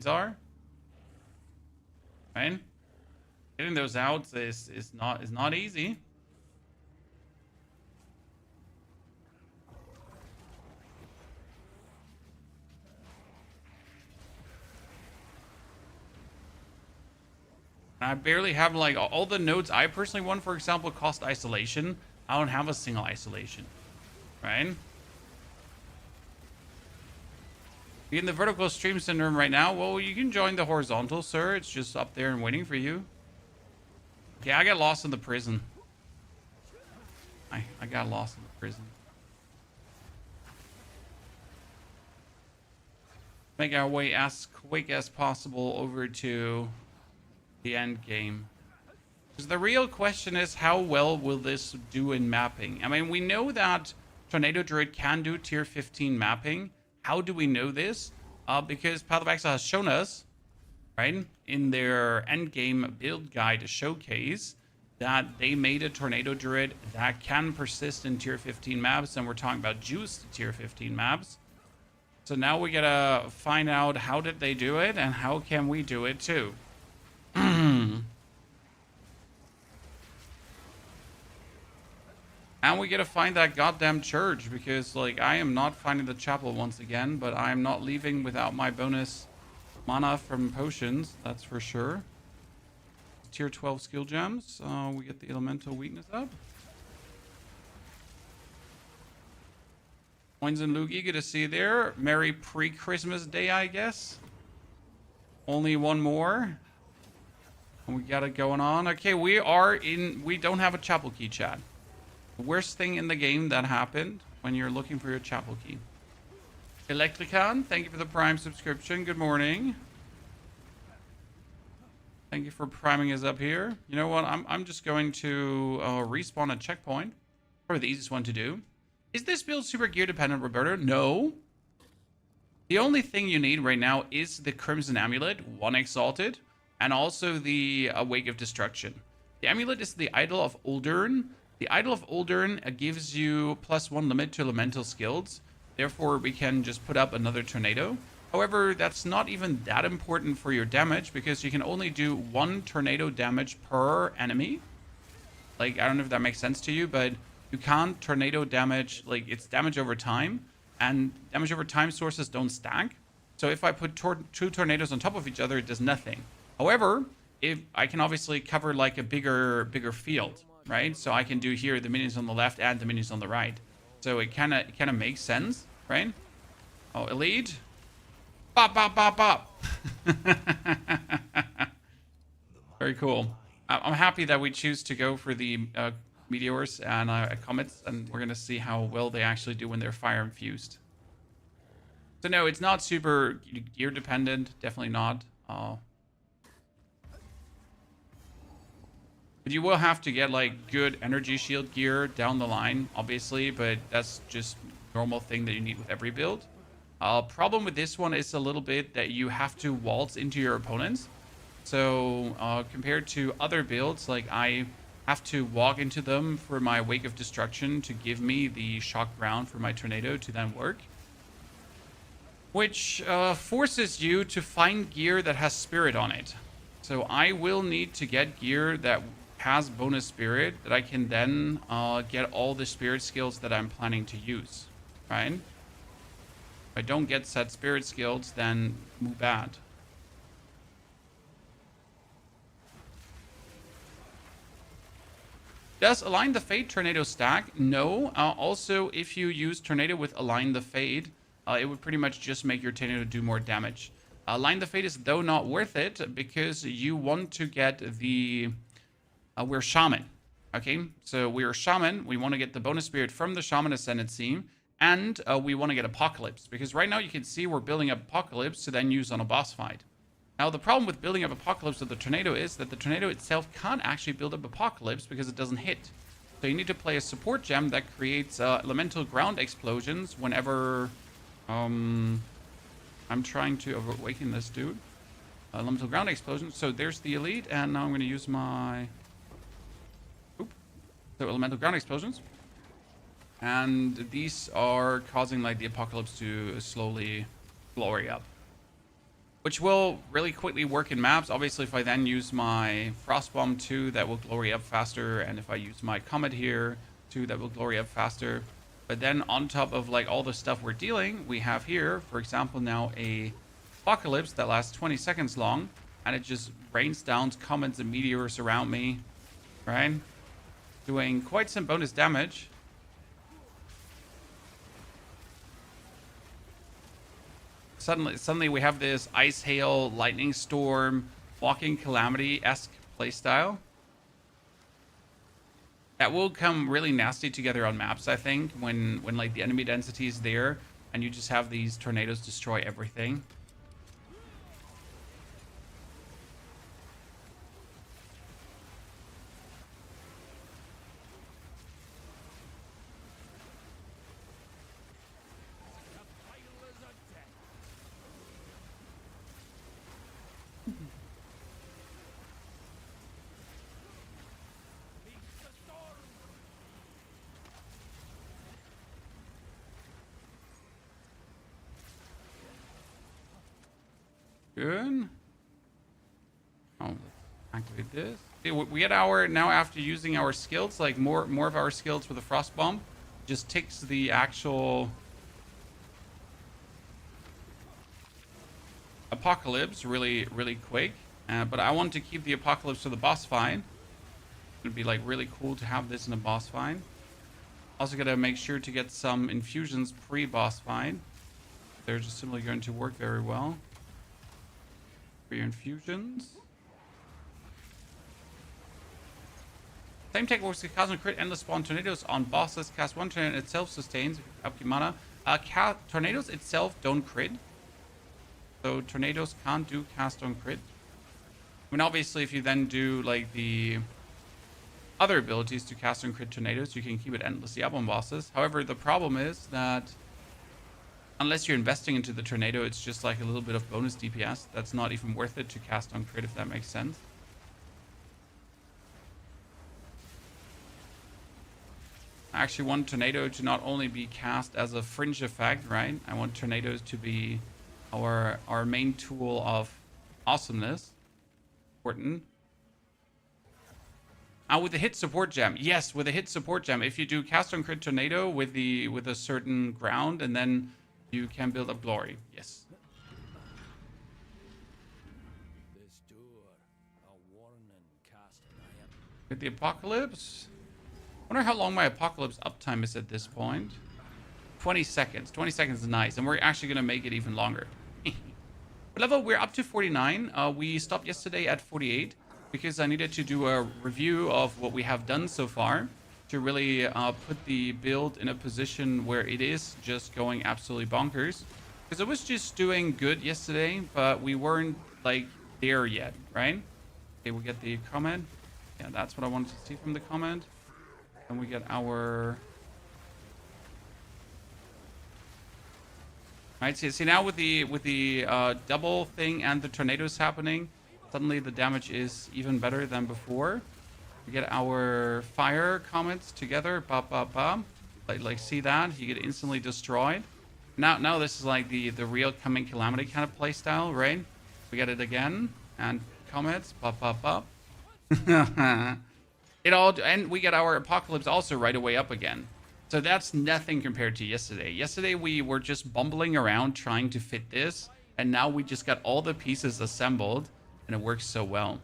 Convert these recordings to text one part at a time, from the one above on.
these are. Right? Getting those out is not easy. I barely have like all the nodes I personally want, for example, cost isolation. I don't have a single isolation, right? You in the vertical stream syndrome right now? Well, you can join the horizontal, sir. It's just up there and waiting for you. Okay, I got lost in the prison. I got lost in the prison. Make our way as quick as possible over to the end game. Because the real question is, how well will this do in mapping? I mean, we know that Tornado Druid can do tier 15 mapping. How do we know this? Because Path of Exile has shown us, right, in their endgame build guide showcase, that they made a Tornado Druid that can persist in tier 15 maps, and we're talking about juiced tier 15 maps. So now we gotta find out how did they do it, and how can we do it too. And we gotta find that goddamn church, because like I am not finding the chapel once again, but I am not leaving without my bonus mana from potions, that's for sure. Tier 12 skill gems. We get the elemental weakness up. Coins and Luke, eager to see you there. Merry pre-Christmas day, I guess. Only one more. And we got it going on. Okay, we don't have a chapel key, chat. The worst thing in the game that happened when you're looking for your chapel key. Electricon, thank you for the Prime subscription. Good morning. Thank you for priming us up here. You know what? I'm just going to respawn a checkpoint. Probably the easiest one to do. Is this build super gear dependent, Roberto? No. The only thing you need right now is the Crimson Amulet, 1 Exalted, and also the Wake of Destruction. The Amulet is the Idol of Uldurn. The Idol of Uldurn gives you +1 limit to elemental skills. Therefore, we can just put up another tornado. However, that's not even that important for your damage, because you can only do 1 tornado damage per enemy. Like, I don't know if that makes sense to you, but you can't tornado damage, like, it's damage over time, and damage over time sources don't stack. So if I put 2 tornadoes on top of each other, it does nothing. However, if I can obviously cover like a bigger field, right? So I can do here the minions on the left and the minions on the right. So it kind of makes sense, right? Oh, elite. Bop, bop, bop, bop. Very cool. I'm happy that we choose to go for the meteors and comets, and we're going to see how well they actually do when they're fire infused. So no, it's not super gear dependent. Definitely not. But you will have to get like good energy shield gear down the line, obviously, but that's just normal thing that you need with every build. Problem with this one is a little bit that you have to waltz into your opponents. So compared to other builds, like I have to walk into them for my Wake of Destruction to give me the shock ground for my tornado to then work. Which forces you to find gear that has spirit on it. So I will need to get gear that has bonus spirit that I can then get all the spirit skills that I'm planning to use, right? If I don't get set spirit skills, then move bad. Does Align the Fate Tornado stack? No. Also, if you use Tornado with Align the Fate, it would pretty much just make your tornado do more damage. Align the Fate is though not worth it because you want to get the... we're Shaman, okay? So we're Shaman. We want to get the bonus spirit from the Shaman Ascendancy, and we want to get Apocalypse, because right now you can see we're building up Apocalypse to then use on a boss fight. Now, the problem with building up Apocalypse with the Tornado is that the Tornado itself can't actually build up Apocalypse because it doesn't hit. So you need to play a support gem that creates elemental ground explosions whenever... I'm trying to awaken this dude. Elemental ground explosion. So there's the elite, and now I'm going to use my... Oop. So elemental ground explosions. And these are causing like the Apocalypse to slowly glory up. which will really quickly work in maps. Obviously, if I then use my Frost Bomb too, that will glory up faster. And if I use my Comet here too, that will glory up faster. But then on top of like all the stuff we're dealing, we have here, for example, now a Apocalypse that lasts 20 seconds long. And it just rains down comets and meteors around me, right? Doing quite some bonus damage. Suddenly we have this Ice Hail, Lightning Storm, Walking Calamity-esque playstyle. That will come really nasty together on maps, I think, when like the enemy density is there and you just have these tornadoes destroy everything. Good. Oh, activate this. We get our, now after using our skills, like more of our skills for the Frost Bomb, just ticks the actual Apocalypse really quick. But I want to keep the Apocalypse for the boss fight. It would be like really cool to have this in a boss fight. Also gotta make sure to get some infusions pre-boss fight. They're just simply going to work very well. For your infusions. Same tech works with cast on crit, endless spawn tornadoes on bosses. Cast one tornado itself sustains up mana. Tornadoes itself don't crit. So tornadoes can't do cast on crit. I mean, obviously, if you then do like the other abilities to cast on crit tornadoes, you can keep it endlessly up on bosses. However, the problem is that unless you're investing into the tornado, it's just like a little bit of bonus DPS. That's not even worth it to cast on crit, if that makes sense. I actually want tornado to not only be cast as a fringe effect, right? I want tornadoes to be our main tool of awesomeness. Important. With the hit support gem. Yes, with a hit support gem. If you do cast on crit tornado with a certain ground, and then you can build up glory. Yes. Get the Apocalypse. Wonder how long my Apocalypse uptime is at this point. 20 seconds. 20 seconds is nice. And we're actually going to make it even longer. Level, we're up to 49. We stopped yesterday at 48 because I needed to do a review of what we have done so far to really put the build in a position where it is just going absolutely bonkers. Because it was just doing good yesterday, but we weren't like there yet, right? Okay, we get the comment. Yeah, that's what I wanted to see from the comment. And we get our... Right, see now with the double thing and the tornadoes happening, suddenly the damage is even better than before. We get our fire comments together, like see that you get instantly destroyed. Now this is like the real coming calamity kind of play style, right? We get it again and comments, It all, and we get our Apocalypse also right away up again. So that's nothing compared to yesterday. Yesterday we were just bumbling around trying to fit this, and now we just got all the pieces assembled, and it works so well.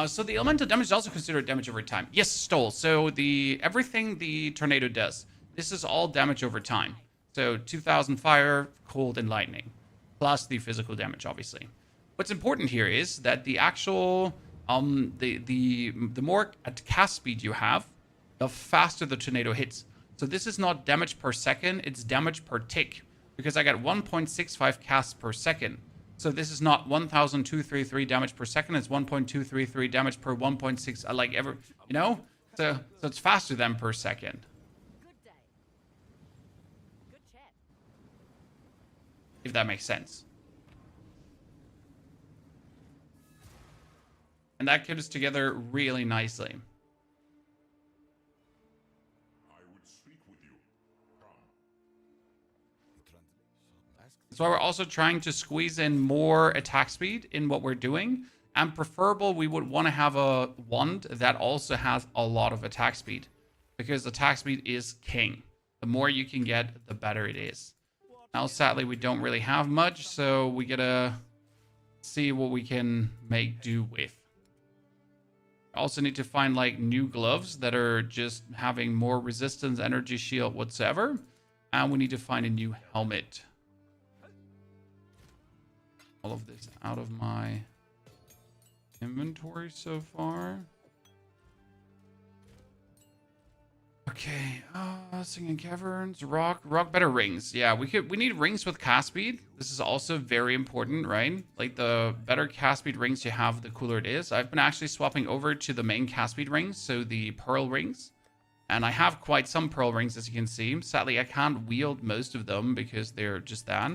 So the elemental damage is also considered damage over time. Yes, Stole. So everything the tornado does, this is all damage over time. So 2,000 fire, cold, and lightning, plus the physical damage, obviously. What's important here is that the actual the more at cast speed you have, the faster the tornado hits. So this is not damage per second, it's damage per tick, because I got 1.65 casts per second. So this is not 1,233 damage per second, it's 1.233 damage per 1.6, like ever, you know? So it's faster than per second. Good day. Good chat. If that makes sense. And that keeps us together really nicely. I would speak with you. Come. That's why we're also trying to squeeze in more attack speed in what we're doing. And preferable, we would want to have a wand that also has a lot of attack speed. Because attack speed is king. The more you can get, the better it is. Now, sadly, we don't really have much, so we gotta see what we can make do with. Also need to find like new gloves that are just having more resistance, energy shield, whatsoever. And we need to find a new helmet. All of this out of my inventory so far. Okay, singing caverns, rock better rings. Yeah, we need rings with cast speed. This is also very important, right? Like the better cast speed rings you have, the cooler it is. I've been actually swapping over to the main cast speed rings, so the pearl rings. And I have quite some pearl rings, as you can see. Sadly, I can't wield most of them because they're just that.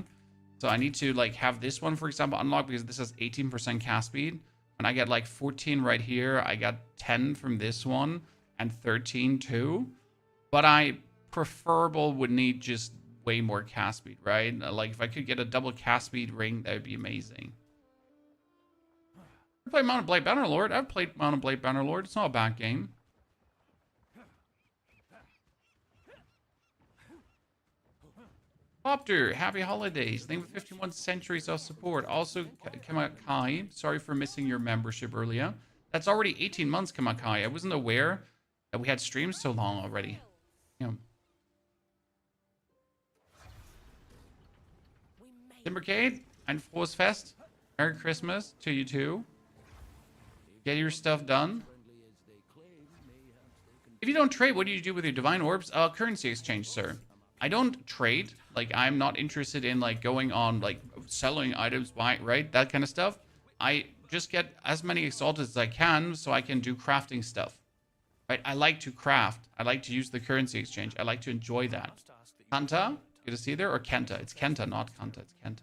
So I need to like have this one, for example, unlocked because this has 18% cast speed. And I get like 14 right here. I got 10 from this one and 13 too. But I preferable would need just way more cast speed, right? Like if I could get a double cast speed ring, that would be amazing. I played Mount and Blade Bannerlord. I've played Mount and Blade Bannerlord. It's not a bad game. Copter, happy holidays. Thank you for 51 centuries of support. Also, Kamakai, sorry for missing your membership earlier. That's already 18 months, Kamakai. I wasn't aware that we had streamed so long already. Yeah. Timbercade and Frost Fest. Merry Christmas to you too. Get your stuff done. If you don't trade, what do you do with your divine orbs? Currency exchange, sir. I don't trade. Like, I'm not interested in like going on like selling items, right? That kind of stuff. I just get as many exalted as I can so I can do crafting stuff. Right? I like to craft. I like to use the currency exchange. I like to enjoy that. Kanta, good to see you there, or Kenta? It's Kenta, not Kanta. It's Kenta.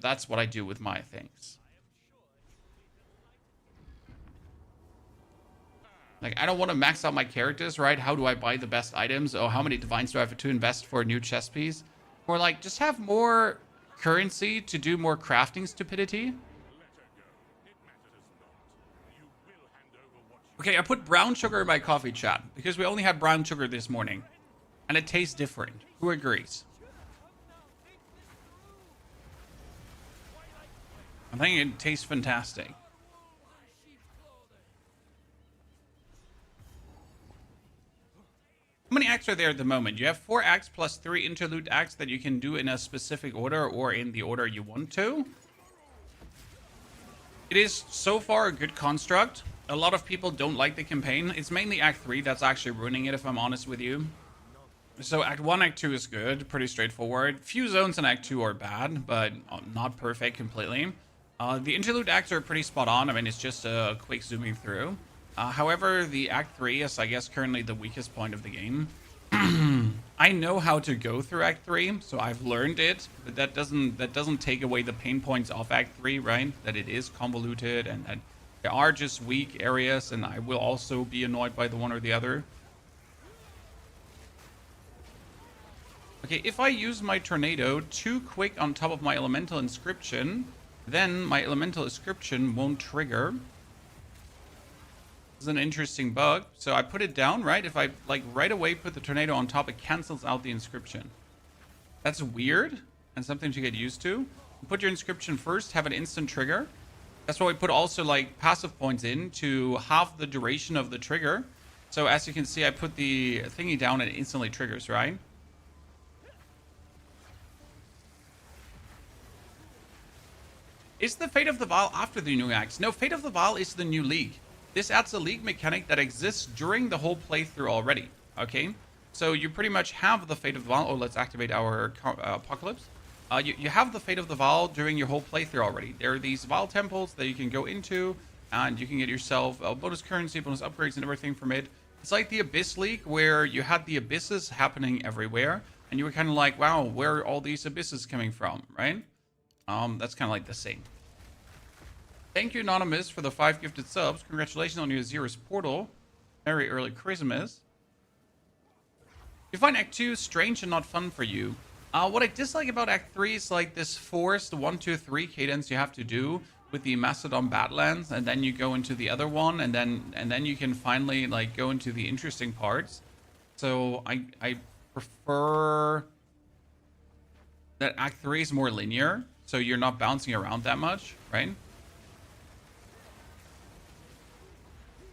That's what I do with my things. Like, I don't want to max out my characters, right? How do I buy the best items? Oh, how many divines do I have to invest for a new chess piece? Or like, just have more currency to do more crafting stupidity. Okay, I put brown sugar in my coffee, chat, because we only had brown sugar this morning. And it tastes different. Who agrees? I think it tastes fantastic. How many acts are there at the moment? You have 4 acts plus 3 interlude acts that you can do in a specific order or in the order you want to. It is so far a good construct. A lot of people don't like the campaign. It's mainly Act 3 that's actually ruining it, if I'm honest with you. So Act 1, Act 2 is good, pretty straightforward. Few zones in Act 2 are bad, but not perfect completely. The interlude acts are pretty spot on. I mean, it's just a quick zooming through. However, the Act 3 is, I guess, currently the weakest point of the game. I know how to go through Act 3, so I've learned it, but that doesn't take away the pain points of Act 3, right? That it is convoluted and that there are just weak areas, and I will also be annoyed by the one or the other. Okay, if I use my tornado too quick on top of my elemental inscription, then my elemental inscription won't trigger. This is an interesting bug. So I put it down, right? If I like right away put the tornado on top, it cancels out the inscription. That's weird and something to get used to. Put your inscription first, have an instant trigger. That's why we put also like passive points in to halve the duration of the trigger. So as you can see, I put the thingy down and it instantly triggers, right? Is the Fate of the Vaal after the new acts? No, Fate of the Vaal is the new league. This adds a league mechanic that exists during the whole playthrough already, okay? So you pretty much have the Fate of the Vaal. Oh, let's activate our Apocalypse. You have the Fate of the Vaal during your whole playthrough already. There are these Vaal Temples that you can go into, and you can get yourself bonus currency, bonus upgrades, and everything from it. It's like the Abyss League, where you had the abysses happening everywhere, and you were kind of like, wow, where are all these abysses coming from, right? That's kind of like the same. Thank you, Anonymous, for the 5 gifted subs. Congratulations on your Xerus portal. Merry early Christmas. You find Act 2 strange and not fun for you. What I dislike about Act 3 is like this forced 1, 2, 3 cadence you have to do with the Macedon Badlands, and then you go into the other one, and then you can finally like go into the interesting parts. So I prefer that Act 3 is more linear, so you're not bouncing around that much, right?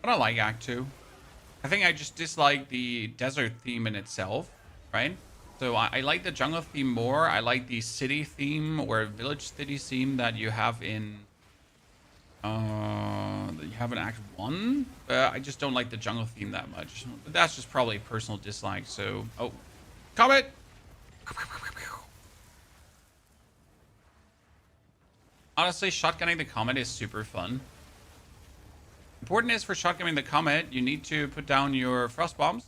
But I like Act 2. I think I just dislike the desert theme in itself, right? So I like the jungle theme more. I like the city theme or village city theme that you have in Act 1. I just don't like the jungle theme that much. But that's just probably personal dislike. So, oh, comet. Honestly, shotgunning the comet is super fun. Important is for shotgunning the comet, you need to put down your frost bombs.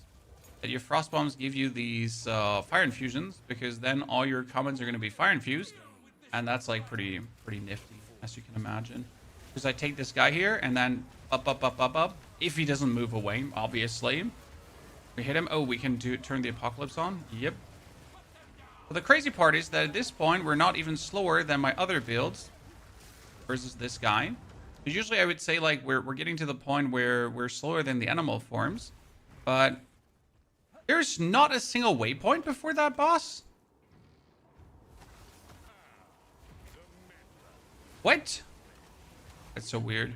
And your frost bombs give you these fire infusions, because then all your comets are going to be fire infused, and that's like pretty nifty, as you can imagine. Because I take this guy here and then up. If he doesn't move away, obviously, we hit him. Oh, we can turn the apocalypse on. Yep. But the crazy part is that at this point we're not even slower than my other builds versus this guy. Usually I would say like we're getting to the point where we're slower than the animal forms, but there's not a single waypoint before that boss. What? That's so weird.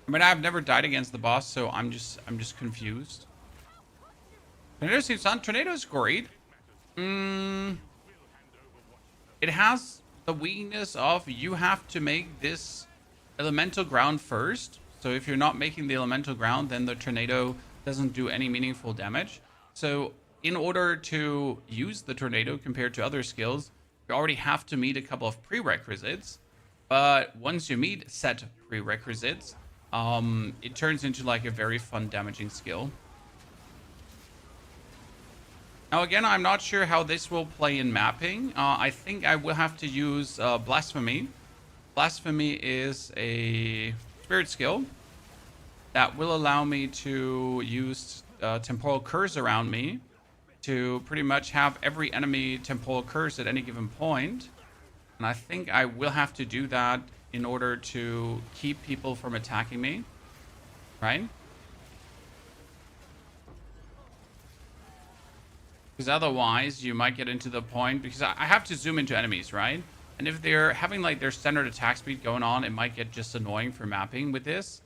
I mean, I've never died against the boss, so I'm just confused. Tornado seems on. Tornado is great. It has the weakness of you have to make this elemental ground first. So if you're not making the elemental ground, then the tornado doesn't do any meaningful damage. So in order to use the tornado compared to other skills, you already have to meet a couple of prerequisites. But once you meet set prerequisites, it turns into like a very fun damaging skill. Now again, I'm not sure how this will play in mapping. I think I will have to use Blasphemy. Blasphemy is a spirit skill that will allow me to use temporal curse around me to pretty much have every enemy temporal curse at any given point. And I think I will have to do that in order to keep people from attacking me, right? Because otherwise you might get into the point, because I have to zoom into enemies, right? And if they're having like their standard attack speed going on, it might get just annoying for mapping with this.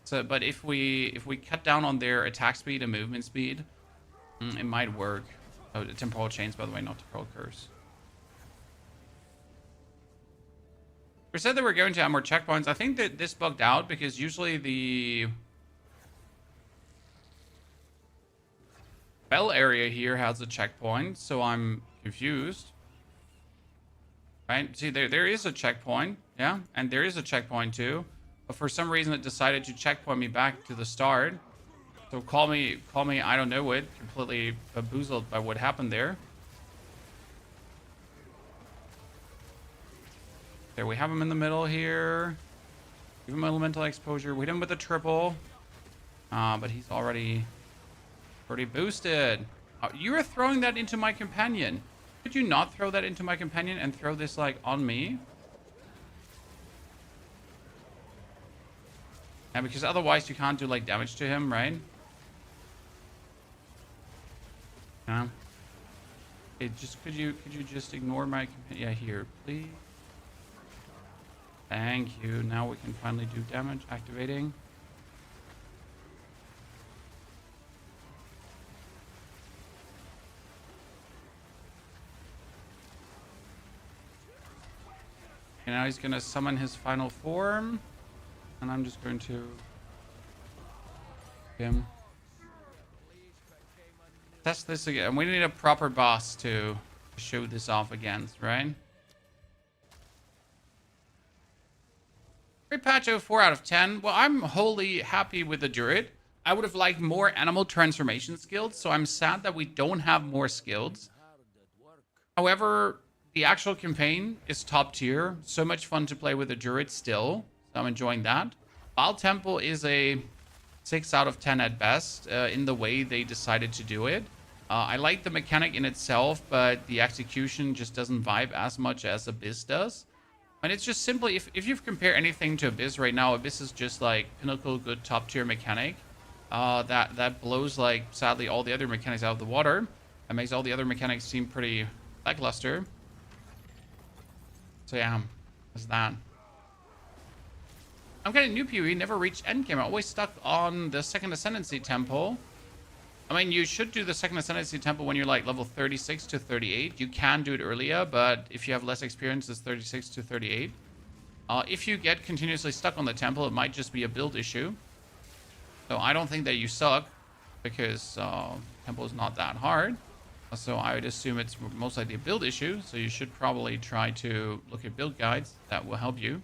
So, but if we cut down on their attack speed and movement speed, it might work. Oh, the temporal chains, by the way, not temporal curse. We said that we're going to have more checkpoints. I think that this bugged out because usually the bell area here has a checkpoint, so I'm confused. Right? See, there is a checkpoint, yeah, and there is a checkpoint too. But for some reason, it decided to checkpoint me back to the start. So call me, I don't know what, completely bamboozled by what happened there. There, we have him in the middle here. Give him elemental exposure. We hit him with a triple. But he's already boosted. You were throwing that into my companion. Could you not throw that into my companion and throw this like on me? Yeah, because otherwise you can't do like damage to him, right? Yeah. Okay, just could you just ignore my companion? Yeah, here, please. Thank you. Now we can finally do damage. Activating. Okay, now he's gonna summon his final form. And I'm just going to him. Test this again. We need a proper boss to show this off against, right? Great patch 4 out of 10. Well, I'm wholly happy with the Druid. I would have liked more animal transformation skills, so I'm sad that we don't have more skills. However, the actual campaign is top tier. So much fun to play with the Druid still. So I'm enjoying that. Vaal Temple is a 6 out of 10 at best in the way they decided to do it. I like the mechanic in itself, but the execution just doesn't vibe as much as Abyss does. And it's just simply, if you compare anything to Abyss right now, Abyss is just like pinnacle good top tier mechanic. That blows like sadly all the other mechanics out of the water. And makes all the other mechanics seem pretty lackluster. So yeah, that's that. I'm getting new POE, never reached endgame. I'm always stuck on the second Ascendancy Temple. I mean, you should do the second Ascendancy Temple when you're like level 36 to 38. You can do it earlier, but if you have less experience, it's 36 to 38. If you get continuously stuck on the temple, it might just be a build issue. So I don't think that you suck, because temple is not that hard. So I would assume it's most likely a build issue. So you should probably try to look at build guides. That will help you.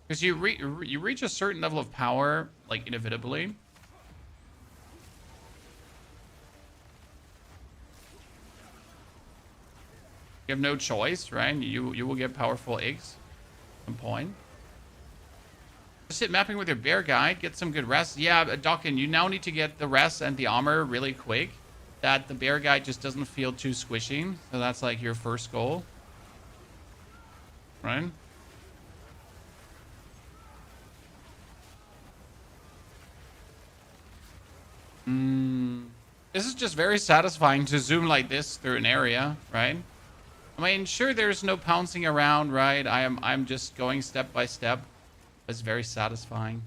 Because you reach a certain level of power, like inevitably. You have no choice, right? You will get powerful eggs at some point. Just sit mapping with your bear guide, get some good rest. Yeah, Dawkin, you now need to get the rest and the armor really quick. That the bear guide just doesn't feel too squishy. So that's like your first goal. Right? This is just very satisfying to zoom like this through an area, right? I mean, sure, there's no pouncing around, right? I'm just going step by step. It's very satisfying.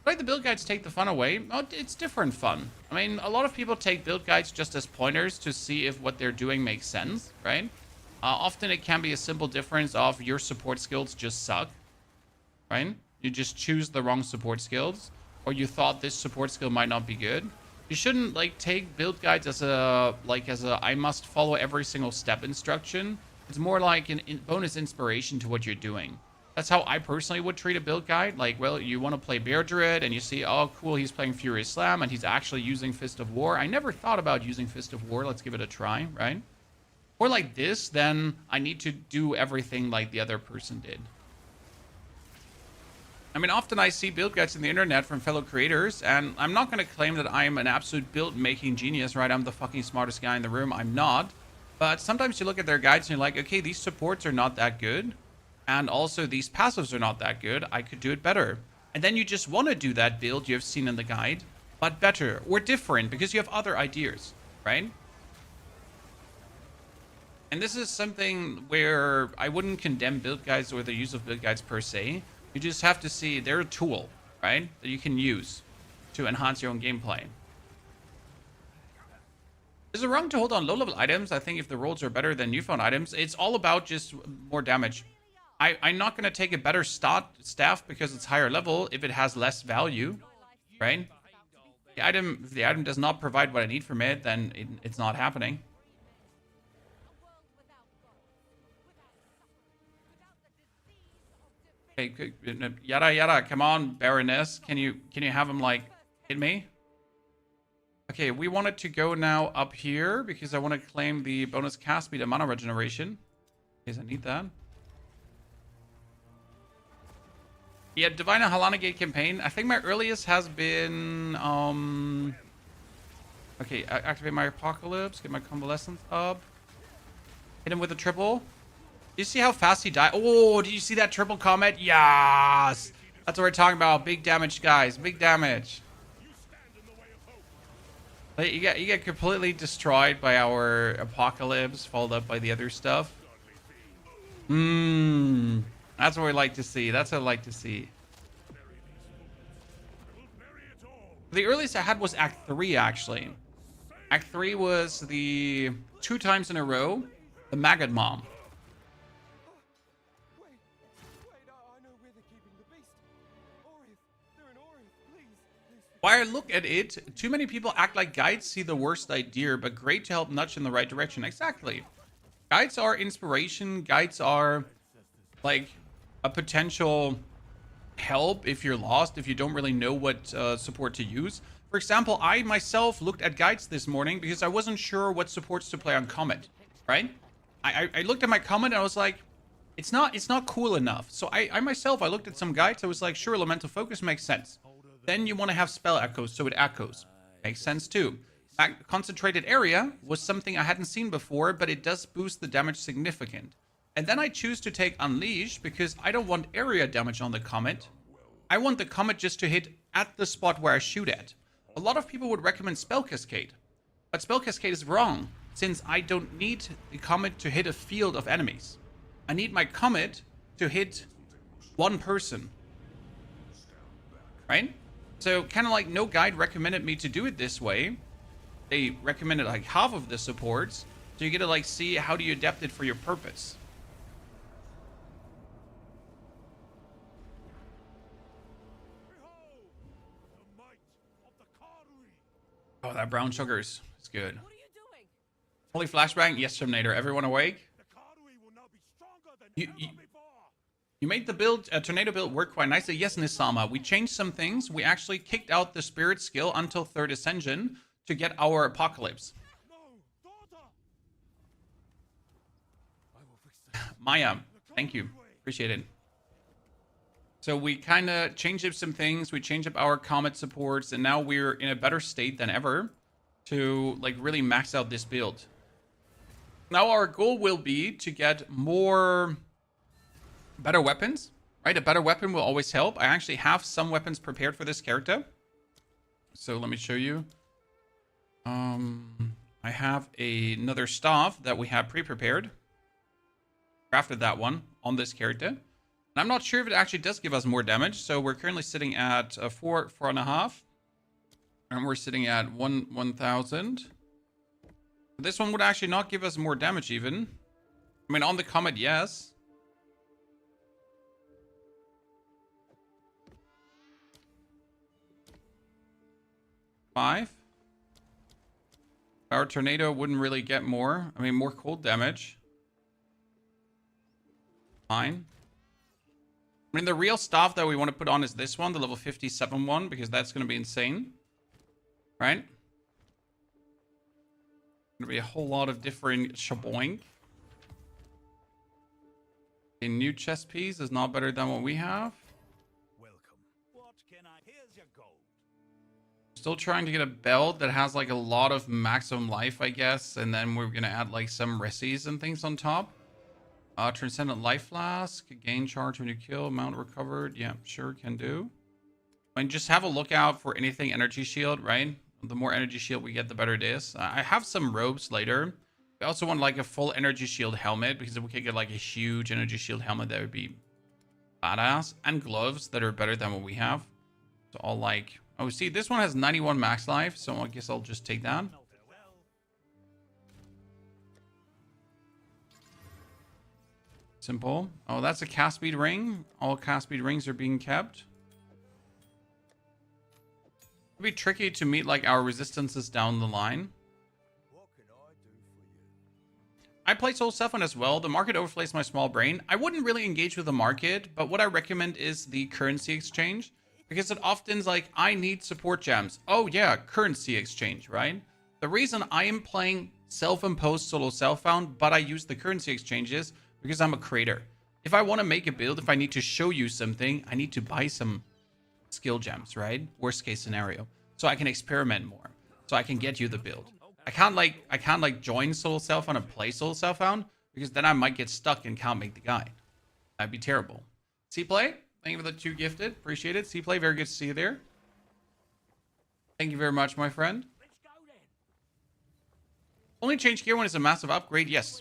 Right, the build guides take the fun away. Oh, it's different fun. I mean, a lot of people take build guides just as pointers to see if what they're doing makes sense, right? Often it can be a simple difference of your support skills just suck, right? You just choose the wrong support skills, or you thought this support skill might not be good. You shouldn't like take build guides as a I must follow every single step instruction. It's more like an bonus inspiration to what you're doing. That's how I personally would treat a build guide. Like, well, you want to play Bear Druid and you see, oh, cool, he's playing Furious Slam and he's actually using Fist of War. I never thought about using Fist of War. Let's give it a try, right? Or like this, then I need to do everything like the other person did. I mean, often I see build guides on the internet from fellow creators, and I'm not going to claim that I'm an absolute build-making genius, right? I'm the fucking smartest guy in the room. I'm not. But sometimes you look at their guides and you're like, okay, these supports are not that good. And also these passives are not that good. I could do it better. And then you just want to do that build you have seen in the guide, but better or different because you have other ideas, right? And this is something where I wouldn't condemn build guides or the use of build guides per se. You just have to see they're a tool, right? That you can use to enhance your own gameplay. Is it wrong to hold on low-level items? I think if the rolls are better than newfound items, it's all about just more damage. I'm not going to take a better staff because it's higher level if it has less value, right? If the item does not provide what I need from it, then it's not happening. Okay, yada yada, come on, Baroness. Can you have him like hit me? Okay, we wanted to go now up here because I want to claim the bonus cast speed and mana regeneration. In case I need that. Yeah, Divine Halana Gate campaign. I think my earliest has been okay, activate my Apocalypse, get my Convalescence up. Hit him with a triple. Do you see how fast he died? Oh, did you see that triple comet? Yes! That's what we're talking about. Big damage, guys. Big damage. You get completely destroyed by our Apocalypse, followed up by the other stuff. That's what we like to see. That's what I like to see. The earliest I had was Act 3, actually. Act 3 was the 2 times in a row, the Maggot Mom. While I look at it, too many people act like guides see the worst idea, but great to help nudge in the right direction. Exactly. Guides are inspiration. Guides are like a potential help if you're lost, if you don't really know what support to use. For example, I myself looked at guides this morning because I wasn't sure what supports to play on Comet, right? I looked at my Comet and I was like, it's not cool enough. So I myself looked at some guides. I was like, sure, Elemental Focus makes sense. Then you want to have spell echoes, so it echoes. Makes sense too. That concentrated area was something I hadn't seen before, but it does boost the damage significant. And then I choose to take Unleash because I don't want area damage on the Comet. I want the Comet just to hit at the spot where I shoot at. A lot of people would recommend Spell Cascade, but Spell Cascade is wrong, since I don't need the Comet to hit a field of enemies. I need my Comet to hit one person. Right? So kind of like no guide recommended me to do it this way. They recommended like half of the supports. So you get to like see how do you adapt it for your purpose. Oh, that brown sugar is good. What are you doing? Holy flashbang. Yes, Terminator. Everyone awake? You made the build, tornado build work quite nicely. Yes, Nisama. We changed some things. We actually kicked out the spirit skill until 3rd Ascension to get our Apocalypse. Maya, thank you. Appreciate it. So we kind of changed up some things. We changed up our Comet supports, and now we're in a better state than ever to like really max out this build. Now our goal will be to get more better weapons, right? A better weapon will always help. I actually have some weapons prepared for this character. So let me show you. I have another staff that we have pre-prepared. Crafted that one on this character. And I'm not sure if it actually does give us more damage. So we're currently sitting at 4.5. And we're sitting at 1,000. This one would actually not give us more damage even. I mean, on the Comet, yes. Five. Our tornado wouldn't really get more. I mean, more cold damage. Fine. I mean, the real stuff that we want to put on is this one, the level 57 one, because that's going to be insane. Right? Going to be a whole lot of different shaboink. A new chest piece is not better than what we have. Welcome. What can I? Here's your gold. Still trying to get a belt that has like a lot of maximum life, I guess. And then we're going to add like some recies and things on top. Transcendent life flask. Gain charge when you kill. Amount recovered. Yeah, sure, can do. I mean, just have a look out for anything energy shield, right? The more energy shield we get, the better it is. I have some robes later. We also want like a full energy shield helmet, because if we could get like a huge energy shield helmet, that would be badass. And gloves that are better than what we have. So all like... Oh, see, this one has 91 max life, so I guess I'll just take that. Simple. Oh, that's a cast speed ring. All cast speed rings are being kept. It'd be tricky to meet like our resistances down the line. What can I do for you? I play Soul Cephalon as well. The market overflays my small brain. I wouldn't really engage with the market, but what I recommend is the currency exchange, because it often's like, I need support gems. Oh yeah, currency exchange, right? The reason I am playing self-imposed solo self-found, but I use the currency exchanges because I'm a creator. If I want to make a build, if I need to show you something, I need to buy some skill gems, right? Worst case scenario. So I can experiment more. So I can get you the build. I can't like join solo self-found and play solo self-found, because then I might get stuck and can't make the guide. That'd be terrible. C-Play, thank you for the 2 gifted. Appreciate it. C-Play, very good to see you there. Thank you very much, my friend. Let's go then. Only change gear when it's a massive upgrade. Yes.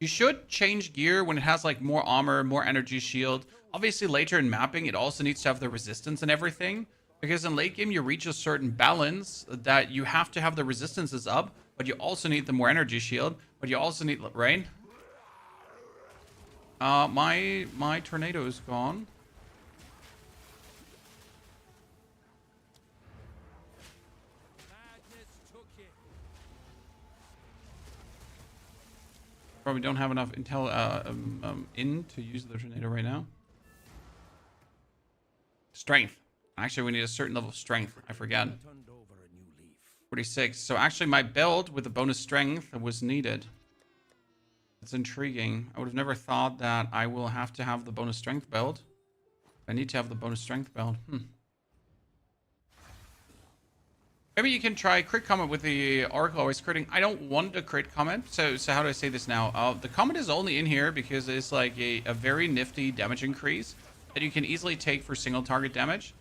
You should change gear when it has like more armor, more energy shield. Obviously later in mapping, it also needs to have the resistance and everything. Because in late game, you reach a certain balance that you have to have the resistances up, but you also need the more energy shield, but you also need, right? My tornado is gone. Madness took it. Probably don't have enough intel in to use the tornado right now. Strength. Actually, we need a certain level of strength. I forgot. Turned over a new leaf. 46. So actually my build with the bonus strength was needed. It's intriguing. I would have never thought that I will have to have the bonus strength build. I need to have the bonus strength build. Maybe you can try crit comet with the Oracle always critting. I don't want a crit comet. So how do I say this now? The comet is only in here because it's like a very nifty damage increase that you can easily take for single target damage.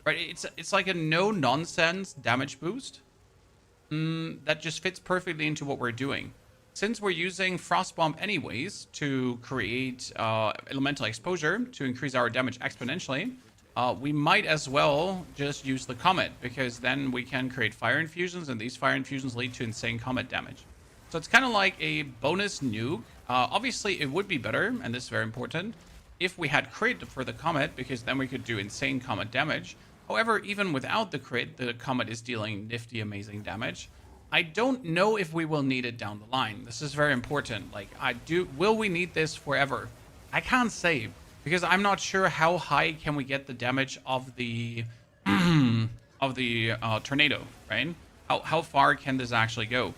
Right? It's like a no nonsense damage boost. That just fits perfectly into what we're doing. Since we're using Frostbomb anyways to create elemental exposure to increase our damage exponentially, we might as well just use the comet, because then we can create fire infusions, and these fire infusions lead to insane comet damage. So it's kind of like a bonus nuke. Obviously, it would be better, and this is very important, if we had crit for the comet, because then we could do insane comet damage. However, even without the crit, the comet is dealing nifty, amazing damage. I don't know if we will need it down the line. This is very important. Like, will we need this forever? I can't say, because I'm not sure how high can we get the damage of the tornado, right? How far can this actually go?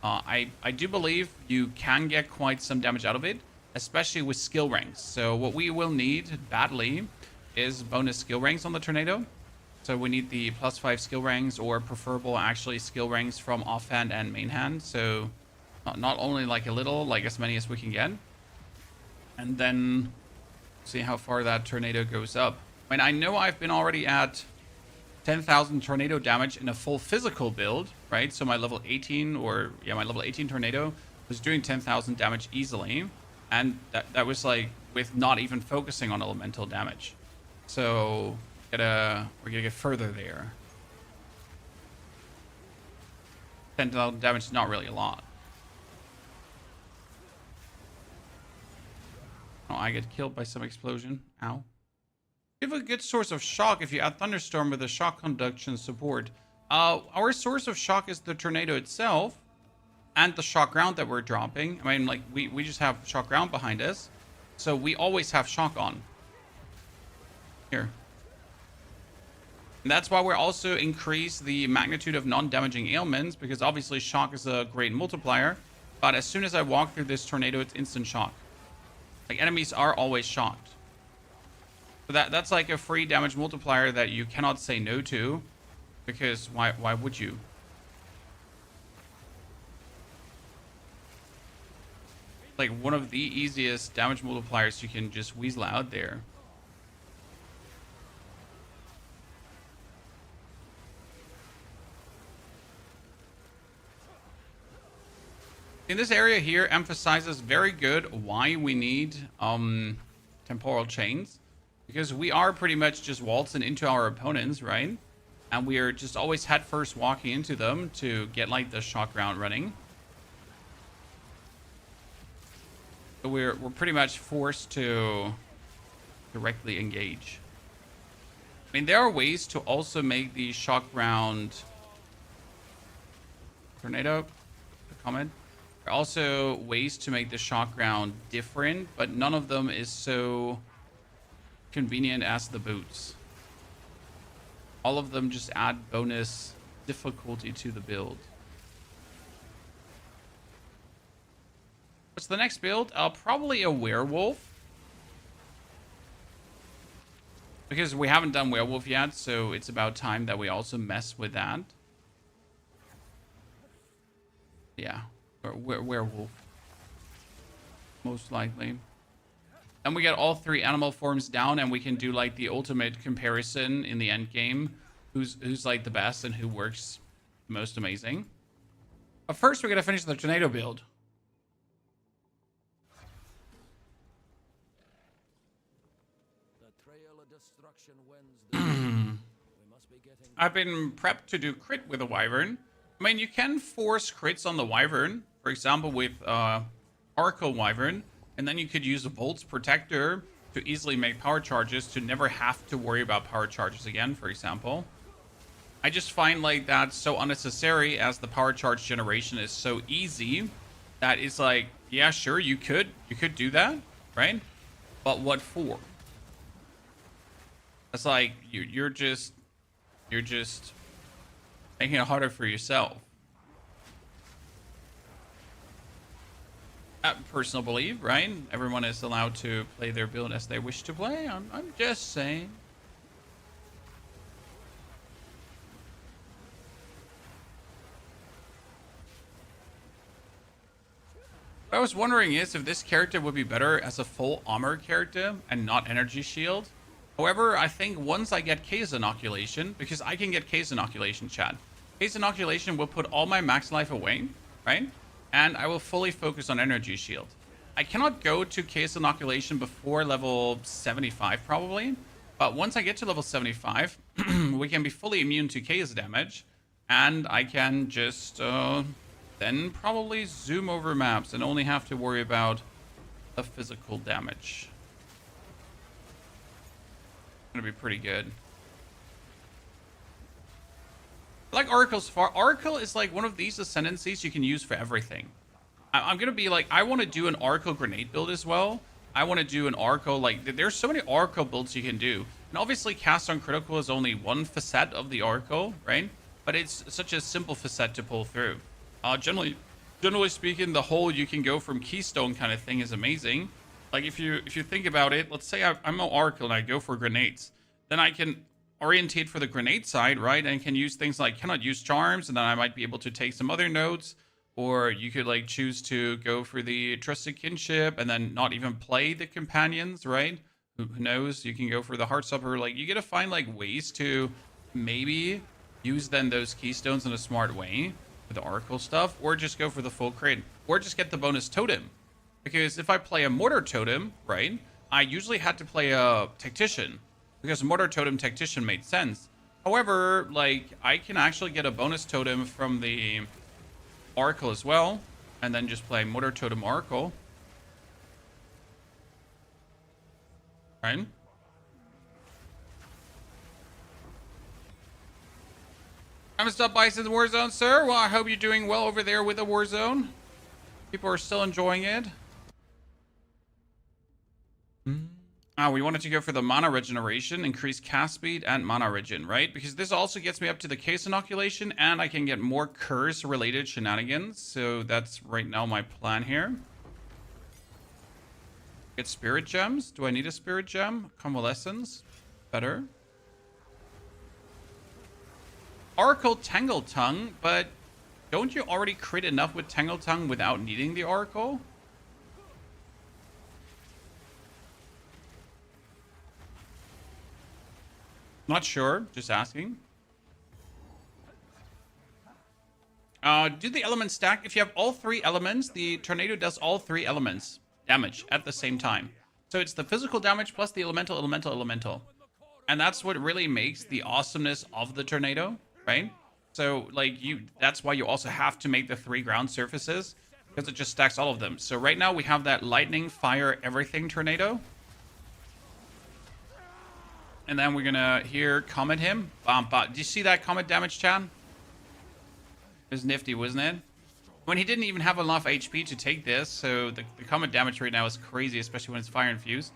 I do believe you can get quite some damage out of it, especially with skill ranks. So what we will need badly is bonus skill ranks on the tornado. So we need the +5 skill ranks, or preferable actually skill ranks from offhand and main hand. So not only like a little, like as many as we can get. And then see how far that tornado goes up. I mean, I know I've been already at 10,000 tornado damage in a full physical build, right? So my level 18, my level 18 tornado was doing 10,000 damage easily. And that was like with not even focusing on elemental damage. So we're gonna get further there. 10,000 damage is not really a lot. Oh, I get killed by some explosion. Ow. You have a good source of shock if you add Thunderstorm with a shock conduction support. Our source of shock is the tornado itself and the shock ground that we're dropping. I mean, like, we just have shock ground behind us. So we always have shock on. Here. And that's why we're also increase the magnitude of non-damaging ailments, because obviously shock is a great multiplier. But as soon as I walk through this tornado, it's instant shock. Like, enemies are always shocked. So that's like a free damage multiplier that you cannot say no to, because why would you? Like one of the easiest damage multipliers you can just weasel out there. In this area here emphasizes very good why we need temporal chains, because we are pretty much just waltzing into our opponents, right? And we are just always head first walking into them to get like the shock round running. So we're pretty much forced to directly engage. I mean, there are ways to also make the shock round tornado, the comment. There are also ways to make the shock round different, but none of them is so convenient as the boots. All of them just add bonus difficulty to the build. What's the next build? Probably a werewolf. Because we haven't done werewolf yet, so it's about time that we also mess with that. Yeah, werewolf. Most likely. And we get all 3 animal forms down, and we can do like the ultimate comparison in the end game. Who's like the best and who works most amazing. But first, we're gonna finish the tornado build. The trail of destruction wends the we must be getting. I've been prepped to do crit with a wyvern. I mean, you can force crits on the wyvern, for example, with Oracle Wyvern. And then you could use a Bolt's Protector to easily make power charges to never have to worry about power charges again, for example. I just find like that so unnecessary, as the power charge generation is so easy that it's like, yeah, sure, you could do that, right? But what for? It's like you're just making it harder for yourself. Personal belief, right? Everyone is allowed to play their build as they wish to play. I'm just saying. I was wondering is if this character would be better as a full armor character and not energy shield. However, I think once I get case inoculation, because I can get case inoculation, chat. Case inoculation will put all my max life away, right? And I will fully focus on energy shield. I cannot go to case inoculation before level 75 probably. But once I get to level 75, we can be fully immune to case damage. And I can just then probably zoom over maps and only have to worry about the physical damage. Gonna be pretty good. I like Oracle so far. Oracle is like one of these ascendancies you can use for everything. I'm gonna be like, I want to do an Oracle grenade build as well. I want to do an Oracle, like, there's so many Oracle builds you can do. And obviously cast on critical is only one facet of the Oracle, right? But it's such a simple facet to pull through. Generally speaking, the whole you can go from keystone kind of thing is amazing. Like if you think about it, let's say I'm an Oracle and I go for grenades. Then I can orientate for the grenade side, right? And can use things like cannot use charms, and then I might be able to take some other nodes. Or you could like choose to go for the trusted kinship and then not even play the companions, right? Who knows? You can go for the heartstopper. Like you gotta find like ways to maybe use then those keystones in a smart way for the Oracle stuff, or just go for the full crate, or just get the bonus totem. Because if I play a mortar totem, right, I usually had to play a tactician because mortar totem tactician made sense. However, like I can actually get a bonus totem from the Oracle as well, and then just play mortar totem Oracle, right? I'm stop by to the Warzone, sir. Well, I hope you're doing well over there with the Warzone. People are still enjoying it. We wanted to go for the mana regeneration, increase cast speed and mana regen, right? Because this also gets me up to the case inoculation, and I can get more curse related shenanigans. So that's right now my plan here. Get spirit gems. Do I need a spirit gem? Convalescence. Better. Oracle Tangle Tongue, but don't you already crit enough with Tangle Tongue without needing the Oracle? Not sure, just asking. Do the elements stack? If you have all three elements, the tornado does all three elements damage at the same time. So it's the physical damage plus the elemental. And that's what really makes the awesomeness of the tornado, right? So like that's why you also have to make the 3 ground surfaces, because it just stacks all of them. So right now we have that lightning, fire, everything tornado. And then we're gonna here comment him. Bam, bam. Did you see that comment damage, Chan? It was nifty, wasn't it? When he didn't even have enough HP to take this, so the comment damage right now is crazy, especially when it's fire infused.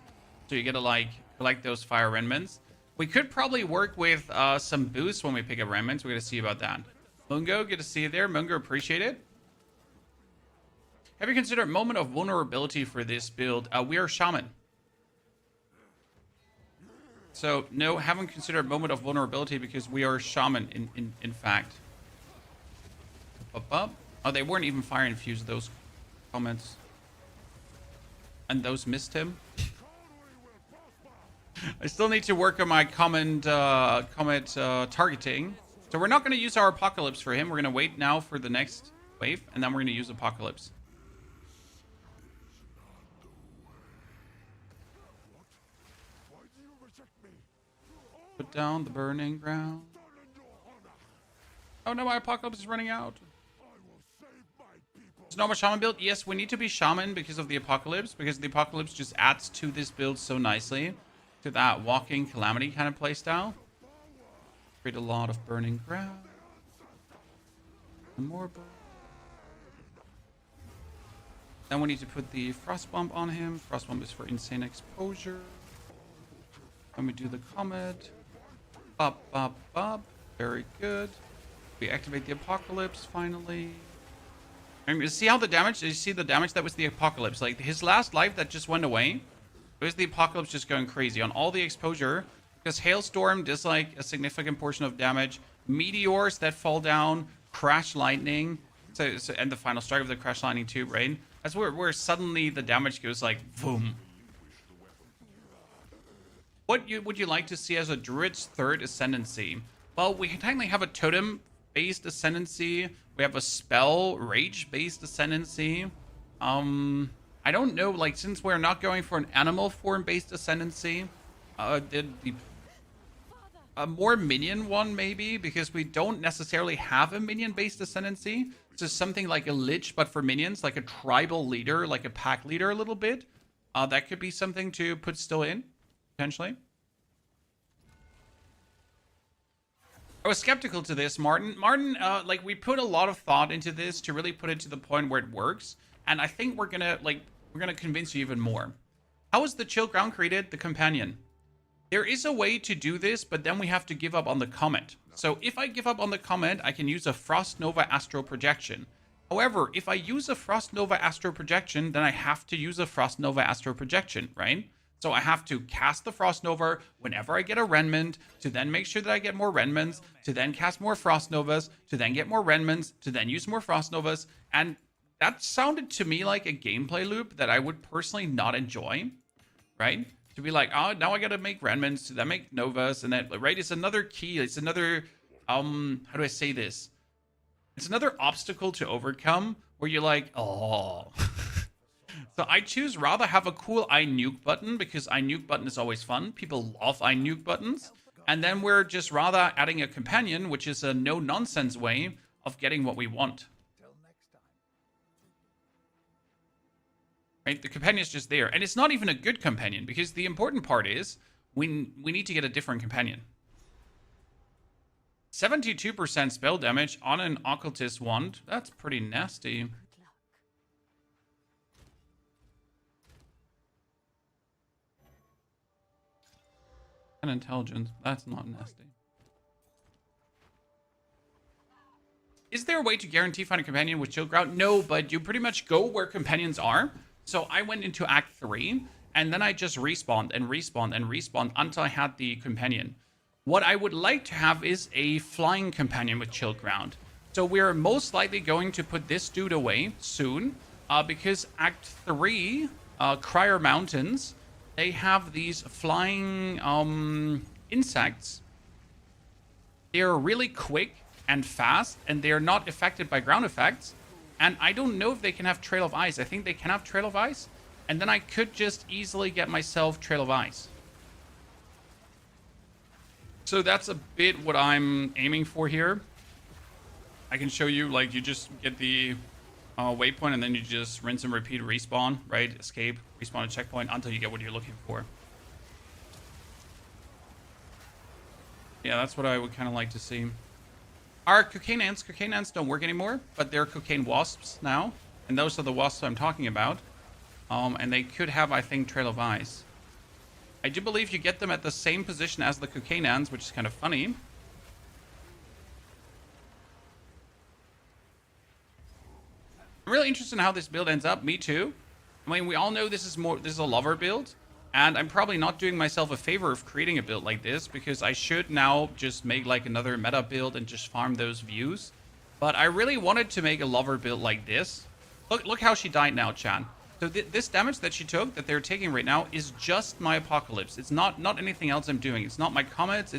So you gotta like collect those fire remnants. We could probably work with some boosts when we pick up remnants. We're gonna see about that. Mungo, good to see you there. Mungo, appreciate it. Have you considered moment of vulnerability for this build? We are shaman. So, no, haven't considered moment of vulnerability because we are shaman, in fact. Oh, they weren't even fire infused, those comments. And those missed him. I still need to work on my comment targeting. So we're not going to use our Apocalypse for him. We're going to wait now for the next wave, and then we're going to use Apocalypse. Put down the burning ground. Oh no, my Apocalypse is running out. It's not my shaman build. Yes, we need to be shaman because of the Apocalypse, because the Apocalypse just adds to this build so nicely, to that walking calamity kind of playstyle. Create a lot of burning ground. And more burn. Then we need to put the frost bomb on him. Frost bomb is for insane exposure. Then we do the comet. Bop, bop, bop. Very good. We activate the Apocalypse finally. I mean, see how the damage? Did you see the damage? That was the Apocalypse. Like his last life that just went away. It was the Apocalypse just going crazy on all the exposure. Because Hailstorm does like a significant portion of damage. Meteors that fall down. Crash Lightning. So and the final strike of the Crash Lightning too, right? That's where suddenly the damage goes like boom. What would you like to see as a druid's third ascendancy? Well, we technically have a totem-based ascendancy. We have a spell rage-based ascendancy. I don't know, like, since we're not going for an animal form-based ascendancy, a more minion one maybe, because we don't necessarily have a minion-based ascendancy. So something like a lich, but for minions, like a tribal leader, like a pack leader a little bit. That could be something to put still in, potentially. I was skeptical to this, Martin. Martin, like, we put a lot of thought into this to really put it to the point where it works. And I think we're gonna convince you even more. How is the chill ground created? The companion. There is a way to do this, but then we have to give up on the comment. So if I give up on the comment, I can use a Frost Nova Astral Projection. However, if I use a Frost Nova Astral Projection, then I have to use a Frost Nova Astral Projection, right? So I have to cast the Frost Nova whenever I get a Renmint, to then make sure that I get more Renmints, to then cast more Frost Novas, to then get more Renmints, to then use more Frost Novas. And that sounded to me like a gameplay loop that I would personally not enjoy, right? To be like, oh, now I gotta make Renmints, to then make Novas, and then, right? It's another key, it's another, how do I say this? It's another obstacle to overcome where you're like, oh. So I choose rather have a cool I nuke button, because I nuke button is always fun. People love I nuke buttons. And then we're just rather adding a companion, which is a no nonsense way of getting what we want. Right? The companion is just there. And it's not even a good companion, because the important part is we need to get a different companion. 72% spell damage on an occultist wand. That's pretty nasty. And intelligence. That's not nasty. Is there a way to guarantee find a companion with chill ground? No, but you pretty much go where companions are. So I went into Act 3, and then I just respawned and respawned and respawned until I had the companion. What I would like to have is a flying companion with chill ground. So we're most likely going to put this dude away soon, because Act 3, Crier Mountains, they have these flying insects. They're really quick and fast, and they're not affected by ground effects. And I don't know if they can have Trail of Ice. I think they can have Trail of Ice. And then I could just easily get myself Trail of Ice. So that's a bit what I'm aiming for here. I can show you, like, you just get the waypoint, and then you just rinse and repeat, respawn, right? Escape, respawn a checkpoint until you get what you're looking for. Yeah, that's what I would kind of like to see. Our cocaine ants don't work anymore, but they're cocaine wasps now. And those are the wasps I'm talking about. And they could have, I think, Trail of Ice. I do believe you get them at the same position as the cocaine ants, which is kind of funny. I'm really interested in how this build ends up. Me too. I mean, we all know this is a lover build. And I'm probably not doing myself a favor of creating a build like this, because I should now just make like another meta build and just farm those views. But I really wanted to make a lover build like this. Look how she died now, Chan. So this damage that she took, that they're taking right now, is just my Apocalypse. It's not anything else I'm doing. It's not my comets.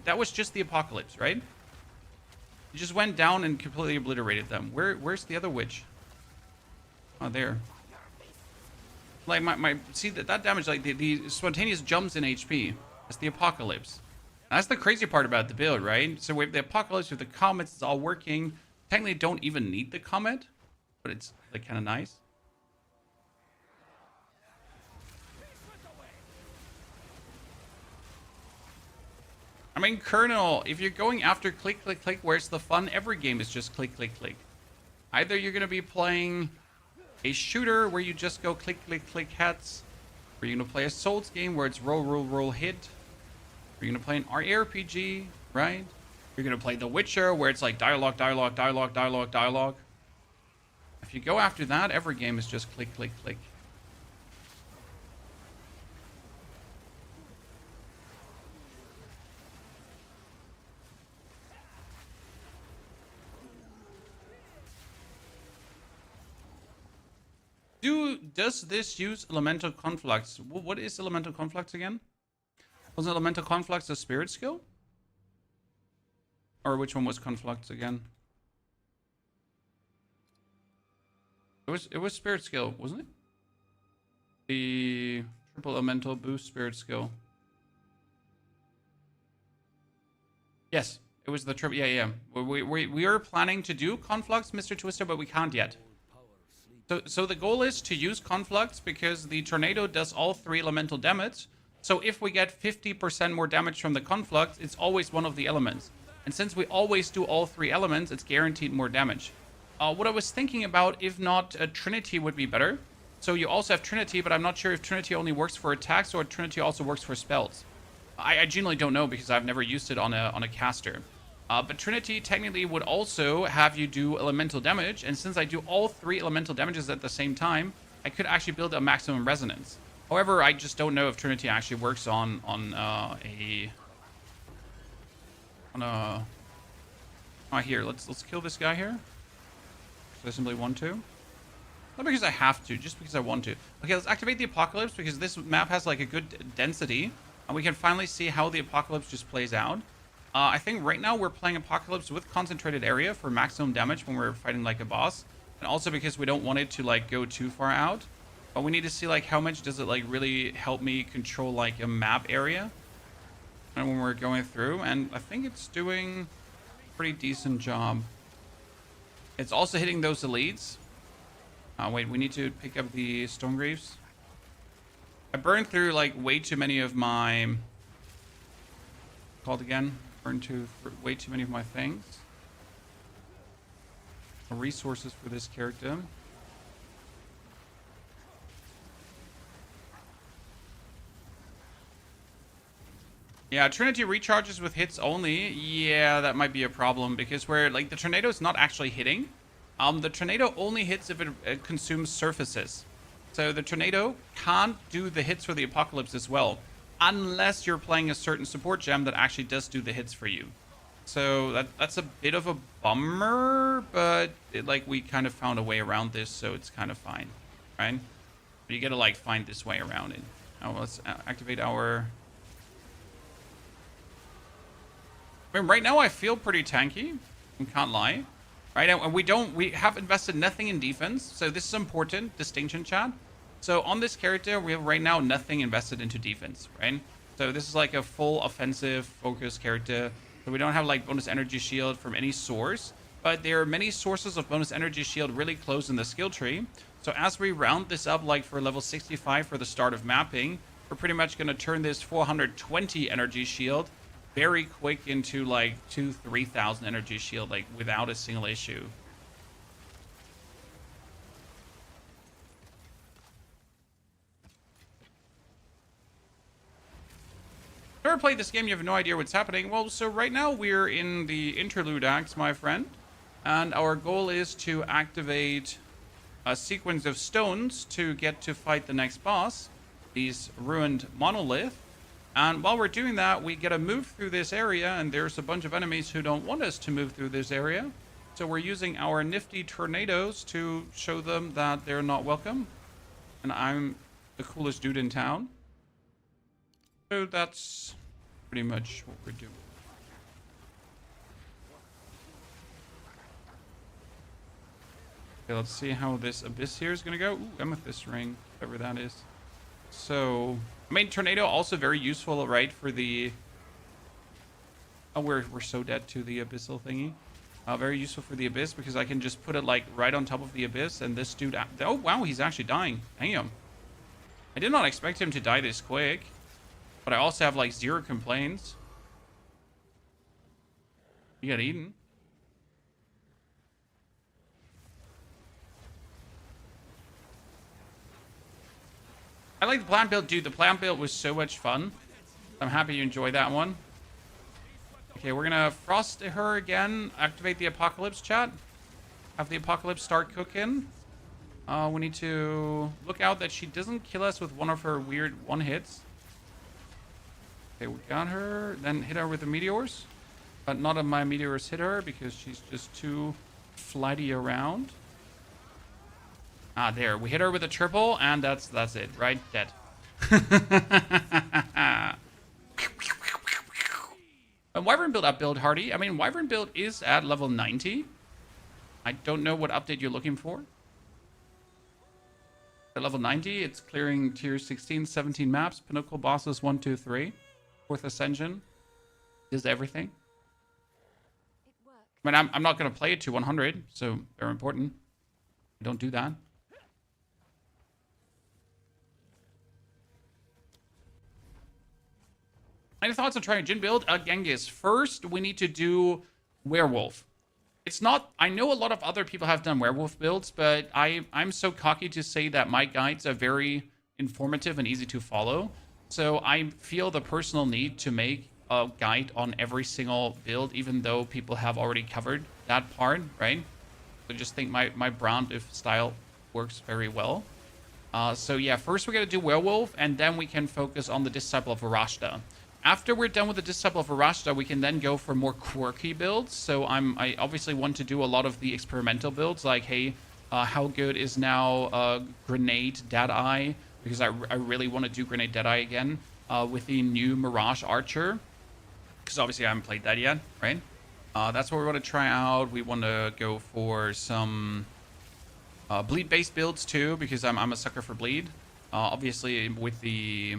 That was just the Apocalypse, right? It just went down and completely obliterated them. Where's the other witch? Oh, there. Like see that damage, like the spontaneous jumps in HP. That's the Apocalypse. And that's the crazy part about the build, right? So we have the Apocalypse with the comets, it's all working. Technically don't even need the comet, but it's like kind of nice. I mean, Colonel, if you're going after click, click, click, where's the fun? Every game is just click, click, click. Either you're going to be playing a shooter where you just go click, click, click hats, or you're going to play a Souls game where it's roll, roll, roll, hit, or you're going to play an RPG, right? You're going to play The Witcher where it's like dialogue, dialogue, dialogue, dialogue, dialogue. If you go after that, every game is just click, click, click. does this use elemental conflux? What is elemental conflux again? Was elemental conflux a spirit skill? Or which one was conflux again? It was spirit skill, wasn't it? The triple elemental boost spirit skill. Yes, it was the triple. Yeah. We are planning to do conflux, Mr. Twister, but we can't yet. So the goal is to use conflux because the tornado does all 3 elemental damage. So if we get 50% more damage from the conflux, it's always one of the elements. And since we always do all 3 elements, it's guaranteed more damage. What I was thinking about, if not, Trinity would be better. So you also have Trinity, but I'm not sure if Trinity only works for attacks or Trinity also works for spells. I genuinely don't know because I've never used it on a caster. But Trinity technically would also have you do elemental damage, and since I do all 3 elemental damages at the same time, I could actually build a maximum resonance. However, I just don't know if Trinity actually works on here. Let's kill this guy here. I simply want to. Not because I have to, just because I want to. Okay, let's activate the Apocalypse because this map has like a good density. And we can finally see how the Apocalypse just plays out. I think right now we're playing Apocalypse with concentrated area for maximum damage when we're fighting like a boss. And also because we don't want it to like go too far out. But we need to see like how much does it like really help me control like a map area. And when we're going through. And I think it's doing a pretty decent job. It's also hitting those elites. Wait, we need to pick up the Stonegreaves. I burned through like way too many of my... Called again? Burned through way too many of my things. Resources for this character. Yeah, Trinity recharges with hits only. Yeah, that might be a problem because where like the tornado is not actually hitting. The tornado only hits if it consumes surfaces. So the tornado can't do the hits for the Apocalypse as well, unless you're playing a certain support gem that actually does do the hits for you. So that's a bit of a bummer, but we kind of found a way around this, so it's kind of fine, right? But you gotta like find this way around it. Now let's activate our... I mean, right now I feel pretty tanky. I can't lie. Right, and we have invested nothing in defense, so this is important distinction, chat. So on this character, we have right now nothing invested into defense, right? So this is like a full offensive focused character. So we don't have like bonus energy shield from any source, but there are many sources of bonus energy shield really close in the skill tree. So as we round this up, like for level 65 for the start of mapping, we're pretty much going to turn this 420 energy shield very quick into like 2,000-3,000 energy shield, like without a single issue. Never played this game, you have no idea what's happening. Well, so right now we're in the interlude acts, my friend, and our goal is to activate a sequence of stones to get to fight the next boss, these ruined monolith. And while we're doing that, we get to move through this area, and there's a bunch of enemies who don't want us to move through this area. So we're using our nifty tornadoes to show them that they're not welcome. And I'm the coolest dude in town. So that's pretty much what we're doing. Okay, let's see how this abyss here is going to go. Ooh, amethyst ring, whatever that is. So... I mean, tornado also very useful, right, for the... Oh, we're so dead to the abyssal thingy. Very useful for the abyss because I can just put it, like, right on top of the abyss, and this dude... Oh, wow, he's actually dying. Damn. I did not expect him to die this quick. But I also have, like, 0 complaints. He got eaten. I like the plant build, dude. The plant build was so much fun. I'm happy you enjoyed that one. Okay, we're gonna frost her again. Activate the Apocalypse, chat. Have the Apocalypse start cooking. We need to look out that she doesn't kill us with one of her weird one-hits. Okay, we got her. Then hit her with the meteors. But none of my meteors hit her because she's just too flighty around. Ah, there. We hit her with a triple, and that's it, right? Dead. And Wyvern build up build, Hardy. I mean, Wyvern build is at level 90. I don't know what update you're looking for. At level 90, it's clearing tier 16, 17 maps. Pinnacle bosses 1, 2, 3. Fourth Ascension. Does everything. I mean, I'm not going to play it to 100, so very important. Don't do that. Any thoughts on trying a Jin build? Genghis. First, we need to do Werewolf. It's not... I know a lot of other people have done Werewolf builds, but I'm so cocky to say that my guides are very informative and easy to follow. So I feel the personal need to make a guide on every single build, even though people have already covered that part, right? I just think my brand if style works very well. So yeah, first we gotta do Werewolf, and then we can focus on the Disciple of Arashta. After we're done with the Disciple of Arashta, we can then go for more quirky builds. So I obviously want to do a lot of the experimental builds, like, hey, how good is now Grenade Deadeye? Because I really want to do Grenade Deadeye again with the new Mirage Archer. Because obviously I haven't played that yet, right? That's what we want to try out. We want to go for some bleed-based builds too, because I'm a sucker for bleed. Obviously with the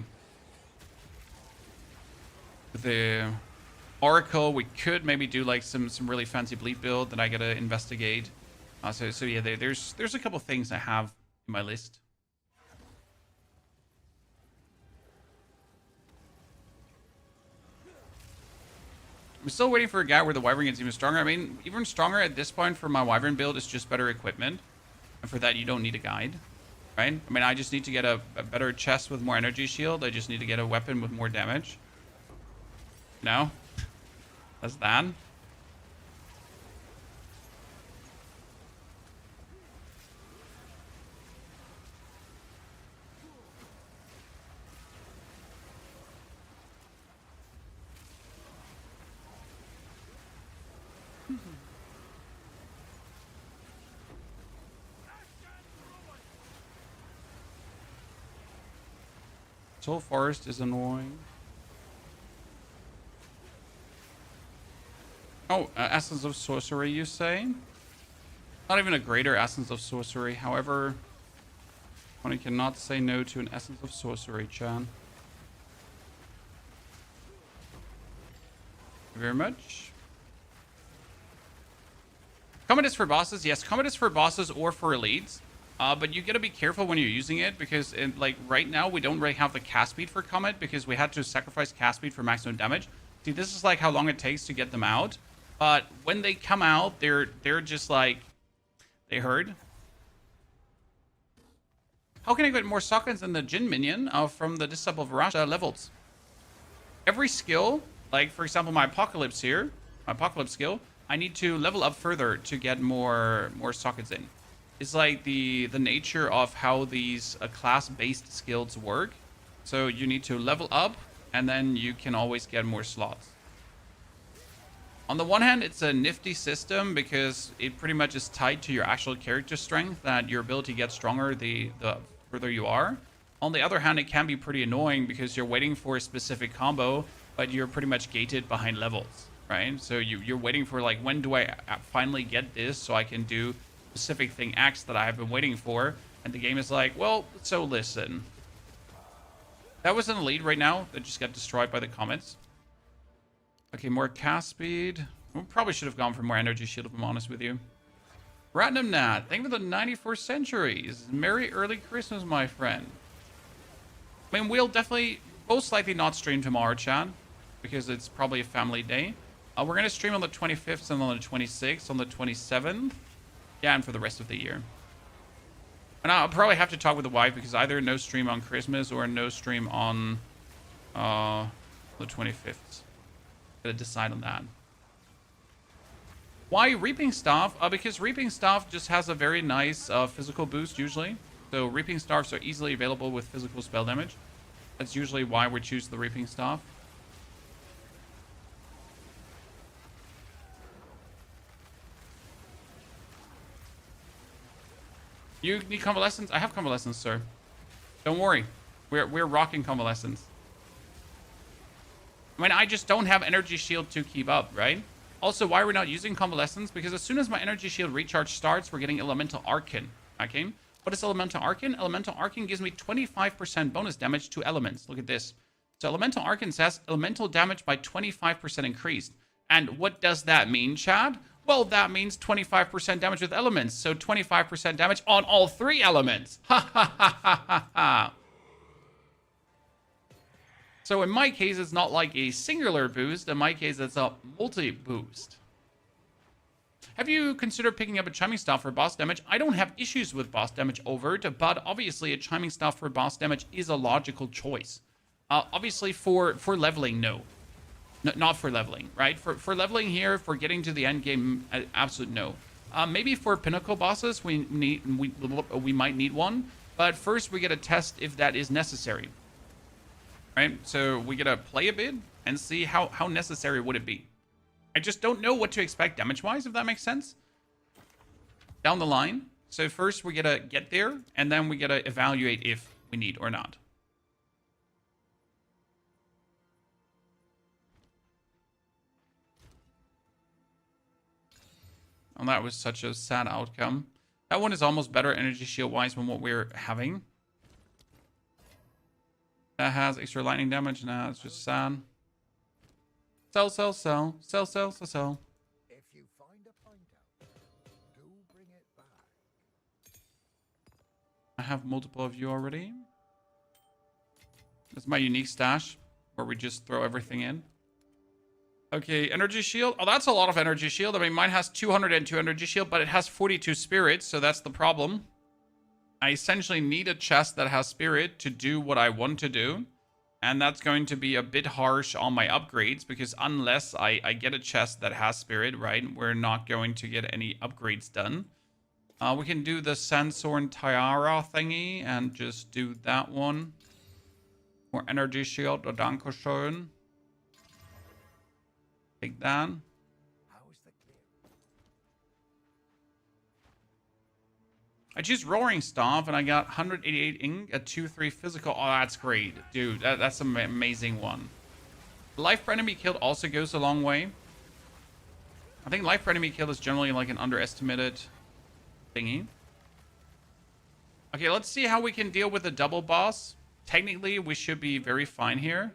Oracle, we could maybe do like some really fancy bleed build that I gotta investigate. So yeah, there's a couple things I have in my list. I'm still waiting for a guy where the Wyvern gets even stronger. I mean, even stronger at this point for my Wyvern build is just better equipment. And for that, you don't need a guide, right? I mean, I just need to get a better chest with more energy shield. I just need to get a weapon with more damage. No? That's that. Soul Forest is annoying. Oh, Essence of Sorcery, you say? Not even a greater Essence of Sorcery. However, one cannot say no to an Essence of Sorcery, Chan. Thank you very much. Commodus for bosses. Yes, Commodus for bosses or for elites. But you gotta be careful when you're using it, because like right now we don't really have the cast speed for Comet because we had to sacrifice cast speed for maximum damage. See, this is like how long it takes to get them out. But when they come out, they're just like, they heard. How can I get more sockets than the Jin minion from the Disciple of Arashta levels? Every skill, like for example my Apocalypse here, my Apocalypse skill, I need to level up further to get more sockets in. It's like the nature of how these class-based skills work. So you need to level up, and then you can always get more slots. On the one hand, it's a nifty system because it pretty much is tied to your actual character strength, that your ability gets stronger the further you are. On the other hand, it can be pretty annoying because you're waiting for a specific combo, but you're pretty much gated behind levels, right? So you're waiting for, like, when do I finally get this so I can do specific thing X that I have been waiting for, and the game is like, well, so listen. That was in the lead right now. That just got destroyed by the comments. Okay, more cast speed. We probably should have gone for more energy shield if I'm honest with you. Random Nat, thank you for the 94 centuries. Merry early Christmas, my friend. I mean, we'll definitely, most likely not stream tomorrow, Chad, because it's probably a family day. We're going to stream on the 25th and on the 26th, on the 27th. Yeah, and for the rest of the year. And I'll probably have to talk with the wife because either no stream on Christmas or no stream on the 25th. Gotta decide on that. Why Reaping Staff? Because Reaping Staff just has a very nice physical boost usually. So Reaping Staffs are easily available with physical spell damage. That's usually why we choose the Reaping Staff. You need convalescence? I have convalescence, sir. Don't worry. We're rocking convalescence. I mean, I just don't have energy shield to keep up, right? Also, why are we not using convalescence? Because as soon as my energy shield recharge starts, we're getting elemental arcane. Okay? What is elemental arcane? Elemental arcane gives me 25% bonus damage to elements. Look at this. So elemental arcane says elemental damage by 25% increased. And what does that mean, Chad? Well, that means 25% damage with elements. So 25% damage on all 3 elements. Ha ha ha ha ha ha. So in my case, it's not like a singular boost. In my case, it's a multi-boost. Have you considered picking up a chiming staff for boss damage? I don't have issues with boss damage overt, but obviously a chiming staff for boss damage is a logical choice. Obviously for leveling, no. Not for leveling, right? For leveling here, for getting to the end game, absolute no. Maybe for pinnacle bosses, we might need one, but first we gotta test if that is necessary. Right, so we gotta play a bit and see how necessary would it be. I just don't know what to expect damage-wise, if that makes sense. Down the line. So first we gotta get there, and then we gotta evaluate if we need or not. And that was such a sad outcome. That one is almost better energy shield-wise than what we're having. That has extra lightning damage. Nah, it's just sad. Sell, sell, sell. Sell, sell, sell, sell. If you find a pint do bring it back. I have multiple of you already. This is my unique stash, where we just throw everything in. Okay, energy shield. Oh, that's a lot of energy shield. I mean, mine has 202 energy shield, but it has 42 spirits, so that's the problem. I essentially need a chest that has spirit to do what I want to do. And that's going to be a bit harsh on my upgrades, because unless I get a chest that has spirit, right, we're not going to get any upgrades done. We can do the Sandsworn Tiara thingy and just do that one. More energy shield, Dankeschön. Take that. How's the clear? I choose Roaring Staff, and I got 188 ink, a 2-3 physical. Oh, that's great. Dude, that's an amazing one. Life per enemy killed also goes a long way. I think life per enemy killed is generally like an underestimated thingy. Okay, let's see how we can deal with the double boss. Technically, we should be very fine here.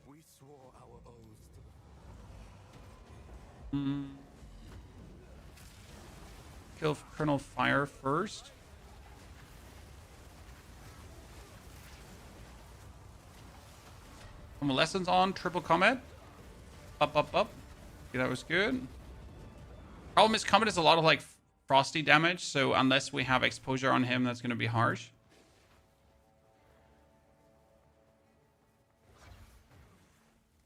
We swore our oaths to the Kill Colonel Fire first. Lessons on Triple Comet. Up, up, up. Okay, that was good. Problem is, Comet is a lot of like frosty damage, so unless we have exposure on him, that's going to be harsh.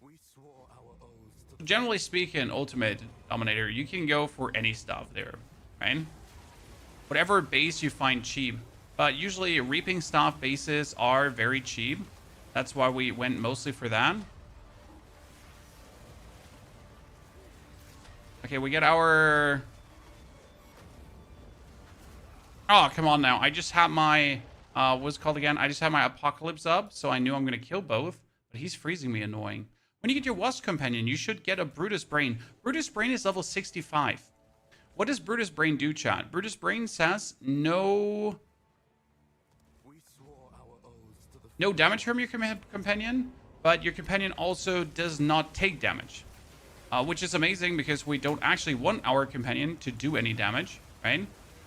We swore our oaths to the Generally speaking, Ultimate Dominator, you can go for any stuff there, right? Whatever base you find cheap. But usually Reaping Staff bases are very cheap. That's why we went mostly for that. Okay, we get our... Oh, come on now. I just had my... what's it called again? I just had my Apocalypse up, so I knew I'm going to kill both. But he's freezing me annoying. When you get your Wasp Companion, you should get a Brutus Brain. Brutus Brain is level 65. What does Brutus Brain do, chat? Brutus Brain says no damage from your companion, but your companion also does not take damage. Which is amazing because we don't actually want our companion to do any damage, right?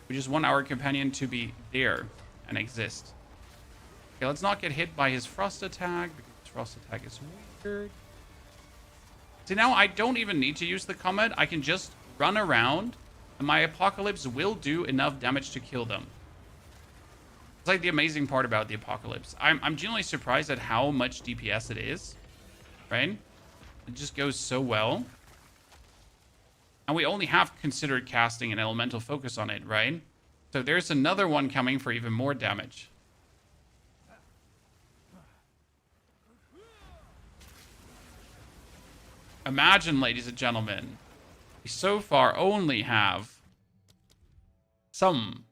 We just want our companion to be there and exist. Okay, let's not get hit by his frost attack, because his frost attack is weird. See, now I don't even need to use the comet. I can just run around, and my Apocalypse will do enough damage to kill them. It's like the amazing part about the Apocalypse. I'm genuinely surprised at how much DPS it is, right? It just goes so well. And we only have considered casting an elemental focus on it, right? So there's another one coming for even more damage. Imagine, ladies and gentlemen, we so far only have some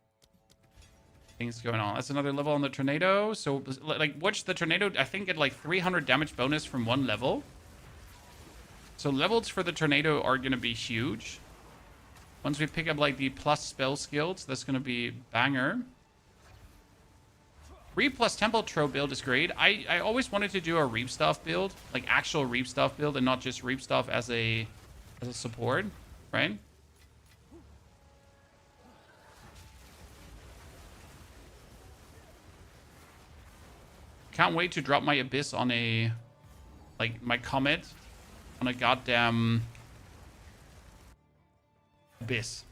things going on. That's another level on the tornado. So like watch the tornado, I think get like 300 damage bonus from one level. So levels for the tornado are going to be huge. Once we pick up like the plus spell skills, that's going to be banger. Reap plus Temple Tro build is great. I always wanted to do a Reap Stuff build, like actual Reap Stuff build, and not just Reap Stuff as a support, right? Can't wait to drop my Abyss on a, like, my Comet on a goddamn Abyss.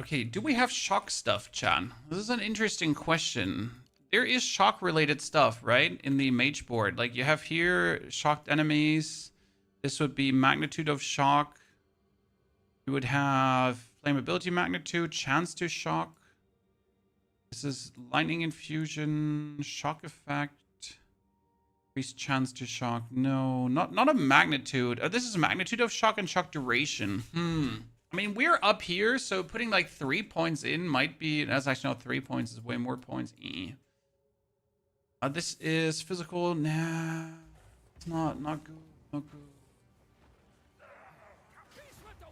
Okay, do we have shock stuff, Chan? This is an interesting question. There is shock-related stuff, right, in the mage board. Like, you have here shocked enemies. This would be magnitude of shock. You would have flammability magnitude, chance to shock. This is lightning infusion, shock effect, increased chance to shock. No, not a magnitude. This is magnitude of shock and shock duration. I mean, we're up here, so putting like 3 points in might be. That's actually not 3 points. Is way more points. This is physical. Nah, it's not good. Not good.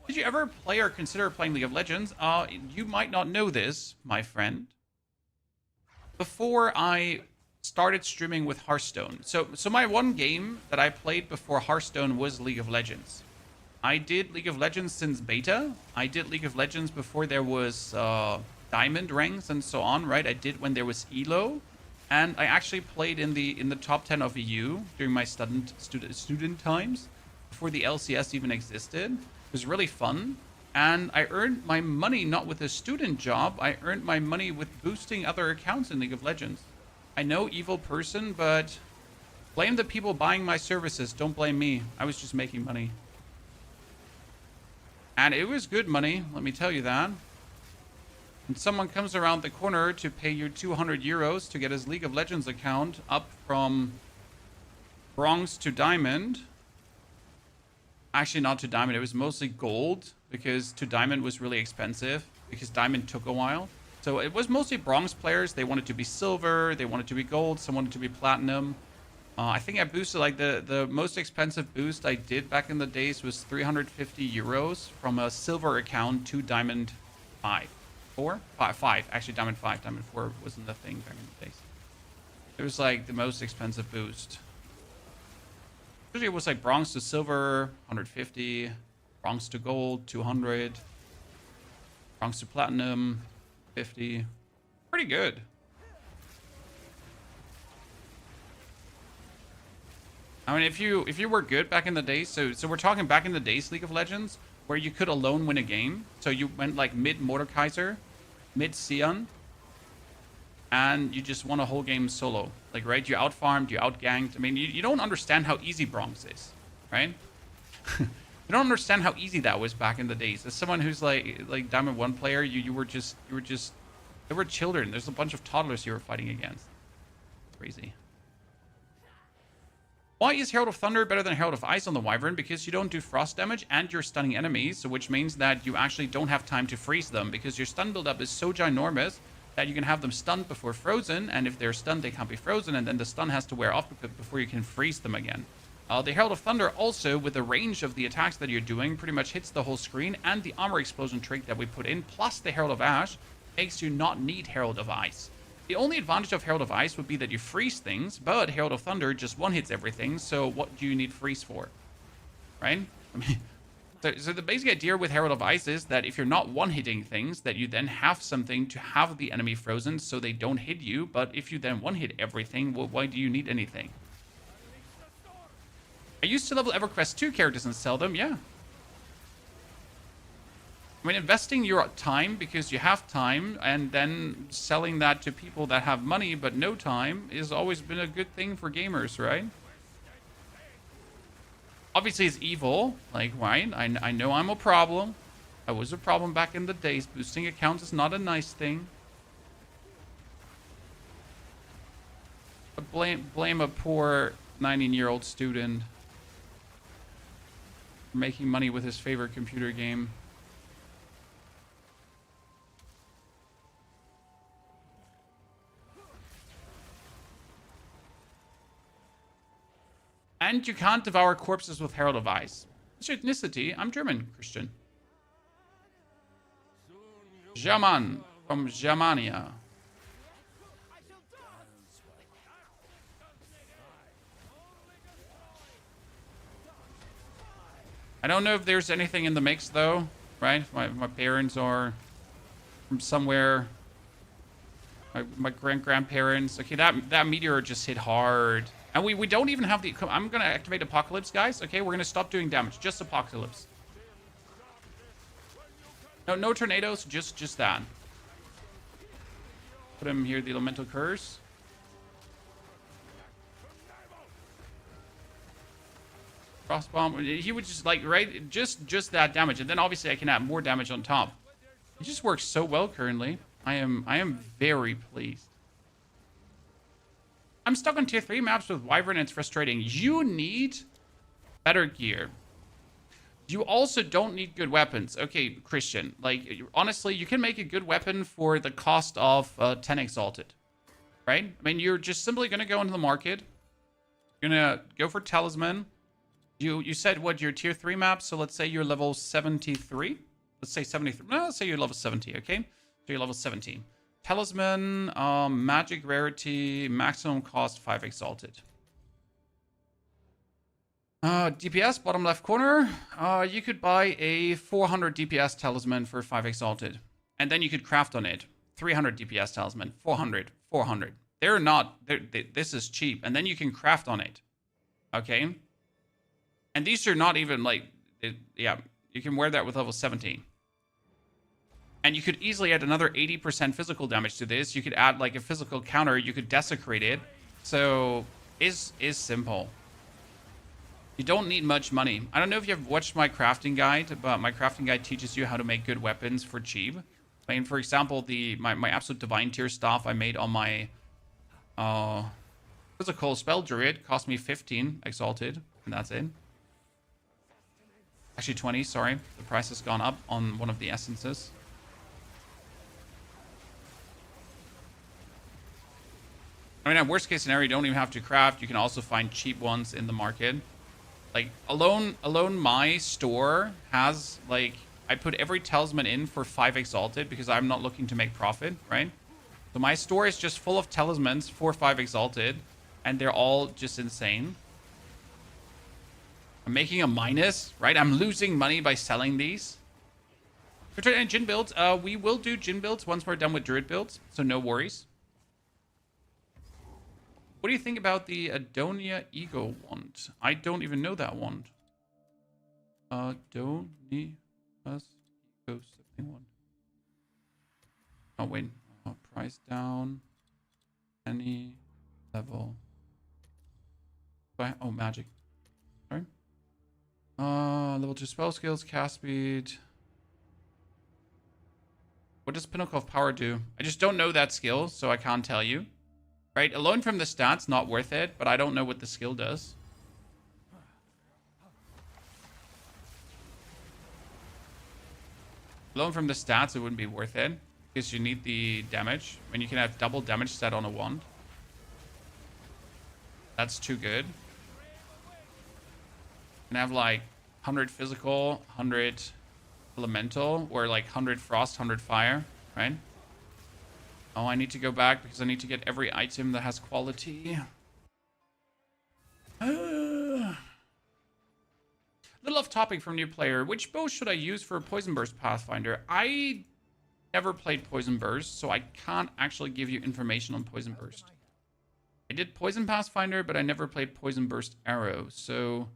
Did you ever play or consider playing League of Legends? You might not know this, my friend. Before I started streaming with Hearthstone. So my one game that I played before Hearthstone was League of Legends. I did League of Legends since beta. I did League of Legends before there was diamond ranks and so on, right? I did when there was Elo. And I actually played in the top 10 of EU during my student times, before the LCS even existed. It was really fun. And I earned my money not with a student job. I earned my money with boosting other accounts in League of Legends. I know, evil person, but blame the people buying my services. Don't blame me. I was just making money. And it was good money, let me tell you that. And someone comes around the corner to pay you 200 euros to get his League of Legends account up from bronze to diamond. Actually, not to diamond. It was mostly gold, because to diamond was really expensive, because diamond took a while. So it was mostly bronze players. They wanted to be silver, they wanted to be gold, some wanted to be platinum. I think I boosted, like, the most expensive boost I did back in the days was 350 euros from a silver account to diamond 5. 4? 5. Actually, diamond 5. Diamond 4 wasn't the thing back in the days. It was like the most expensive boost. Usually it was like bronze to silver, 150. Bronze to gold, 200. Bronze to platinum, 50. Pretty good. I mean, if you were good back in the days, so we're talking back in the days League of Legends, where you could alone win a game. So you went like mid Mordekaiser, mid Sion, and you just won a whole game solo. Like, right? You outfarmed, you outganked. I mean, you don't understand how easy bronze is, right? You don't understand how easy that was back in the days. As someone who's like Diamond 1 player, you were just they were children. There's a bunch of toddlers you were fighting against. Crazy. Why is Herald of Thunder better than Herald of Ice on the Wyvern? Because you don't do frost damage and you're stunning enemies, so which means that you actually don't have time to freeze them, because your stun buildup is so ginormous that you can have them stunned before frozen, and if they're stunned, they can't be frozen, and then the stun has to wear off before you can freeze them again. The Herald of Thunder also, with the range of the attacks that you're doing, pretty much hits the whole screen, and the armor explosion trait that we put in, plus the Herald of Ash, makes you not need Herald of Ice. The only advantage of Herald of Ice would be that you freeze things, but Herald of Thunder just one-hits everything, so what do you need freeze for? Right? I mean, so the basic idea with Herald of Ice is that if you're not one-hitting things, that you then have something to have the enemy frozen so they don't hit you, but if you then one-hit everything, well, why do you need anything? I used to level EverQuest 2 characters and sell them, yeah. I mean, investing your time because you have time and then selling that to people that have money but no time has always been a good thing for gamers, right? Obviously, it's evil. Like, right? I know I'm a problem. I was a problem back in the days. Boosting accounts is not a nice thing. But blame a poor 19-year-old student for making money with his favorite computer game. And you can't devour corpses with Herald of Ice. What's your ethnicity? I'm German, Christian. German from Germania. I don't know if there's anything in the mix though, right? My parents are from somewhere. My grandparents. Okay, that meteor just hit hard. And we don't even have the... I'm going to activate Apocalypse, guys. Okay, we're going to stop doing damage. Just Apocalypse. No tornadoes, just that. Put him here, the Elemental Curse. Frostbomb. He would just like, right? Just that damage. And then obviously I can add more damage on top. It just works so well currently. I am very pleased. I'm stuck on tier 3 maps with Wyvern and it's frustrating. You need better gear. You also don't need good weapons. Okay, Christian, like, honestly, you can make a good weapon for the cost of 10 Exalted, right? I mean, you're just simply going to go into the market. You're going to go for Talisman. You said what, your tier 3 map, so let's say you're level 73. Let's say 73. No, let's say you're level 70, okay? So you're level 17. Talisman, magic rarity, maximum cost 5 Exalted. DPS, bottom left corner. You could buy a 400 DPS talisman for 5 Exalted. And then you could craft on it. 300 DPS talisman, 400, 400. This is cheap. And then you can craft on it. Okay? And these are not even like, yeah, you can wear that with level 17. And you could easily add another 80% physical damage to this. You could add like a physical counter. You could desecrate it. So, is simple. You don't need much money. I don't know if you have watched my crafting guide, but my crafting guide teaches you how to make good weapons for cheap. I mean, for example, my absolute divine tier stuff I made on my physical spell druid cost me 15 Exalted, and that's it. Actually 20, sorry. The price has gone up on one of the essences. I mean, at worst case scenario, you don't even have to craft. You can also find cheap ones in the market. Like, alone my store has, like, I put every talisman in for 5 Exalted because I'm not looking to make profit, right? So my store is just full of talismans for 5 Exalted, and they're all just insane. I'm making a minus, right? I'm losing money by selling these. And Jin builds, we will do Jin builds once we're done with Druid builds, so no worries. What do you think about the Adonia Ego wand? I don't even know that wand. Adonia Ego wand. Oh, wait. Price down. Any level. Oh, magic. Sorry. Level 2 spell skills, cast speed. What does Pinnacle of Power do? I just don't know that skill, so I can't tell you. Right, alone from the stats, not worth it, but I don't know what the skill does. Alone from the stats, it wouldn't be worth it, because you need the damage. I mean, you can have double damage set on a wand. That's too good. You can have like 100 physical, 100 elemental, or like 100 frost, 100 fire, right? Oh, I need to go back because I need to get every item that has quality. Little off topic from new player. Which bow should I use for a Poison Burst Pathfinder? I never played Poison Burst, so I can't actually give you information on Poison Burst. I did Poison Pathfinder, but I never played Poison Burst Arrow. So,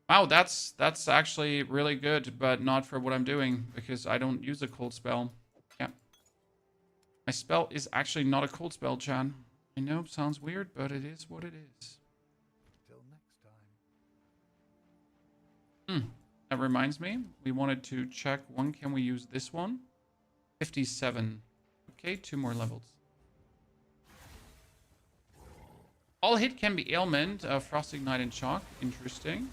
wow, that's actually really good, but not for what I'm doing because I don't use a cold spell. Yeah. My spell is actually not a cold spell, Chan. I know, sounds weird, but it is what it is. Till next time. That reminds me, we wanted to check one. Can we use this one? 57. Okay, 2 more levels. All hit can be ailment, Frost Ignite and Shock. Interesting.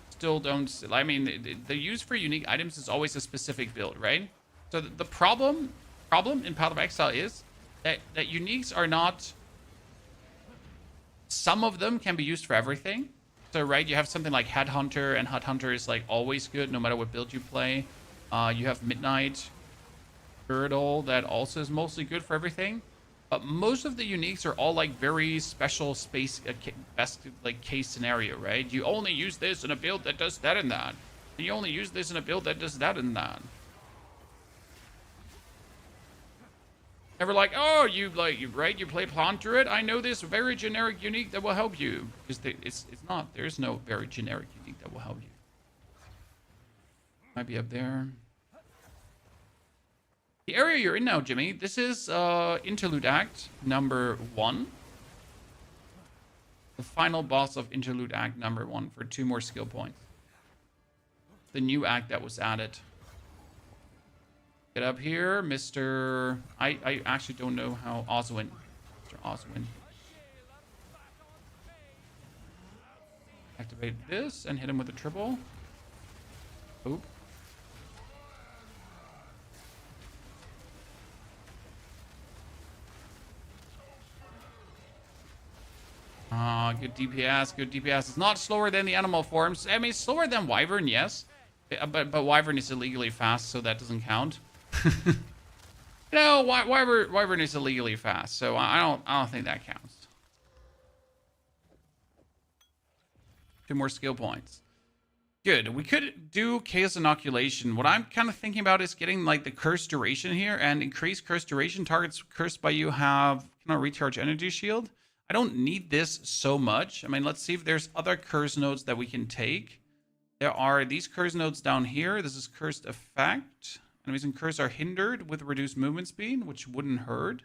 Still don't... I mean, the use for unique items is always a specific build, right? So the problem in Path of Exile is that uniques are not some of them can be used for everything. So, right, you have something like Headhunter, and Headhunter is like always good no matter what build you play. You have Midnight Girdle that also is mostly good for everything. But most of the uniques are all like very special space, best like case scenario, right? You only use this in a build that does that and that. And you only use this in a build that does that and that. Never like, oh, you play Plant Druid. I know this very generic unique that will help you. Because it's not. There's no very generic unique that will help you. Might be up there. The area you're in now, Jimmy, this is Interlude Act number 1. The final boss of Interlude Act number 1 for 2 more skill points. The new act that was added. Get up here, Mr. I actually don't know how Oswin. Mr. Oswin. Activate this and hit him with a triple. Oop. Good DPS, good DPS. It's not slower than the animal forms. I mean, slower than Wyvern, yes. But Wyvern is illegally fast, so that doesn't count. No, Wyvern is illegally fast, so I don't think that counts. 2 more skill points. Good. We could do Chaos Inoculation. What I'm kind of thinking about is getting like the curse duration here, and increase curse duration. Targets cursed by you have kind of recharge energy shield. I don't need this so much. I mean, let's see if there's other curse nodes that we can take. There are these curse nodes down here. This is cursed effect. Enemies and curse are hindered with reduced movement speed, which wouldn't hurt.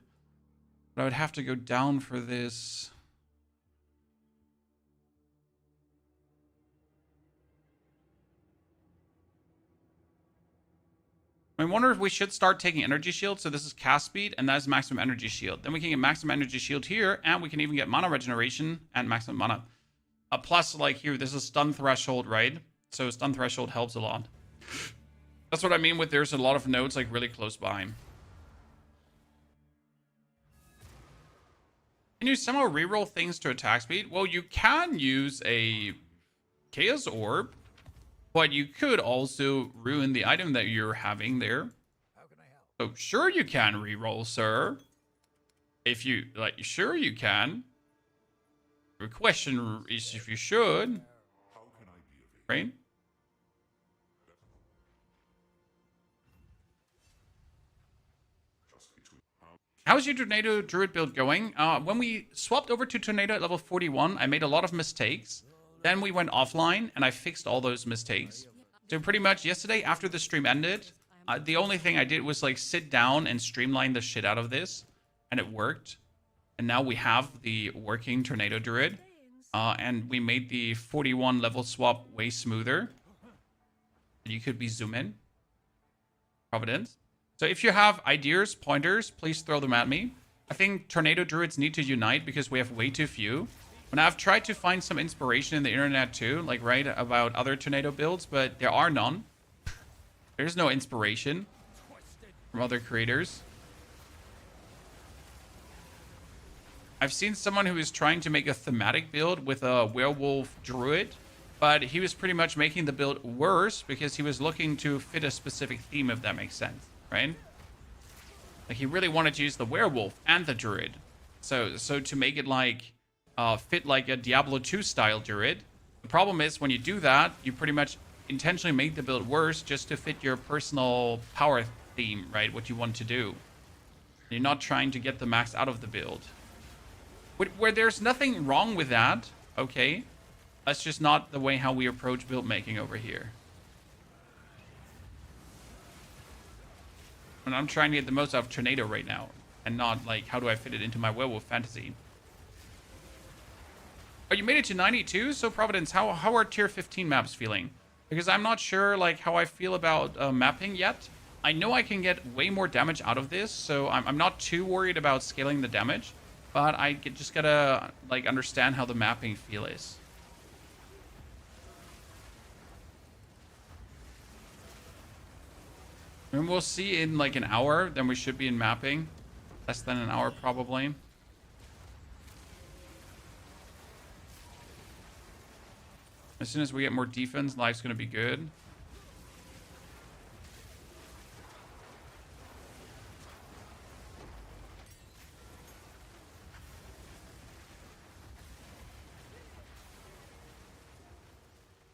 But I would have to go down for this. I wonder if we should start taking energy shield. So this is cast speed, and that is maximum energy shield. Then we can get maximum energy shield here, and we can even get mana regeneration and maximum mana. Plus, like here, this is stun threshold, right? So stun threshold helps a lot. That's what I mean with there's a lot of nodes like really close by. Can you somehow reroll things to attack speed? Well, you can use a Chaos Orb. But you could also ruin the item that you're having there. How can I help? So sure you can reroll, sir. If you like, sure you can. The question is if you should. How can I be of Right? How's your Tornado Druid build going? When we swapped over to Tornado at level 41, I made a lot of mistakes. Then we went offline, and I fixed all those mistakes. So pretty much yesterday, after the stream ended, the only thing I did was like sit down and streamline the shit out of this, and it worked. And now we have the working Tornado Druid, and we made the 41 level swap way smoother. And you could be zoom in. Providence. So if you have ideas, pointers, please throw them at me. I think Tornado Druids need to unite because we have way too few. And I've tried to find some inspiration in the internet too, like, right, about other Tornado builds, but there are none. There's no inspiration from other creators. I've seen someone who is trying to make a thematic build with a werewolf druid, but he was pretty much making the build worse because he was looking to fit a specific theme, if that makes sense, right? Like, he really wanted to use the werewolf and the druid. So to make it like fit like a Diablo 2 style druid. The problem is when you do that, you pretty much intentionally make the build worse just to fit your personal power theme, right? What you want to do. You're not trying to get the max out of the build. Where there's nothing wrong with that, okay? That's just not the way how we approach build making over here. And I'm trying to get the most out of Tornado right now, and not like how do I fit it into my werewolf fantasy. Oh, you made it to 92? So Providence, how are tier 15 maps feeling? Because I'm not sure like how I feel about mapping yet. I know I can get way more damage out of this, so I'm not too worried about scaling the damage. But I just gotta like understand how the mapping feel is. And we'll see in like an hour, then we should be in mapping. Less than an hour probably. As soon as we get more defense, life's going to be good.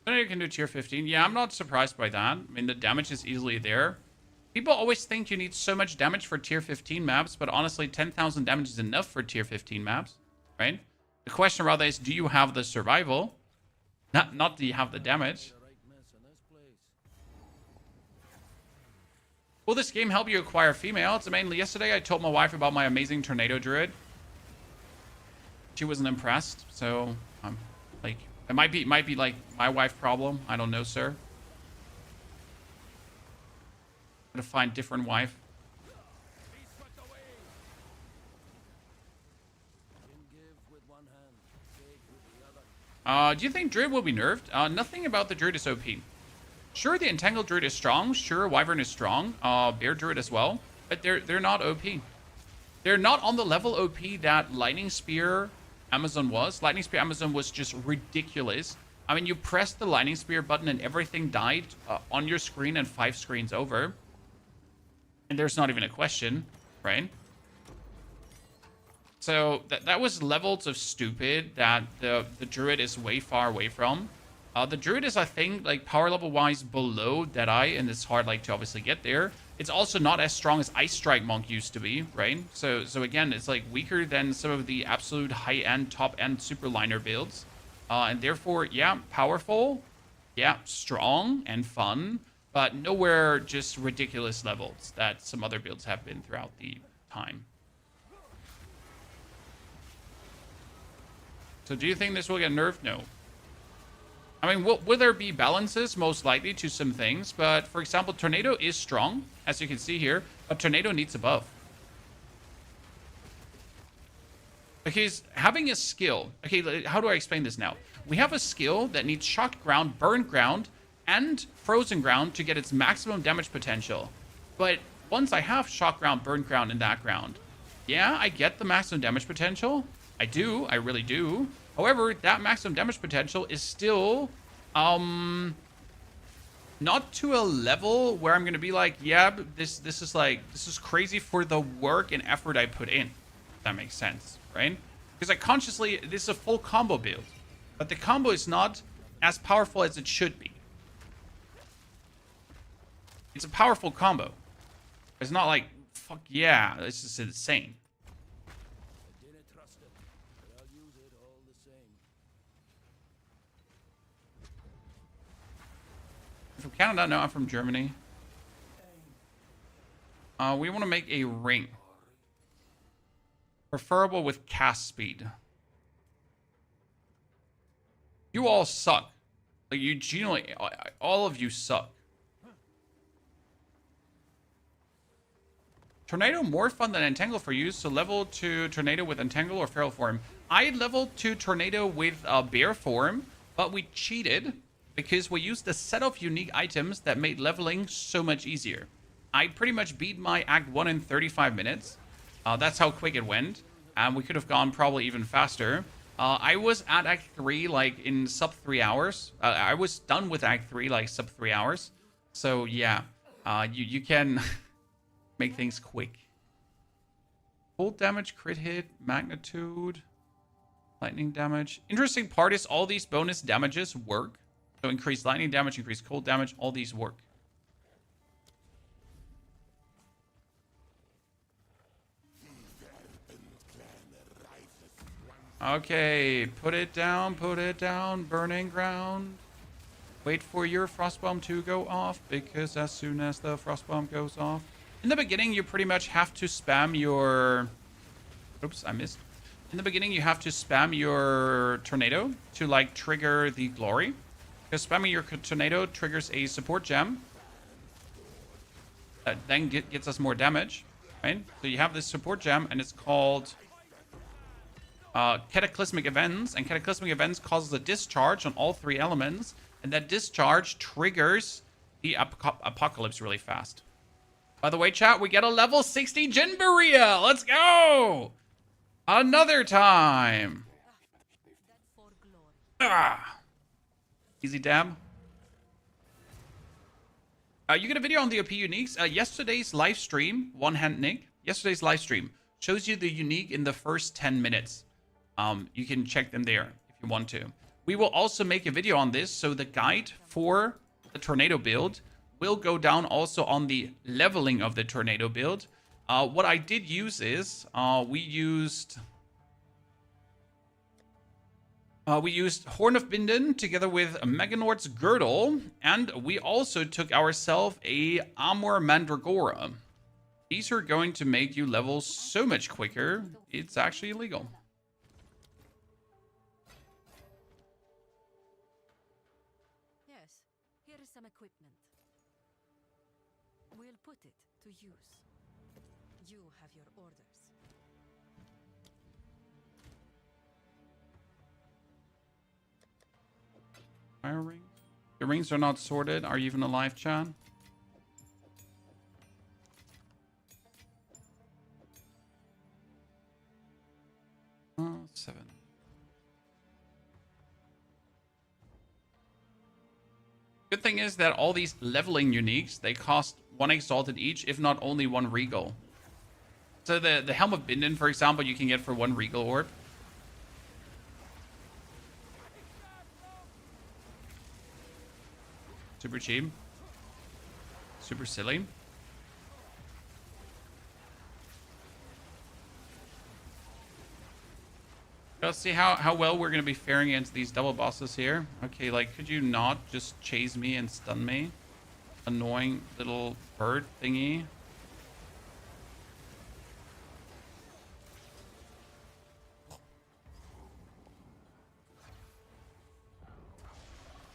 You can do tier 15. Yeah, I'm not surprised by that. I mean, the damage is easily there. People always think you need so much damage for tier 15 maps, but honestly, 10,000 damage is enough for tier 15 maps, right? The question rather is, do you have the survival? Not do you have the damage? Will this game help you acquire females? I mean, yesterday I told my wife about my amazing tornado druid. She wasn't impressed, so I'm like, it might be like my wife problem. I don't know, sir. To find different wife. Do you think Druid will be nerfed? Nothing about the Druid is OP. Sure, the Entangled Druid is strong. Sure, Wyvern is strong. Bear Druid as well. But they're not OP. They're not on the level OP that Lightning Spear Amazon was. Lightning Spear Amazon was just ridiculous. I mean, you pressed the Lightning Spear button and everything died on your screen and 5 screens over. And there's not even a question, right? So that was levels of stupid that the Druid is way far away from. The Druid is, I think, like power level wise below Deadeye, and it's hard like to obviously get there. It's also not as strong as Ice Strike Monk used to be, right? So again, it's like weaker than some of the absolute high-end, top-end super liner builds. And therefore, yeah, powerful, yeah, strong and fun, but nowhere just ridiculous levels that some other builds have been throughout the time. So do you think this will get nerfed? No. I mean, will there be balances? Most likely to some things. But, for example, Tornado is strong, as you can see here. But Tornado needs a buff. Because having a skill... Okay, how do I explain this now? We have a skill that needs Shocked Ground, Burned Ground, and Frozen Ground to get its maximum damage potential. But once I have Shocked Ground, Burned Ground, and that ground, yeah, I get the maximum damage potential. I do. I really do. However, that maximum damage potential is still, not to a level where I'm going to be like, yeah, but this is crazy for the work and effort I put in. If that makes sense, right? Because I consciously, this is a full combo build. But the combo is not as powerful as it should be. It's a powerful combo. It's not like, fuck yeah, it's just insane. From Canada? No, I'm from Germany. We want to make a ring. Preferable with cast speed. You all suck. Like, you genuinely, all of you suck. Tornado more fun than Entangle for you, so level to Tornado with Entangle or Feral form. I leveled to Tornado with Bear form, but we cheated. Because we used a set of unique items that made leveling so much easier. I pretty much beat my Act 1 in 35 minutes. That's how quick it went. And we could have gone probably even faster. I was at Act 3 like in sub 3 hours. I was done with Act 3 like sub 3 hours. So yeah, you can make things quick. Full damage, crit hit, magnitude, lightning damage. Interesting part is all these bonus damages work. So increased lightning damage, increased cold damage, all these work. Okay, put it down, burning ground. Wait for your frostbomb to go off, because as soon as the frostbomb goes off... In the beginning, you pretty much have to spam your... Oops, I missed. In the beginning, you have to spam your tornado to, like, trigger the glory. Because spamming your tornado triggers a support gem that then gets us more damage, right? So you have this support gem, and it's called Cataclysmic Events, and Cataclysmic Events causes a discharge on all 3 elements, and that discharge triggers the apocalypse really fast. By the way, chat, we get a level 60 Jinberea! Let's go! Another time! Ah! Easy dab. You get a video on the OP uniques. Yesterday's live stream, One Hand Nick, yesterday's live stream shows you the unique in the first 10 minutes. You can check them there if you want to. We will also make a video on this, so the guide for the tornado build will go down also on the leveling of the tornado build. What I did use is we used Horn of Binden together with Meganord's Girdle, and we also took ourselves a Amor Mandragora. These are going to make you level so much quicker, it's actually illegal. Yes, here is some equipment. We'll put it to use. You have your orders. Fire rings. The rings are not sorted. Are you even alive, Chan? Oh, 7. Good thing is that all these leveling uniques, they cost 1 exalted each, if not only 1 regal. So the Helm of Binden, for example, you can get for 1 regal orb. Super cheap. Super silly. Let's see how well we're going to be faring against these double bosses here. Okay, like, could you not just chase me and stun me? Annoying little bird thingy.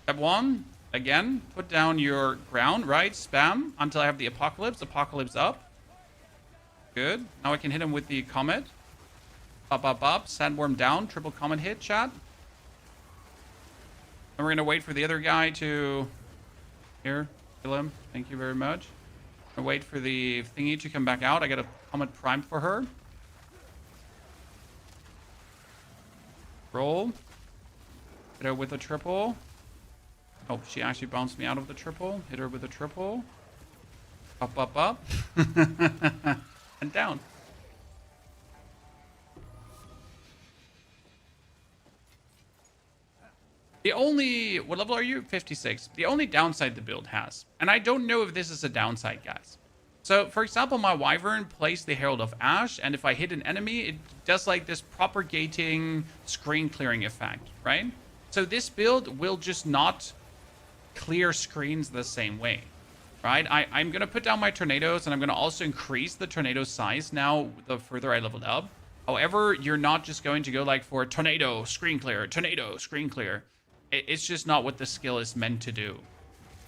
Step 1. Again, put down your ground, right? Spam until I have the apocalypse. Apocalypse up. Good. Now I can hit him with the comet. Up, up, up. Sandworm down. Triple comet hit, chat. And we're going to wait for the other guy to... Here. Kill him. Thank you very much. I'm going to wait for the thingy to come back out. I got a comet prime for her. Roll. Hit her with a triple. Oh, she actually bounced me out of the triple. Hit her with a triple. Up, up, up. And down. The only... What level are you? 56. The only downside the build has. And I don't know if this is a downside, guys. So, for example, my Wyvern plays the Herald of Ash. And if I hit an enemy, it does like this propagating screen clearing effect, right? So this build will just not... clear screens the same way, right? I'm going to put down my tornadoes, and I'm going to also increase the tornado size now the further I leveled up. However, you're not just going to go like for tornado, screen clear, tornado, screen clear. It's just not what the skill is meant to do.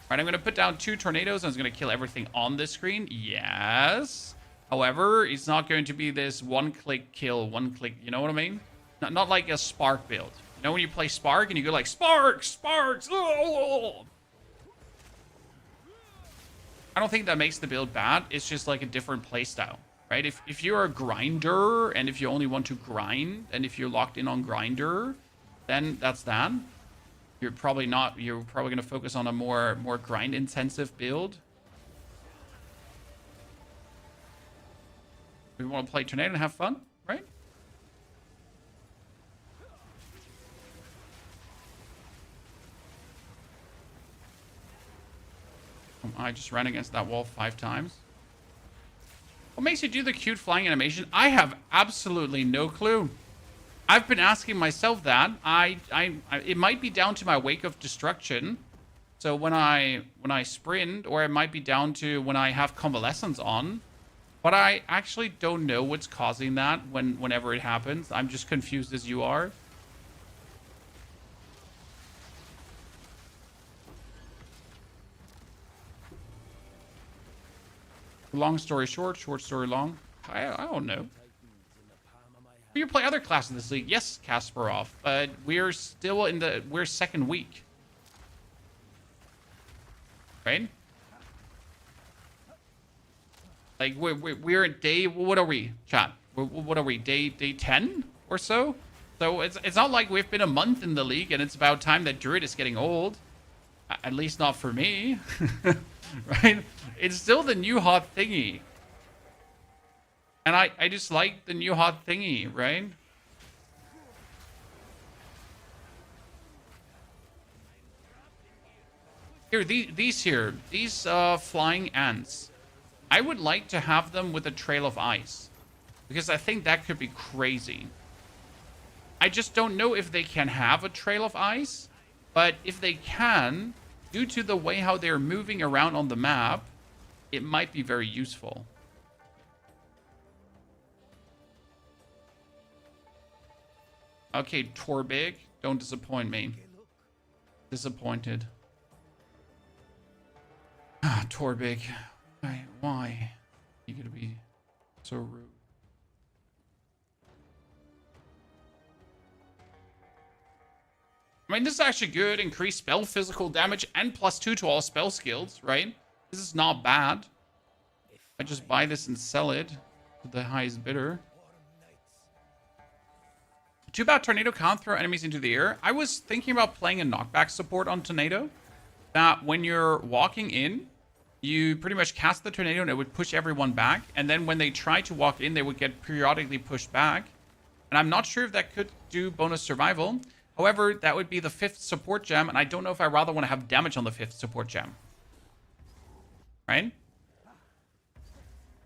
Right, I'm going to put down 2 tornadoes, and it's going to kill everything on the screen. Yes. However, it's not going to be this one-click kill, one-click, you know what I mean? Not like a Spark build. You know when you play Spark, and you go like, Sparks, Sparks, oh! I don't think that makes the build bad. It's just like a different playstyle, right? If you're a grinder and if you only want to grind and if you're locked in on grinder, then that's that. You're probably not. You're probably going to focus on a more grind intensive build. We want to play tornado and have fun, right? I just ran against that wall 5 times. What makes you do the cute flying animation? I have absolutely no clue. I've been asking myself that. It might be down to my Wake of Destruction. So when I sprint, or it might be down to when I have Convalescence on. But I actually don't know what's causing that whenever it happens. I'm just confused as you are. Long story short, short story long. I don't know. You play other classes in this league. Yes, Kasparov. But we're still in we're second week. Right? Like, we're at day... What are we, chat? What are we? Day 10 or so? So it's not like we've been a month in the league and it's about time that Druid is getting old. At least not for me. Right? It's still the new hot thingy. And I just like the new hot thingy, right? Here, these flying ants. I would like to have them with a trail of ice. Because I think that could be crazy. I just don't know if they can have a trail of ice. But if they can, due to the way how they're moving around on the map, it might be very useful. Okay, Torbig, don't disappoint me. Disappointed. Ah, Torbig. Why? You gonna be so rude. I mean, this is actually good. Increase spell physical damage and +2 to all spell skills, right? This is not bad. I just buy this and sell it to the highest bidder. Too bad Tornado can't throw enemies into the air. I was thinking about playing a knockback support on Tornado. That when you're walking in, you pretty much cast the Tornado and it would push everyone back. And then when they try to walk in, they would get periodically pushed back. And I'm not sure if that could do bonus survival. However, that would be the 5th support gem. And I don't know if I rather want to have damage on the 5th support gem. Right?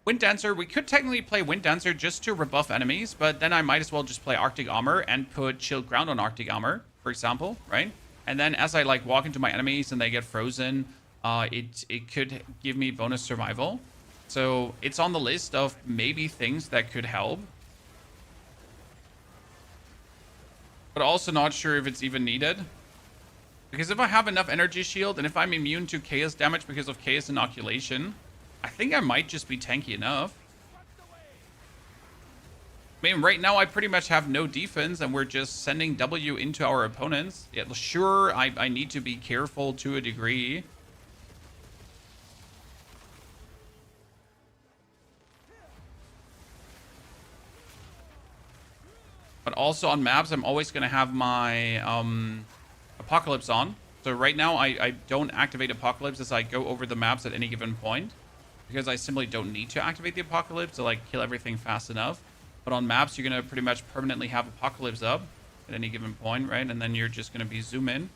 Wind Dancer, we could technically play Wind Dancer just to rebuff enemies, but then I might as well just play Arctic Armor and put Chilled Ground on Arctic Armor, for example, right? And then as I like walk into my enemies and they get frozen, it could give me bonus survival. So it's on the list of maybe things that could help. But also not sure if it's even needed. Because if I have enough energy shield and if I'm immune to chaos damage because of chaos inoculation, I think I might just be tanky enough. I mean, right now I pretty much have no defense and we're just sending W into our opponents. Yeah, sure, I need to be careful to a degree. But also on maps, I'm always going to have my Apocalypse on. So right now I don't activate Apocalypse as I go over the maps at any given point. Because I simply don't need to activate the Apocalypse to like kill everything fast enough. But on maps, you're going to pretty much permanently have Apocalypse up at any given point, right? And then you're just going to be zoom in.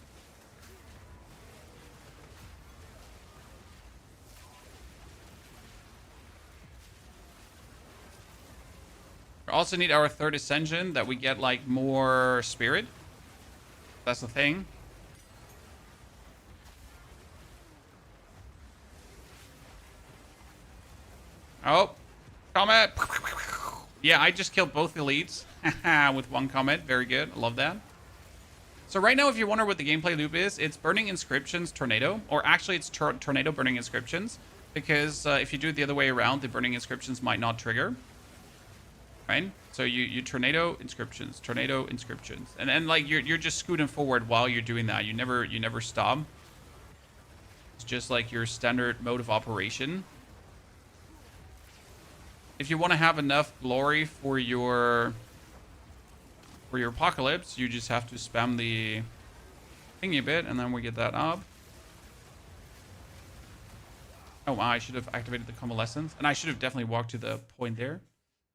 We also need our 3rd Ascension that we get like more spirit. That's the thing. Oh, Comet. Yeah, I just killed both elites with 1 Comet. Very good. I love that. So right now, if you wonder what the gameplay loop is, it's Burning Inscriptions, Tornado. Or actually, it's Tornado Burning Inscriptions. Because if you do it the other way around, the Burning Inscriptions might not trigger. Right? So you Tornado Inscriptions, Tornado Inscriptions. And then like you're just scooting forward while you're doing that. You never stop. It's just like your standard mode of operation. If you want to have enough glory for your Apocalypse, you just have to spam the thingy a bit, and then we get that up. Oh, wow, I should have activated the Convalescence, and I should have definitely walked to the point there.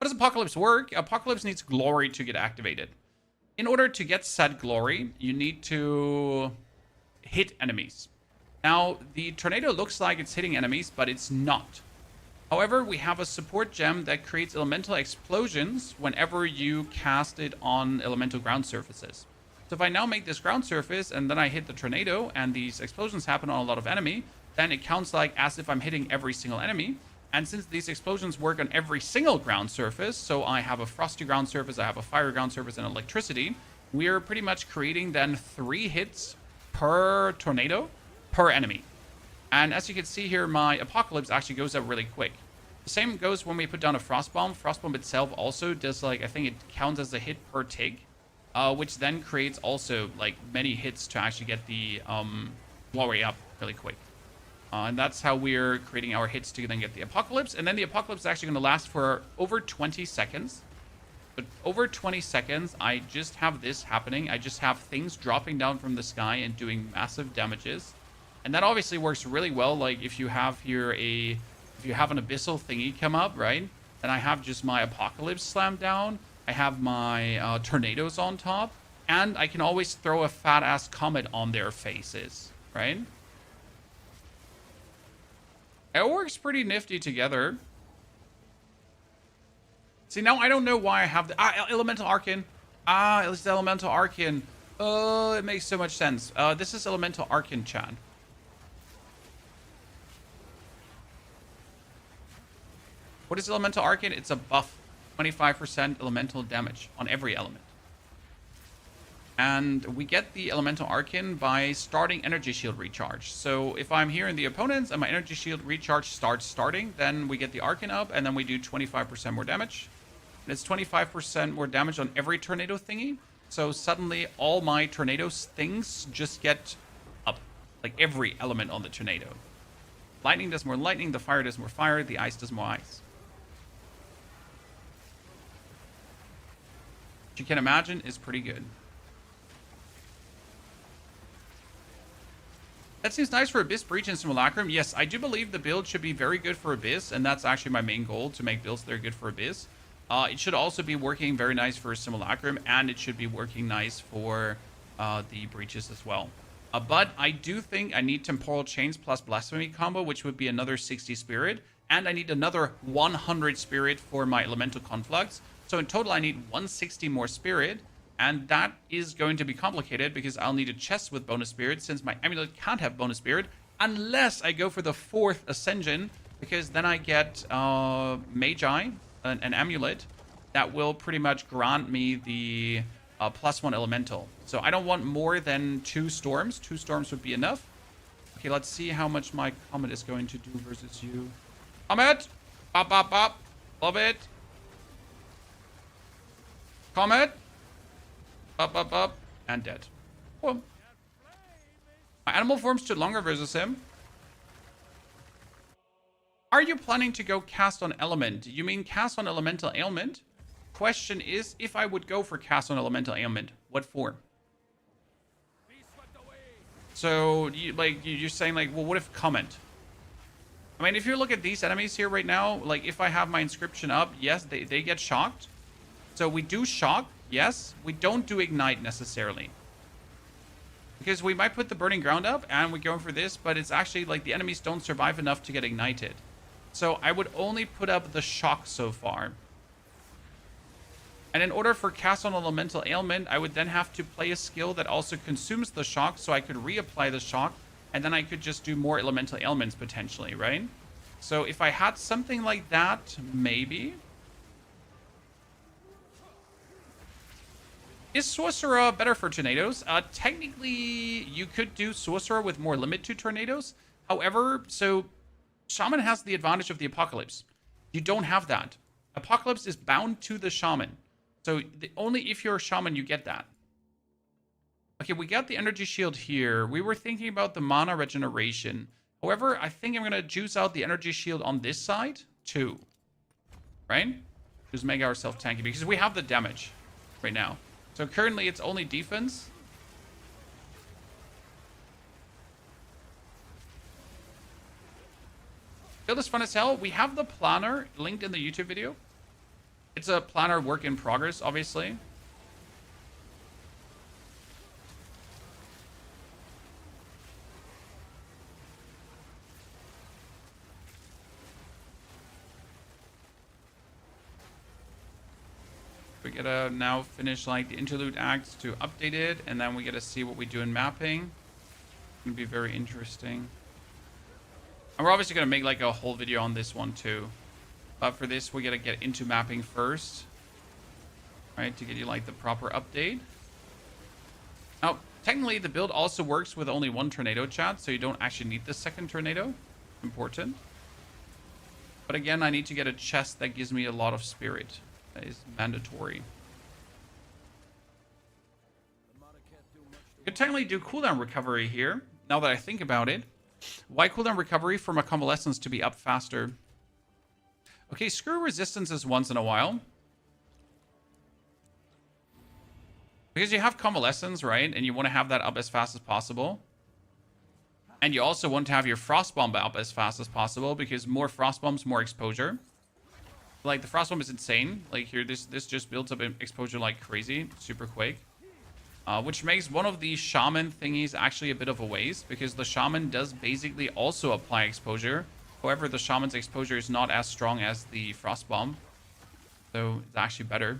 How does Apocalypse work? Apocalypse needs glory to get activated. In order to get said glory, you need to hit enemies. Now, the Tornado looks like it's hitting enemies, but it's not. However, we have a support gem that creates elemental explosions whenever you cast it on elemental ground surfaces. So if I now make this ground surface and then I hit the Tornado and these explosions happen on a lot of enemy, then it counts like as if I'm hitting every single enemy. And since these explosions work on every single ground surface, so I have a frosty ground surface, I have a fire ground surface, and electricity, we are pretty much creating then 3 hits per Tornado per enemy. And as you can see here, my Apocalypse actually goes up really quick. The same goes when we put down a Frost Bomb. Frost Bomb itself also does like, I think it counts as a hit per tick, which then creates also like many hits to actually get the glory up really quick. And that's how we're creating our hits to then get the Apocalypse. And then the Apocalypse is actually going to last for over 20 seconds. But over 20 seconds, I just have this happening. I just have things dropping down from the sky and doing massive damages. And that obviously works really well. Like if you have here if you have an abyssal thingy come up, right? Then I have just my apocalypse slammed down. I have my tornadoes on top. And I can always throw a fat ass comet on their faces, right? It works pretty nifty together. See, now I don't know why I have the Elemental Arcane. It's the Elemental Arcane. Oh, it makes so much sense. This is Elemental Arcane, chat. What is Elemental Arcane? It's a buff. 25% elemental damage on every element. And we get the Elemental Arcane by starting Energy Shield Recharge. So if I'm here in the opponents and my Energy Shield Recharge starting, then we get the Arcane up and then we do 25% more damage. And it's 25% more damage on every tornado thingy. So suddenly all my tornado things just get up. Like every element on the tornado. Lightning does more lightning, the fire does more fire, the ice does more ice. Which you can imagine is pretty good. That seems nice for Abyss, Breach, and Simulacrum. Yes, I do believe the build should be very good for Abyss, and that's actually my main goal, to make builds that are good for Abyss. It should also be working very nice for Simulacrum, and it should be working nice for the Breaches as well. But I do think I need Temporal Chains plus Blasphemy combo, which would be another 60 Spirit, and I need another 100 Spirit for my Elemental Conflux. So in total, I need 160 more Spirit. And that is going to be complicated because I'll need a chest with bonus spirit, since my amulet can't have bonus spirit unless I go for the 4th Ascension, because then I get Magi, an amulet that will pretty much grant me the +1 elemental. So I don't want more than 2 storms. 2 storms would be enough. Okay, let's see how much my comet is going to do versus you. Comet! Bop, bop, bop. Love it. Comet! Up, and dead. Well, my animal form stood longer versus him. Are you planning to go cast on element? You mean cast on elemental ailment? Question is, if I would go for cast on elemental ailment, what form? So, you're saying, like, well, what if comment? I mean, if you look at these enemies here right now, like, if I have my inscription up, yes, they get shocked. So we do shock. Yes, we don't do ignite necessarily. Because we might put the burning ground up and we're going for this, but it's actually like the enemies don't survive enough to get ignited. So I would only put up the shock so far. And in order for cast on elemental ailment, I would then have to play a skill that also consumes the shock, so I could reapply the shock, and then I could just do more elemental ailments potentially, right? So if I had something like that, maybe. Is Sorcerer better for tornadoes? Technically, you could do Sorcerer with more limit to tornadoes. However, so Shaman has the advantage of the Apocalypse. You don't have that. Apocalypse is bound to the Shaman. So only if you're a Shaman, you get that. Okay, we got the Energy Shield here. We were thinking about the Mana Regeneration. However, I think I'm going to juice out the Energy Shield on this side, too. Right? Just make ourselves tanky, because we have the damage right now. So currently it's only defense. Build is fun as hell. We have the planner linked in the YouTube video. It's a planner work in progress, obviously. We gotta now finish like the interlude acts to update it, and then we gotta see what we do in mapping. It's gonna be very interesting. And we're obviously gonna make like a whole video on this one too. But for this, we gotta get into mapping first, right, to get you like the proper update. Now, technically, the build also works with only 1 tornado, chat, so you don't actually need the 2nd tornado. Important. But again, I need to get a chest that gives me a lot of spirit. That is mandatory. You could technically do cooldown recovery here, now that I think about it. Why cooldown recovery for my convalescence to be up faster? Okay, screw resistances once in a while. Because you have convalescence, right? And you want to have that up as fast as possible. And you also want to have your frost bomb up as fast as possible, because more frost bombs, more exposure. Like, the frost bomb is insane. Like, here, this just builds up exposure like crazy, super quick. Which makes one of the shaman thingies actually a bit of a waste, because the shaman does basically also apply exposure. However, the shaman's exposure is not as strong as the frost bomb, so it's actually better.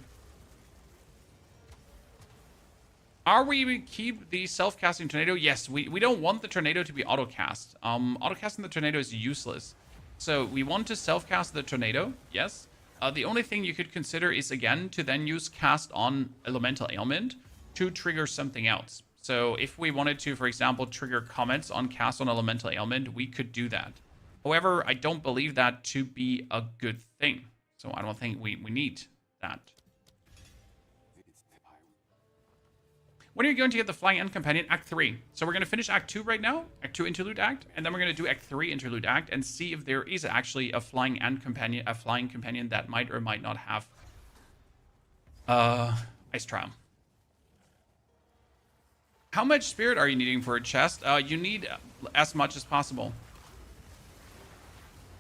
Are we keep the self-casting tornado? Yes, we don't want the tornado to be auto-cast. Auto-casting the tornado is useless. So we want to self-cast the tornado, yes. The only thing you could consider is, again, to then use cast on elemental ailment to trigger something else. So if we wanted to, for example, trigger comments on cast on elemental ailment, we could do that. However, I don't believe that to be a good thing. So I don't think we need that. When are you going to get the Flying End Companion? Act 3. So we're going to finish Act 2 right now. Act 2 Interlude Act. And then we're going to do Act 3 Interlude Act and see if there is actually a Flying End Companion, a Flying Companion that might or might not have Ice Trial. How much spirit are you needing for a chest? You need as much as possible.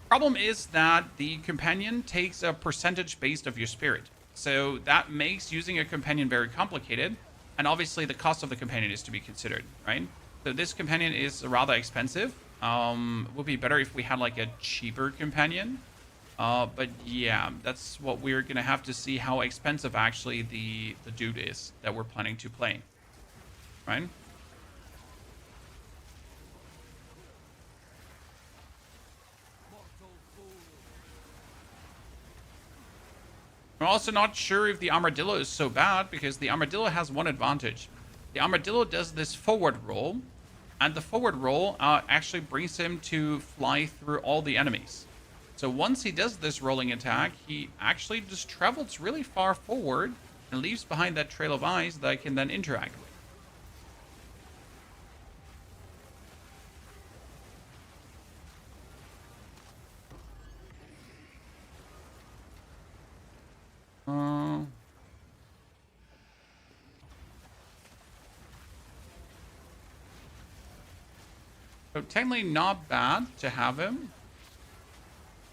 Problem is that the companion takes a percentage based of your spirit. So that makes using a companion very complicated. And obviously the cost of the companion is to be considered, right? So this companion is rather expensive. Would be better if we had like a cheaper companion. But yeah, that's what we're going to have to see, how expensive actually the dude is that we're planning to play. Right? I'm also not sure if the Armadillo is so bad, because the Armadillo has one advantage. The Armadillo does this forward roll, and the forward roll actually brings him to fly through all the enemies. So once he does this rolling attack, he actually just travels really far forward and leaves behind that trail of ice that I can then interact with. So technically not bad to have him.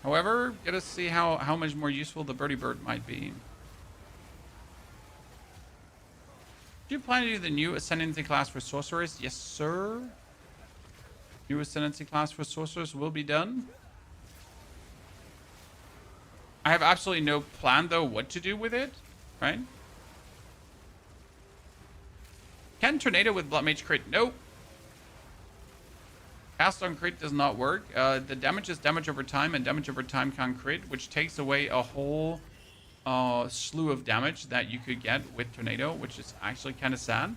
However, gotta see how much more useful the birdie bird might be. Do you plan to do the new ascendancy class for sorcerers? Yes, sir. New ascendancy class for sorcerers will be done. I have absolutely no plan though what to do with it, right? Can tornado with blood mage crit? Nope. Cast on crit does not work. The damage is damage over time, and damage over time can't crit, which takes away a whole slew of damage that you could get with tornado, which is actually kind of sad.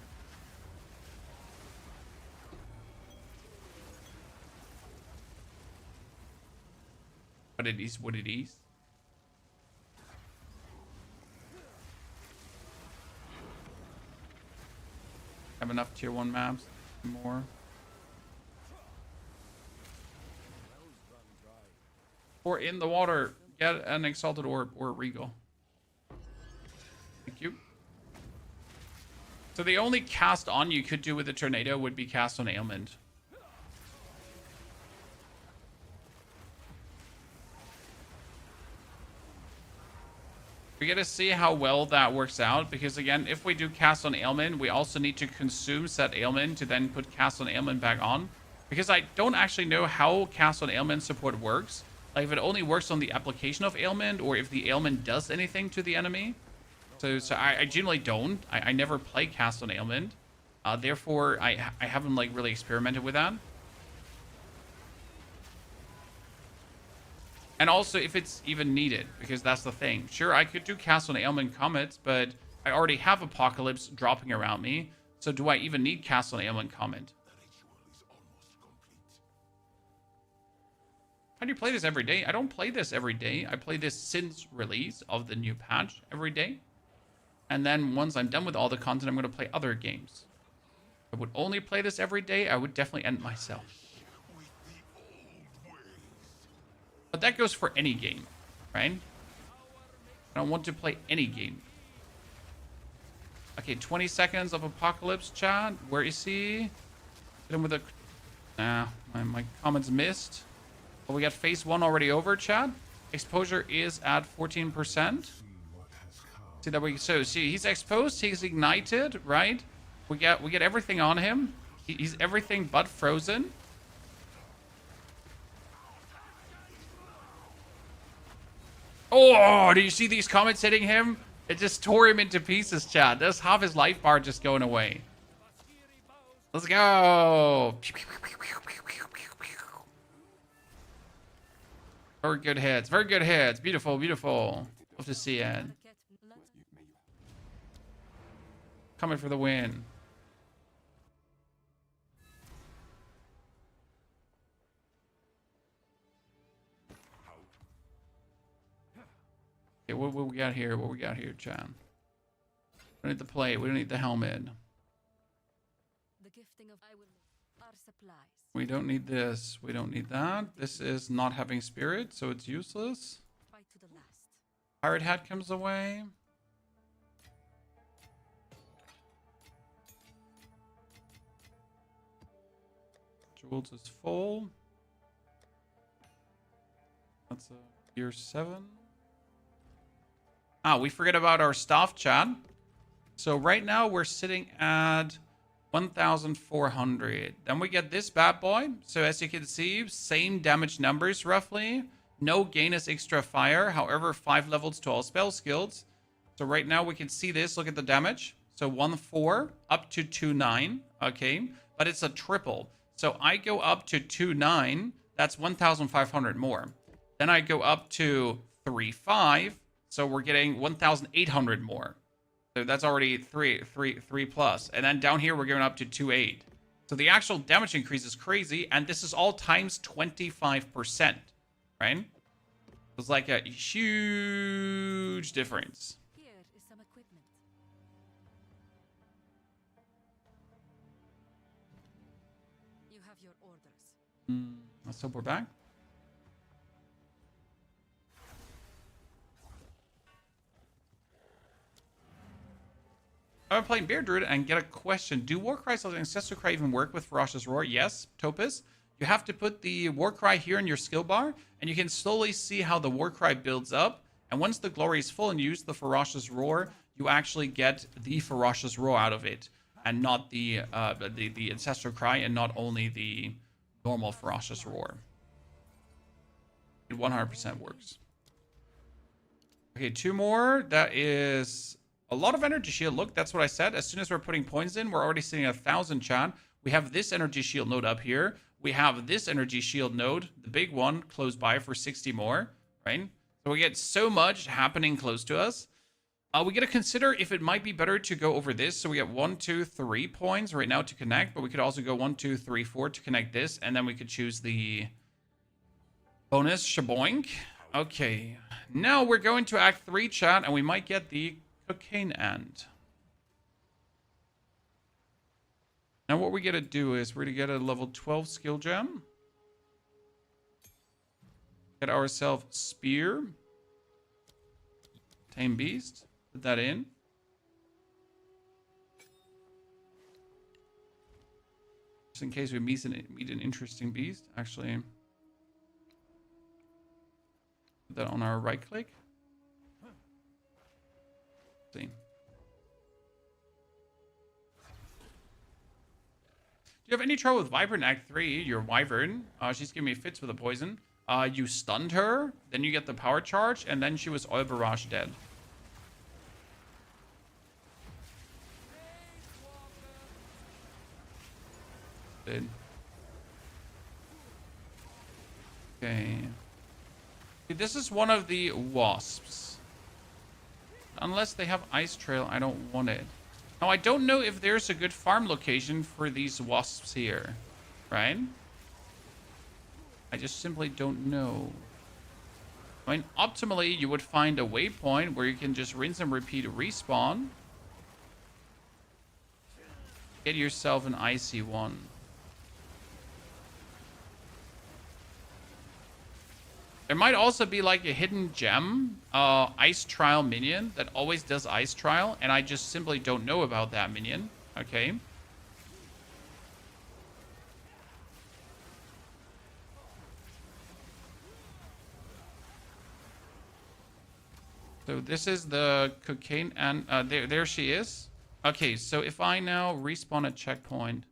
But it is what it is. Have enough tier 1 maps. More. Or in the water. Get an Exalted Orb or Regal. Thank you. So the only cast on you could do with the tornado would be cast on ailment. We gotta see how well that works out, because again, if we do cast on ailment, we also need to consume said ailment to then put cast on ailment back on. Because I don't actually know how cast on ailment support works. Like if it only works on the application of ailment, or if the ailment does anything to the enemy. So I generally don't. I never play cast on ailment. Therefore, I haven't like really experimented with that. And also if it's even needed, because that's the thing. Sure, I could do cast on ailment comets, but I already have Apocalypse dropping around me. So do I even need cast on ailment comment? How do you play this every day? I don't play this every day. I play this since release of the new patch every day. And then once I'm done with all the content, I'm going to play other games. If I would only play this every day, I would definitely end myself. But that goes for any game, right? I don't want to play any game. Okay, 20 seconds of Apocalypse, chat. Where is he? Hit him with a My comments missed. But we got phase 1 already over, chat. Exposure is at 14%. See that see he's exposed, he's ignited, right? We get everything on him. He's everything but frozen. Oh, do you see these comments hitting him? It just tore him into pieces, chat. There's half his life bar just going away. Let's go. Very good hits. Very good hits. Beautiful, beautiful. Love to see it. Coming for the win. Okay, what we got here? What we got here, chat? We don't need the plate. We don't need the helmet. The gifting of I will our supplies. We don't need this. We don't need that. This is not having spirit, so it's useless. Fight to the last. Pirate hat comes away. Jewels is full. That's a year 7. Ah, we forget about our staff, chat. So right now we're sitting at 1,400. Then we get this bad boy. So as you can see, same damage numbers roughly. No gain as extra fire. However, 5 levels to all spell skills. So right now we can see this. Look at the damage. So 1,4 up to 2,9. Okay. But it's a triple. So I go up to 2,9. That's 1,500 more. Then I go up to 3,5. So we're getting 1,800 more. So that's already 3 plus. And then down here, we're going up to 2.8. So the actual damage increase is crazy. And this is all times 25%, right? It's like a huge difference. Here is some equipment. You have your orders. Let's hope we're back. I'm playing Bear Druid and get a question. Do war cries like Ancestral Cry even work with Ferocious Roar? Yes, Topaz. You have to put the war cry here in your skill bar, and you can slowly see how the war cry builds up. And once the glory is full and you use the Ferocious Roar, you actually get the Ferocious Roar out of it, and not the Ancestral Cry, and not only the normal Ferocious Roar. It 100% works. Okay, 2 more. That is a lot of energy shield. Look, that's what I said. As soon as we're putting points in, we're already sitting at 1,000, chat. We have this energy shield node up here. We have this energy shield node, the big one, close by for 60 more, right? So we get so much happening close to us. We got to consider if it might be better to go over this. So we get 1, 2, 3 points right now to connect, but we could also go 1, 2, 3, 4 to connect this, and then we could choose the bonus shaboink. Okay, now we're going to Act 3, chat, and we might get the cocaine end. Now what we're gonna do is we're gonna get a level 12 skill gem. Get ourselves spear. Tame beast. Put that in. Just in case we meet an interesting beast. Actually, put that on our right click. See. Do you have any trouble with Viper in Act 3? Your Wyvern. She's giving me fits with a poison. You stunned her, then you get the power charge, and then she was oil barrage dead. Good. Okay. This is one of the wasps. Unless they have Ice Trail, I don't want it. Now, I don't know if there's a good farm location for these wasps here, right? I just simply don't know. I mean, optimally, you would find a waypoint where you can just rinse and repeat respawn. Get yourself an icy one. There might also be like a hidden gem, ice trial minion that always does ice trial, and I just simply don't know about that minion. Okay. So this is the cocaine, and there she is. Okay, so if I now respawn a checkpoint.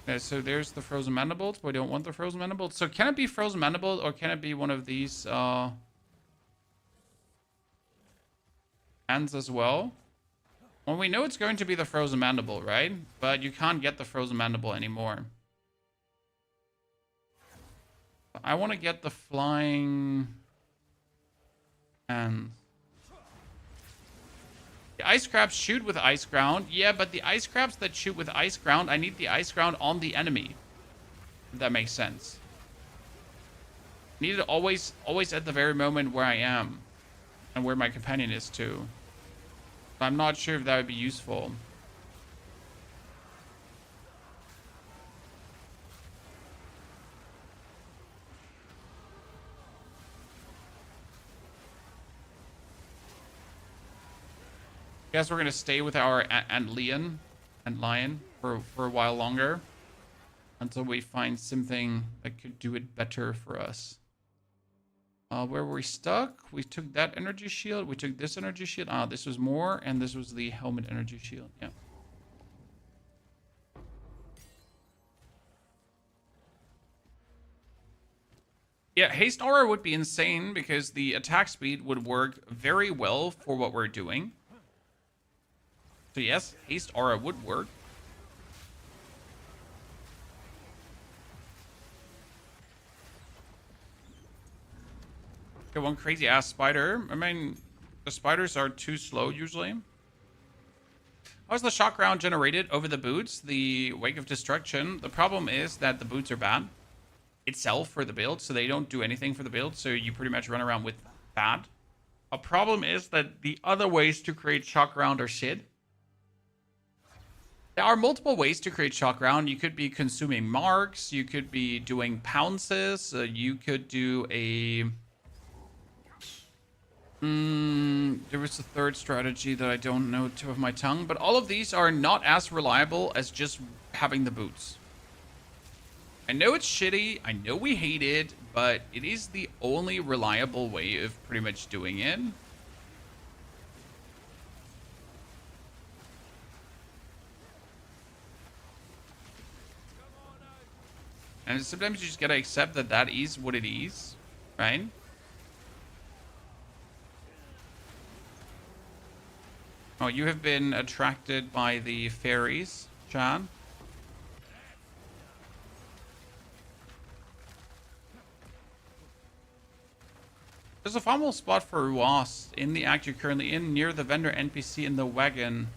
Okay, so there's the frozen mandibles. We don't want the frozen mandibles. So can it be frozen mandible, or can it be one of these hands as well? Well, we know it's going to be the frozen mandible, right? But you can't get the frozen mandible anymore. I want to get the flying hands. The ice crabs shoot with ice ground. Yeah, but the ice crabs that shoot with ice ground, I need the ice ground on the enemy. If that makes sense. I need it always at the very moment where I am. And where my companion is too. But I'm not sure if that would be useful. I guess we're gonna stay with our Lion for a while longer until we find something that could do it better for us. Where were we stuck? We took that energy shield. We took this energy shield. Ah, this was more, and this was the helmet energy shield. Yeah. Yeah, haste aura would be insane because the attack speed would work very well for what we're doing. So yes, haste aura would work. Okay, one crazy ass spider. I mean, the spiders are too slow usually. How's the shock round generated over the boots? The Wake of Destruction. The problem is that the boots are bad itself for the build, so they don't do anything for the build, so you pretty much run around with bad. A problem is that the other ways to create shock round are shit. There are multiple ways to create shock round. You could be consuming marks, you could be doing pounces, you could do a... there was a third strategy that I don't know tip of my tongue, but all of these are not as reliable as just having the boots. I know it's shitty, I know we hate it, but it is the only reliable way of pretty much doing it. And sometimes you just gotta accept that that is what it is, right? Oh, you have been attracted by the fairies, John. There's a farmable spot for wasps in the act you're currently in, near the vendor NPC in the wagon.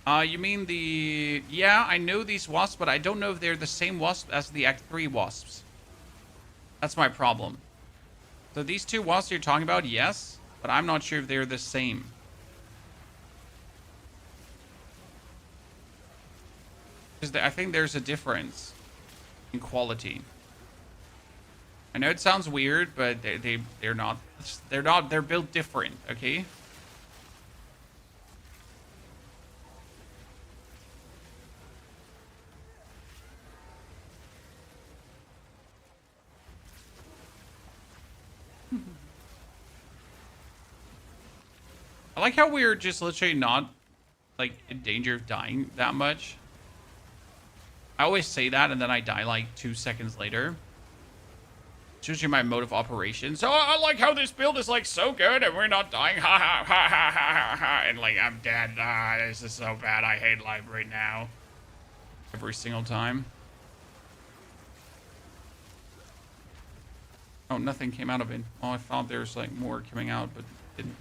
You mean the... Yeah, I know these wasps, but I don't know if they're the same wasp as the Act 3 wasps. That's my problem. So these two wasps you're talking about, yes, but I'm not sure if they're the same. Because I think there's a difference in quality. I know it sounds weird, but they're not. They're built different, okay? I like how we're just literally not, like, in danger of dying that much. I always say that, and then I die, like, 2 seconds later. It's usually my mode of operation. So I like how this build is, like, so good, and we're not dying. Ha ha ha ha ha ha. And, like, I'm dead. Ah, this is so bad. I hate life right now. Every single time. Oh, nothing came out of it. Oh, I thought there was, like, more coming out, but it didn't.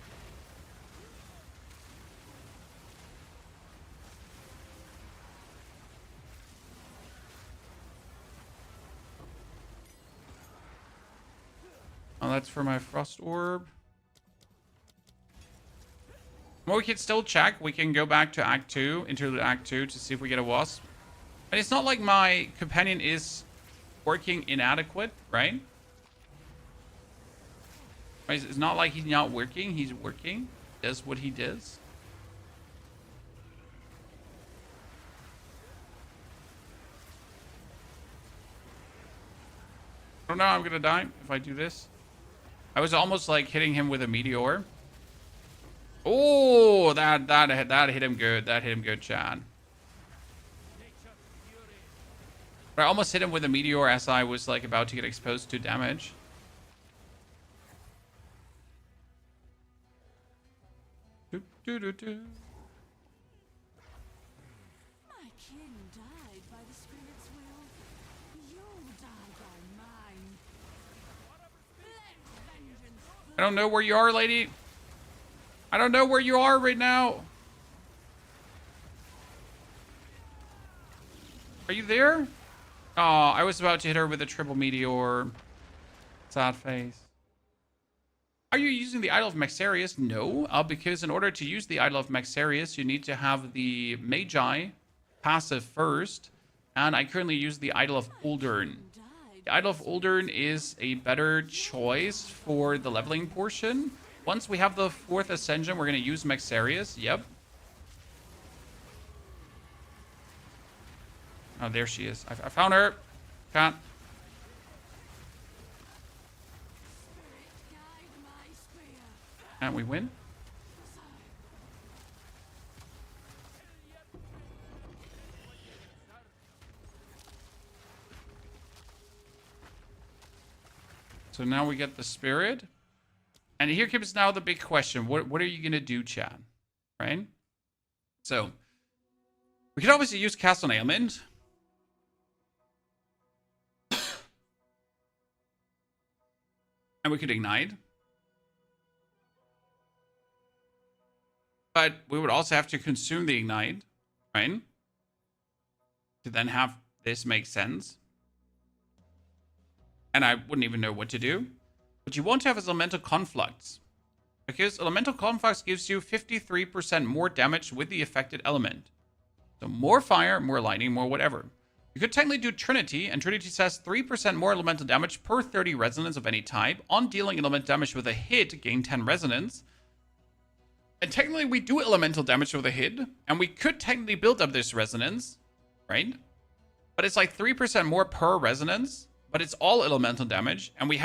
Oh, that's for my frost orb. Well, we can still check. We can go back to Act 2, Interlude Act 2, to see if we get a wasp. And it's not like my companion is working inadequate, right? It's not like he's not working. He's working. He does what he does. Oh no, I'm gonna die if I do this. I was almost like hitting him with a meteor. Oh, that hit him good. That hit him good, Chad. But I almost hit him with a meteor as I was like about to get exposed to damage. Doop, doo, doo, doo. My king died by the spirit's will. You'll die by mine. Let vengeance I don't know where you are, lady. I don't know where you are right now. Are you there? Oh, I was about to hit her with a triple meteor. Sad face. Are you using the Idol of Maxarius? No, because in order to use the Idol of Maxarius, you need to have the Magi passive first. And I currently use the Idol of Uldern. died. The Idol of Uldern is a better choice for the leveling portion. Once we have the 4th Ascension, we're going to use Maxarius. Yep. Oh, there she is. I found her. Can't. Guide my spear. And we win. So now we get the spirit. And here comes now the big question. What are you going to do, Chad? Right? So, we could obviously use Cast on Ailment. And we could Ignite. But we would also have to consume the Ignite, right? To then have this make sense. And I wouldn't even know what to do. What you want to have is Elemental Conflux. Because Elemental Conflux gives you 53% more damage with the affected element. So more fire, more lightning, more whatever. You could technically do Trinity, and Trinity says 3% more elemental damage per 30 resonance of any type. On dealing elemental damage with a hit, gain 10 resonance. And technically we do elemental damage with a hit, and we could technically build up this resonance, right? But it's like 3% more per resonance, but it's all elemental damage, and we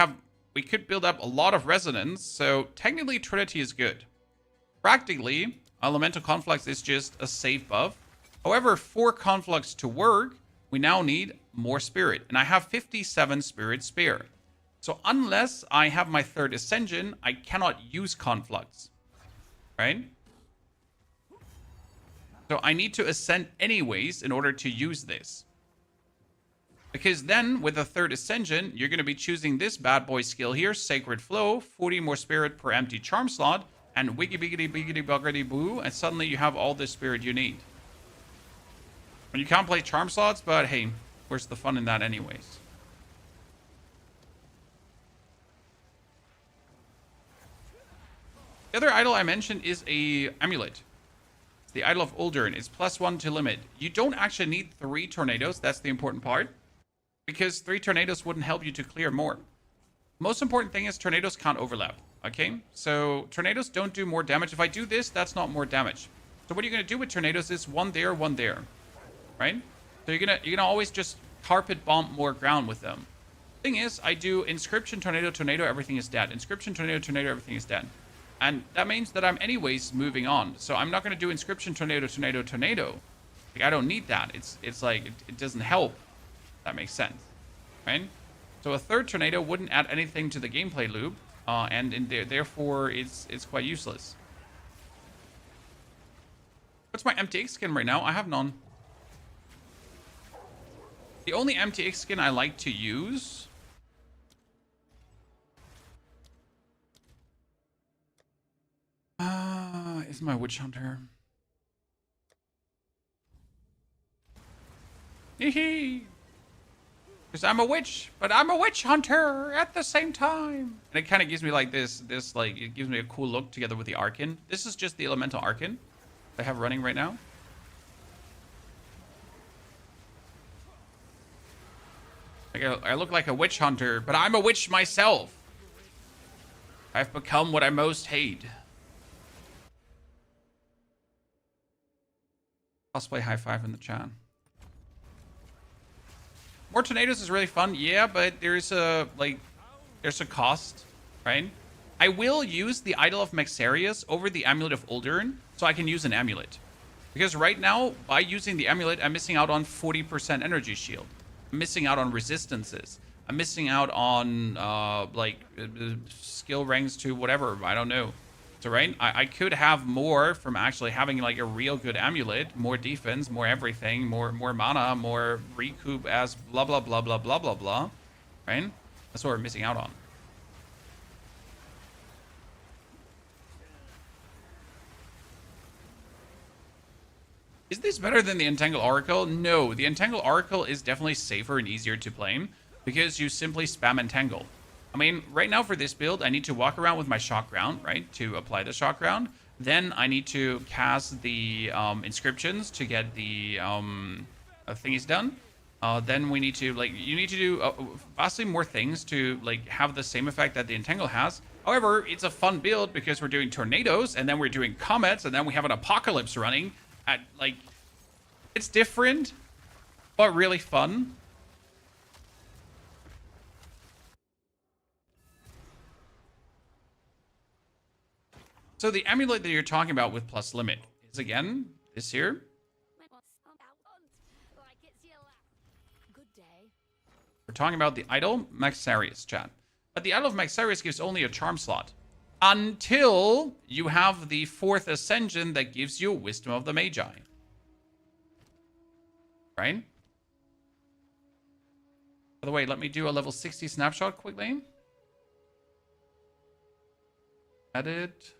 could build up a lot of resonance, so technically Trinity is good. Practically, Elemental Conflux is just a safe buff. However, for Conflux to work, we now need more Spirit, and I have 57 Spirit spare. So unless I have my 3rd Ascension, I cannot use Conflux, right? So I need to ascend anyways in order to use this. Because then, with a 3rd Ascension, you're going to be choosing this bad boy skill here, Sacred Flow, 40 more Spirit per empty charm slot, and wiggy biggity biggity buggity boo, and suddenly you have all the Spirit you need. And you can't play charm slots, but hey, where's the fun in that anyways? The other idol I mentioned is a amulet. It's the Idol of Uldern. It's +1 to limit. You don't actually need 3 tornadoes. That's the important part. Because 3 tornadoes wouldn't help you to clear more. Most important thing is tornadoes can't overlap. Okay? So tornadoes don't do more damage. If I do this, that's not more damage. So what you're going to do with tornadoes is one there, right? So you're gonna always just carpet bomb more ground with them. Thing is, I do Inscription, Tornado, Tornado, everything is dead. Inscription, Tornado, Tornado, everything is dead. And that means that I'm anyways moving on. So I'm not gonna do Inscription, Tornado, Tornado, Tornado. Like, I don't need that. It's like it doesn't help. That makes sense, right? So a 3rd tornado wouldn't add anything to the gameplay loop, therefore it's quite useless. What's my MTX skin right now? I have none. The only MTX skin I like to use is my Witch Hunter. Hee. Because I'm a witch, but I'm a witch hunter at the same time. And it kind of gives me like this like, it gives me a cool look together with the Arcan. This is just the Elemental Arcan I have running right now. Like I look like a witch hunter, but I'm a witch myself. I've become what I most hate. Cosplay high five in the chat. More tornadoes is really fun, yeah, but there's a cost, right? I will use the Idol of Maxarius over the Amulet of Uldern, so I can use an amulet. Because right now, by using the amulet, I'm missing out on 40% energy shield. I'm missing out on resistances. I'm missing out on skill ranks to whatever, I don't know. So right, I could have more from actually having like a real good amulet, more defense, more everything, more mana, more recoup as blah blah blah blah blah blah blah. Right? That's what we're missing out on. Is this better than the Entangle Oracle? No, the Entangle Oracle is definitely safer and easier to play because you simply spam Entangle. I mean, right now for this build, I need to walk around with my Shock Ground, right, to apply the Shock Ground. Then I need to cast the inscriptions to get the thingies done. Then we need to, you need to do vastly more things to, have the same effect that the Entangle has. However, it's a fun build because we're doing tornadoes, and then we're doing comets, and then we have an apocalypse running. It's different, but really fun. So the amulet that you're talking about with plus limit is, again, this here. We're talking about the Idol Maxarius, chat. But the Idol of Maxarius gives only a charm slot. Until you have the 4th Ascension that gives you Wisdom of the Magi. Right? By the way, let me do a level 60 snapshot quickly. Edit.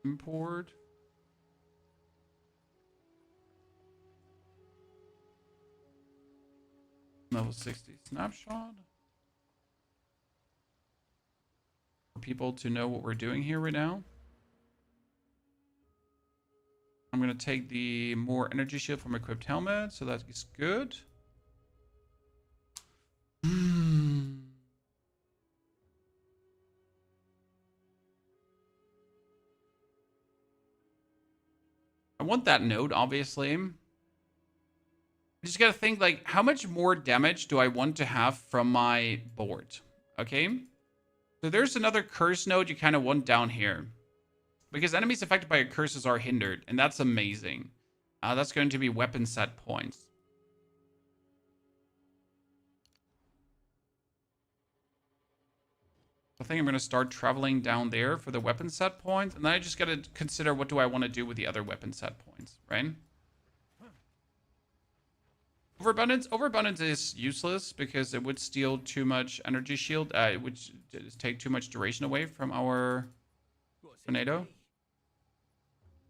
Import. Level 60 snapshot. For people to know what we're doing here right now. I'm going to take the more energy shield from equipped helmet, so that is good. I want that node, obviously. I just got to think, how much more damage do I want to have from my board? Okay. So there's another curse node you kind of want down here. Because enemies affected by curses are hindered. And that's amazing. That's going to be weapon set points. I think I'm going to start traveling down there for the weapon set points. And then I just got to consider what do I want to do with the other weapon set points, right? Overabundance. Overabundance is useless because it would steal too much energy shield. It would take too much duration away from our tornado.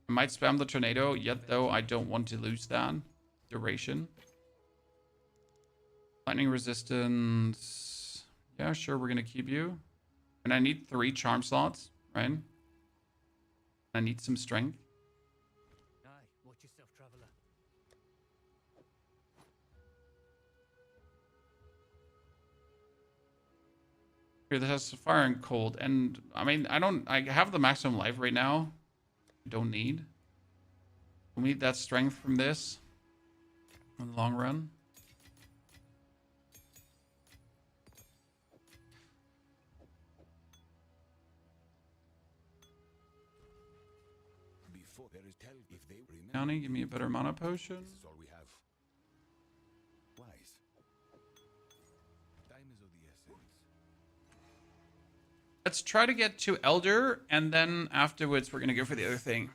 I might spam the tornado, yet though I don't want to lose that duration. Lightning resistance. Yeah, sure, we're going to keep you. And I need 3 charm slots, right? I need some strength. Aye, watch yourself, traveler. Here, this has fire and cold. And, I mean, I have the maximum life right now. I don't need. We need that strength from this in the long run. Before there is tell if they remember. County, give me a better mana potion. This is all we have. Wise. Time is of the essence. Let's try to get to Elder, and then afterwards we're going to go for the other thing.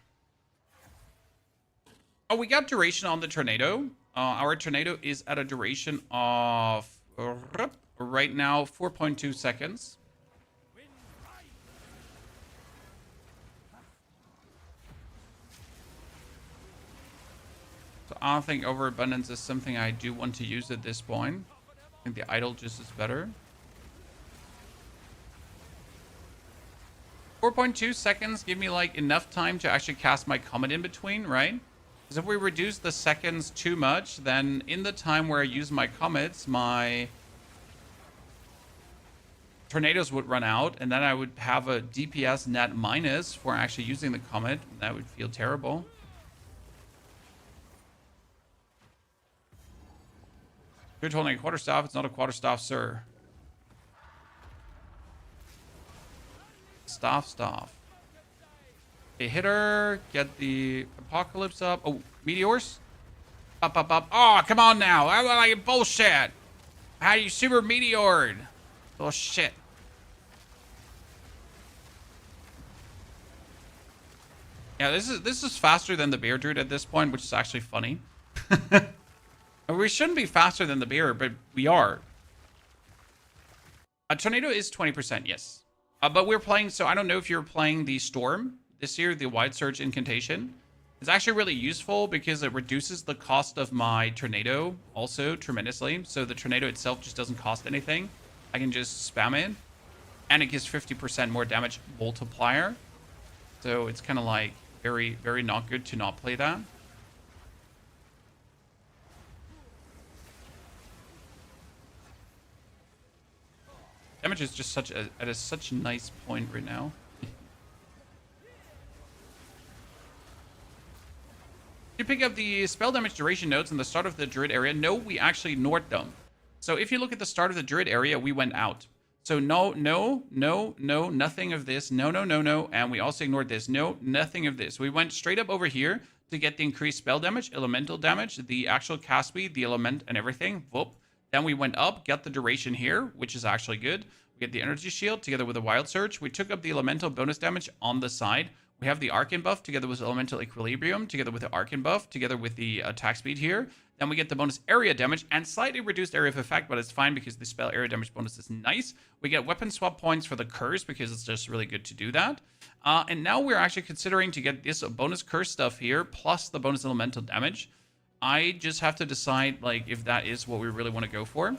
Oh, we got duration on the tornado. Our tornado is at a duration of, right now, 4.2 seconds. So I don't think overabundance is something I do want to use at this point. I think the idol just is better. 4.2 seconds give me enough time to actually cast my comet in between, right? Because if we reduce the seconds too much, then in the time where I use my comets, my tornadoes would run out, and then I would have a DPS net minus for actually using the comet. That would feel terrible. You're holding a quarterstaff. It's not a quarterstaff, sir. Staff. Okay, hit her. Get the apocalypse up. Oh, meteors. Up. Oh, come on now. I like bullshit. How you super meteored? Bullshit. Yeah, this is faster than the bear druid at this point, which is actually funny. We shouldn't be faster than the bear, but we are. A tornado is 20%, yes. But we're playing, so I don't know if you're playing the storm this year, the wide surge incantation. It's actually really useful because it reduces the cost of my tornado also tremendously. So the tornado itself just doesn't cost anything. I can just spam it. And it gives 50% more damage multiplier. So it's kind of like very, very not good to not play that. Damage is just at such a nice point right now. You pick up the spell damage duration notes in the start of the Druid area. No, we actually ignored them. So if you look at the start of the Druid area, we went out. So no, nothing of this. No. And we also ignored this. No, nothing of this. We went straight up over here to get the increased spell damage, elemental damage, the actual cast speed, the element, and everything. Whoop. Then we went up, got the duration here, which is actually good. We get the energy shield together with the wild surge. We took up the elemental bonus damage on the side. We have the Arcane buff together with elemental equilibrium, together with the Arcane buff, together with the attack speed here. Then we get the bonus area damage and slightly reduced area of effect, but it's fine because the spell area damage bonus is nice. We get weapon swap points for the curse because it's just really good to do that. And now we're actually considering to get this bonus curse stuff here, plus the bonus elemental damage. I just have to decide like if that is what we really want to go for.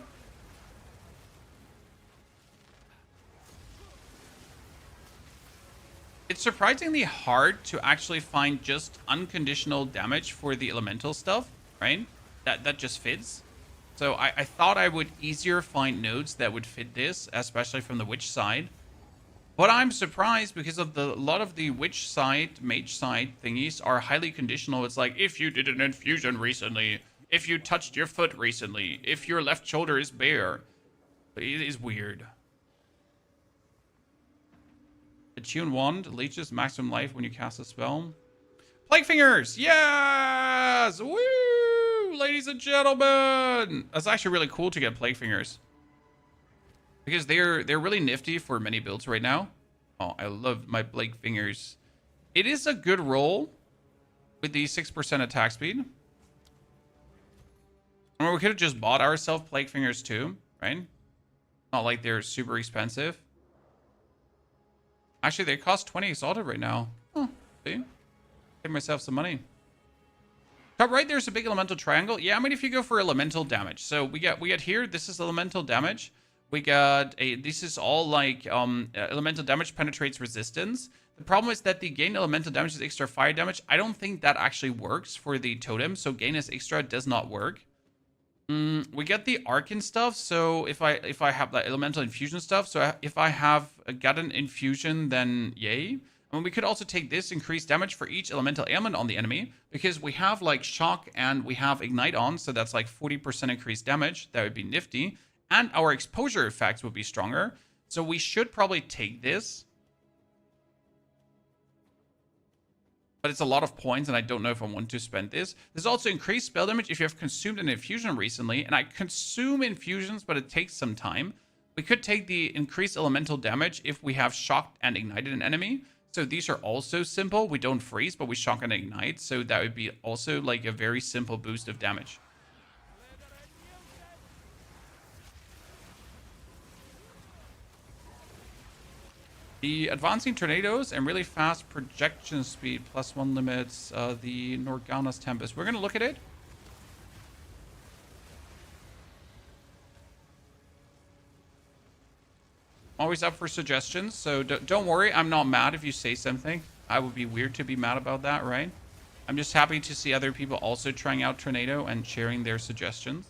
It's surprisingly hard to actually find just unconditional damage for the elemental stuff, right? That just fits. So I thought I would easier find nodes that would fit this, especially from the witch side. But I'm surprised because of a lot of the witch side, mage side thingies are highly conditional. It's like, if you did an infusion recently, if you touched your foot recently, if your left shoulder is bare. It is weird. Attune Wand leeches maximum life when you cast a spell. Plague Fingers! Yes! Woo! Ladies and gentlemen! That's actually really cool to get Plague Fingers. Because they're really nifty for many builds right now. Oh, I love my Plague Fingers. It is a good roll with the 6% attack speed. I mean, we could have just bought ourselves Plague Fingers too, right? Not like they're super expensive. Actually, they cost 20 exalted right now. Oh, see? Save myself some money. Top right, there's a big elemental triangle. Yeah, I mean, if you go for elemental damage. So we get here, this is elemental damage. We got this is all like elemental damage penetrates resistance. The problem is that the gain elemental damage is extra fire damage. I don't think that actually works for the totem. So gain is extra does not work. We get the Arcane stuff. So if I have that elemental infusion stuff, so if I have got an infusion, then yay. I mean, we could also take this increased damage for each elemental ailment on the enemy because we have like shock and we have ignite on. So that's like 40% increased damage. That would be nifty. And our exposure effects would be stronger. So we should probably take this. But it's a lot of points, and I don't know if I want to spend this. There's also increased spell damage if you have consumed an infusion recently. And I consume infusions, but it takes some time. We could take the increased elemental damage if we have shocked and ignited an enemy. So these are also simple. We don't freeze, but we shock and ignite. So that would be also like a very simple boost of damage. The advancing tornadoes and really fast projection speed +1 limits the Norgana's Tempest. We're going to look at it. Always up for suggestions, so don't worry. I'm not mad if you say something. I would be weird to be mad about that, right? I'm just happy to see other people also trying out Tornado and sharing their suggestions.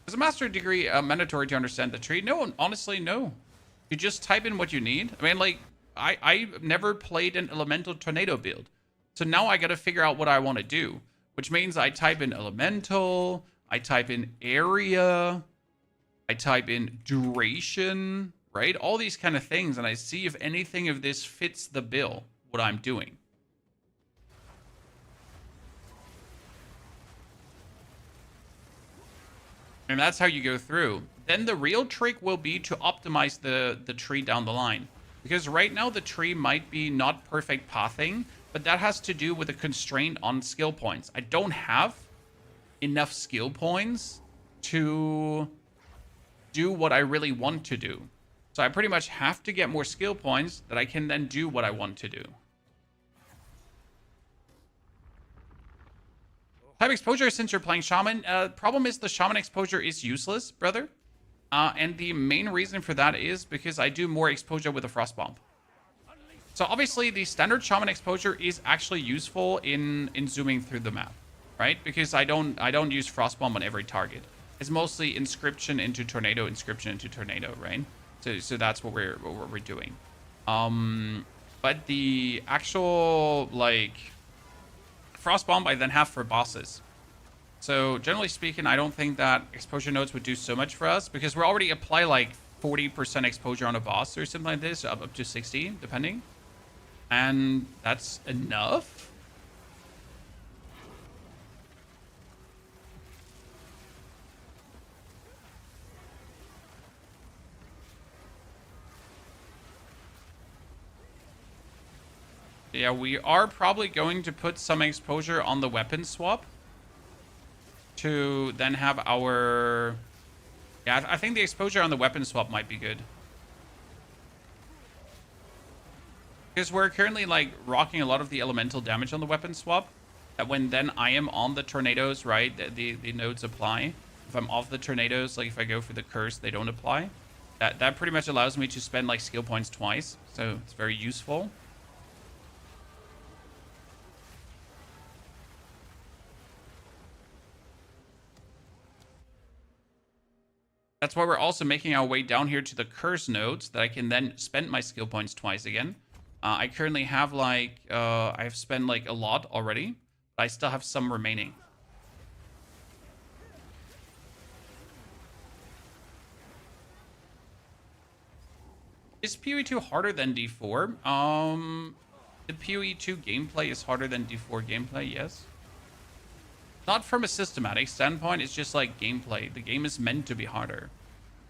Is a master degree mandatory to understand the tree? No, honestly, no. You just type in what you need. I mean, like, I never played an elemental tornado build. So now I got to figure out what I want to do, which means I type in elemental, I type in area, I type in duration, right? All these kind of things, and I see if anything of this fits the bill, what I'm doing. And that's how you go through. Then the real trick will be to optimize the tree down the line. Because right now the tree might be not perfect pathing, but that has to do with a constraint on skill points. I don't have enough skill points to do what I really want to do. So I pretty much have to get more skill points that I can then do what I want to do. Type exposure since you're playing Shaman. Problem is the Shaman exposure is useless, brother. And the main reason for that is because I do more exposure with a Frost Bomb. So obviously the standard Shaman exposure is actually useful in zooming through the map, right? Because I don't use Frost Bomb on every target. It's mostly inscription into tornado, inscription into tornado, right? So that's what we're doing. But the actual like Frost Bomb I then have for bosses. So generally speaking, I don't think that exposure nodes would do so much for us because we already apply like 40% exposure on a boss or something like this, up to 60, depending. And that's enough. Yeah, we are probably going to put some exposure on the weapon swap to then have our... Yeah, I think the exposure on the weapon swap might be good. Because we're currently, like, rocking a lot of the elemental damage on the weapon swap. That when then I am on the tornadoes, right, the nodes apply. If I'm off the tornadoes, like if I go for the curse, they don't apply. That pretty much allows me to spend, like, skill points twice. So it's very useful. That's why we're also making our way down here to the curse nodes that I can then spend my skill points twice again. I currently have like, I've spent like a lot already, but I still have some remaining. Is POE 2 harder than D4? The POE 2 gameplay is harder than D4 gameplay, yes. Not from a systematic standpoint, it's just like gameplay. The game is meant to be harder,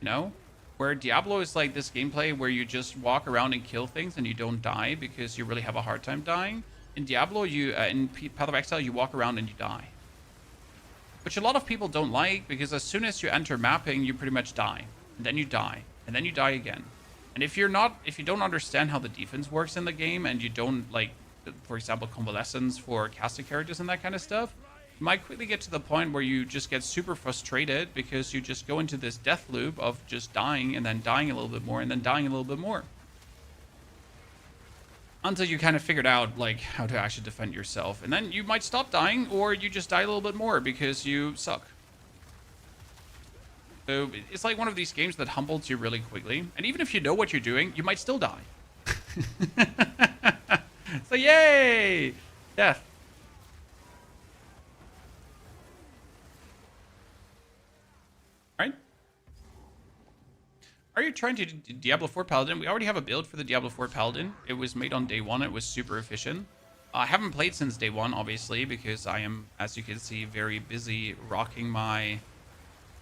you know? Where Diablo is like this gameplay where you just walk around and kill things and you don't die because you really have a hard time dying. In Diablo, in Path of Exile, you walk around and you die. Which a lot of people don't like because as soon as you enter mapping, you pretty much die. And then you die. And then you die again. And if you don't understand how the defense works in the game and you don't like, for example, convalescence for caster characters and that kind of stuff, you might quickly get to the point where you just get super frustrated because you just go into this death loop of just dying and then dying a little bit more and then dying a little bit more. Until you kind of figured out like how to actually defend yourself. And then you might stop dying or you just die a little bit more because you suck. So it's like one of these games that humbles you really quickly. And even if you know what you're doing, you might still die. So yay! Death. Right? Are you trying to do Diablo 4 Paladin? We already have a build for the Diablo 4 Paladin. It was made on day one. It was super efficient. I haven't played since day one, obviously, because I am, as you can see, very busy rocking my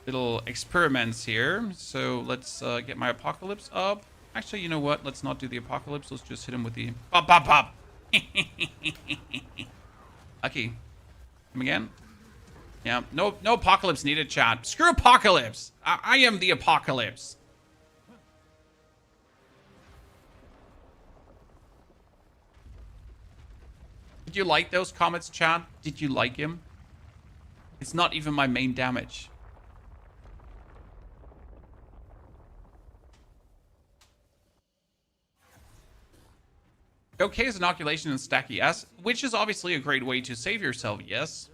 little experiments here. So let's get my Apocalypse up. Actually, you know what? Let's not do the Apocalypse. Let's just hit him with the pop, pop, pop. Lucky. Come again? Yeah, no Apocalypse needed, chat. Screw Apocalypse. I am the Apocalypse. Did you like those comments, chat? Did you like him? It's not even my main damage. Okay, is inoculation and stack, yes. Which is obviously a great way to save yourself, yes.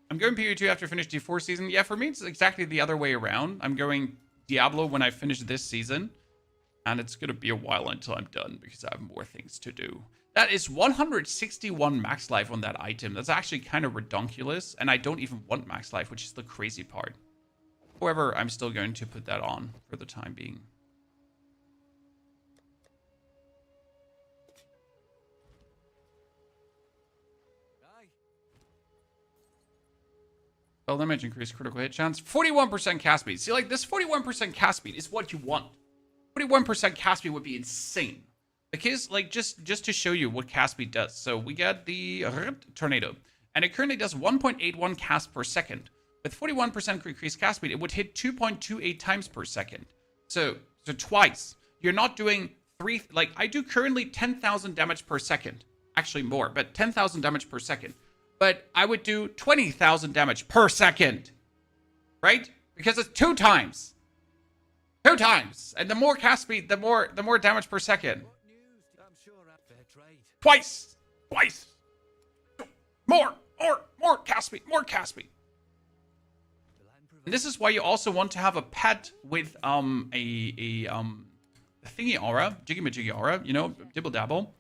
I'm going POE2 after I finish D4 season. Yeah, for me, it's exactly the other way around. I'm going Diablo when I finish this season. And it's going to be a while until I'm done because I have more things to do. That is 161 max life on that item. That's actually kind of redonkulous. And I don't even want max life, which is the crazy part. However, I'm still going to put that on for the time being. Spell damage, increase critical hit chance. 41% cast speed. See, like, this 41% cast speed is what you want. 41% cast speed would be insane. Because, like, just to show you what cast speed does. So we get the tornado. And it currently does 1.81 cast per second. With 41% increased cast speed, it would hit 2.28 times per second. So twice. You're not doing like, I do currently 10,000 damage per second. Actually more, but 10,000 damage per second. But I would do 20,000 damage per second. Right? Because it's 2 times. 2 times. And the more cast speed, the more damage per second. Twice. More cast speed. More cast speed. And this is why you also want to have a pet with a thingy aura, jiggy aura, you know, dibble dabble,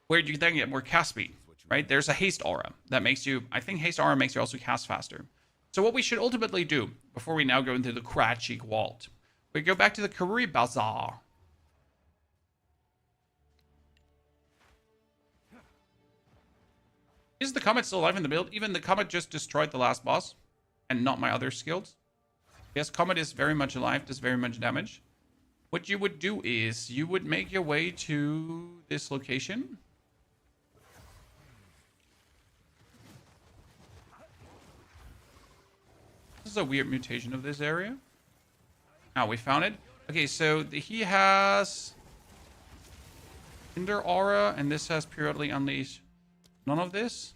where you then get more cast speed, right? There's a haste aura that makes you, I think haste aura makes you also cast faster. So what we should ultimately do before we now go into the Kratchik Vault, we go back to the Karuri Bazaar. Is the Comet still alive in the build? Even the Comet just destroyed the last boss and not my other skills. Yes, Comet is very much alive, does very much damage. What you would do is you would make your way to this location. This is a weird mutation of this area. Ah, we found it. Okay, so he has Cinder Aura, and this has periodically unleash. None of this.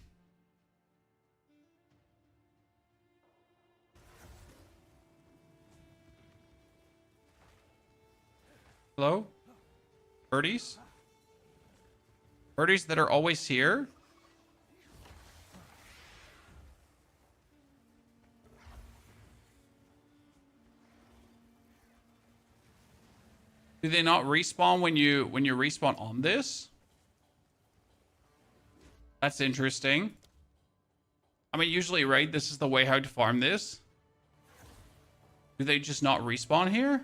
Hello? Birdies? Birdies that are always here? Do they not respawn when you respawn on this? That's interesting. I mean, usually, right, this is the way how to farm this. Do they just not respawn here?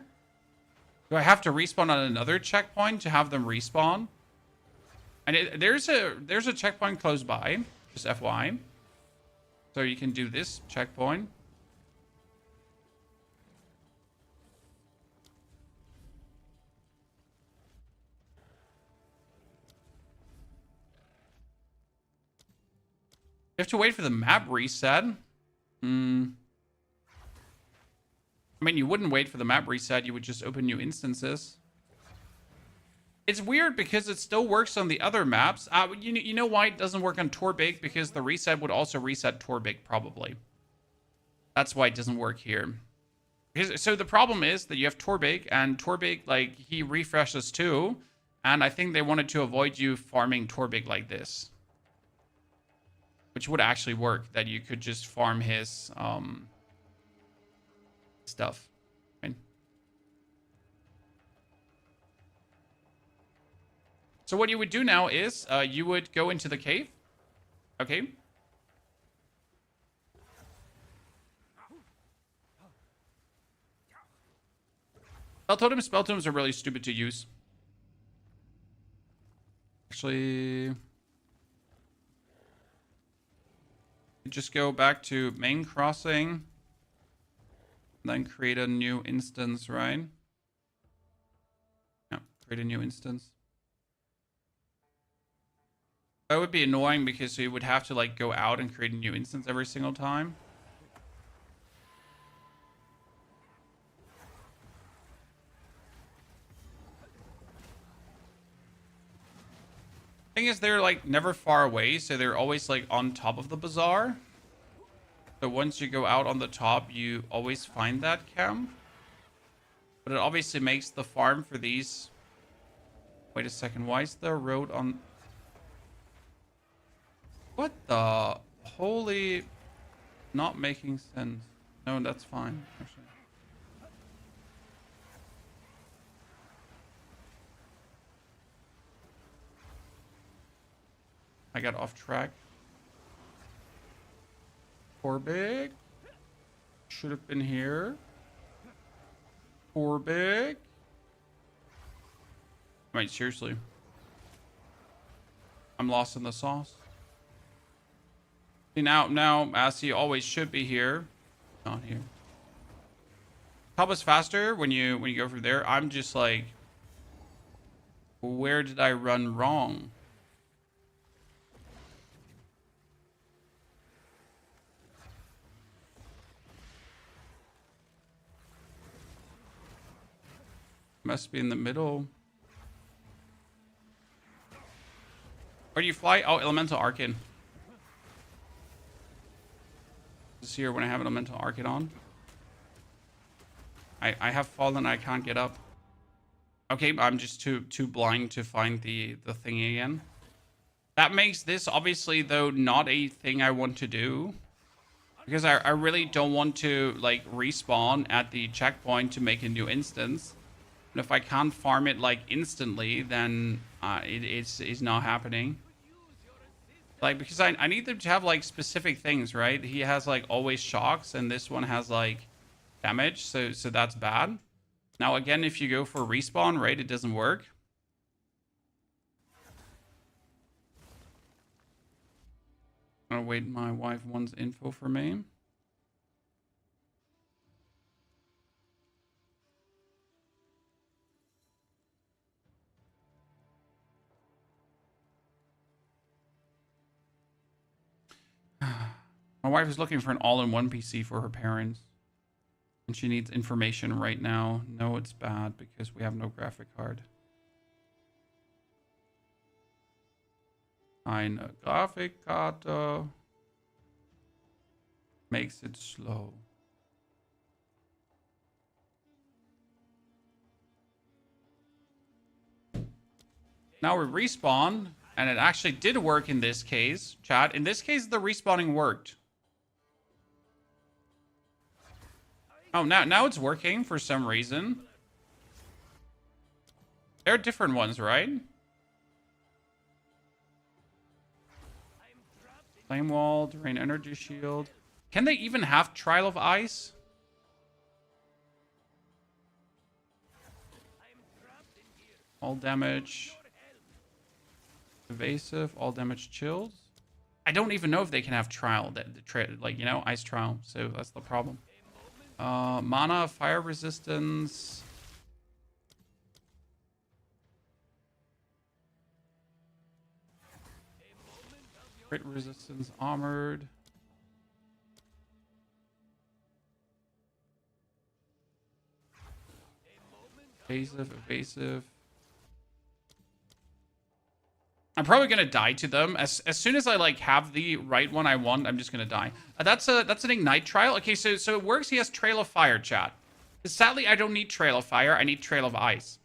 Do I have to respawn on another checkpoint to have them respawn? And there's a checkpoint close by, just FYI. So you can do this checkpoint. You have to wait for the map reset. I mean, you wouldn't wait for the map reset. You would just open new instances. It's weird because it still works on the other maps. You know why it doesn't work on Torbig? Because the reset would also reset Torbig, probably. That's why it doesn't work here. So the problem is that you have Torbig, and Torbig, like, he refreshes too. And I think they wanted to avoid you farming Torbig like this. Which would actually work, that you could just farm his stuff. Right? So what you would do now is you would go into the cave. Okay. Spell totems are really stupid to use. Actually, just go back to main crossing. Then create a new instance, right? Yeah, create a new instance. That would be annoying because you would have to like go out and create a new instance every single time. Thing is, they're like never far away, so they're always like on top of the bazaar. So once you go out on the top, you always find that camp. But it obviously makes the farm for these... Wait a second, why is the road on... What the... Holy... Not making sense. No, that's fine, actually. I got off track. Poor big. Should have been here. Poor big. Wait, seriously. I'm lost in the sauce. See, now, Assy always should be here. Not here. Help us faster when you go from there. I'm just like, where did I run wrong? Must be in the middle. Where do you fly? Oh, Elemental Arcane. This here when I have an Elemental Arcane on. I have fallen. I can't get up. Okay, I'm just too blind to find the thing again. That makes this obviously though not a thing I want to do, because I really don't want to like respawn at the checkpoint to make a new instance. And if I can't farm it like instantly, then it's not happening. Like, because I need them to have like specific things, right? He has like always shocks, and this one has like damage, so that's bad. Now again, if you go for respawn, right, it doesn't work. I'm gonna wait. My wife wants info for me. My wife is looking for an all-in-one PC for her parents. And she needs information right now. No, it's bad because we have no graphic card. Eine Grafikkarte makes it slow. Now we respawn, and it actually did work in this case, chat. In this case, the respawning worked. Oh, now it's working for some reason. There are different ones, right? Flame Wall, Drain Energy Shield. Can they even have Trial of Ice? All damage. Evasive, all damage chilled. I don't even know if they can have Trial, like, you know, Ice Trial. So that's the problem. Mana, fire resistance. Crit resistance, armored. Evasive. I'm probably gonna die to them as soon as I like have the right one I want. I'm just gonna die. That's an ignite trial. Okay, so it works. He has Trail of Fire, chat. Sadly, I don't need Trail of Fire. I need Trail of Ice.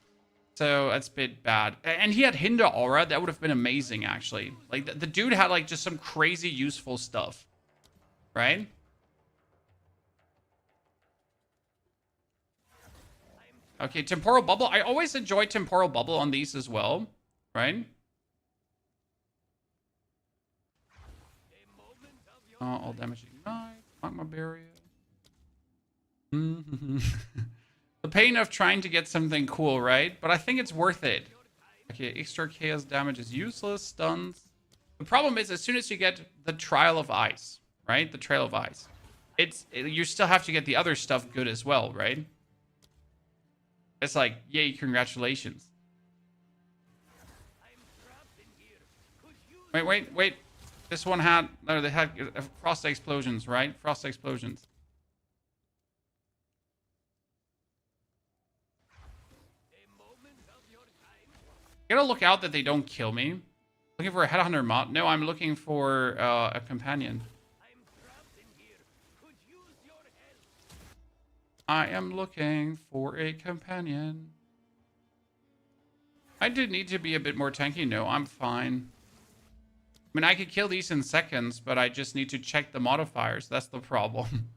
So that's a bit bad. And he had Hinder Aura. That would have been amazing, actually. Like the dude had like just some crazy useful stuff, right? Okay, Temporal Bubble. I always enjoy Temporal Bubble on these as well, right? All damage ignite, magma barrier. The pain of trying to get something cool, right? But I think it's worth it. Okay, extra chaos damage is useless, stuns. The problem is, as soon as you get the Trial of Ice, right? The Trail of Ice, you still have to get the other stuff good as well, right? It's like, yay, congratulations. Wait. This one had, no, they had frost explosions, right? Frost explosions. I gotta look out that they don't kill me. Looking for a headhunter mod? No, I'm looking for a companion. I am looking for a companion. I do need to be a bit more tanky. No, I'm fine. I mean, I could kill these in seconds, but I just need to check the modifiers. That's the problem.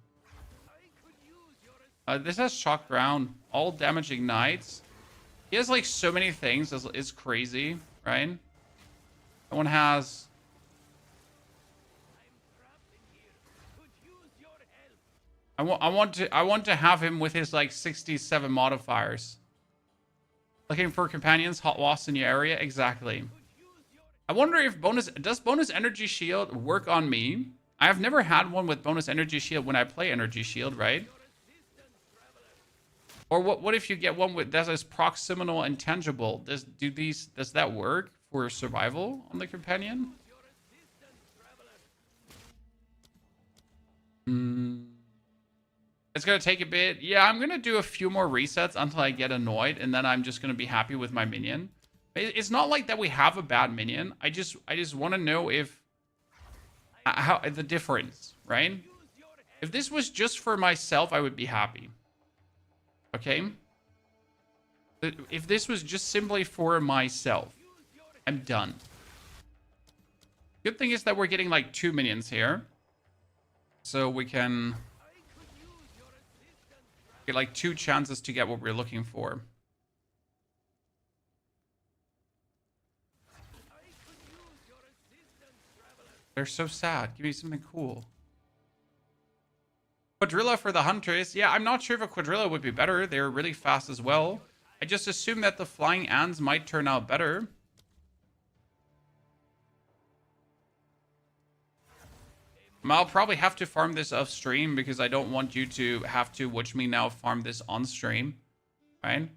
This has Shock Ground. All damage ignites. He has, like, so many things. It's crazy, right? That one has I want to have him with his like 67 modifiers. Looking for companions, hot wasps in your area, exactly. I wonder if bonus energy shield work on me? I have never had one with bonus energy shield when I play energy shield, right? Or what if you get one with that is proximal and tangible? Does that work for survival on the companion? It's gonna take a bit. Yeah, I'm gonna do a few more resets until I get annoyed, and then I'm just gonna be happy with my minion. It's not like that we have a bad minion. I just want to know if how the difference, right? If this was just for myself, I would be happy. Okay? If this was just simply for myself, I'm done. Good thing is that we're getting like 2 minions here. So we can get like 2 chances to get what we're looking for. They're so sad. Give me something cool. Quadrilla for the hunters. Yeah, I'm not sure if a quadrilla would be better. They're really fast as well. I just assume that the flying ants might turn out better. I'll probably have to farm this off stream because I don't want you to have to watch me now farm this on stream. Right?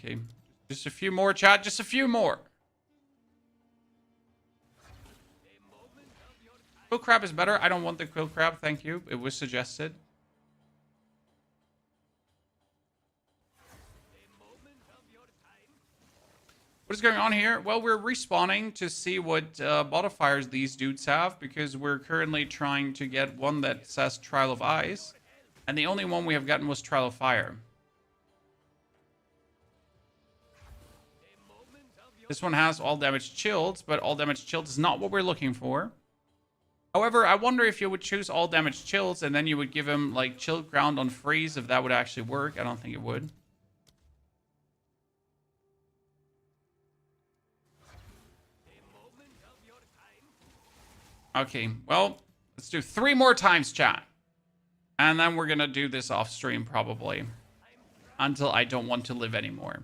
Okay, just a few more, chat. Just a few more. Quill crab is better. I don't want the quill crab. Thank you. It was suggested. What is going on here? Well, we're respawning to see what modifiers these dudes have because we're currently trying to get one that says Trial of Ice. And the only one we have gotten was Trial of Fire. This one has all damage chilled, but all damage chilled is not what we're looking for. However, I wonder if you would choose all damage chills and then you would give him like chilled ground on freeze, if that would actually work. I don't think it would. Okay, well, let's do 3 more times, chat. And then we're gonna do this off stream probably. Until I don't want to live anymore.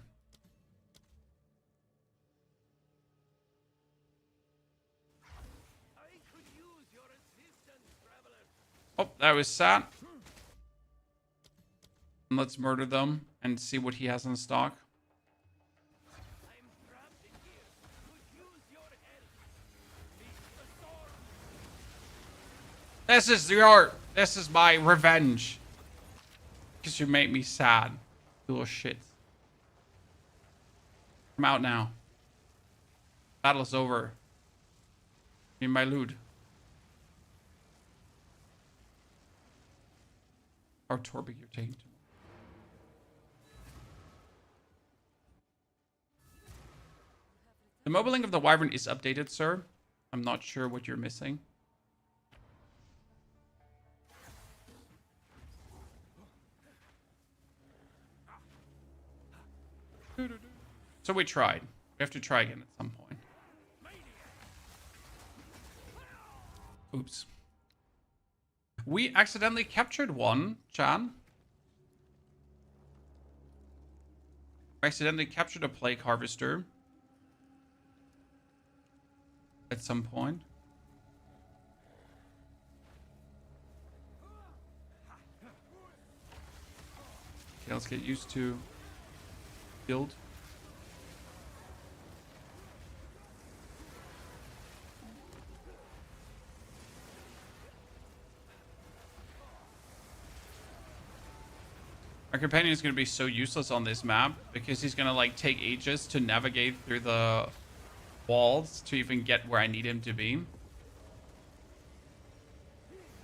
Oh, that was sad. Let's murder them and see what he has in stock. This is my revenge. Because you make me sad. You little shit. I'm out now. Battle is over. Give me my loot. How torpid you're taking to me. The mobiling of the wyvern is updated, sir. I'm not sure what you're missing. So we tried. We have to try again at some point. Oops. We accidentally captured one, Chan. We accidentally captured a plague harvester. At some point. Okay, let's get used to build. Our companion is going to be so useless on this map because he's going to like take ages to navigate through the walls to even get where I need him to be.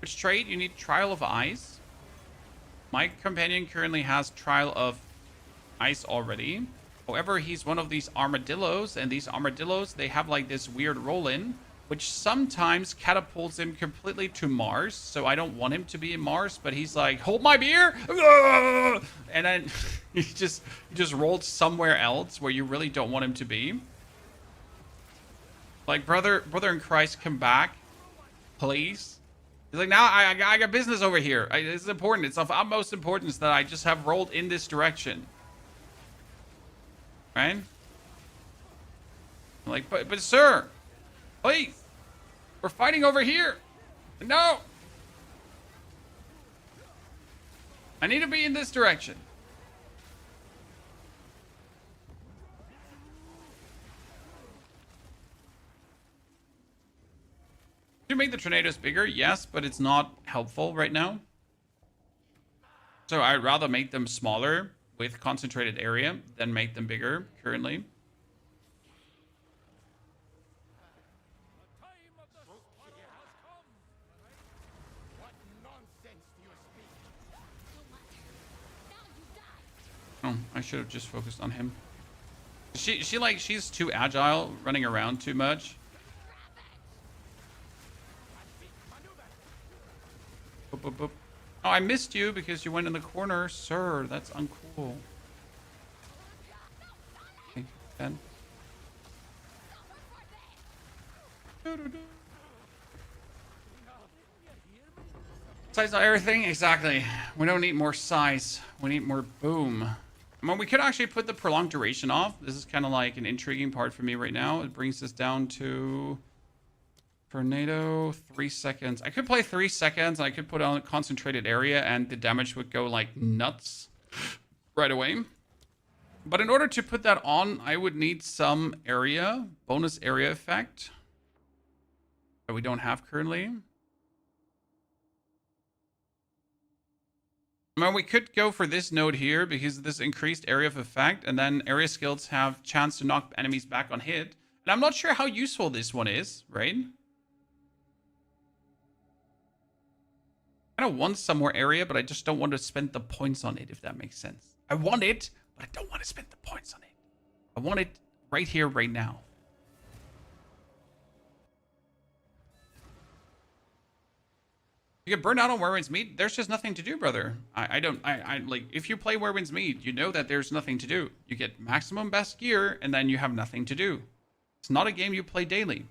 Which trait? You need Trial of Ice. My companion currently has Trial of Ice already. However, he's one of these armadillos, and these armadillos, they have like this weird roll-in which sometimes catapults him completely to Mars. So I don't want him to be in Mars, but he's like, hold my beer! And then he just rolled somewhere else where you really don't want him to be. Like, brother in Christ, come back, please. He's like, now I got business over here. This is important. It's of utmost importance that I just have rolled in this direction. Right? Like, but sir, please, we're fighting over here. No, I need to be in this direction. To make the tornadoes bigger, yes, but it's not helpful right now. So I'd rather make them smaller with concentrated area than make them bigger currently. Oh, I should have just focused on him. She's too agile, running around too much. Boop, boop, boop. Oh, I missed you because you went in the corner, sir. That's uncool. Okay, Ben. Size not everything? Exactly. We don't need more size. We need more boom. I mean, we could actually put the prolonged duration off. This is kind of like an intriguing part for me right now. It brings us down to tornado 3 seconds. I could play 3 seconds and I could put on a concentrated area and the damage would go like nuts right away. But in order to put that on, I would need some area, bonus area effect that we don't have currently. I mean, we could go for this node here because of this increased area of effect, and then area skills have chance to knock enemies back on hit. And I'm not sure how useful this one is, right? I kind of want some more area, but I just don't want to spend the points on it, if that makes sense. I want it, but I don't want to spend the points on it. I want it right here, right now. You get burned out on Werewind's Meat. There's just nothing to do, brother. I like, if you play Werewind's Meat, you know that there's nothing to do. You get maximum best gear, and then you have nothing to do. It's not a game you play daily.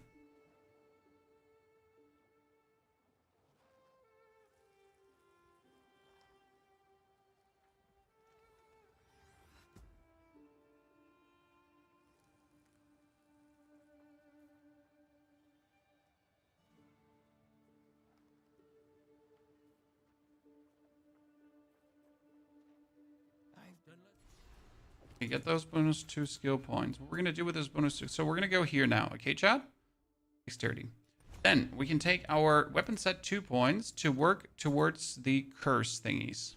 Okay, get those bonus 2 skill points. What we're going to do with those bonus 2... So we're going to go here now. Okay, chat? Dexterity. Then we can take our weapon set 2 points to work towards the curse thingies.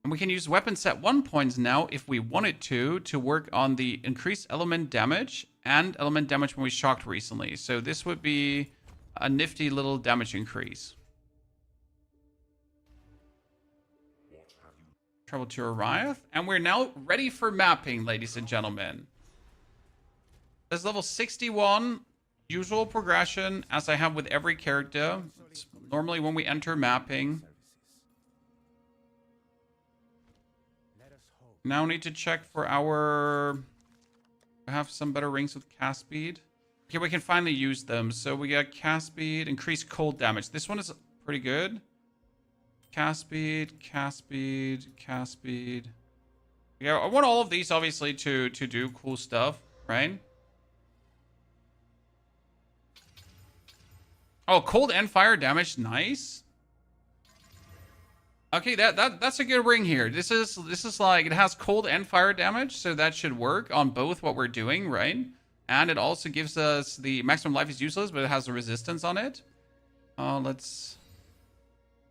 And we can use weapon set 1 points now if we wanted to work on the increased element damage and element damage when we shocked recently. So this would be a nifty little damage increase. Travel to Ariath, and we're now ready for mapping, ladies and gentlemen. This is level 61, usual progression, as I have with every character. It's normally when we enter mapping. Now need to check for our... I have some better rings with cast speed. Okay, we can finally use them. So we got cast speed, increased cold damage. This one is pretty good. Cast speed, cast speed, cast speed. Yeah, I want all of these obviously to do cool stuff, right? Oh, cold and fire damage, nice. Okay, that's a good ring here. This is like, it has cold and fire damage, so that should work on both what we're doing, right? And it also gives us the maximum life is useless, but it has a resistance on it. Let's...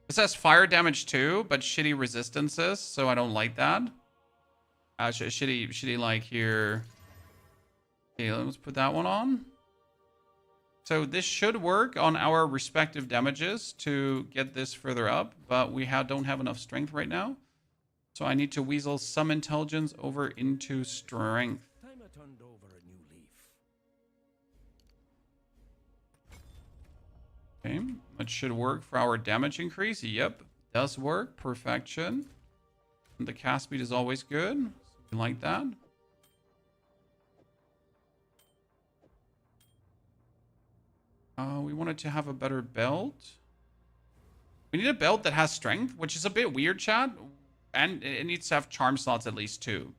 It says fire damage too, but shitty resistances, so I don't like that. Shitty like here. Okay, let's put that one on. So this should work on our respective damages to get this further up, but we don't have enough strength right now. So I need to weasel some intelligence over into strength. Time I turned over a new leaf. Which should work for our damage increase. Yep, does work. Perfection. And the cast speed is always good. Something like that. We wanted to have a better belt. We need a belt that has strength, which is a bit weird, chat. And it needs to have charm slots at least too.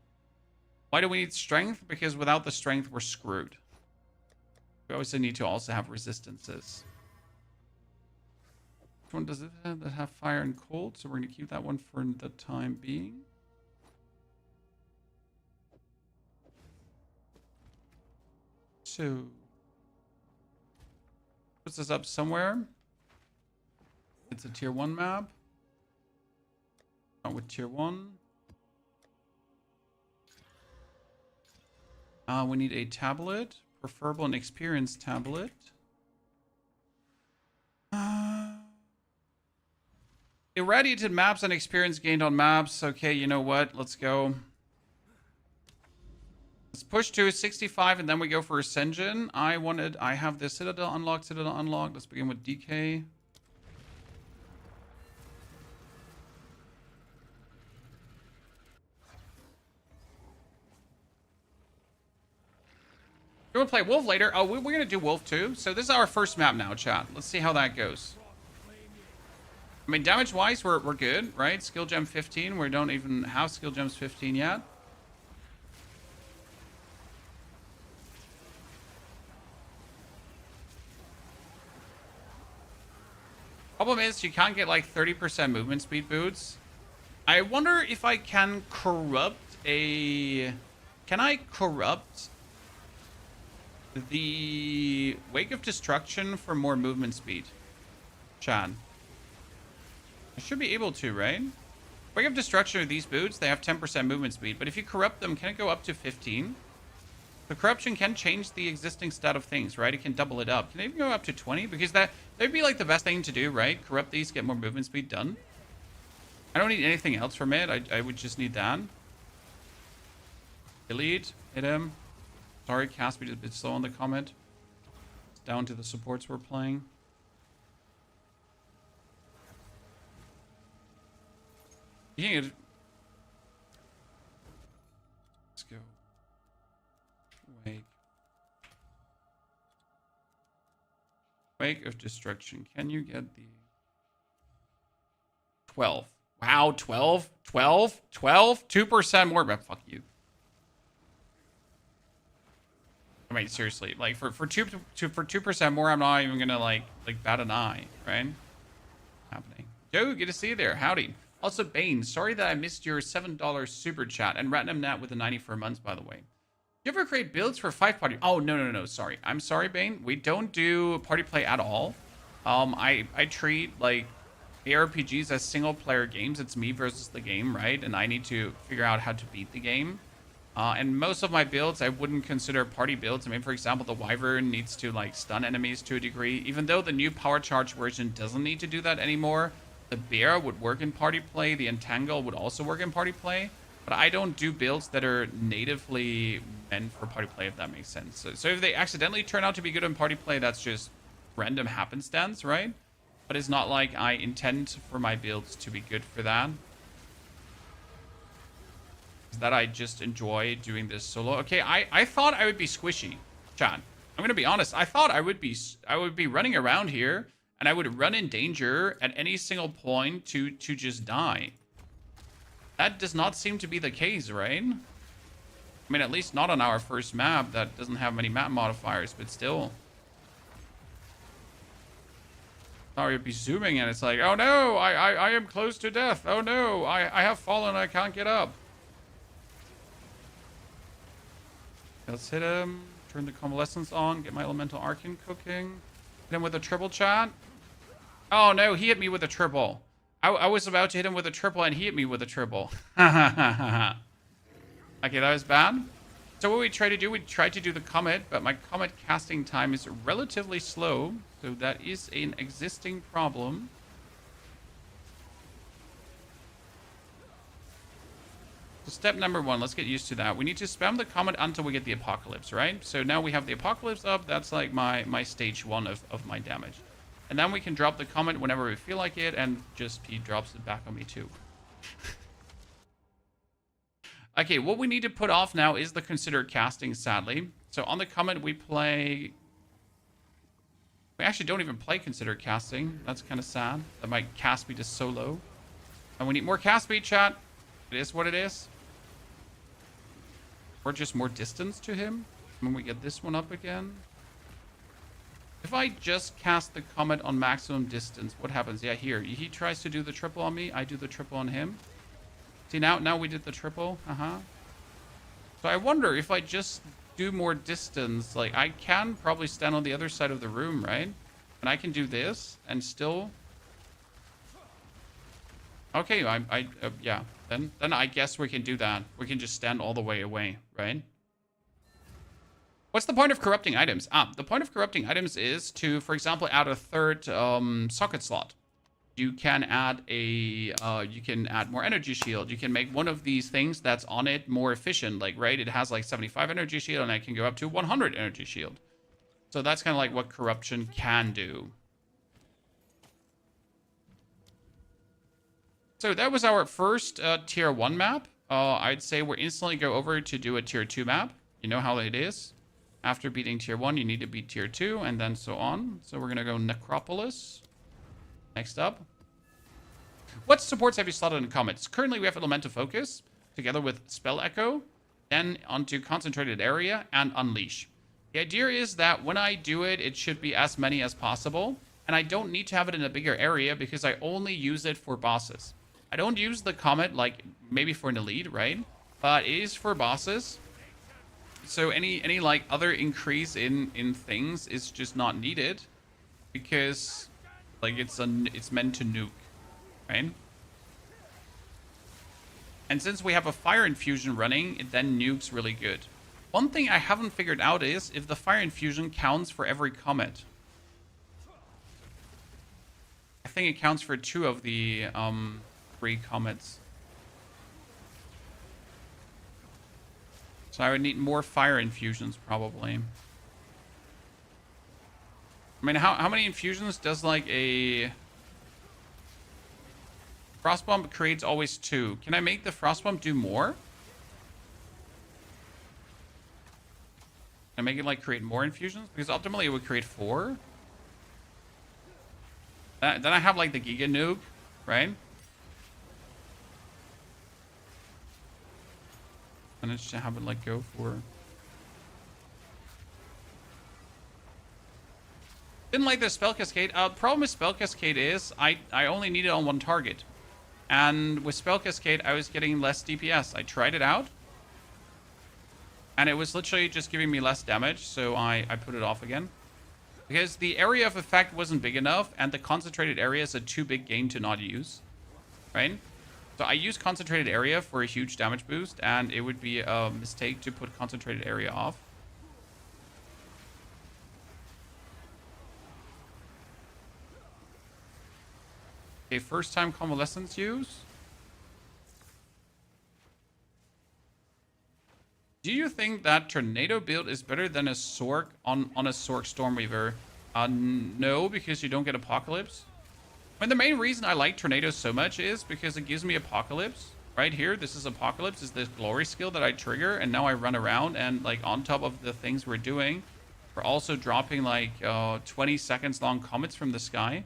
Why do we need strength? Because without the strength, we're screwed. We obviously need to also have resistances. Which one does it have? That have fire and cold? So we're going to keep that one for the time being. So puts this up somewhere. It's a tier 1 map. Not with tier 1. We need a tablet. Preferable and experienced tablet. Irradiated maps and experience gained on maps. Okay, you know what? Let's go. Let's push to 65 and then we go for Ascension. I have the Citadel unlocked, Citadel unlocked. Let's begin with DK. You want to play Wolf later? Oh, we're going to do Wolf too. So this is our first map now, chat. Let's see how that goes. I mean, damage-wise, we're good, right? Skill Gem 15. We don't even have Skill Gems 15 yet. Problem is, you can't get like 30% movement speed boots. I wonder if I can corrupt a... Can I corrupt the Wake of Destruction for more movement speed? Chan. I should be able to, right? Wake of Destruction are these boots. They have 10% movement speed. But if you corrupt them, can it go up to 15? The corruption can change the existing stat of things, right? It can double it up. Can it even go up to 20? Because that'd be like the best thing to do, right? Corrupt these, get more movement speed done. I don't need anything else from it. I would just need that. Elite, hit him. Sorry, cast speed is a bit slow on the comment. It's down to the supports we're playing. Yeah, let's go. Wake of Destruction. Can you get the 12? Wow, 12? 12? 12? 2% more, but fuck you. I mean, seriously, like for 2% more, I'm not even gonna like bat an eye, right? Happening. Yo, good to see you there. Howdy. Also, Bane, sorry that I missed your $7 super chat, and Ratnam Nat with the 94 months, by the way. You ever create builds for 5 party? Oh, no, sorry. I'm sorry, Bane. We don't do party play at all. I treat like ARPGs as single player games. It's me versus the game, right? And I need to figure out how to beat the game. And most of my builds, I wouldn't consider party builds. I mean, for example, the Wyvern needs to like stun enemies to a degree. Even though the new power charge version doesn't need to do that anymore. The Bear would work in party play. The Entangle would also work in party play. But I don't do builds that are natively meant for party play, if that makes sense. So if they accidentally turn out to be good in party play, that's just random happenstance, right? But it's not like I intend for my builds to be good for that. Is that I just enjoy doing this solo. Okay, I thought I would be squishy, chat. I'm gonna be honest. I thought I would be running around here and I would run in danger at any single point to just die. That does not seem to be the case, right? I mean, at least not on our first map that doesn't have many map modifiers, but still. Sorry, you'd be zooming and it's like, oh no, I am close to death. Oh no, I have fallen, I can't get up. Let's hit him. Turn the convalescence on, get my elemental arcane cooking. Hit him with a triple, chat. Oh no, he hit me with a triple. I was about to hit him with a triple and he hit me with a triple. Okay, that was bad. So what we try to do, we try to do the comet, but my comet casting time is relatively slow. So that is an existing problem. So step number 1, let's get used to that. We need to spam the comet until we get the apocalypse, right? So now we have the apocalypse up. That's like my stage 1 of my damage. And then we can drop the comet whenever we feel like it, and just he drops it back on me too. Okay, what we need to put off now is the considered casting, sadly. So on the comet, we play... We actually don't even play considered casting. That's kind of sad. That my cast speed is so low. And we need more cast speed, chat. It is what it is. Or just more distance to him. When we get this one up again. If I just cast the comet on maximum distance, what happens? Yeah, here. He tries to do the triple on me. I do the triple on him. See, now we did the triple. So I wonder if I just do more distance. Like, I can probably stand on the other side of the room, right? And I can do this and still... Okay, yeah. Then I guess we can do that. We can just stand all the way away, right? What's the point of corrupting items? The point of corrupting items is to, for example, add a third socket slot. You can add more energy shield. You can make one of these things that's on it more efficient. Like, right, it has like 75 energy shield and I can go up to 100 energy shield. So that's kind of like what corruption can do. So that was our first tier 1 map. I'd say we're instantly go over to do a tier 2 map. You know how it is. After beating tier 1, you need to beat tier 2 and then so on. So we're going to go Necropolis. Next up. What supports have you slotted in comets? Currently, we have Elemental Focus together with Spell Echo, then onto Concentrated Area and Unleash. The idea is that when I do it, it should be as many as possible. And I don't need to have it in a bigger area because I only use it for bosses. I don't use the comet like maybe for an elite, right? But it is for bosses. So any like other increase in things is just not needed because like it's meant to nuke, right? And since we have a fire infusion running, it then nukes really good. One thing I haven't figured out is if the fire infusion counts for every comet. I think it counts for 2 of the 3 comets. So I would need more fire infusions probably. I mean, how many infusions does like a Frostbomb creates? Always 2. Can I make the Frostbomb do more? Can I make it like create more infusions? Because ultimately it would create 4. Then I have like the Giga Nuke, right? And I just have it like go for... Didn't like the Spell Cascade. Problem with Spell Cascade is I only need it on 1 target. And with Spell Cascade, I was getting less DPS. I tried it out. And it was literally just giving me less damage, so I put it off again. Because the area of effect wasn't big enough, and the concentrated area is a too big gain to not use. Right? So I use concentrated area for a huge damage boost, and it would be a mistake to put concentrated area off. Okay, first time convalescence use. Do you think that Tornado build is better than a Sork on a Sork Stormweaver? No, because you don't get Apocalypse. I mean, the main reason I like Tornado so much is because it gives me Apocalypse. Right here, this is Apocalypse, is this glory skill that I trigger, and now I run around, and like on top of the things we're doing, we're also dropping like 20 seconds long comets from the sky.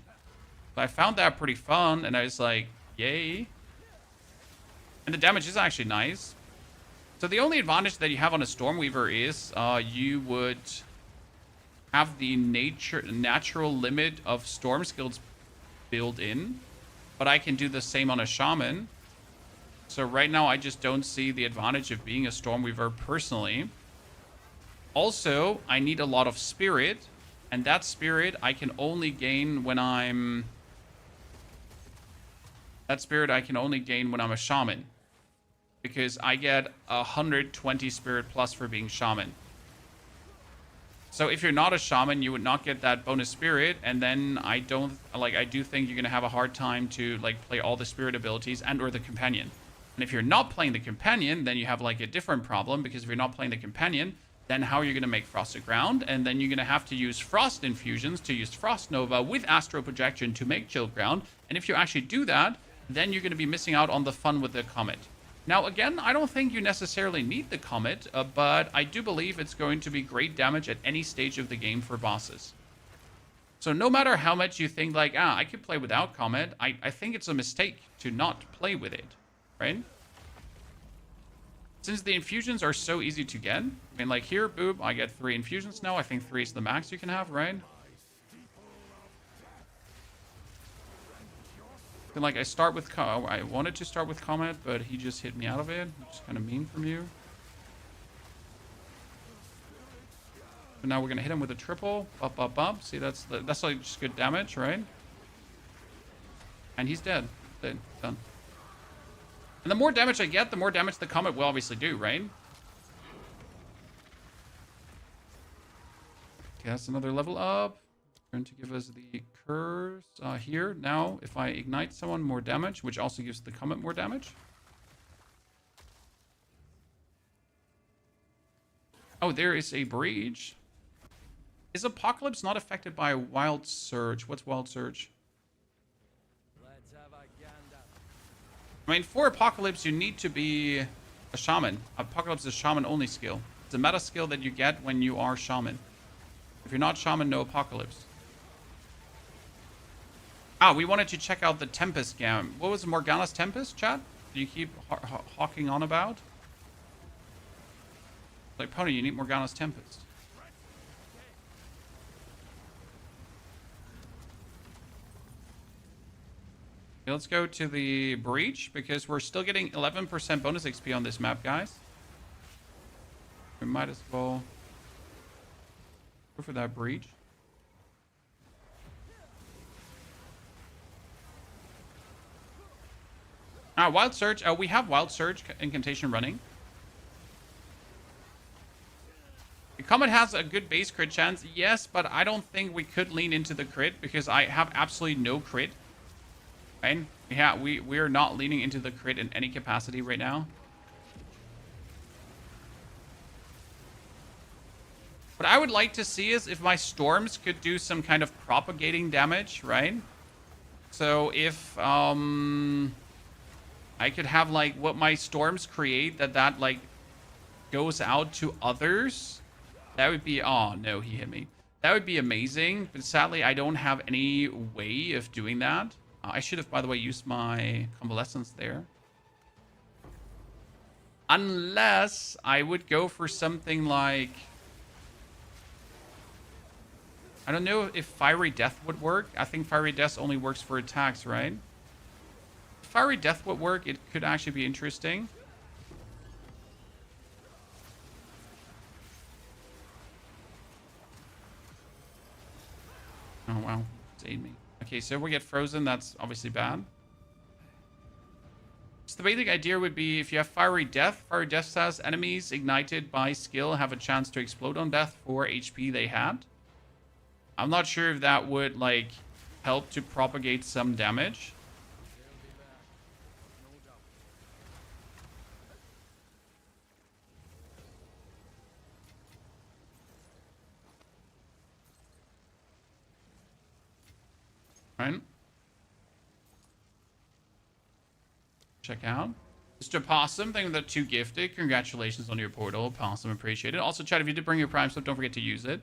So I found that pretty fun, and I was like, yay. And the damage is actually nice. So the only advantage that you have on a Stormweaver is you would have the natural limit of storm skills built in, but I can do the same on a Shaman. So right now I just don't see the advantage of being a Stormweaver personally. Also, I need a lot of Spirit, and that Spirit I can only gain when I'm... That Spirit I can only gain when I'm a Shaman. Because I get 120 Spirit plus for being Shaman. So if you're not a Shaman, you would not get that bonus Spirit, and then I do think you're going to have a hard time to like play all the Spirit abilities and or the Companion. And if you're not playing the Companion, then you have like a different problem, because if you're not playing the Companion, then how are you going to make Frosted Ground? And then you're going to have to use Frost Infusions to use Frost Nova with Astral Projection to make Chilled Ground. And if you actually do that, then you're going to be missing out on the fun with the Comet. Now, again, I don't think you necessarily need the Comet, but I do believe it's going to be great damage at any stage of the game for bosses. So no matter how much you think like, I could play without Comet, I think it's a mistake to not play with it, right? Since the infusions are so easy to get, I mean, like here, boom, I get 3 infusions now. I think 3 is the max you can have, right? And like I start with, I wanted to start with Comet, but he just hit me out of it, which is kind of mean from you. But now we're gonna hit him with a triple, up, up, up. See, that's like just good damage, right? And he's dead. Dead. Done. And the more damage I get, the more damage the Comet will obviously do, right? Okay, that's another level up. Going to give us the curse here. Now, if I ignite someone, more damage, which also gives the Comet more damage. Oh, there is a breach. Is Apocalypse not affected by a Wild Surge? What's Wild Surge? Let's have a gander. I mean, for Apocalypse, you need to be a Shaman. Apocalypse is a Shaman-only skill. It's a meta skill that you get when you are Shaman. If you're not Shaman, no Apocalypse. Ah, we wanted to check out the Tempest gam. What was Morgana's Tempest, chat? Do you keep hawking on about? Like, Pony, you need Morgana's Tempest. Okay, let's go to the Breach, because we're still getting 11% bonus XP on this map, guys. We might as well go for that Breach. Wild Surge. We have Wild Surge incantation running. The Comet has a good base crit chance, yes, but I don't think we could lean into the crit because I have absolutely no crit. Right? Yeah, we are not leaning into the crit in any capacity right now. What I would like to see is if my storms could do some kind of propagating damage, right? So if I could have like what my storms create that like goes out to others. That would be, oh no, he hit me. That would be amazing, but sadly I don't have any way of doing that. I should have, by the way, used my convalescence there. Unless I would go for something like, I don't know if Fiery Death would work. I think Fiery Death only works for attacks, right? If Fiery Death would work, it could actually be interesting. Oh, wow. It's aid me. Okay, so if we get frozen, that's obviously bad. So the basic idea would be if you have Fiery Death says enemies ignited by skill have a chance to explode on death for HP they had. I'm not sure if that would, like, help to propagate some damage. Right. Check out. Mr. Possum, thank you for the 2 gifted. Congratulations on your portal. Possum, appreciate it. Also, chat, if you did bring your Prime stuff, don't forget to use it.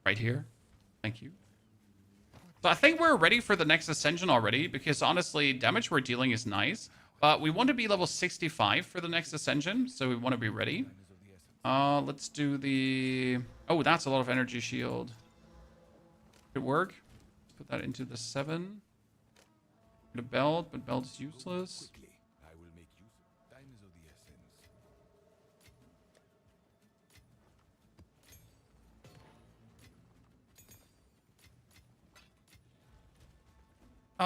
Right here. Thank you. So I think we're ready for the next Ascension already, because honestly, damage we're dealing is nice. But we want to be level 65 for the next Ascension, so we want to be ready. Let's do the... Oh, that's a lot of energy shield. Could work. Put that into the 7. Get a belt, but belt is useless. Quickly, I will make use of time is of the essence.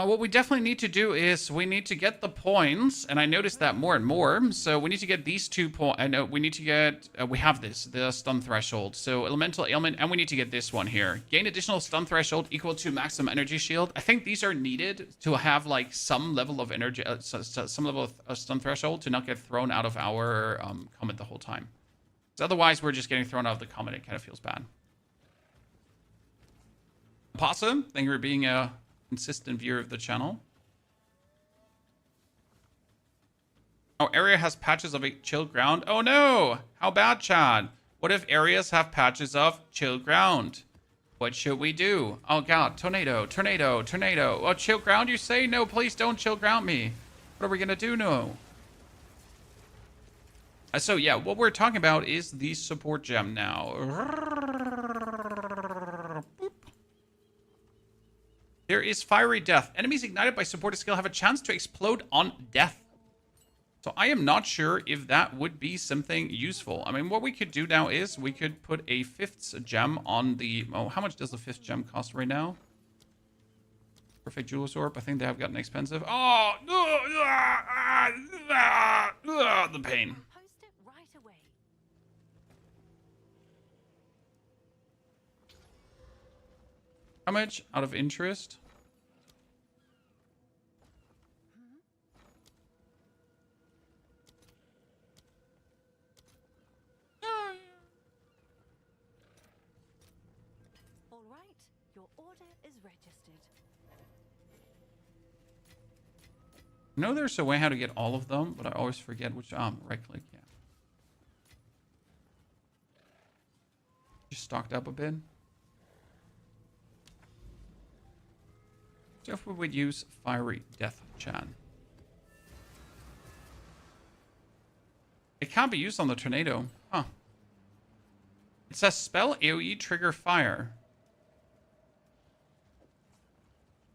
What we definitely need to do is we need to get the points, and I noticed that more and more. So we need to get these 2 points. I know we need to get, we have this, the stun threshold. So elemental ailment, and we need to get this one here. Gain additional stun threshold equal to maximum energy shield. I think these are needed to have like some level of energy, some level of stun threshold to not get thrown out of our Comet the whole time. So otherwise, we're just getting thrown out of the comment. It kind of feels bad. Possum, thank you for being a consistent viewer of the channel. Oh, area has patches of a chilled ground. Oh no! How bad, Chad? What if areas have patches of chilled ground? What should we do? Oh god, tornado, tornado, tornado. Oh, chill ground, you say? No, please don't chill ground me. What are we gonna do now? So yeah, what we're talking about is the support gem now. Boop. There is fiery death. Enemies ignited by supported skill have a chance to explode on death. So I am not sure if that would be something useful. I mean, what we could do now is we could put a 5th gem on the... Oh, how much does the 5th gem cost right now? Perfect Jeweler's Orb. I think they have gotten expensive. Oh! The pain. Post it right away. How much out of interest? All right, your order is registered. I know there's a way how to get all of them, but I always forget which. Right click, yeah. Just stocked up a bit. So if we would use Fiery Death Chan. It can't be used on the tornado. Huh. It says spell AoE trigger fire.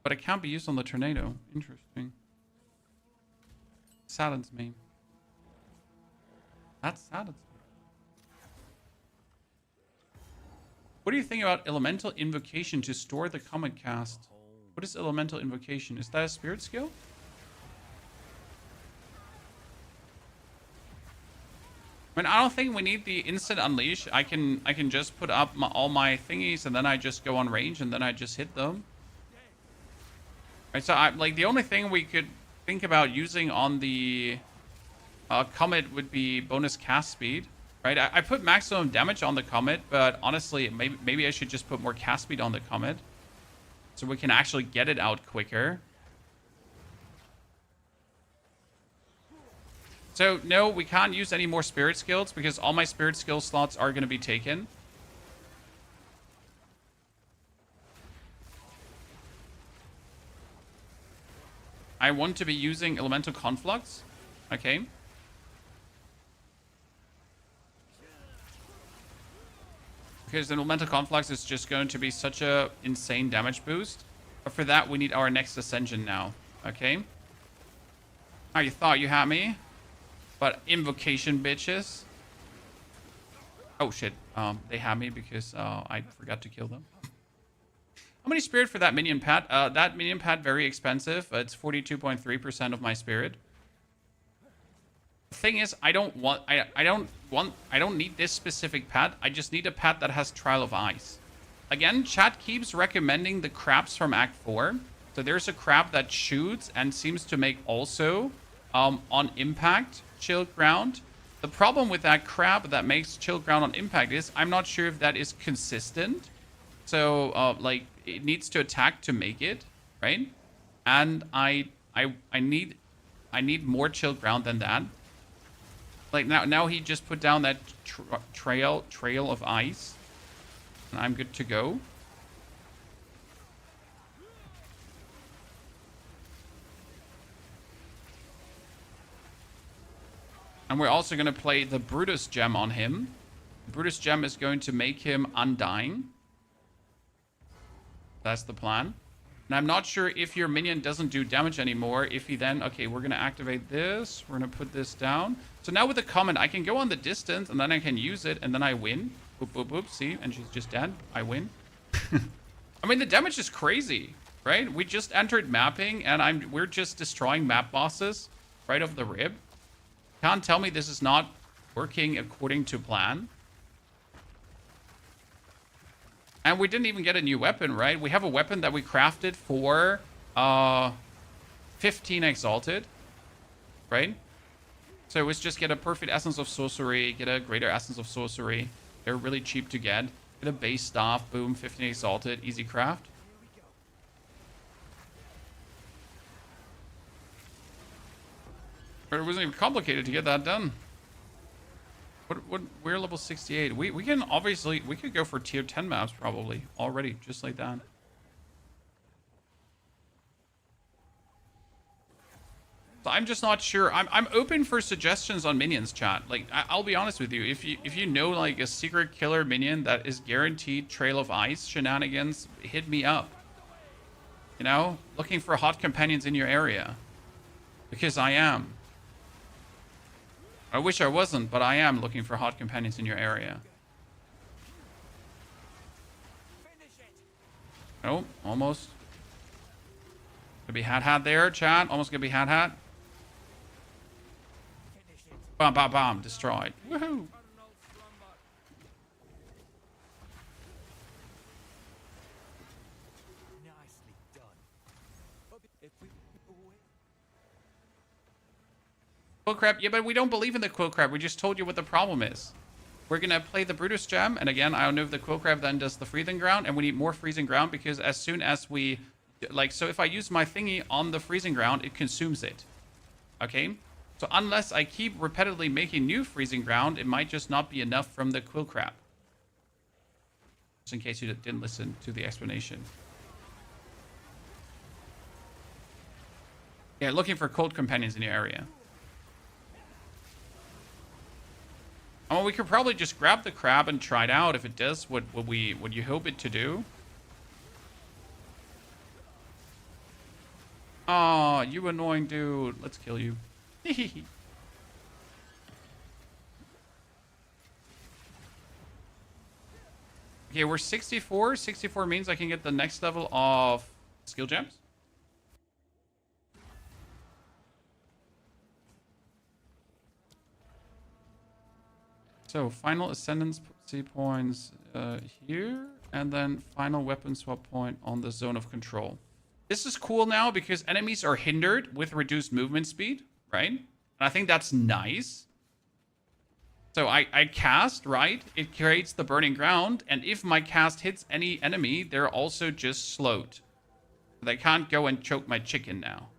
But it can't be used on the tornado. Interesting. Saddens me. That saddens me. What do you think about Elemental Invocation to store the comment cast? What is Elemental Invocation? Is that a spirit skill? I mean, I don't think we need the instant unleash. I can just put up all my thingies and then I just go on range and then I just hit them. Right, so like the only thing we could think about using on the comet would be bonus cast speed. Right, I put maximum damage on the comet, but honestly, maybe I should just put more cast speed on the comet, so we can actually get it out quicker. So no, we can't use any more spirit skills because all my spirit skill slots are going to be taken. I want to be using Elemental Conflux. Okay. Because the Elemental Conflux is just going to be such a insane damage boost. But for that, we need our next Ascension now. Okay. Oh, you thought you had me? But invocation, bitches. Oh, shit. They had me because I forgot to kill them. How many spirit for that minion pad? That minion pad, very expensive. It's 42.3% of my spirit. The thing is, I don't need this specific pad. I just need a pad that has Trial of Ice. Again, chat keeps recommending the crabs from Act 4. So there's a crab that shoots and seems to make also on impact chilled ground. The problem with that crab that makes chilled ground on impact is I'm not sure if that is consistent. So like it needs to attack to make it, right? And I need more chilled ground than that. Like now he just put down that trail of ice, and I'm good to go. And we're also going to play the Brutus gem on him. The Brutus gem is going to make him undying. That's the plan. And I'm not sure if your minion doesn't do damage anymore, if he then... Okay, we're going to activate this. We're going to put this down. So now with the comment, I can go on the distance, and then I can use it, and then I win. Boop, boop, boop. See? And she's just dead. I win. I mean, the damage is crazy, right? We just entered mapping, and we're just destroying map bosses right off the rib. Can't tell me this is not working according to plan. And we didn't even get a new weapon, right? We have a weapon that we crafted for 15 Exalted, right? So it's just get a perfect essence of sorcery, get a greater essence of sorcery. They're really cheap to get. Get a base staff, boom, 15 exalted, easy craft. But it wasn't even complicated to get that done. We're level 68. We can obviously, we could go for tier 10 maps probably already, just like that. So I'm just not sure. I'm open for suggestions on minions, chat. Like I'll be honest with you, if you know like a secret killer minion that is guaranteed Trail of Ice shenanigans, hit me up. You know, looking for hot companions in your area, because I am. I wish I wasn't, but I am looking for hot companions in your area. Oh, almost. Gonna be hat there, chat. Almost gonna be hat. Bam, bam, bam. Destroyed. Woohoo. Nicely done. If we Quill crab. Yeah, but we don't believe in the quill crab. We just told you what the problem is. We're gonna play the Brutus gem, and again, I don't know if the quill crab then does the freezing ground, and we need more freezing ground because as soon as we, like, so if I use my thingy on the freezing ground, it consumes it. Okay. So unless I keep repeatedly making new freezing ground, it might just not be enough from the quill crab. Just in case you didn't listen to the explanation. Yeah, looking for cold companions in your area. Oh, we could probably just grab the crab and try it out if it does what you hope it to do. Oh, you annoying dude. Let's kill you. Okay, we're 64. 64 means I can get the next level of skill gems. So, final ascendancy points here, and then final weapon swap point on the zone of control. This is cool now because enemies are hindered with reduced movement speed, right? And I think that's nice. So I cast, right? It creates the burning ground, and if my cast hits any enemy, they're also just slowed. They can't go and choke my chicken now.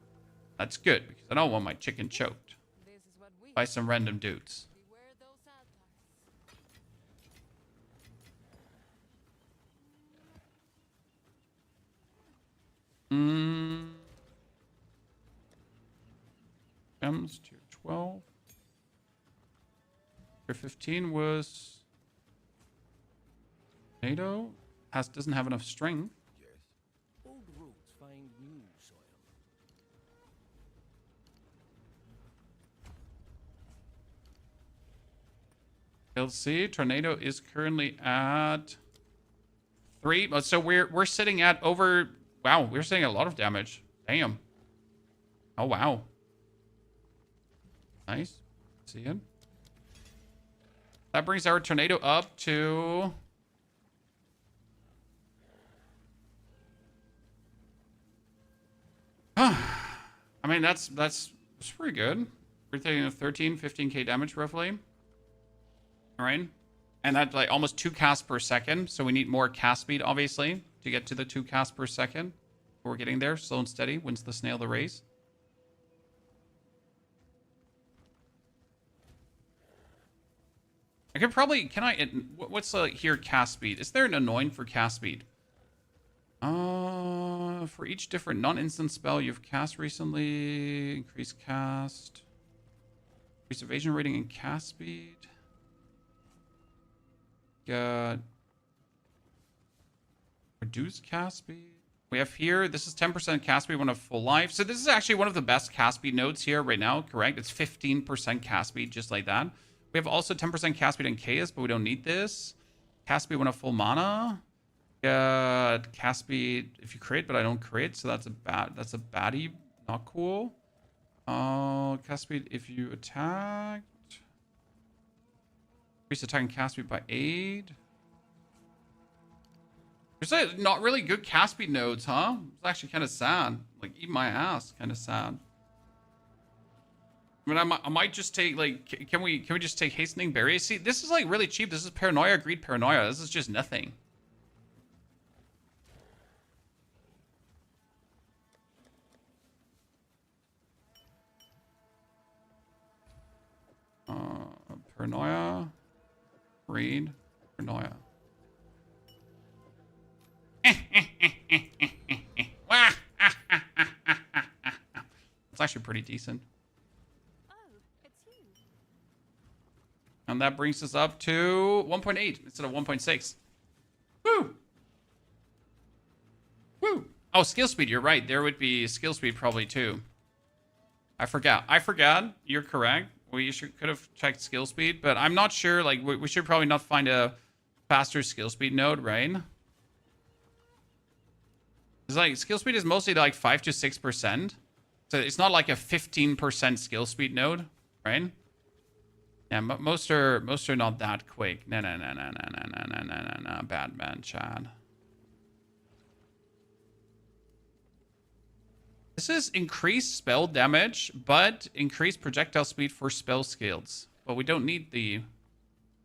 That's good, because I don't want my chicken choked This is what we by some random dudes. beware those altars. Gems, tier 12. Tier 15 was NATO. Doesn't have enough strength. Yes. old roots find new soil. LC Tornado is currently at 3. So we're sitting at over. Wow, we're sitting at a lot of damage. Damn. Oh wow. Nice. See it. That brings our tornado up to. I mean, that's pretty good. We're taking a 15k damage roughly. All right. And that's like almost 2 casts per second. So we need more cast speed, obviously, to get to the 2 casts per second. We're getting there. Slow and steady wins the snail the race. I could probably, what's here cast speed? Is there an anoint for cast speed? For each different non-instant spell you've cast recently, increase cast, increase evasion rating and cast speed. Got reduce cast speed. We have here, this is 10% cast speed when of full life. So this is actually one of the best cast speed nodes here right now, correct? It's 15% cast speed, just like that. We have also 10% cast speed in Chaos, but we don't need this. Cast speed when of full mana. Got cast speed if you crit, but I don't crit, so that's a baddie. Not cool. Cast speed if you attacked. Increase attack and cast speed by 8. There's not really good cast speed nodes, huh? It's actually kind of sad. Like, eat my ass. Kind of sad. I mean, I might just take, like, can we just take Hastening Berries? See, this is, like, really cheap. This is Paranoia, Greed, Paranoia. This is just nothing. Paranoia, Greed, Paranoia. It's actually pretty decent. Oh, it's you. And that brings us up to 1.8 instead of 1.6. Woo! Woo! Oh, skill speed. You're right. There would be skill speed probably too. I forgot. You're correct. We could have checked skill speed, but I'm not sure. Like, we should probably not find a faster skill speed node, right? It's like skill speed is mostly like 5 to 6%. So it's not like a 15% skill speed node, right? Yeah, most are not that quick. No. Bad man, Chad. This is increased spell damage, but increased projectile speed for spell skills. But we don't need the...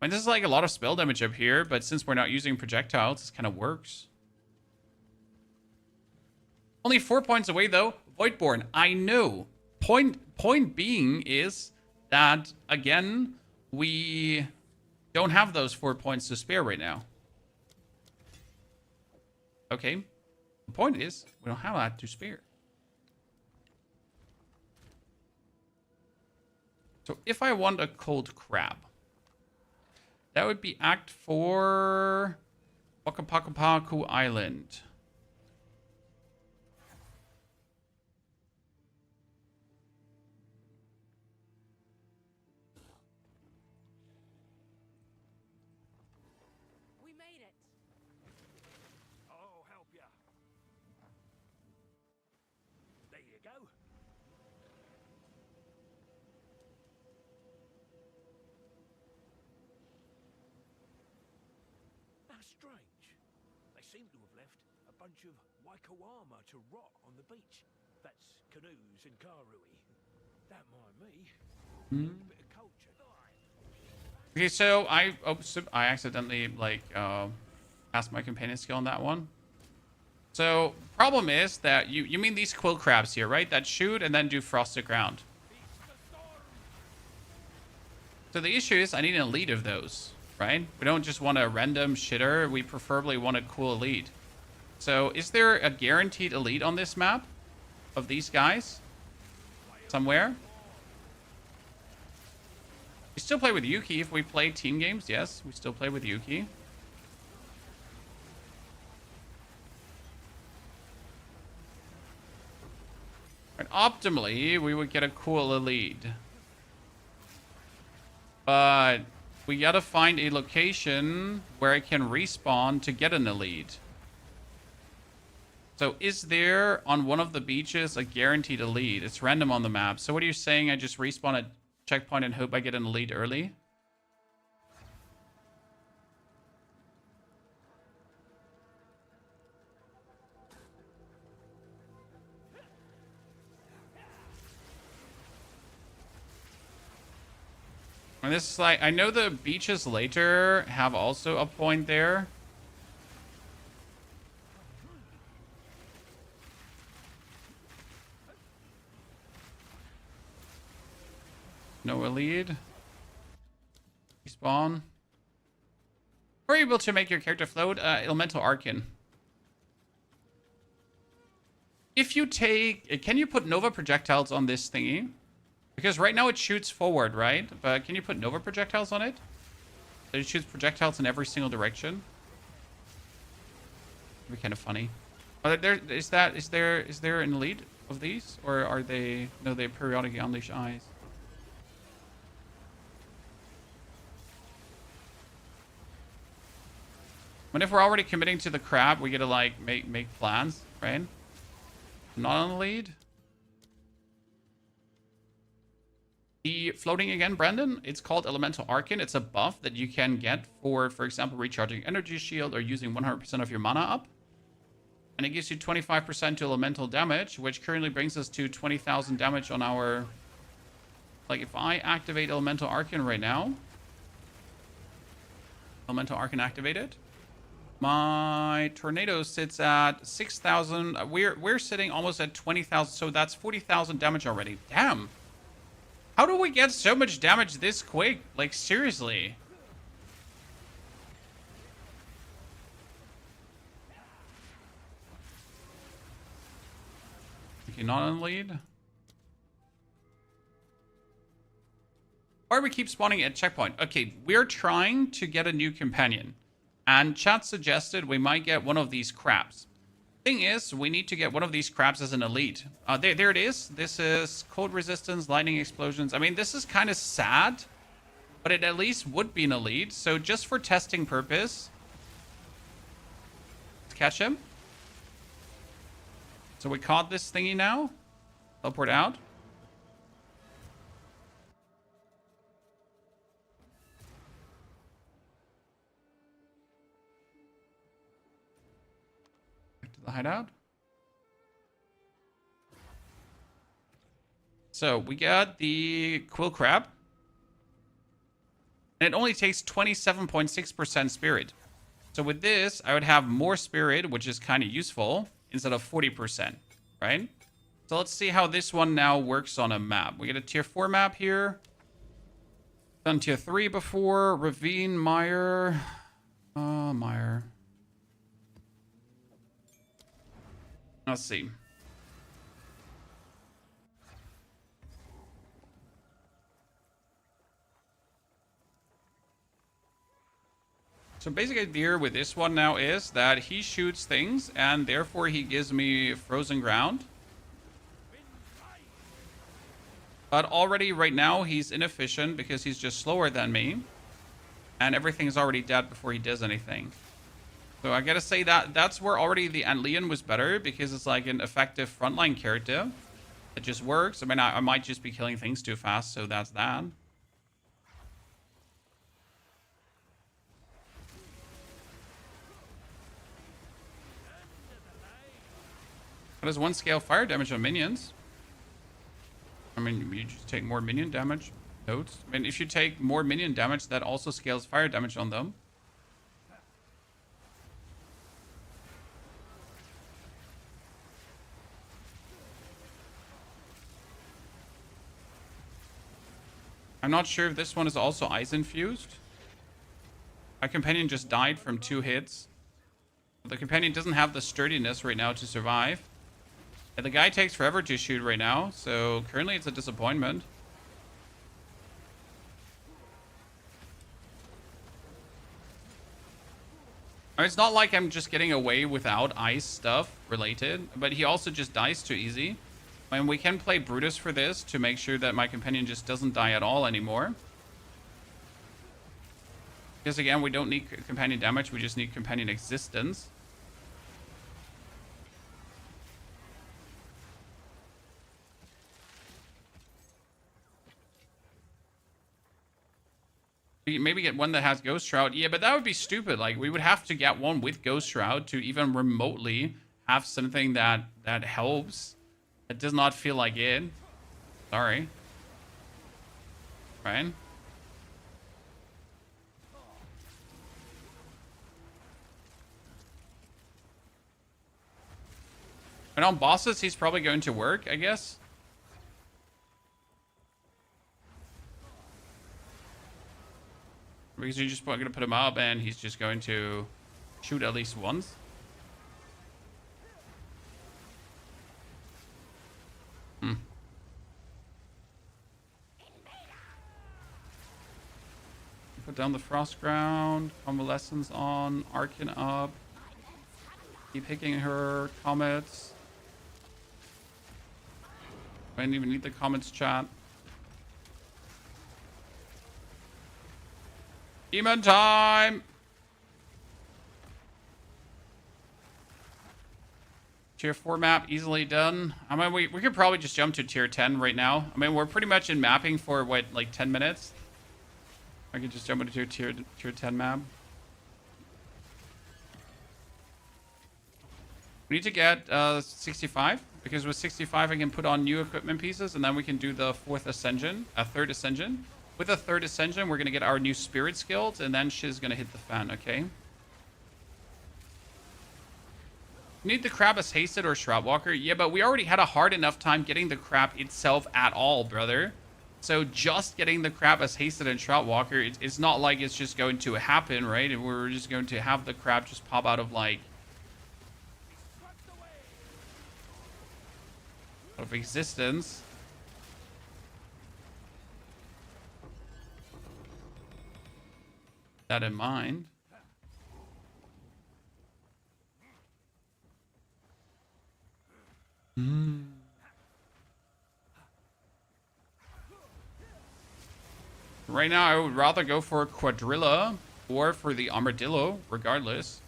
I mean, this is like a lot of spell damage up here, but since we're not using projectiles, this kind of works. Only 4 points away, though. Voidborn, I know. Point being is that, again, we don't have those 4 points to spare right now. Okay. The point is, we don't have that to spare. So if I want a cold crab, that would be Act 4, Wakapaku Island. We made it. I'll help ya. There you go. That's strange. They seem to have left a bunch of Waikowama to rot on the beach. That's canoes and Karui. That mind me. A bit of culture. Okay, so I accidentally like passed my companion skill on that one. So problem is that you mean these quill crabs here, right? That shoot and then do frosted ground. So the issue is I need an elite of those, right? We don't just want a random shitter. We preferably want a cool elite. So is there a guaranteed elite on this map of these guys somewhere? We still play with Yuki if we play team games. Yes, we still play with Yuki. And optimally, we would get a cool elite. But we gotta find a location where I can respawn to get an elite. So is there on one of the beaches a guaranteed elite? It's random on the map. So what are you saying? I just respawn at checkpoint and hope I get an elite early? And this is like, I know the beaches later have also a point there. No elite. Respawn. Are you able to make your character float? Elemental Arcane. If you take... Can you put Nova projectiles on this thingy? Because right now it shoots forward, right? But can you put Nova projectiles on it? So it shoots projectiles in every single direction. That'd be kind of funny. Is there an elite of these? Or are they... No, they periodically unleash eyes. But if we're already committing to the crab, we gotta like make plans, right? Not on the lead. The floating again, Brandon, it's called Elemental Arcane. It's a buff that you can get for example, recharging energy shield or using 100% of your mana up. And it gives you 25% to elemental damage, which currently brings us to 20,000 damage on our Like, if I activate Elemental Arcane right now... Elemental Arcane activated. My Tornado sits at 6,000. We're sitting almost at 20,000, so that's 40,000 damage already. Damn. How do we get so much damage this quick? Like, seriously. Okay, not on lead. Why do we keep spawning at checkpoint? Okay, we're trying to get a new companion. And chat suggested we might get one of these crabs. Thing is, we need to get one of these crabs as an elite. There it is. This is cold resistance, lightning explosions. I mean, this is kind of sad, but it at least would be an elite. So just for testing purpose, let's catch him. So we caught this thingy now. Teleport out. The hideout. So we got the quill crab, and it only takes 27.6% spirit. So with this, I would have more spirit, which is kind of useful, instead of 40%, right? So let's see how this one now works on a map. We get a tier 4 map here. Done tier 3 before. Ravine, Mire. Mire. Let's see. So basic idea with this one now is that he shoots things and therefore he gives me frozen ground. But already right now he's inefficient because he's just slower than me. And everything's already dead before he does anything. So I gotta say that's where already the Antlion was better, because it's like an effective frontline character. It just works. I mean, I might just be killing things too fast, so that's that. How does one scale fire damage on minions? I mean, you just take more minion damage. Notes. I mean, if you take more minion damage, that also scales fire damage on them. I'm not sure if this one is also ice infused. My companion just died from 2 hits. The companion doesn't have the sturdiness right now to survive. And the guy takes forever to shoot right now, so currently it's a disappointment. I mean, it's not like I'm just getting away without ice stuff related, but he also just dies too easy. I mean, we can play Brutus for this to make sure that my companion just doesn't die at all anymore. Because again, we don't need companion damage, we just need companion existence. Maybe get one that has Ghost Shroud. Yeah, but that would be stupid. Like, we would have to get one with Ghost Shroud to even remotely have something that helps. It does not feel like it. Sorry. Right? And on bosses, he's probably going to work, I guess. Because you're just going to put him up and he's just going to shoot at least once. Put down the Frost Ground. Convalescence on. Arcane up. Keep hitting her. Comets. I didn't even need the comments chat. Demon time! Tier 4 map, easily done. I mean, we could probably just jump to tier 10 right now. I mean, we're pretty much in mapping for, what, like 10 minutes? I could just jump into tier 10 map. We need to get 65. because with 65 I can put on new equipment pieces, and then we can do the third ascension. With the third ascension, we're gonna get our new spirit skills, and then shit's gonna hit the fan. Okay. Need the crab as hasted or Shroudwalker? Yeah, but we already had a hard enough time getting the crab itself at all, brother. So just getting the crab as hasted and Shroudwalker, it's not like it's just going to happen, right? And we're just going to have the crab just pop out of like of existence. That in mind. Right now, I would rather go for a Quadrilla or for the Armadillo, regardless.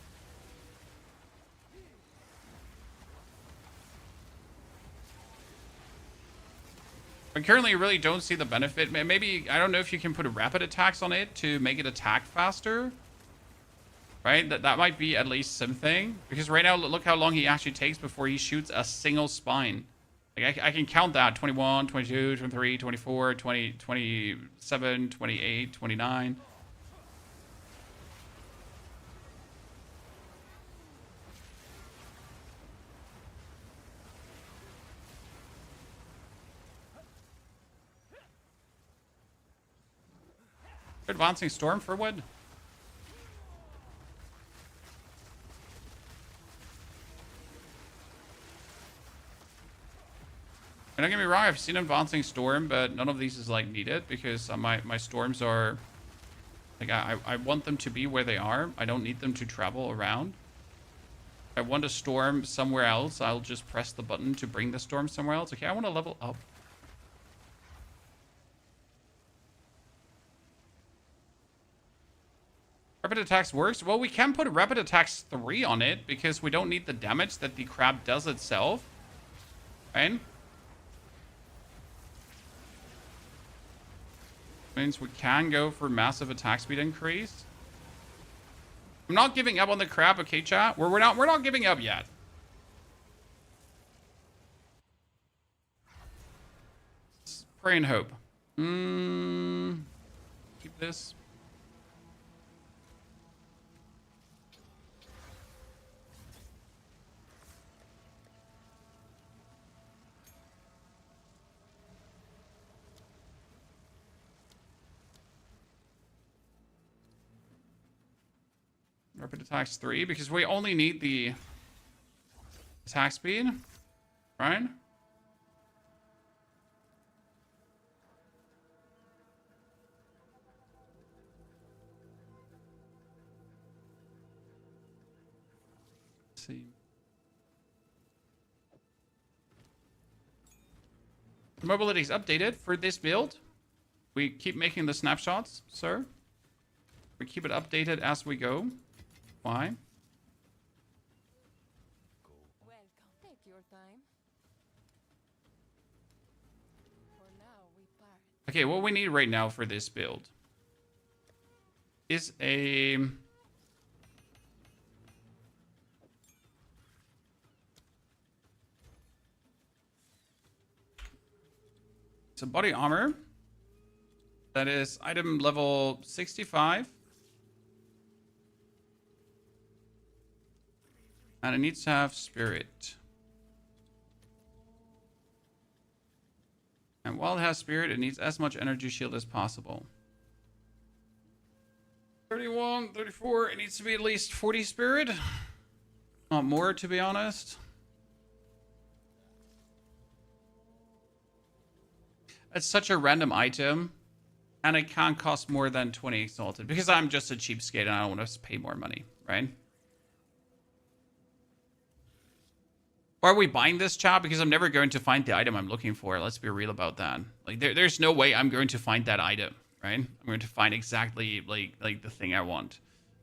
I currently really don't see the benefit. Maybe, I don't know if you can put rapid attacks on it to make it attack faster. Right? That might be at least something. Because right now, look how long he actually takes before he shoots a single spine. Like, I can count that. 21, 22, 23, 24, 20, 27, 28, 29. Advancing Storm for what? And don't get me wrong, I've seen Advancing Storm, but none of these is like needed because my storms are like I want them to be where they are. I don't need them to travel around. If I want a storm somewhere else, I'll just press the button to bring the storm somewhere else. Okay, I want to level up. Rapid attacks works. Well, we can put rapid attacks 3 on it because we don't need the damage that the crab does itself. Right? Means we can go for massive attack speed increase. I'm not giving up on the crab, okay, chat? We're not giving up yet. Let's pray and hope. Keep this. Rapid attacks 3 because we only need the attack speed, right? Let's see. Mobility is updated for this build. We keep making the snapshots, sir. We keep it updated as we go. Why? Welcome. Take your time. For now, we part. Okay, what we need right now for this build is a... It's a body armor that is item level 65. And it needs to have spirit. And while it has spirit, it needs as much energy shield as possible. 31, 34, it needs to be at least 40 spirit. Not more, to be honest. It's such a random item. And it can't cost more than 20 exalted. Because I'm just a cheapskate and I don't want to pay more money, right? Why are we buying this, chat? Because I'm never going to find the item I'm looking for. Let's be real about that. Like, there's no way I'm going to find that item, right? I'm going to find exactly, like the thing I want.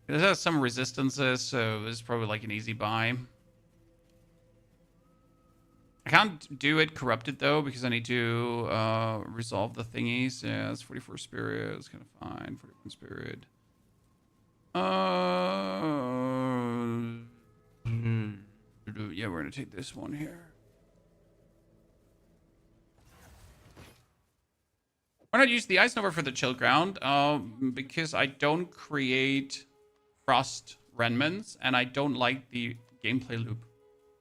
It has some resistances, so it's probably, like, an easy buy. I can't do it corrupted, though, because I need to resolve the thingies. Yeah, it's 44 spirit. It's kind of fine. 41 spirit. Yeah, we're gonna take this one here. Why not use the Ice Nova for the chill ground? Because I don't create frost remnants, and I don't like the gameplay loop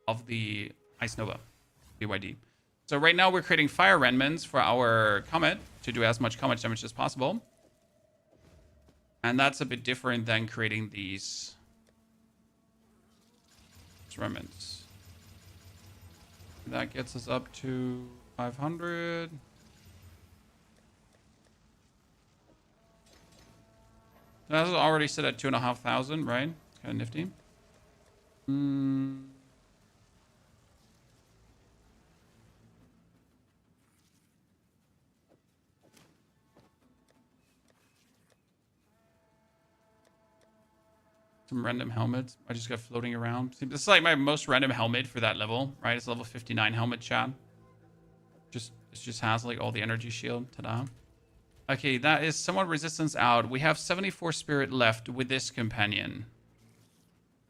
of the Ice Nova, BYD. So right now we're creating fire remnants for our comet to do as much comet damage as possible. And that's a bit different than creating these remnants. That gets us up to 500. That's already set at 2,500, right? Kind of nifty. Some random helmets. I just got floating around. See, this is like my most random helmet for that level, right? It's level 59 helmet, chat. It just has like all the energy shield. Ta-da. Okay, that is somewhat resistance out. We have 74 spirit left with this companion.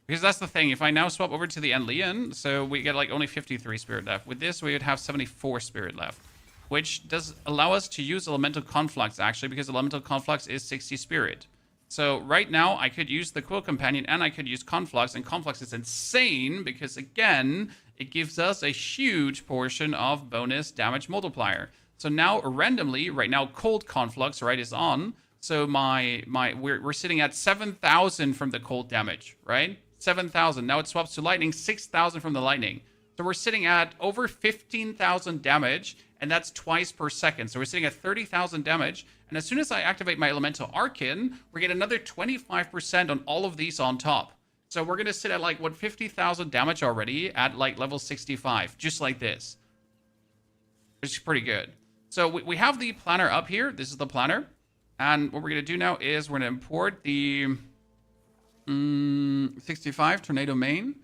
Because that's the thing. If I now swap over to the Enlean, so we get like only 53 spirit left. With this, we would have 74 spirit left. Which does allow us to use Elemental Conflux, actually, because Elemental Conflux is 60 spirit. So right now, I could use the Quill Companion and I could use Conflux. And Conflux is insane because, again, it gives us a huge portion of bonus damage multiplier. So now, randomly, right now, Cold Conflux, right, is on. So we're sitting at 7,000 from the cold damage, right? 7,000. Now it swaps to lightning, 6,000 from the lightning. So we're sitting at over 15,000 damage, and that's twice per second. So we're sitting at 30,000 damage. And as soon as I activate my Elemental Arcane, we get another 25% on all of these on top. So we're going to sit at like, what, 50,000 damage already at like level 65, just like this. Which is pretty good. So we have the planner up here. This is the planner. And what we're going to do now is we're going to import the 65 Tornado Main.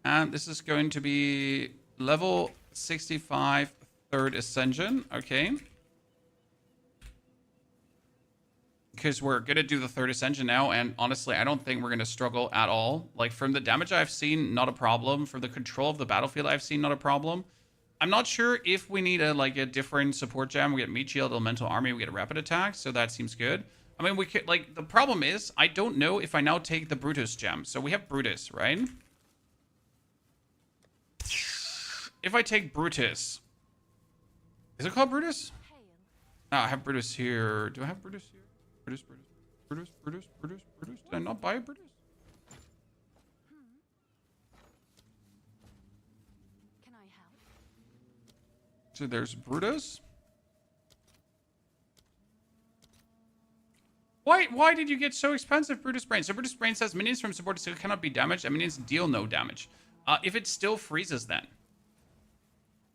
And this is going to be level 65 third ascension. Okay. Because we're going to do the third ascension now. And honestly, I don't think we're going to struggle at all. Like from the damage I've seen, not a problem. From the control of the battlefield I've seen, not a problem. I'm not sure if we need a different support gem. We get Meat Shield, Elemental Army, we get a Rapid Attack. So that seems good. I mean, we could, like, the problem is, I don't know if I now take the Brutus gem. So we have Brutus, right? If I take Brutus. Is it called Brutus? No, I have Brutus here. Do I have Brutus here? Brutus. Did I not buy a Brutus? Can I help? So there's Brutus. Why did you get so expensive, Brutus Brain? So Brutus Brain says minions from support skill cannot be damaged, and minions deal no damage. If it still freezes then.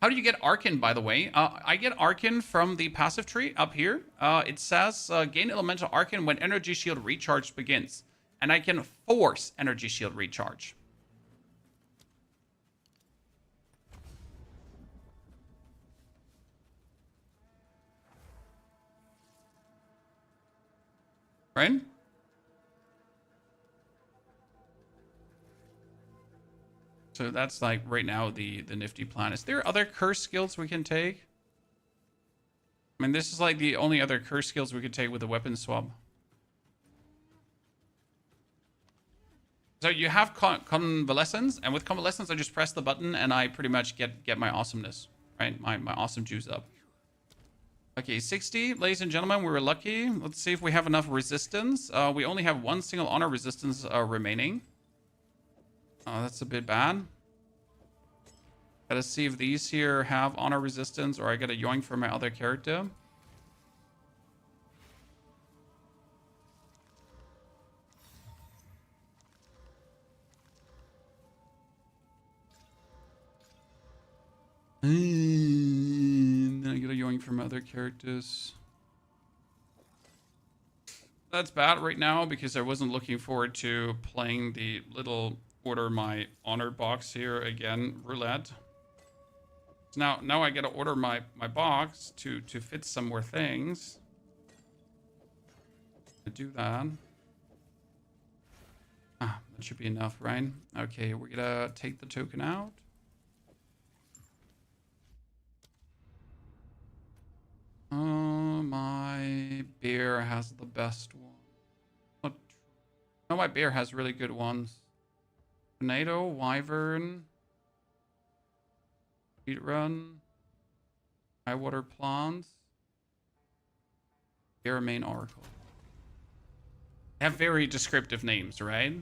How do you get Arcane, by the way? I get Arcane from the passive tree up here. It says gain Elemental Arcane when Energy Shield Recharge begins. And I can force Energy Shield Recharge. Right? So that's like right now the nifty plan. Is there other curse skills we can take? I mean, this is like the only other curse skills we could take with a weapon swap. So you have Convalescence, and with Convalescence I just press the button and I pretty much get my awesomeness, right? My awesome juice up. Okay, 60, ladies and gentlemen, we were lucky. Let's see if we have enough resistance. We only have one single honor resistance remaining. Oh, that's a bit bad. Gotta see if these here have honor resistance, or I gotta yoink for my other character. And then I gotta yoink from other characters. That's bad right now because I wasn't looking forward to playing the little order my honor box here again roulette. So now I gotta order my box to fit some more things. To do that. Ah, that should be enough, right? Okay, we're gonna take the token out. Oh my the best one. Not true. No, my bear has really good ones. Tornado, Wyvern, Speedrun, High Water Plants, Bear Main Oracle. They have very descriptive names, right?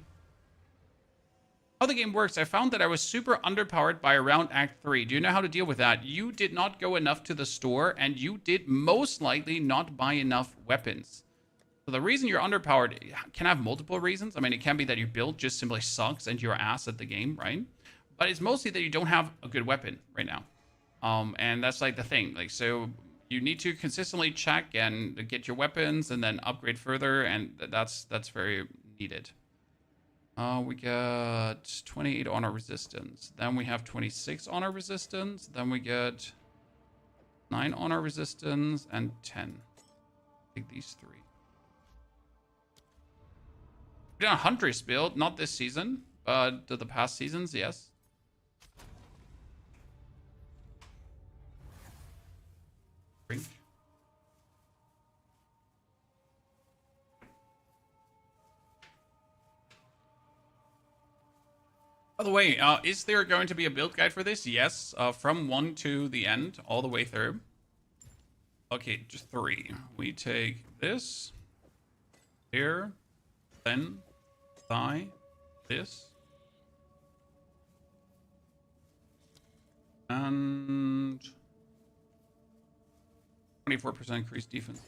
How the game works, I found that I was super underpowered by around Act 3. Do you know how to deal with that? You did not go enough to the store, and you did most likely not buy enough weapons. So the reason you're underpowered can have multiple reasons. I mean, it can be that your build just simply sucks and you're ass at the game, right? But it's mostly that you don't have a good weapon right now. And that's like the thing. Like, so you need to consistently check and get your weapons and then upgrade further, and that's very needed. We got 28 honor resistance. Then we have 26 honor resistance. Then we get 9 honor resistance and 10. I think these 3. We did a Huntress build, not this season, but the past seasons, yes. Drink. By the way, is there going to be a build guide for this? Yes, from 1 to the end, all the way through. Okay, just 3. We take this, here, then, thigh, this, and 24% increased defense.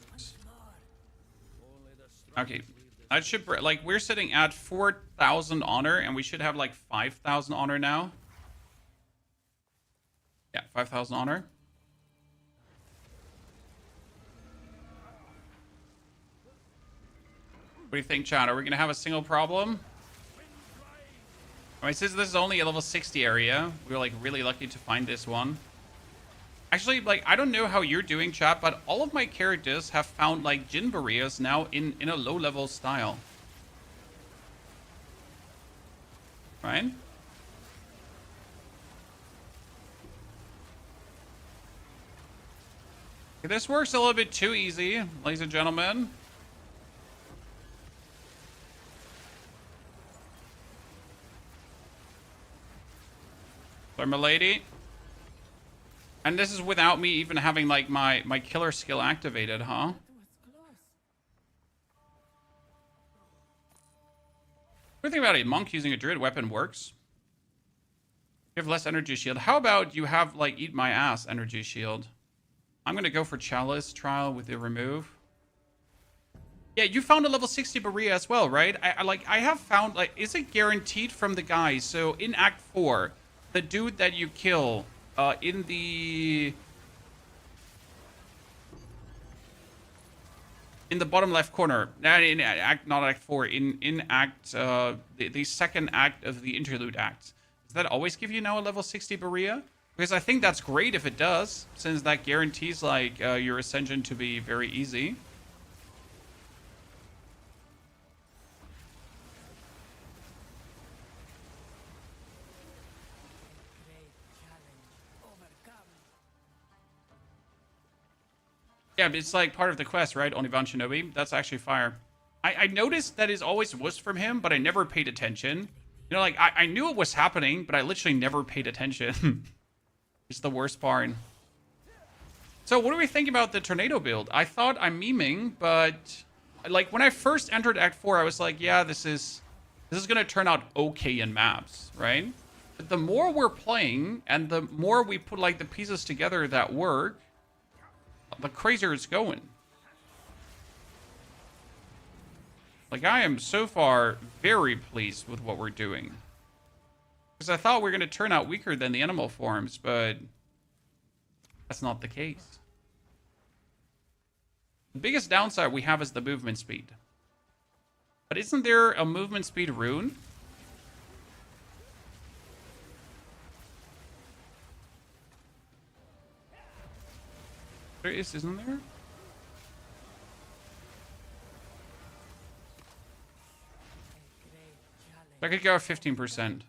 Okay. I should, like, we're sitting at 4,000 honor, and we should have, like, 5,000 honor now. Yeah, 5,000 honor. What do you think, chat? Are we going to have a single problem? I mean, since this is only a level 60 area, we were, like, really lucky to find this one. Actually, like, I don't know how you're doing, chat, but all of my characters have found, like, Jin Barriers now in a low-level style. Right? Okay, this works a little bit too easy, ladies and gentlemen. Sorry, my lady. And this is without me even having, like, my killer skill activated, huh? Good thing about it, Monk using a Druid weapon works. You have less energy shield. How about you have, like, eat my ass energy shield? I'm gonna go for Chalice Trial with the remove. Yeah, you found a level 60 Berea as well, right? I have found, like, is it guaranteed from the guys? So in Act 4, the dude that you kill in the bottom left corner, not Act 4, in Act the second act of the interlude act, does that always give you now a level 60 Berea? Because I think that's great if it does, since that guarantees, like, your ascension to be very easy. Yeah, but it's like part of the quest, right? On Ivan Shinobi. That's actually fire. I noticed that is always was from him, but I never paid attention. You know, like, I knew it was happening, but I literally never paid attention. It's the worst part. So what do we think about the tornado build? I thought I'm memeing, but, like, when I first entered Act 4, I was like, yeah, this is gonna turn out okay in maps, right? But the more we're playing, and the more we put, like, the pieces together that work, the crazier it's going. Like, I am so far very pleased with what we're doing. Because I thought we were going to turn out weaker than the animal forms, but that's not the case. The biggest downside we have is the movement speed. But isn't there a movement speed rune? There is, isn't there? I could go at 15%. I'm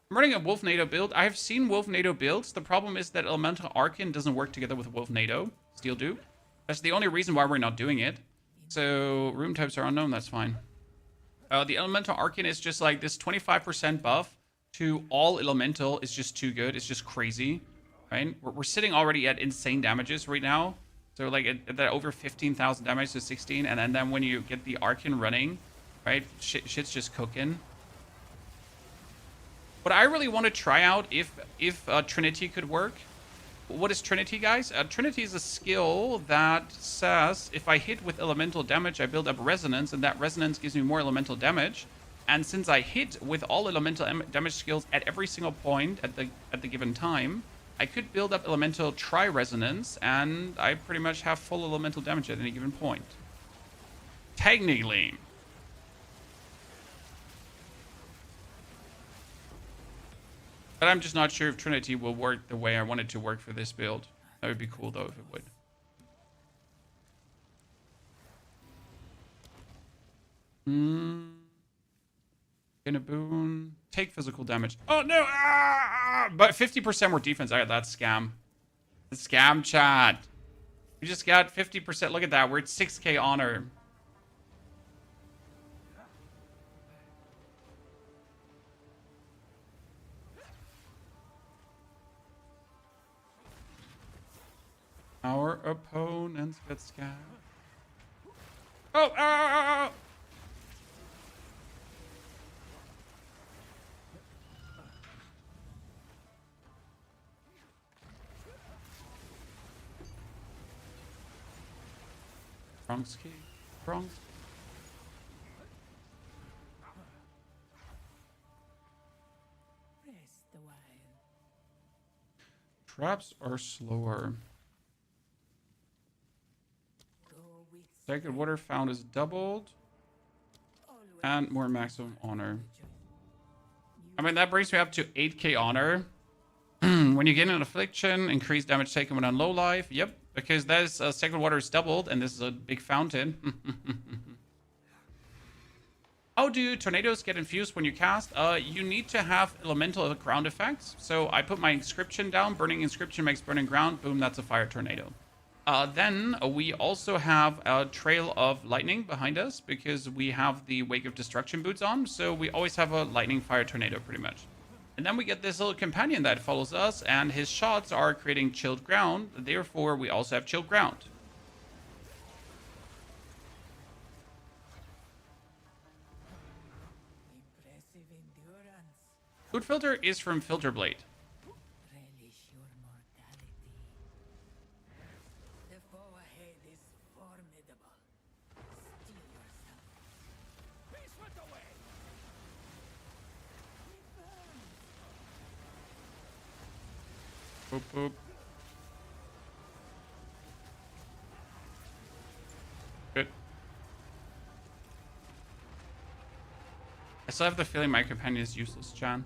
running a Wolf NATO build. I have seen Wolf NATO builds. The problem is that Elemental Arcane doesn't work together with Wolf NATO. Steel Dupe. That's the only reason why we're not doing it. So room types are unknown. That's fine. The elemental arcane is just like this 25% buff to all elemental is just too good. It's just crazy, right? We're sitting already at insane damages right now. So like at that over 15,000 damage to 16, and then when you get the arcane running, right? Shit's just cooking. What I really want to try out if Trinity could work. What is Trinity, guys? Trinity is a skill that says if I hit with elemental damage, I build up resonance, and that resonance gives me more elemental damage. And since I hit with all elemental damage skills at every single point at the given time, I could build up elemental tri-resonance, and I pretty much have full elemental damage at any given point. Technically. But I'm just not sure if Trinity will work the way I want it to work for this build. That would be cool, though, if it would. Gain a boon. Take physical damage. Oh, no! But 50% more defense. That's scam. The scam, chat. We just got 50%. Look at that. We're at 6k honor. Our opponents get scammed. Oh! Bronx key. Bronx. Rest a while. Traps are slower. Go with Sacred water found is doubled. always And more maximum honor. joy. I mean, that brings me up to 8k honor. When you gain an affliction, increase damage taken when on low life. Yep, because that's sacred water is doubled, and this is a big fountain. How do tornadoes get infused when you cast? You need to have elemental ground effects. So I put my inscription down. Burning inscription makes burning ground. Boom, that's a fire tornado. Then we also have a trail of lightning behind us because we have the Wake of Destruction boots on. So we always have a lightning fire tornado pretty much. And then we get this little companion that follows us, and his shots are creating chilled ground. Therefore, we also have chilled ground. Impressive endurance. Food filter is from Filter Blade. Relish your mortality. The foe ahead is formidable. Steel yourself. Be swept away! Boop, boop. Good. I still have the feeling my companion is useless, Chan.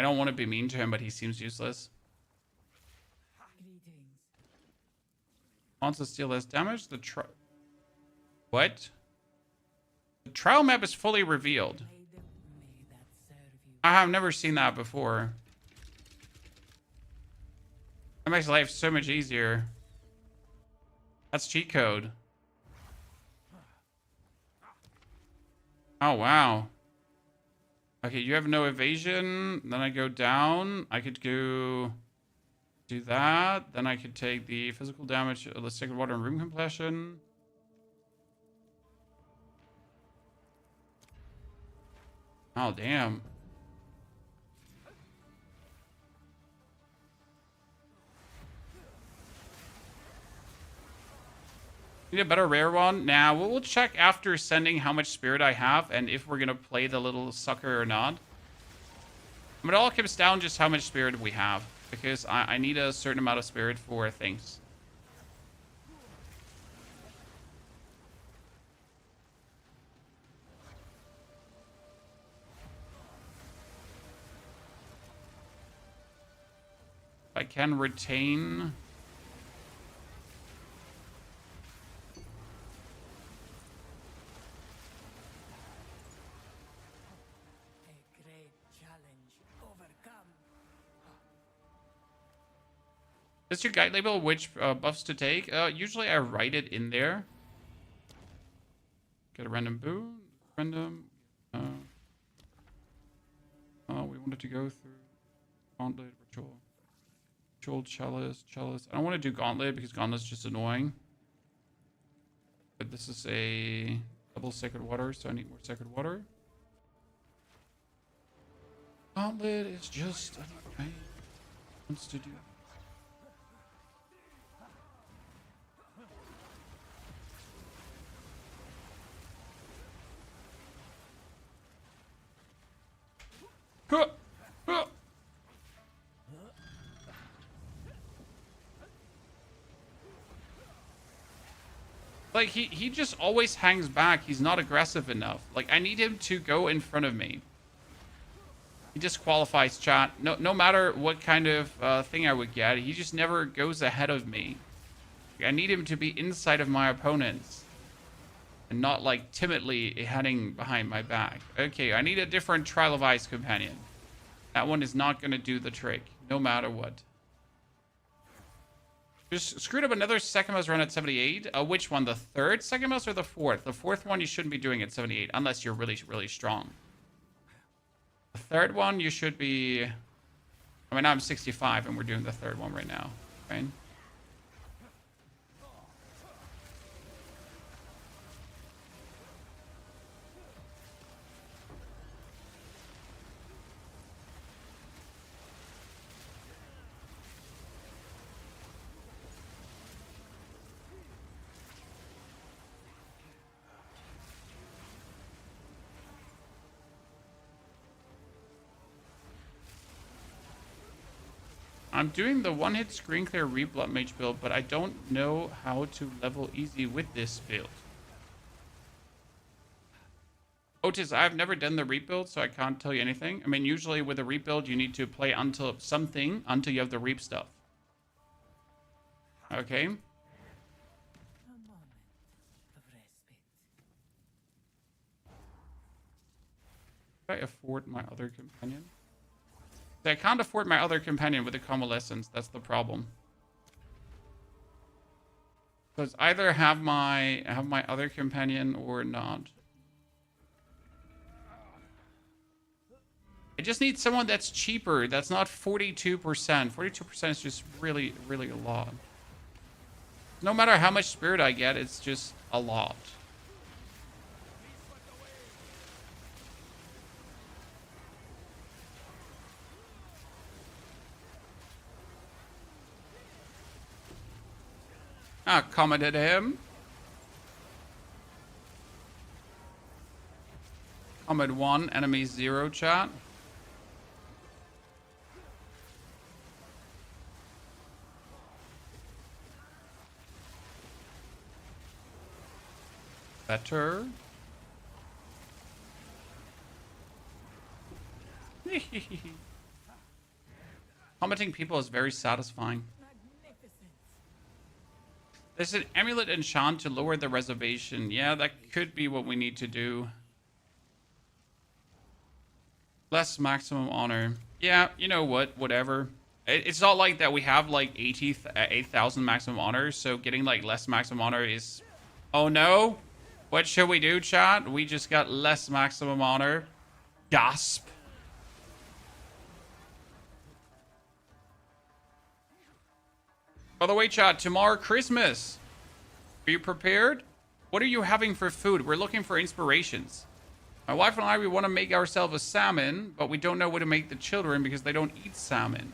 I don't want to be mean to him, but he seems useless. Greetings. Wants to steal less damage. What? The trial map is fully revealed. May that serve you. I have never seen that before. That makes life so much easier. That's cheat code. Oh, wow. Okay, you have no evasion. Then I go down. I could go do that. Then I could take the physical damage of the sacred water and room completion. Oh, damn. Need a better rare one? Nah, we'll check after sending how much spirit I have and if we're going to play the little sucker or not. But it all comes down just how much spirit we have. Because I need a certain amount of spirit for things. I can retain... A great challenge overcome. Does your guide label which buffs to take? Usually I write it in there. Get a random boon. Random. We wanted to go through Gauntlet, Ritual, Chalice. I don't want to do Gauntlet because Gauntlet's just annoying. But this is a double Sacred Water, so I need more Sacred Water. Gauntlet is just annoying. Wants to do. Huh. Huh. Like, he just always hangs back. He's not aggressive enough. Like, I need him to go in front of me. He disqualifies chat. No matter what kind of thing I would get, he just never goes ahead of me. I need him to be inside of my opponents. And not, like, timidly heading behind my back. Okay, I need a different Trial of Ice companion. That one is not going to do the trick, no matter what. Just screwed up another second mouse run at 78. Which one? The third second mouse or the fourth? The fourth one you shouldn't be doing at 78, unless you're really, really strong. The third one you should be... I mean, I'm 65 and we're doing the third one right now, right? I'm doing the one-hit screen clear Reblood Mage build, but I don't know how to level easy with this build. Otis, I've never done the rebuild, so I can't tell you anything. I mean, usually with a rebuild, you need to play until you have the reap stuff. Okay. A moment of respite. Can I afford my other companion? I can't afford my other companion with the convalescence. That's the problem. Because either have my other companion or not. I just need someone that's cheaper. That's not 42%. 42% is just really, really a lot. No matter how much spirit I get, it's just a lot. Ah, commented him. Comment 1, enemy 0 chat. Better. Commenting people is very satisfying. There's an amulet enchant to lower the reservation. Yeah, that could be what we need to do. Less maximum honor. Yeah, you know what? Whatever. It's not like that we have like 8,000 maximum honor, so getting like less maximum honor is... Oh no! What should we do, chat? We just got less maximum honor. Gasp. By the way, chat, tomorrow Christmas. Are you prepared? What are you having for food? We're looking for inspirations. My wife and I, we want to make ourselves a salmon, but we don't know what to make the children because they don't eat salmon.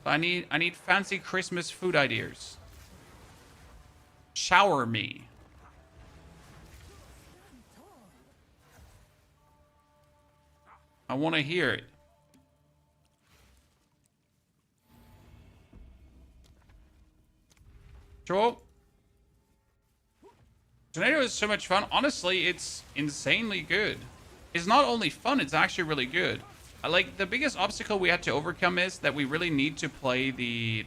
So I need fancy Christmas food ideas. Shower me. I want to hear it. Joel? Tornado is so much fun. Honestly, it's insanely good. It's not only fun, it's actually really good. Like, the biggest obstacle we had to overcome is that we really need to play the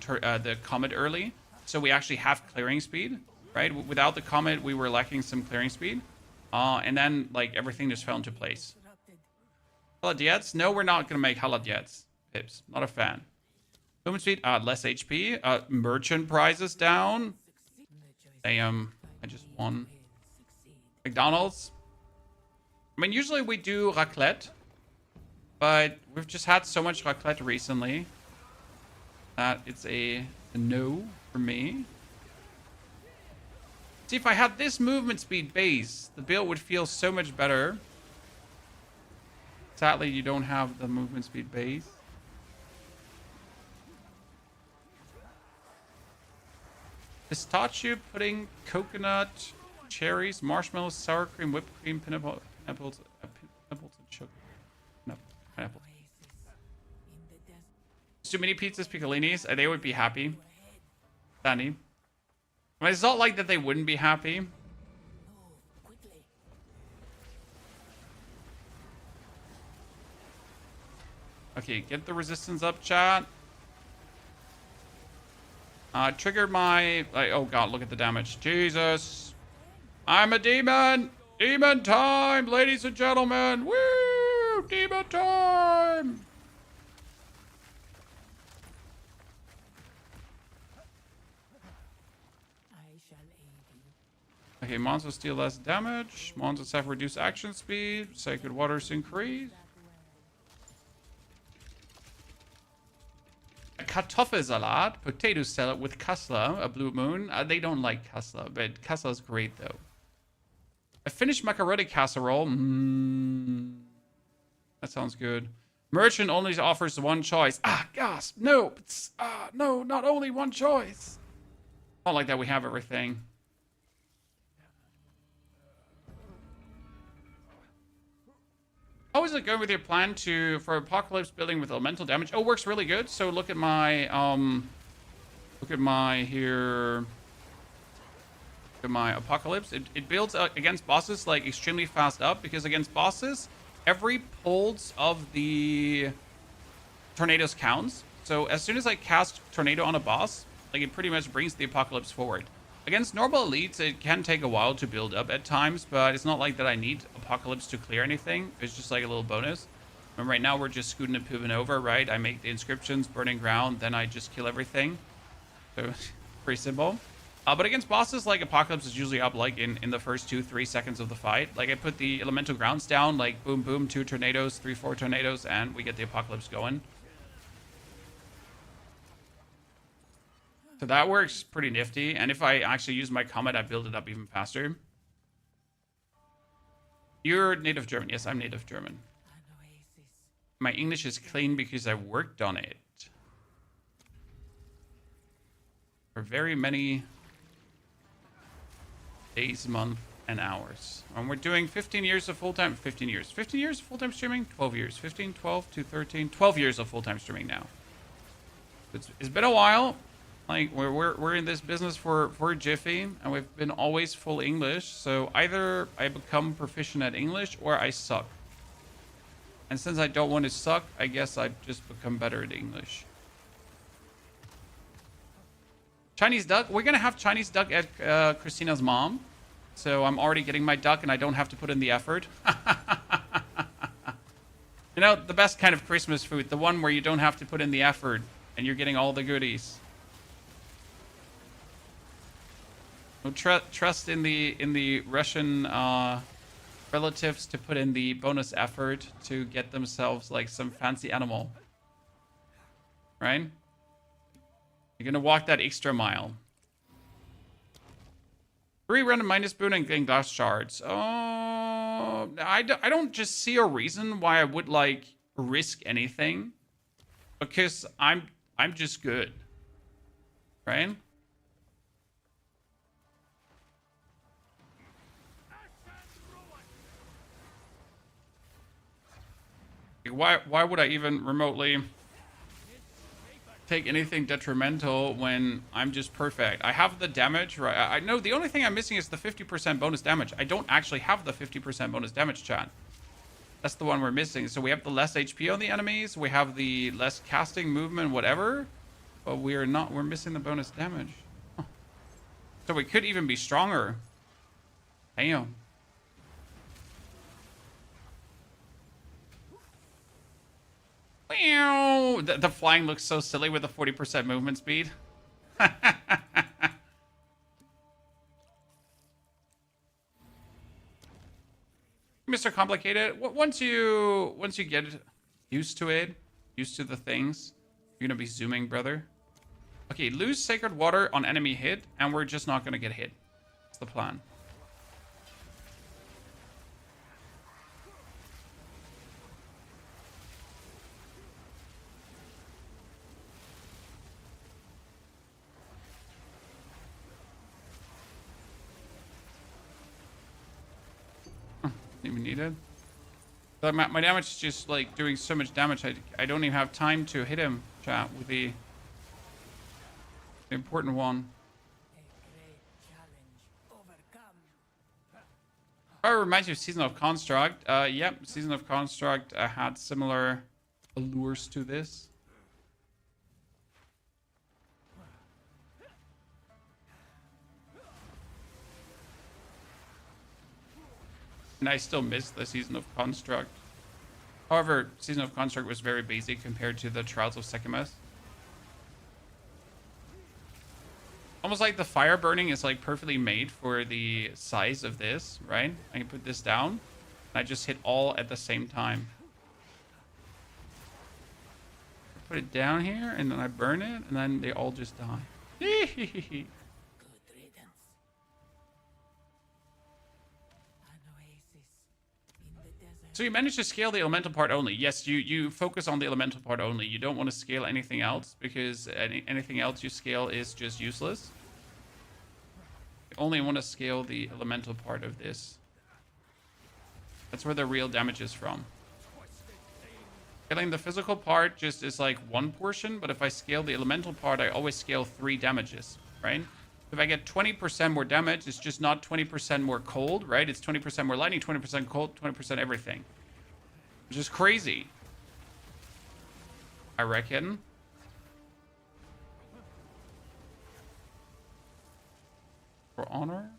Comet early, so we actually have clearing speed, right? Without the Comet, we were lacking some clearing speed. And then, like, everything just fell into place. Haladiets? No, we're not going to make Haladiets. Pips. Not a fan. Movement speed, less HP. Merchant prizes down. Damn, I just won. McDonald's. I mean, usually we do raclette, but we've just had so much raclette recently that it's a no for me. See, if I had this movement speed base, the build would feel so much better. Sadly, you don't have the movement speed base. Pistachio pudding, coconut, cherries, marshmallows, sour cream, whipped cream, pineapples, pineapples, and sugar. No, pineapple. Too many pizzas, piccolinis. They would be happy. Danny. I mean, it's not like that they wouldn't be happy. Okay, get the resistance up, chat. Triggered my... oh god, look at the damage. Jesus. I'm a demon. Demon time, ladies and gentlemen. Woo! Demon time. Okay, monsters deal less damage. Monsters have reduced action speed. Sacred waters increase. A Kartoffelsalat, potato salad with Kassler, a blue moon. They don't like Kassler, but Kassler is great though. A Finnish macaroni casserole. That sounds good. Merchant only offers one choice. Gasp! No, it's, no, not only one choice. Not like that. We have everything. How is it going with your plan for apocalypse building with elemental damage? Oh, works really good. So look at my apocalypse. It builds against bosses like extremely fast up, because against bosses, every pulse of the tornadoes counts. So as soon as I cast tornado on a boss, like it pretty much brings the apocalypse forward. Against normal elites, it can take a while to build up at times, but it's not like that I need Apocalypse to clear anything. It's just like a little bonus. And right now we're just scooting and pooping over, right? I make the inscriptions, burning ground, then I just kill everything. So, pretty simple. But against bosses, like Apocalypse is usually up like in the first 2-3 seconds of the fight. Like I put the elemental grounds down, like boom, boom, 2 tornadoes, 3-4 tornadoes, and we get the Apocalypse going. So that works pretty nifty. And if I actually use my comment, I build it up even faster. You're native German. Yes, I'm native German. My English is clean because I worked on it for very many days, months, and hours. And we're doing 15 years of full-time... 15 years. 15 years of full-time streaming? 12 years. 15, 12 to 13. 12 years of full-time streaming now. It's been a while. Like, we're in this business for a jiffy, and we've been always full English, so either I become proficient at English or I suck. And since I don't want to suck, I guess I just become better at English. Chinese duck? We're gonna have Chinese duck at Christina's mom, so I'm already getting my duck and I don't have to put in the effort. You know, the best kind of Christmas food, the one where you don't have to put in the effort and you're getting all the goodies. Trust in the Russian relatives to put in the bonus effort to get themselves like some fancy animal, right? You're gonna walk that extra mile. 3 random minus boon and getting glass shards. Oh, I don't just see a reason why I would like risk anything, because I'm just good, right? Why would I even remotely take anything detrimental when I'm just perfect? I have the damage, right? I know the only thing I'm missing is the 50% bonus damage. I don't actually have the 50% bonus damage, chat. That's the one we're missing. So we have the less HP on the enemies. We have the less casting, movement, whatever. But we're missing the bonus damage. Huh. So we could even be stronger. Damn. Meow. The flying looks so silly with the 40% movement speed. Mr. Complicated. Once you get used to it, used to the things, you're gonna be zooming, brother. Okay, lose Sacred Water on enemy hit, and we're just not gonna get hit. That's the plan. Even needed. But my damage is just like doing so much damage. I don't even have time to hit him, chat, with the important one. Oh, it reminds you of Season of Construct. Yep, Season of Construct had similar allures to this. And I still miss the Season of Construct. However, Season of Construct was very basic compared to the Trials of Sekhmet. Almost like the fire burning is like perfectly made for the size of this, right? I can put this down, and I just hit all at the same time. Put it down here, and then I burn it, and then they all just die. So you managed to scale the elemental part only. Yes, you focus on the elemental part only. You don't want to scale anything else because anything else you scale is just useless. You only want to scale the elemental part of this. That's where the real damage is from. Scaling the physical part just is like one portion, but if I scale the elemental part, I always scale 3 damages, right? If I get 20% more damage, it's just not 20% more cold, right? It's 20% more lightning, 20% cold, 20% everything. Which is crazy. I reckon. For honor?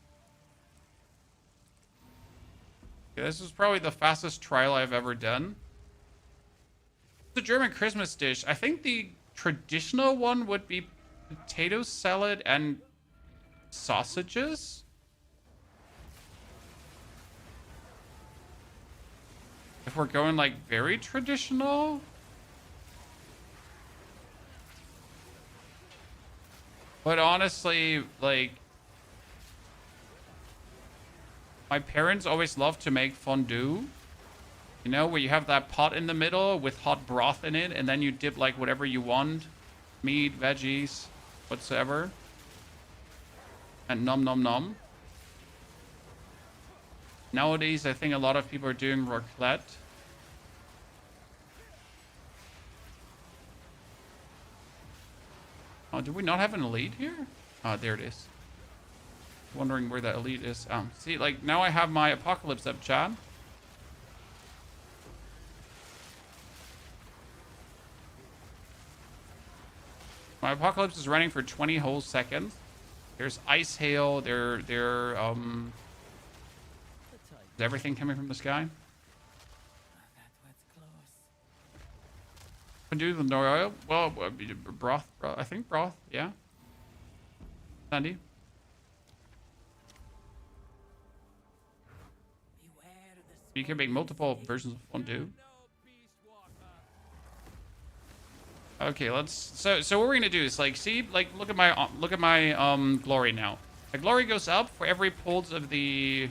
Okay, this is probably the fastest trial I've ever done. It's a German Christmas dish. I think the traditional one would be potato salad and sausages. If we're going like very traditional. But honestly, like, my parents always loved to make fondue. You know, where you have that pot in the middle with hot broth in it, and then you dip like whatever you want. Meat, veggies, whatsoever. And nom nom nom. Nowadays, I think a lot of people are doing raclette. Oh, do we not have an elite here? Oh, there it is. Wondering where that elite is. See, like, now I have my apocalypse up, Chad. My apocalypse is running for 20 whole seconds. There's ice hail. Is everything coming from the sky? Do the oil? Well, broth. I think broth. Yeah. Sandy. You can make multiple versions of fondue. Okay, let's. So what we're gonna do is like, see, like, look at my glory now. The glory goes up for every pulse of the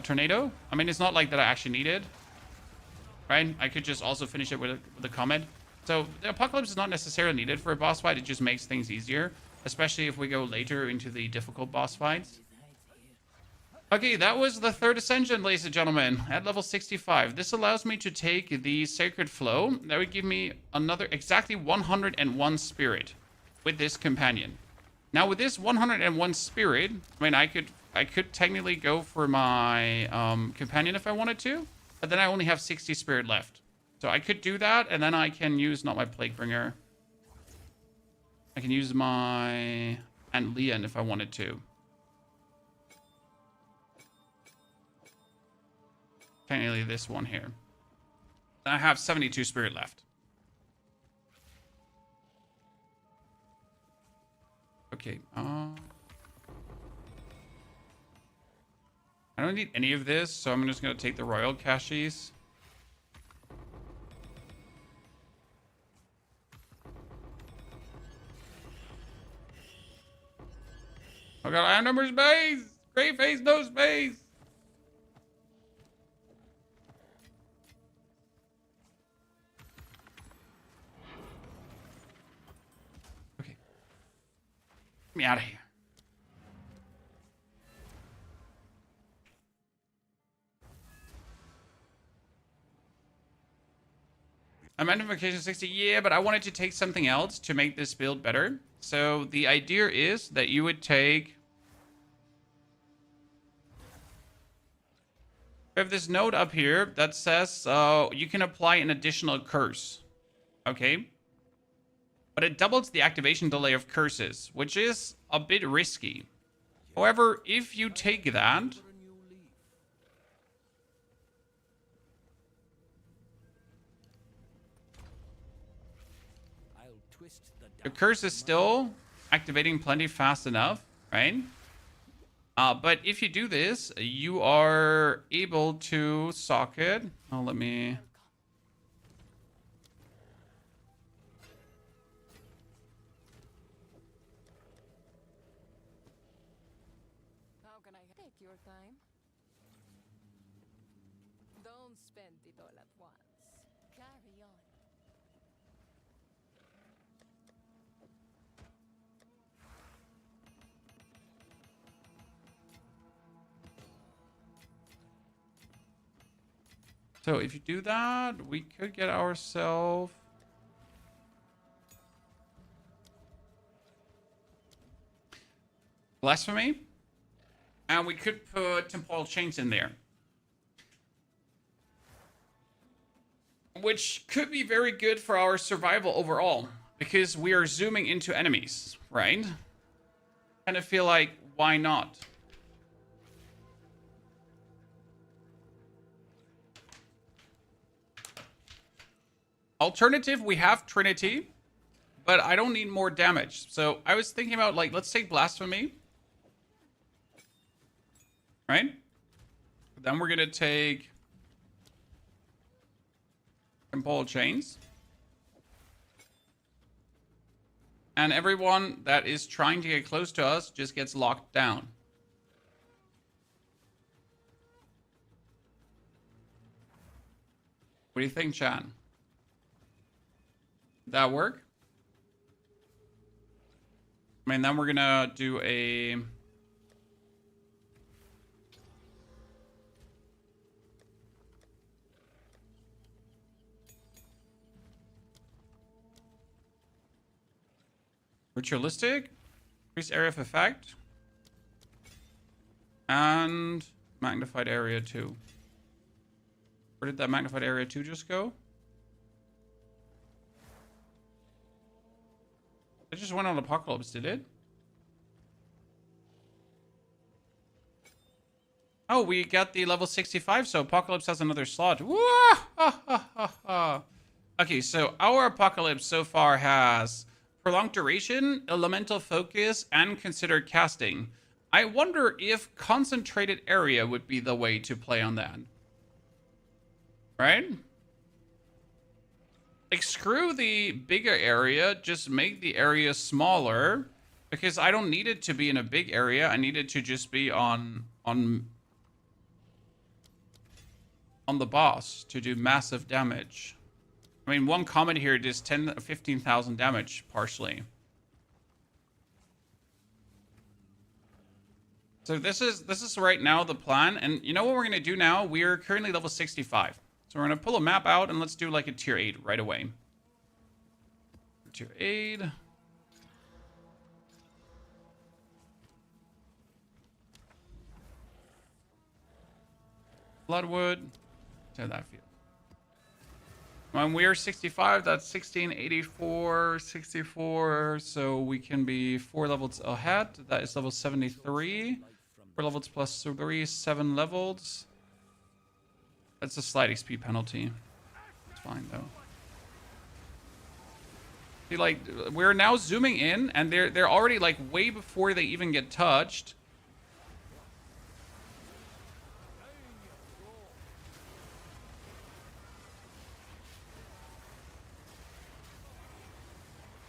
tornado. I mean, it's not like that I actually need it, right? I could just also finish it with a comment. So the apocalypse is not necessarily needed for a boss fight. It just makes things easier, especially if we go later into the difficult boss fights. Okay, that was the 3rd ascension, ladies and gentlemen, at level 65. This allows me to take the Sacred Flow. That would give me another exactly 101 spirit with this companion. Now, with this 101 spirit, I mean, I could technically go for my companion if I wanted to, but then I only have 60 spirit left. So I could do that, and then I can use, not my Plaguebringer. I can use my Aunt Leon if I wanted to. Technically this one here. I have 72 spirit left. Okay. I don't need any of this, so I'm just going to take the royal caches. Oh god, I have number space! Great face, no space! Okay. Get me out of here. Magnification 60, yeah, but I wanted to take something else to make this build better. So the idea is that you would take... We have this note up here that says you can apply an additional curse. Okay? But it doubles the activation delay of curses, which is a bit risky. However, if you take that... The curse is still activating plenty fast enough, right? But if you do this, you are able to socket. Oh, let me... How can I take your time? Don't spend it all at once. Carry on. So if you do that, we could get ourselves... Blasphemy. And we could put temporal chains in there. Which could be very good for our survival overall. Because we are zooming into enemies, right? Kind of feel like, why not? Alternative, we have Trinity, but I don't need more damage. So I was thinking about, like, let's take Blasphemy. Right? Then we're going to take Temporal Chains. And everyone that is trying to get close to us just gets locked down. What do you think, Chan? Did that work? I mean, then we're gonna do a... Ritualistic. Increase area of effect. And magnified area 2. Where did that magnified area 2 just go? It just went on Apocalypse, did it? Oh, we got the level 65, so Apocalypse has another slot. Okay, so our Apocalypse so far has prolonged duration, elemental focus, and considered casting. I wonder if concentrated area would be the way to play on that. Right? Like, screw the bigger area, just make the area smaller, because I don't need it to be in a big area. I need it to just be on the boss to do massive damage. I mean, one comment here does 15,000 damage partially. So this is right now the plan, and you know what we're gonna do now? We are currently level 65. So we're going to pull a map out and let's do like a tier 8 right away. Tier 8. Bloodwood. How that feel? When we are 65, that's 1684, 64. So we can be 4 levels ahead. That is level 73. 4 levels plus 3, 7 levels. That's a slight XP penalty. It's fine, though. See, like, we're now zooming in, and they're already, like, way before they even get touched.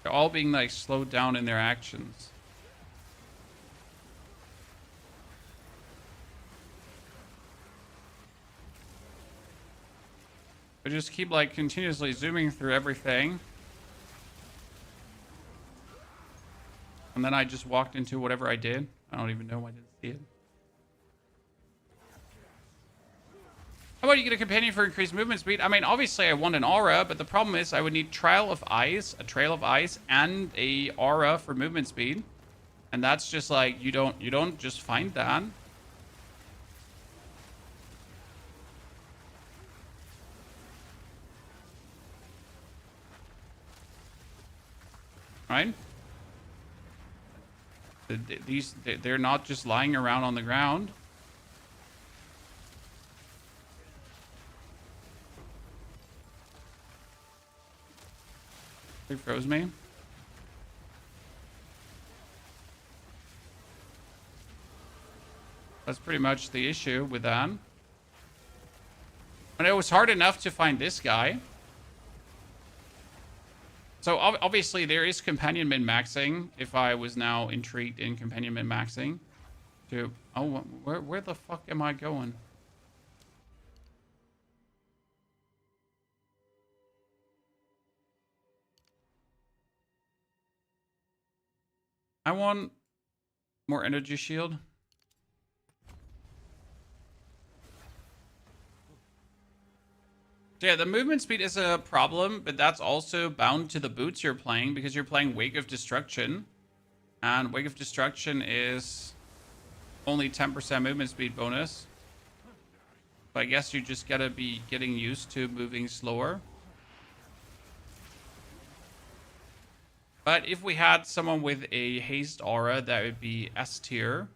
They're all being, like, slowed down in their actions. I just keep, like, continuously zooming through everything. And then I just walked into whatever I did. I don't even know. I didn't see it. How about you get a companion for increased movement speed? I mean, obviously I want an aura, but the problem is I would need Trail of Ice, a Trail of Ice, and a aura for movement speed. And that's just like, you don't just find that. Right? They're not just lying around on the ground. They froze me. That's pretty much the issue with that. And it was hard enough to find this guy. So obviously there is companion min-maxing. If I was now intrigued in companion min-maxing. Oh, where the fuck am I going? I want more energy shield. So yeah, the movement speed is a problem, but that's also bound to the boots you're playing because you're playing Wake of Destruction. And Wake of Destruction is only 10% movement speed bonus. So I guess you just gotta be getting used to moving slower. But if we had someone with a haste aura, that would be S tier.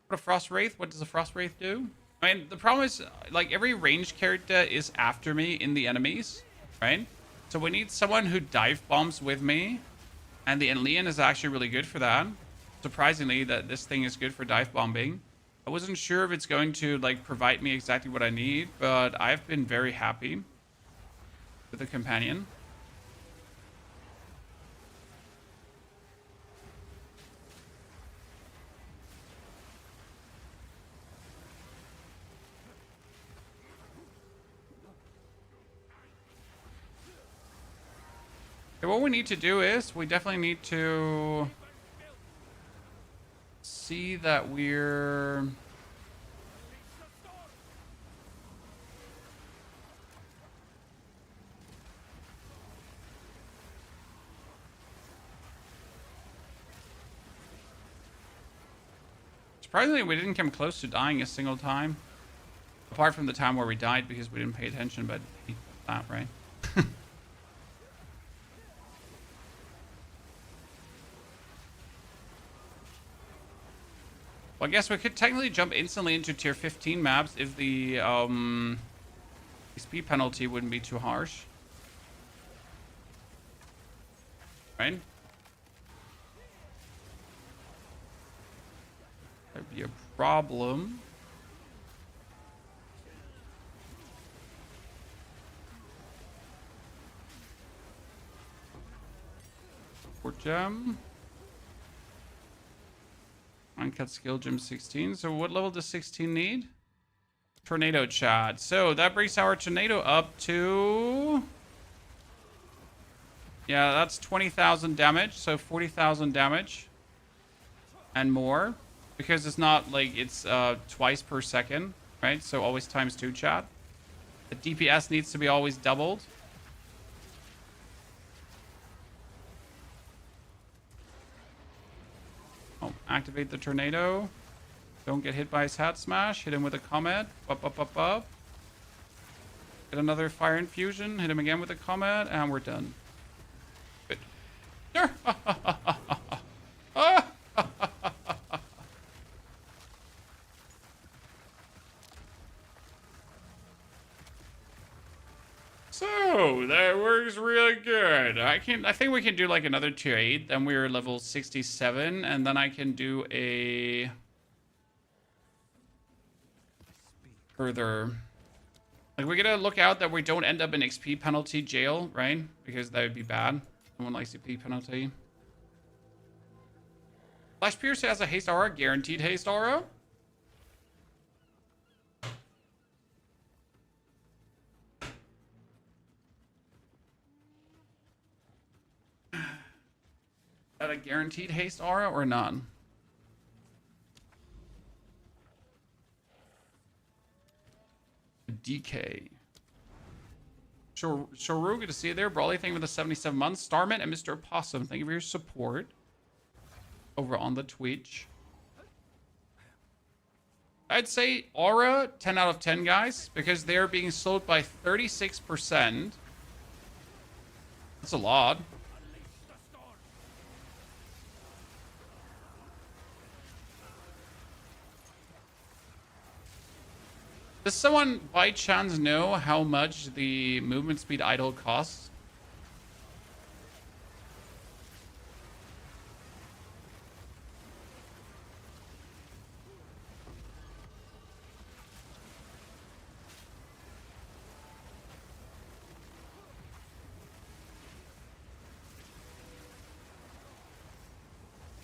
What a Frost Wraith? What does a Frost Wraith do? I mean, the problem is, like, every ranged character is after me in the enemies, right? So we need someone who dive bombs with me. And the Enlean is actually really good for that. Surprisingly, that this thing is good for dive bombing. I wasn't sure if it's going to, like, provide me exactly what I need, but I've been very happy with the companion. Okay, what we need to do is, we definitely need to see that we're... Surprisingly, we didn't come close to dying a single time. Apart from the time where we died because we didn't pay attention, but that, right? Well, I guess we could technically jump instantly into tier 15 maps if the speed penalty wouldn't be too harsh. Right? That'd be a problem. Support gem. Uncut skill gem 16. So what level does 16 need? Tornado chat. So that brings our tornado up to... Yeah, that's 20,000 damage. So 40,000 damage. And more. Because it's not like it's twice per second. Right? So always times 2 chat. The DPS needs to be always doubled. Oh, activate the tornado. Don't get hit by his hat smash. Hit him with a comet. Up, up, up, up. Get another fire infusion. Hit him again with a comet. And we're done. Good. I think we can do like another tier 8. Then we're level 67. And then I can do a further. Like, we gotta look out that we don't end up in XP penalty jail, right? Because that would be bad. No one likes XP penalty. Flash Pierce has a haste aura, guaranteed haste aura. Is that a guaranteed haste aura or none? DK. Shoru, good to see you there. Brawly, thank you for the 77 months. Starman and Mr. Possum, thank you for your support over on the Twitch. I'd say Aura, 10 out of 10, guys, because they're being sold by 36%. That's a lot. Does someone by chance know how much the movement speed idle costs?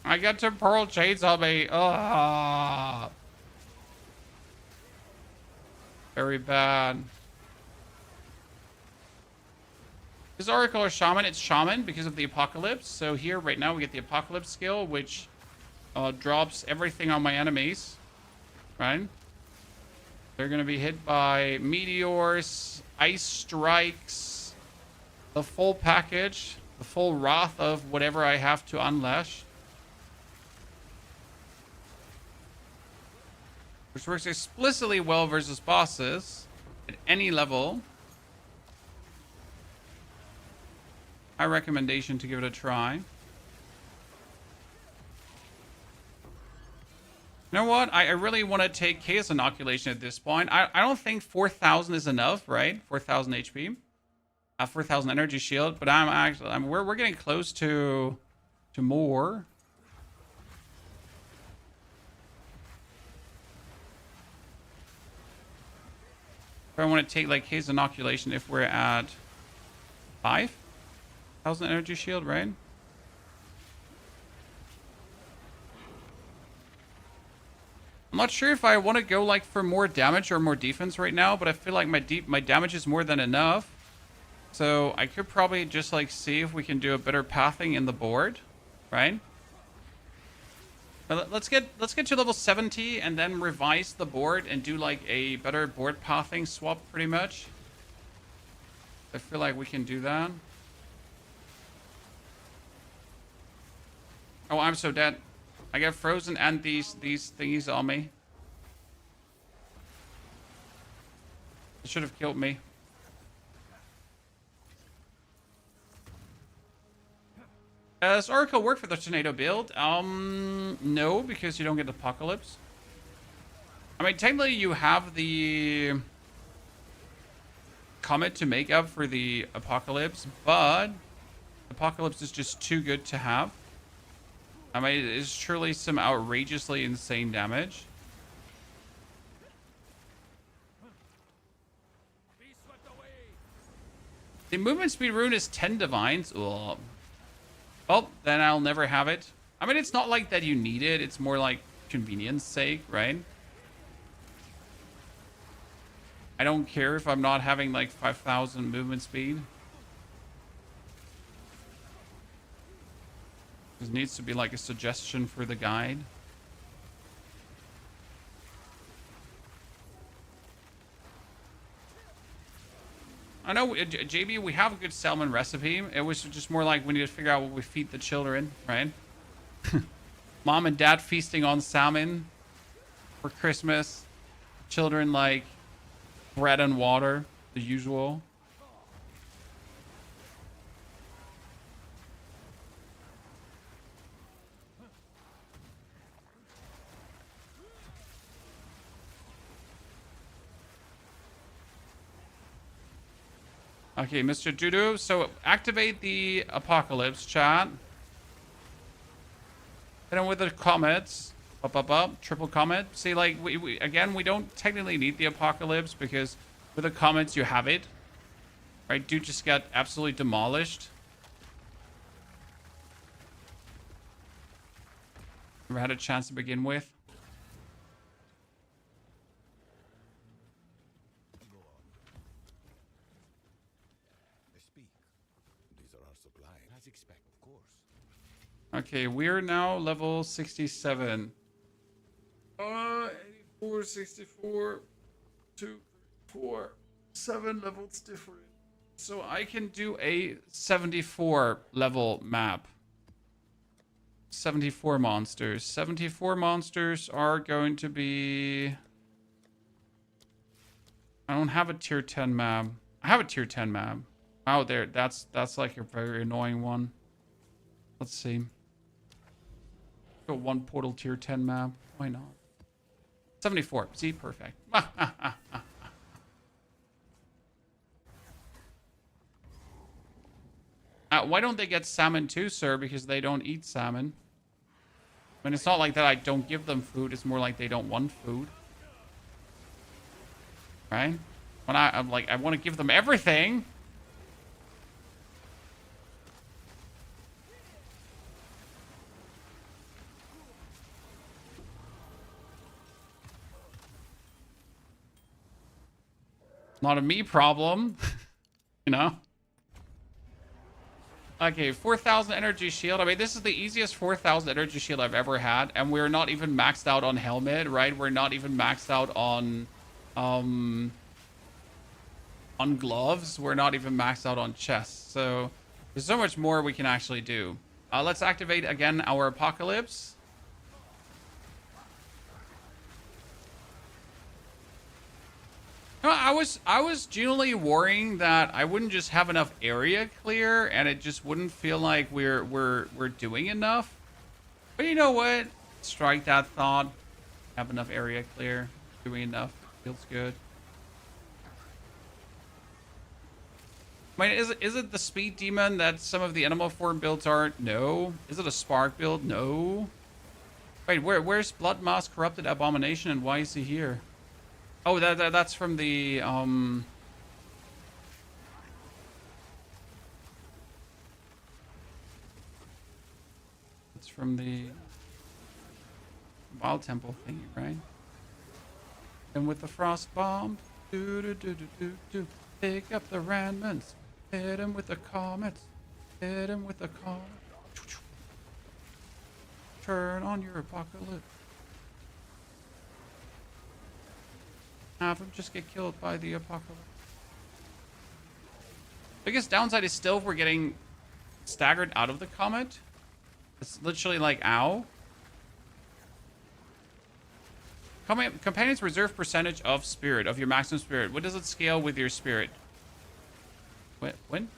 I got to Pearl Shades on me. Ugh. Very bad. This Oracle or Shaman? It's Shaman because of the Apocalypse. So here, right now, we get the Apocalypse skill, which drops everything on my enemies. Right? They're going to be hit by Meteors, Ice Strikes, the full package, the full wrath of whatever I have to unleash. Which works explicitly well versus bosses at any level. High recommendation to give it a try. You know what? I really want to take Chaos Inoculation at this point. I don't think 4,000 is enough, right? 4,000 HP. 4,000 energy shield. But we're getting close to more. I want to take like his inoculation if we're at 5,000 energy shield, right? I'm not sure if I want to go like for more damage or more defense right now, but I feel like my damage is more than enough. So I could probably just like see if we can do a better pathing in the board, right? But let's get to level 70 and then revise the board and do like a better board pathing swap pretty much. I feel like we can do that. Oh, I'm so dead. I get frozen and these thingies on me. It should have killed me. Does Oracle work for the tornado build? No, because you don't get Apocalypse. I mean, technically you have the Comet to make up for the Apocalypse, but Apocalypse is just too good to have. I mean, it is truly some outrageously insane damage. The movement speed rune is 10 divines. Ugh. Well, then I'll never have it. I mean, it's not like that you need it. It's more like convenience sake, right? I don't care if I'm not having like 5,000 movement speed. There needs to be like a suggestion for the guide. I know, JB, we have a good salmon recipe. It was just more like we need to figure out what we feed the children, right? Mom and dad feasting on salmon for Christmas. Children like bread and water, the usual. Okay, Mr. Dudu. So activate the apocalypse, chat. Hit him with the comets. Up, up, up. Triple comet. See, like, again, we don't technically need the apocalypse because with the comets, you have it. Right? Dude just got absolutely demolished. Never had a chance to begin with. Go on. Speak. These are our supplies. As expected, of course. Okay, we're now level 67. 84, 64, 2, 4, 7 levels different. So I can do a 74 level map. 74 monsters. 74 monsters are going to be... I don't have a tier 10 map. I have a tier 10 map. Oh, there. That's like a very annoying one. Let's see. Go one portal tier 10 map. Why not? 74. See, perfect. Why don't they get salmon too, sir? Because they don't eat salmon. I mean, it's not like that I don't give them food. It's more like they don't want food. Right? When I'm like, I want to give them everything. Not a me problem. You know? Okay, 4,000 energy shield. I mean, this is the easiest 4,000 energy shield I've ever had. And we're not even maxed out on helmet, right? We're not even maxed out on gloves. We're not even maxed out on chests. So there's so much more we can actually do. Let's activate again our apocalypse. No, I was genuinely worrying that I wouldn't just have enough area clear and it just wouldn't feel like we're doing enough. But you know what? Strike that thought. Have enough area clear. Doing enough. Feels good. I mean, is it the speed demon that some of the animal form builds are? No. Is it a spark build? No. Wait, where's Bloodmask Corrupted Abomination and why is he here? Oh, that's from the It's from the Vaal Temple thingy, right? And with the frost bomb, do. Pick up the Randmans. Hit him with the comets. Hit him with the comet. Turn on your apocalypse. Have him just get killed by the apocalypse. Biggest downside is still we're getting staggered out of the comet. It's literally like, ow. Companions reserve percentage of spirit, of your maximum spirit. What does it scale with your spirit? When?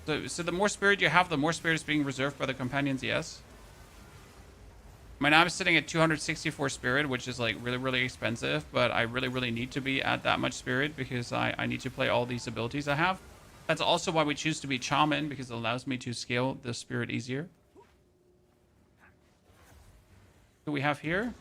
So the more spirit you have, the more spirit is being reserved by the companions, yes? I mean, I'm sitting at 264 spirit, which is like really, really expensive, but I really, really need to be at that much spirit because I need to play all these abilities I have. That's also why we choose to be Shaman, because it allows me to scale the spirit easier. What do we have here?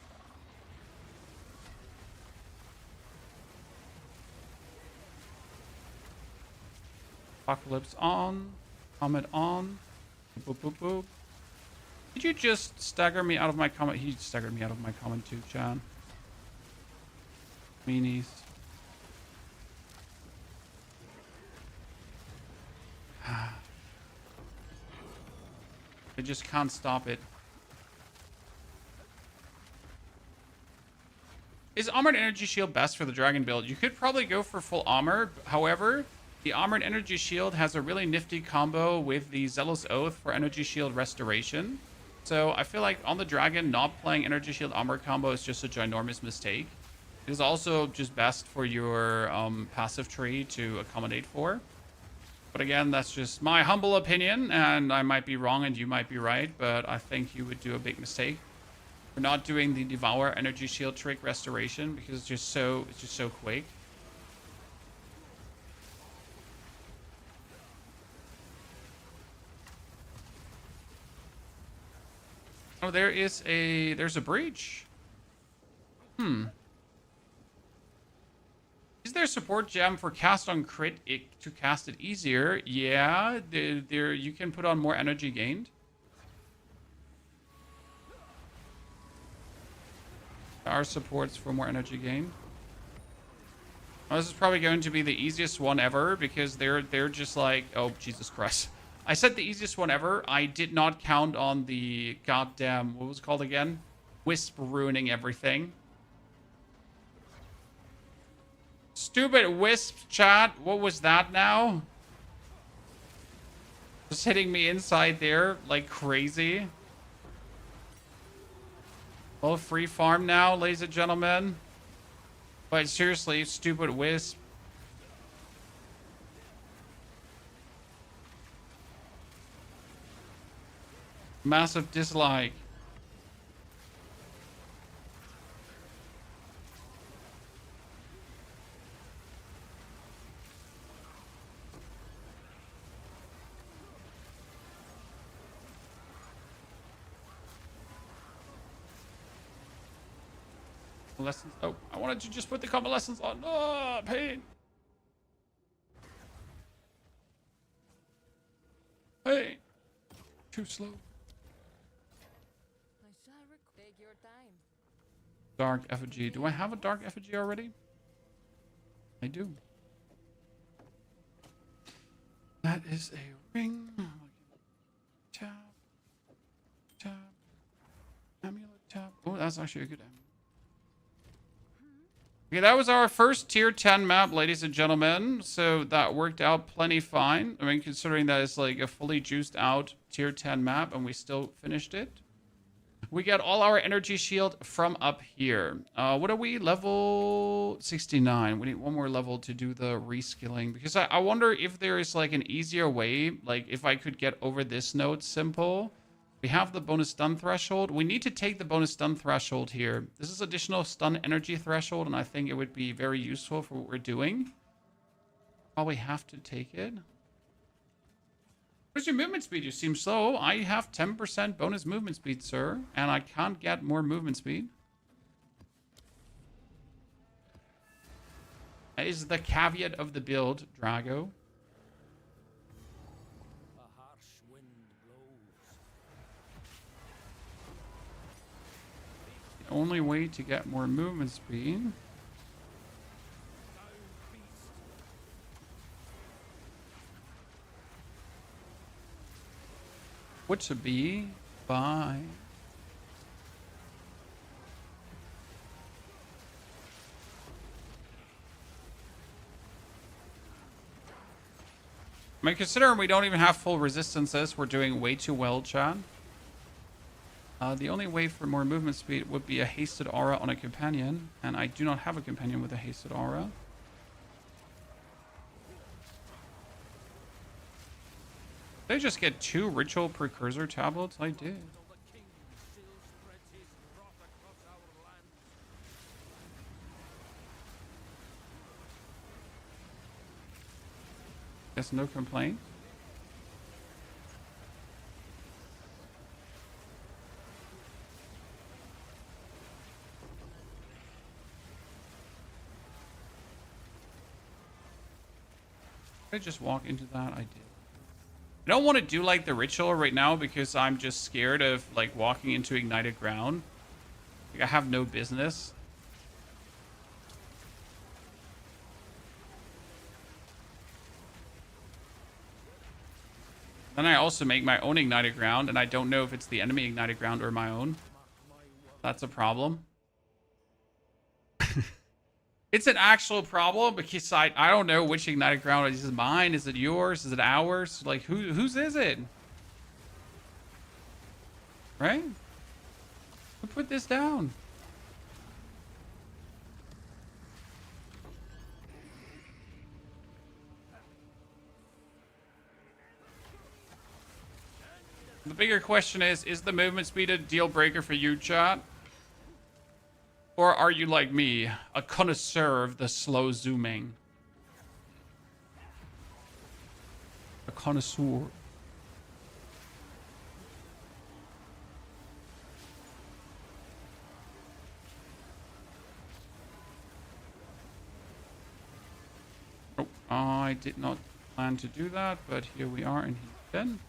Apocalypse on. Comet on. Boop, boop, boop. Did you just stagger me out of my comment? He staggered me out of my comment too, John. Meanies. I just can't stop it. Is Armored Energy Shield best for the Dragon build? You could probably go for full armor. However, the Armored Energy Shield has a really nifty combo with the Zealous Oath for Energy Shield Restoration. So I feel like on the Dragon, not playing Energy Shield Armor combo is just a ginormous mistake. It is also just best for your passive tree to accommodate for. But again, that's just my humble opinion, and I might be wrong and you might be right, but I think you would do a big mistake. We're not doing the Devour Energy Shield trick Restoration because it's just so quick. Oh, there's a breach. Is there support gem for cast on crit to cast it easier? Yeah, there you can put on more energy gained. There are supports for more energy gained. Oh, this is probably going to be the easiest one ever because they're just like, oh Jesus Christ. I said the easiest one ever. I did not count on the goddamn, what was it called again? Wisp ruining everything. Stupid wisp, chat. What was that now? Just hitting me inside there like crazy. Oh, free farm now, ladies and gentlemen. But seriously, stupid wisp. Massive dislike. Lessons. Oh, I wanted to just put the convalescence on. Oh, pain. Hey. Too slow. I shall take your time. Dark effigy. Do I have a dark effigy already? I do. That is a ring. Tap. Tap. Amulet tap. Oh, that's actually a good amulet. Okay, that was our first tier 10 map, ladies and gentlemen. So that worked out plenty fine. I mean, considering that it's like a fully juiced out tier 10 map and we still finished it. We get all our energy shield from up here. What are we? Level 69. We need one more level to do the reskilling. Because I wonder if there is like an easier way. Like if I could get over this node simple. We have the bonus stun threshold. We need to take the bonus stun threshold here. This is additional stun energy threshold, and I think it would be very useful for what we're doing. Probably have to take it. Where's your movement speed? You seem slow. I have 10% bonus movement speed, sir, and I can't get more movement speed. That is the caveat of the build, Drago. Only way to get more movement speed would to be by I mean, considering we don't even have full resistances, we're doing way too well, chat. The only way for more movement speed would be a hasted aura on a companion, and I do not have a companion with a hasted aura. Did I just get 2 ritual precursor tablets? I did. Guess no complaint. I just walk into that? I did. I don't want to do like the ritual right now because I'm just scared of like walking into ignited ground. Like, I have no business. Then I also make my own ignited ground, and I don't know if it's the enemy ignited ground or my own. That's a problem. It's an actual problem because I don't know which ignited ground is mine. Is it yours? Is it ours? Like whose is it? Right? Who put this down? The bigger question is the movement speed a deal breaker for you, chat? Or are you like me, a connoisseur of the slow zooming? A connoisseur. I did not plan to do that, but here we are in heat 10.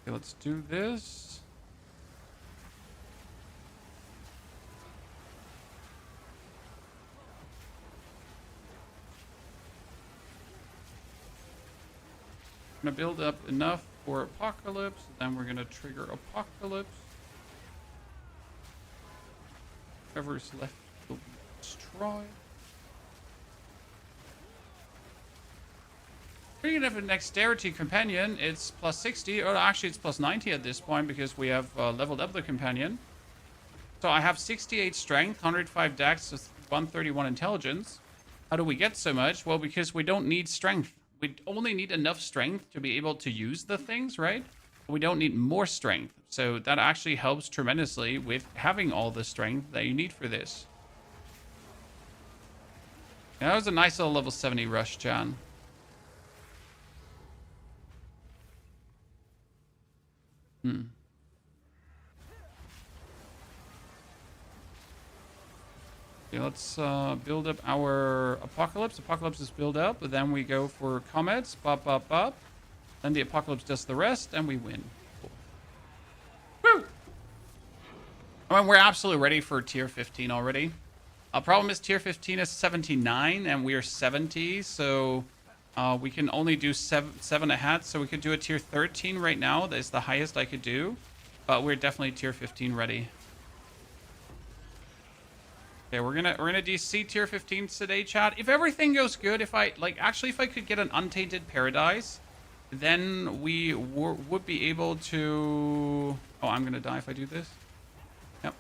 Okay, let's do this. Gonna build up enough for Apocalypse, then we're gonna trigger Apocalypse. Whatever's left will be destroyed. Bringing up a Dexterity Companion, it's plus 60, or actually it's plus 90 at this point because we have leveled up the Companion. So I have 68 Strength, 105 Dex, 131 Intelligence. How do we get so much? Well, because we don't need Strength. We only need enough Strength to be able to use the things, right? We don't need more Strength. So that actually helps tremendously with having all the Strength that you need for this. Yeah, that was a nice little level 70 rush, Jan. Okay, let's build up our Apocalypse. Apocalypse is built up, but then we go for Comets. Bop, bop, bop. Then the Apocalypse does the rest, and we win. Cool. Woo! I mean, we're absolutely ready for tier 15 already. Problem is tier 15 is 79, and we are 70, so we can only do seven ahead. So we could do a tier 13 right now. That is the highest I could do. But we're definitely tier 15 ready. Okay, we're gonna DC tier 15 today, chat. If everything goes good, if I could get an Untainted Paradise, then we would be able to. Oh, I'm gonna die if I do this. Yep.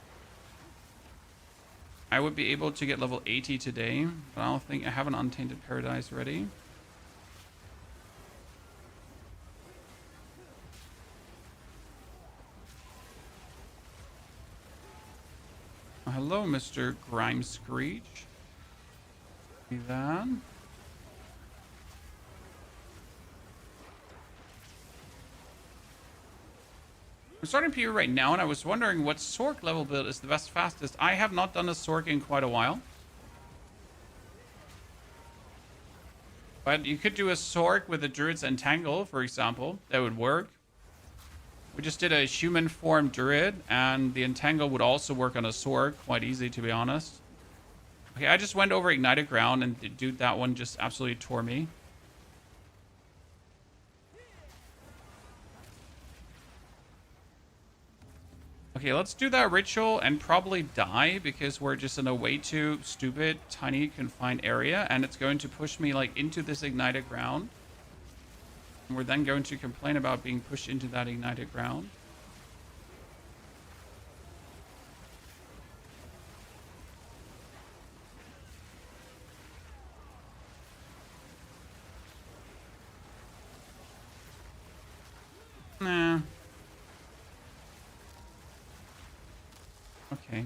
I would be able to get level 80 today, but I don't think I have an Untainted Paradise ready. Hello, Mr. Grime Screech. See that? I'm starting POE right now, and I was wondering what Sork level build is the best fastest. I have not done a Sork in quite a while. But you could do a Sork with a Druid's Entangle, for example. That would work. We just did a human form Druid, and the Entangle would also work on a Sork. Quite easy, to be honest. Okay, I just went over Ignited Ground, and dude, that one just absolutely tore me. Okay, let's do that ritual and probably die because we're just in a way too stupid, tiny, confined area, and it's going to push me like into this Ignited Ground. And we're then going to complain about being pushed into that Ignited Ground. Nah. Okay.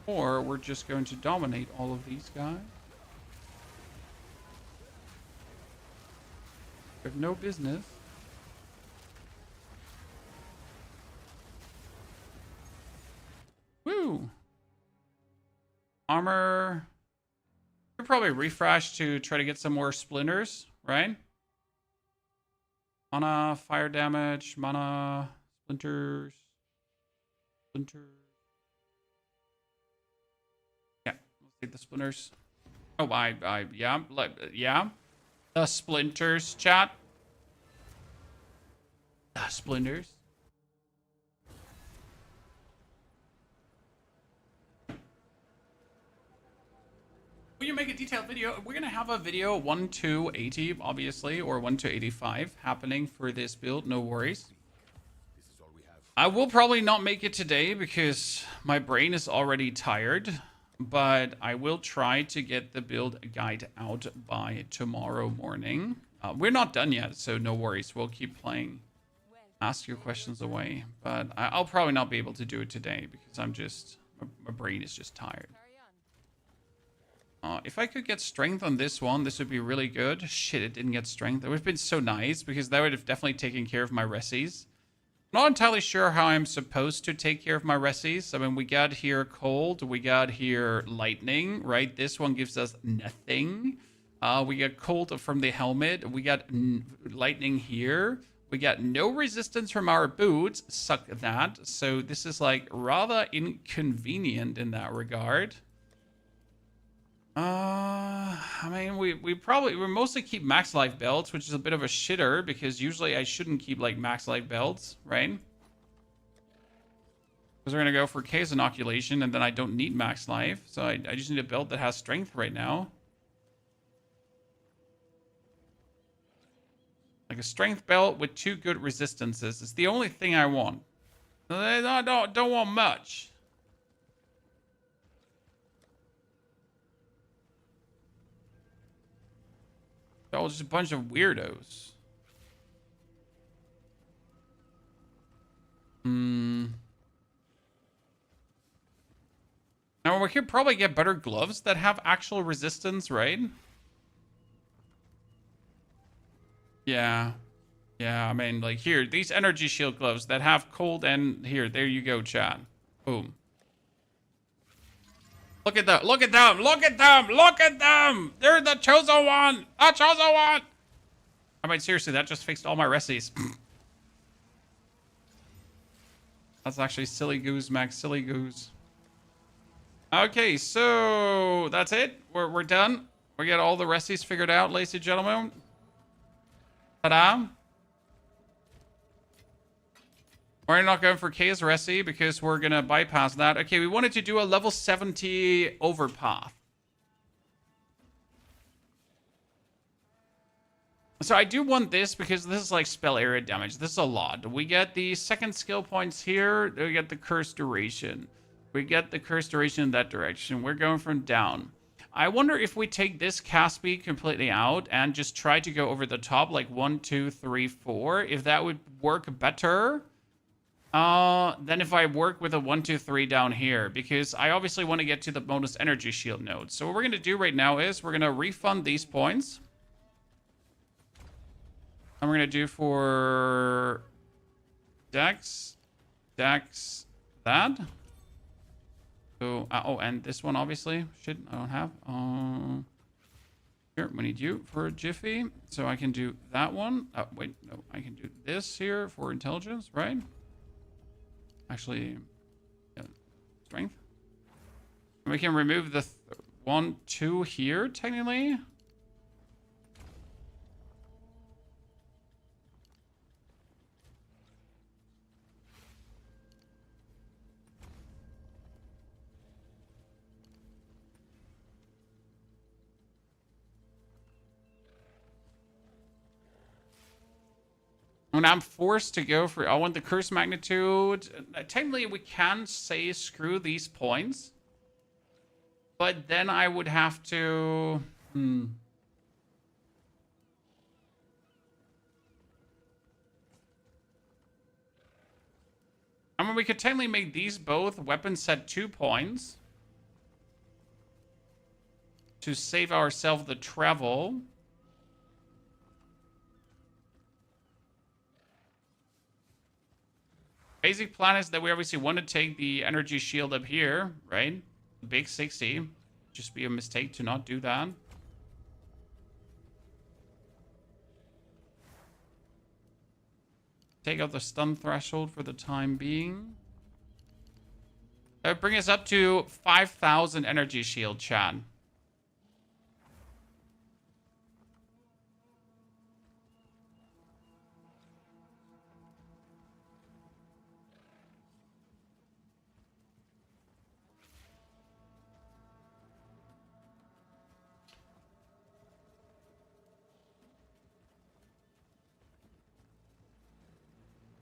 Or we're just going to dominate all of these guys. We have no business. Woo! Armor. We'll probably refresh to try to get some more splinters, right? Mana, fire damage, mana, splinters. Splinters. Yeah, let's take the splinters. Oh, yeah. The splinters, chat. The splinters. When you make a detailed video, we're gonna have a video 1 to 80, obviously, or 1 to 85 happening for this build. No worries. I will probably not make it today because my brain is already tired. But I will try to get the build guide out by tomorrow morning. We're not done yet, so no worries. We'll keep playing. Ask your questions away. But I'll probably not be able to do it today because I'm just... my brain is just tired. If I could get strength on this one, this would be really good. Shit, it didn't get strength. That would have been so nice because that would have definitely taken care of my resis. Not entirely sure how I'm supposed to take care of my resis. I mean, we got here cold, we got here lightning, right? This one gives us nothing. We got cold from the helmet. We got lightning here. We got no resistance from our boots. Suck that. So this is like rather inconvenient in that regard. I mean, we mostly keep max life belts, which is a bit of a shitter because usually I shouldn't keep like max life belts, right? Because we're gonna go for case inoculation, and then I don't need max life, so I just need a belt that has strength right now. Like a strength belt with 2 good resistances. It's the only thing I want. I don't want much. They're all just a bunch of weirdos. Now we could probably get better gloves that have actual resistance, right? Yeah. Yeah, I mean, like here, these energy shield gloves that have cold and here, there you go, chat. Boom. Look at them, look at them, look at them, look at them! They're the chosen one! The chosen one! I mean, seriously, that just fixed all my resis. That's actually silly goose, Max, silly goose. Okay, so that's it. We're done. We got all the resis figured out, ladies and gentlemen. Ta-da! We're not going for K's Resi because we're going to bypass that. Okay, we wanted to do a level 70 overpath. So I do want this because this is like spell area damage. This is a lot. We get the second skill points here. We get the curse duration. We get the curse duration in that direction. We're going from down. I wonder if we take this cast speed completely out and just try to go over the top like 1, 2, 3, 4. If that would work better than if I work with a 1, 2, 3 down here. Because I obviously want to get to the bonus energy shield node. So what we're going to do right now is we're going to refund these points. And we're going to do for Dex, that. So, oh, and this one, obviously. Shit, I don't have. Here, we need you for a jiffy. So I can do that one. Oh, wait, no. I can do this here for intelligence, right? Actually, yeah, strength. And we can remove the 1, 2 here, technically. When I'm forced to go for, I want the curse magnitude. Technically, we can say screw these points. But then I would have to... I mean, we could technically make these both weapons set 2 points. To save ourselves the travel. Basic plan is that we obviously want to take the energy shield up here, right? Big 60. Just be a mistake to not do that. Take out the stun threshold for the time being. That would bring us up to 5,000 energy shield, chat.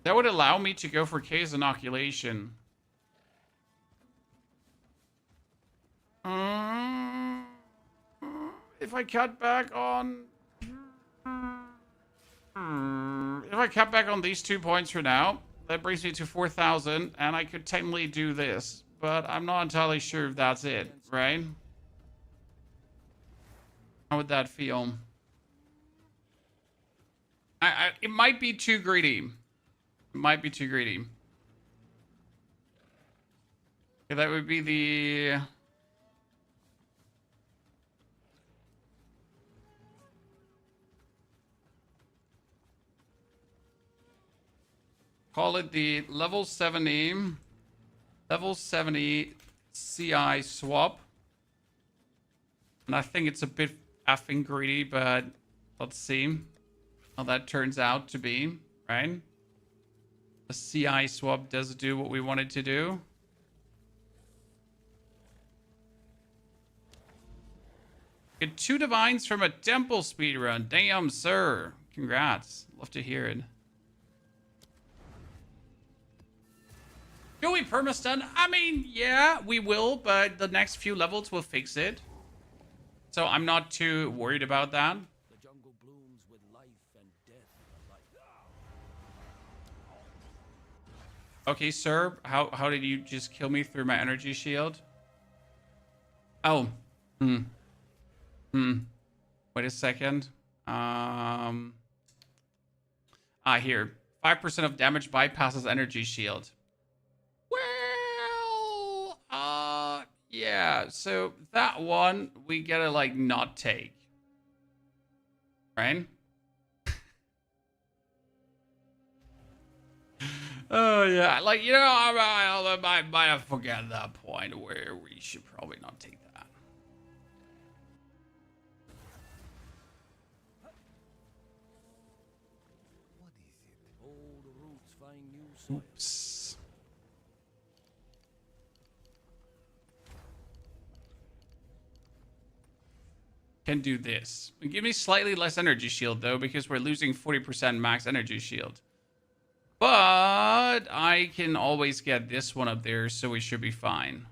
That would allow me to go for case inoculation. If I cut back on... If I cut back on these 2 points for now, that brings me to 4,000, and I could technically do this. But I'm not entirely sure if that's it, right? How would that feel? It might be too greedy. It might be too greedy. Okay, that would be the... Call it the level 70 CI swap. And I think it's a bit effing greedy, but let's see how that turns out to be, right? The CI swap does do what we want it to do. Get 2 divines from a temple speedrun. Damn, sir. Congrats. Love to hear it. Do we permastun? I mean, yeah, we will, but the next few levels will fix it. So I'm not too worried about that. The jungle blooms with life and death alike. Okay, sir. How did you just kill me through my energy shield? Oh. Wait a second. Here. 5% of damage bypasses energy shield. Well, yeah. So that one we gotta like not take, right? Oh yeah, like I might have forgotten that point where we should probably not take that. What is it? Old roots find new soil. Oops. Can do this. Give me slightly less energy shield though, because we're losing 40% max energy shield. But I can always get this one up there, so we should be fine.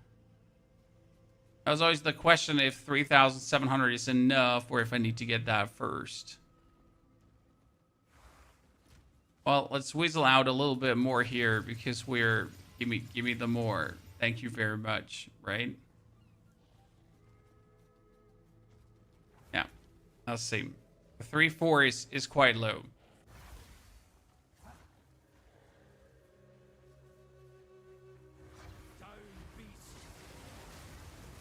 That was always the question if 3,700 is enough or if I need to get that first. Well, let's weasel out a little bit more here because we're... Give me the more. Thank you very much, right? Yeah. Let's see. The 3-4 is quite low.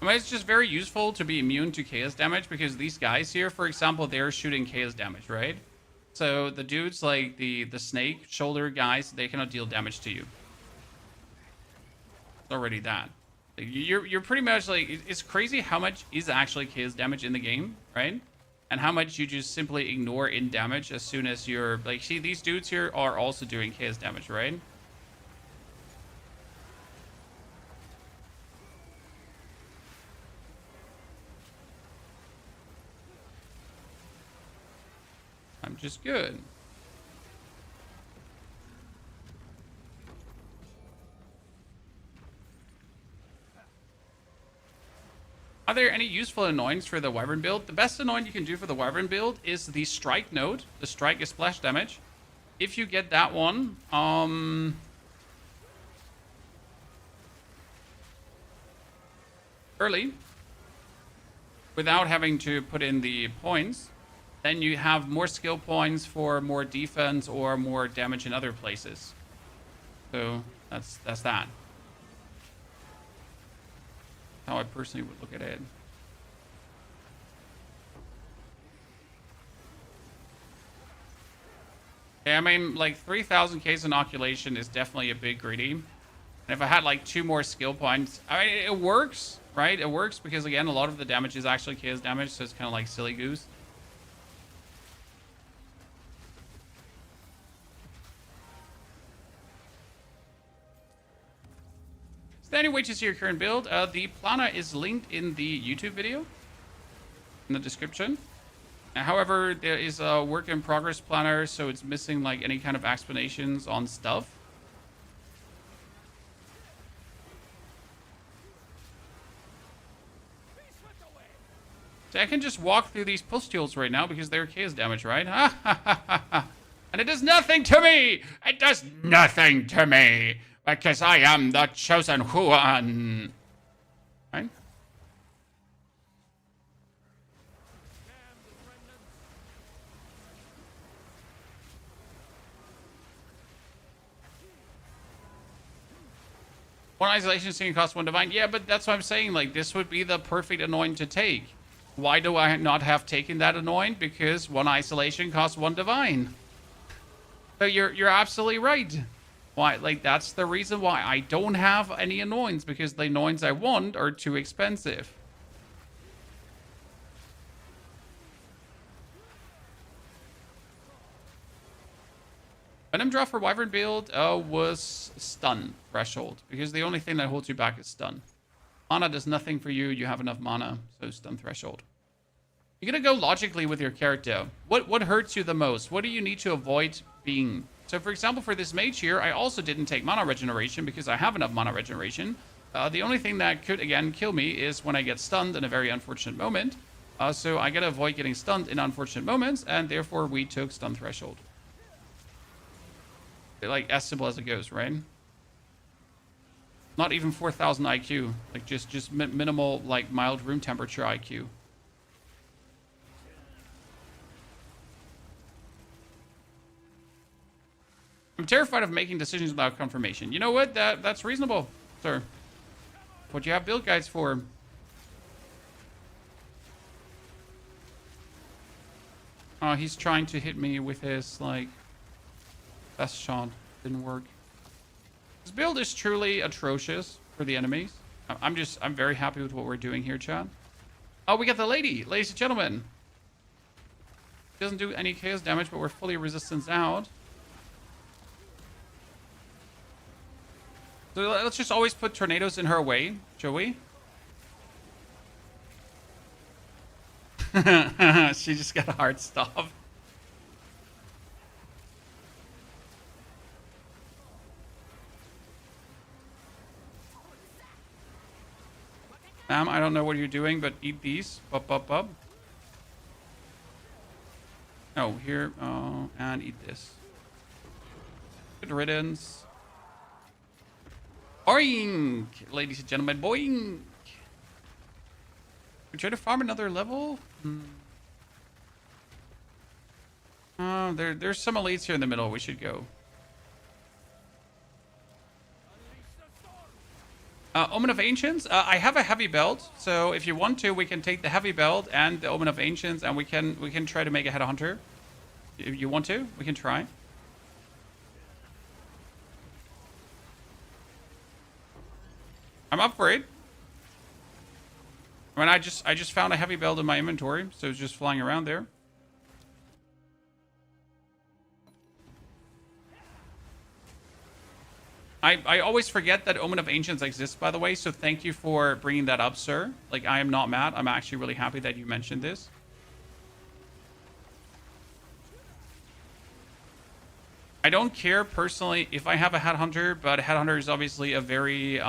I mean, it's just very useful to be immune to chaos damage because these guys here, for example, they're shooting chaos damage, right? So the dudes like the snake shoulder guys, they cannot deal damage to you. It's already that. You're pretty much like, it's crazy how much is actually chaos damage in the game, right? And how much you just simply ignore in damage as soon as you're like, see, these dudes here are also doing chaos damage, right? I'm just good. Are there any useful anointings for the Wyvern build? The best anoint you can do for the Wyvern build is the Strike node. The Strike is splash damage. If you get that one, early, without having to put in the points, then you have more skill points for more defense or more damage in other places. So that's that. How I personally would look at it. Yeah, I mean, like 3,000 K's inoculation is definitely a bit greedy. And if I had like 2 more skill points, I mean, it works, right? It works because again, a lot of the damage is actually chaos damage, so it's kind of like silly goose. Is there any way to see your current build? The planner is linked in the YouTube video in the description. However, there is a work in progress planner, so it's missing like any kind of explanations on stuff. So I can just walk through these pustules right now because they're chaos damage, right? And it does nothing to me! It does nothing to me! Because I am the chosen one. Right? One isolation sting costs 1 divine. Yeah, but that's what I'm saying. Like, this would be the perfect anoint to take. Why do I not have taken that anoint? Because 1 isolation costs 1 divine. So you're absolutely right. Why? Like, that's the reason why I don't have any anoints, because the anoints I want are too expensive. Venom draw for Wyvern build was stun threshold, because the only thing that holds you back is stun. Mana does nothing for you. You have enough mana, so stun threshold. You're gonna go logically with your character. What hurts you the most? What do you need to avoid being? So, for example, for this mage here, I also didn't take mana regeneration because I have enough mana regeneration. The only thing that could, again, kill me is when I get stunned in a very unfortunate moment. So I gotta avoid getting stunned in unfortunate moments, and therefore we took stun threshold. Like, as simple as it goes, right? Not even 4,000 IQ. Like, just minimal, like, mild room temperature IQ. I'm terrified of making decisions without confirmation. You know what? That's reasonable, sir. What you have build guides for. Oh, he's trying to hit me with his, like, best shot. Didn't work. This build is truly atrocious for the enemies. I'm very happy with what we're doing here, Chad. Oh, we got the lady. Ladies and gentlemen. Doesn't do any chaos damage, but we're fully resistance out. So let's just always put tornadoes in her way, shall we? She just got a hard stop. I don't know what you're doing, but eat these. Up, up, up. Oh, here. Oh, and eat this. Good riddance. Boing! Ladies and gentlemen, boing! We try to farm another level? Oh, there's some elites here in the middle. We should go. Omen of Ancients. I have a heavy belt, so if you want to, we can take the heavy belt and the Omen of Ancients, and we can try to make a headhunter. If you want to, we can try. I'm up for it. I mean, I just found a heavy belt in my inventory, so it's just flying around there. I always forget that Omen of Ancients exists, by the way, so thank you for bringing that up, sir. Like, I am not mad. I'm actually really happy that you mentioned this. I don't care, personally, if I have a Headhunter, but a Headhunter is obviously a very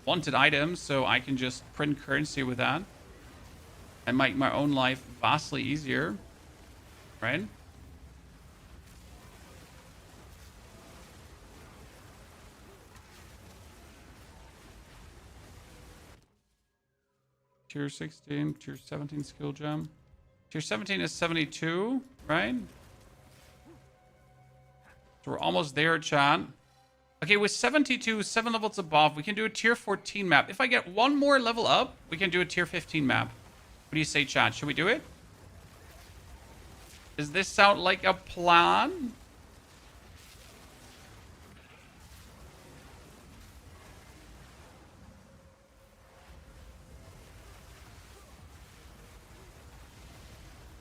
wanted item, so I can just print currency with that and make my own life vastly easier, right? Tier 16, tier 17 skill gem. Tier 17 is 72, right? So we're almost there, chat. Okay, with 72, 7 levels above, we can do a tier 14 map. If I get one more level up, we can do a tier 15 map. What do you say, chat? Should we do it? Does this sound like a plan?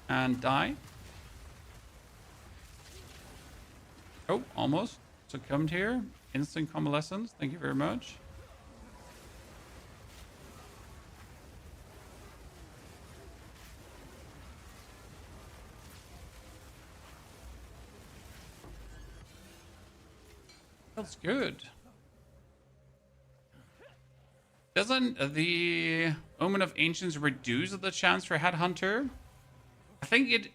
And die. Oh, almost. Succumbed here. Instant convalescence. Thank you very much. That's good. Doesn't the Omen of Ancients reduce the chance for Headhunter? I think it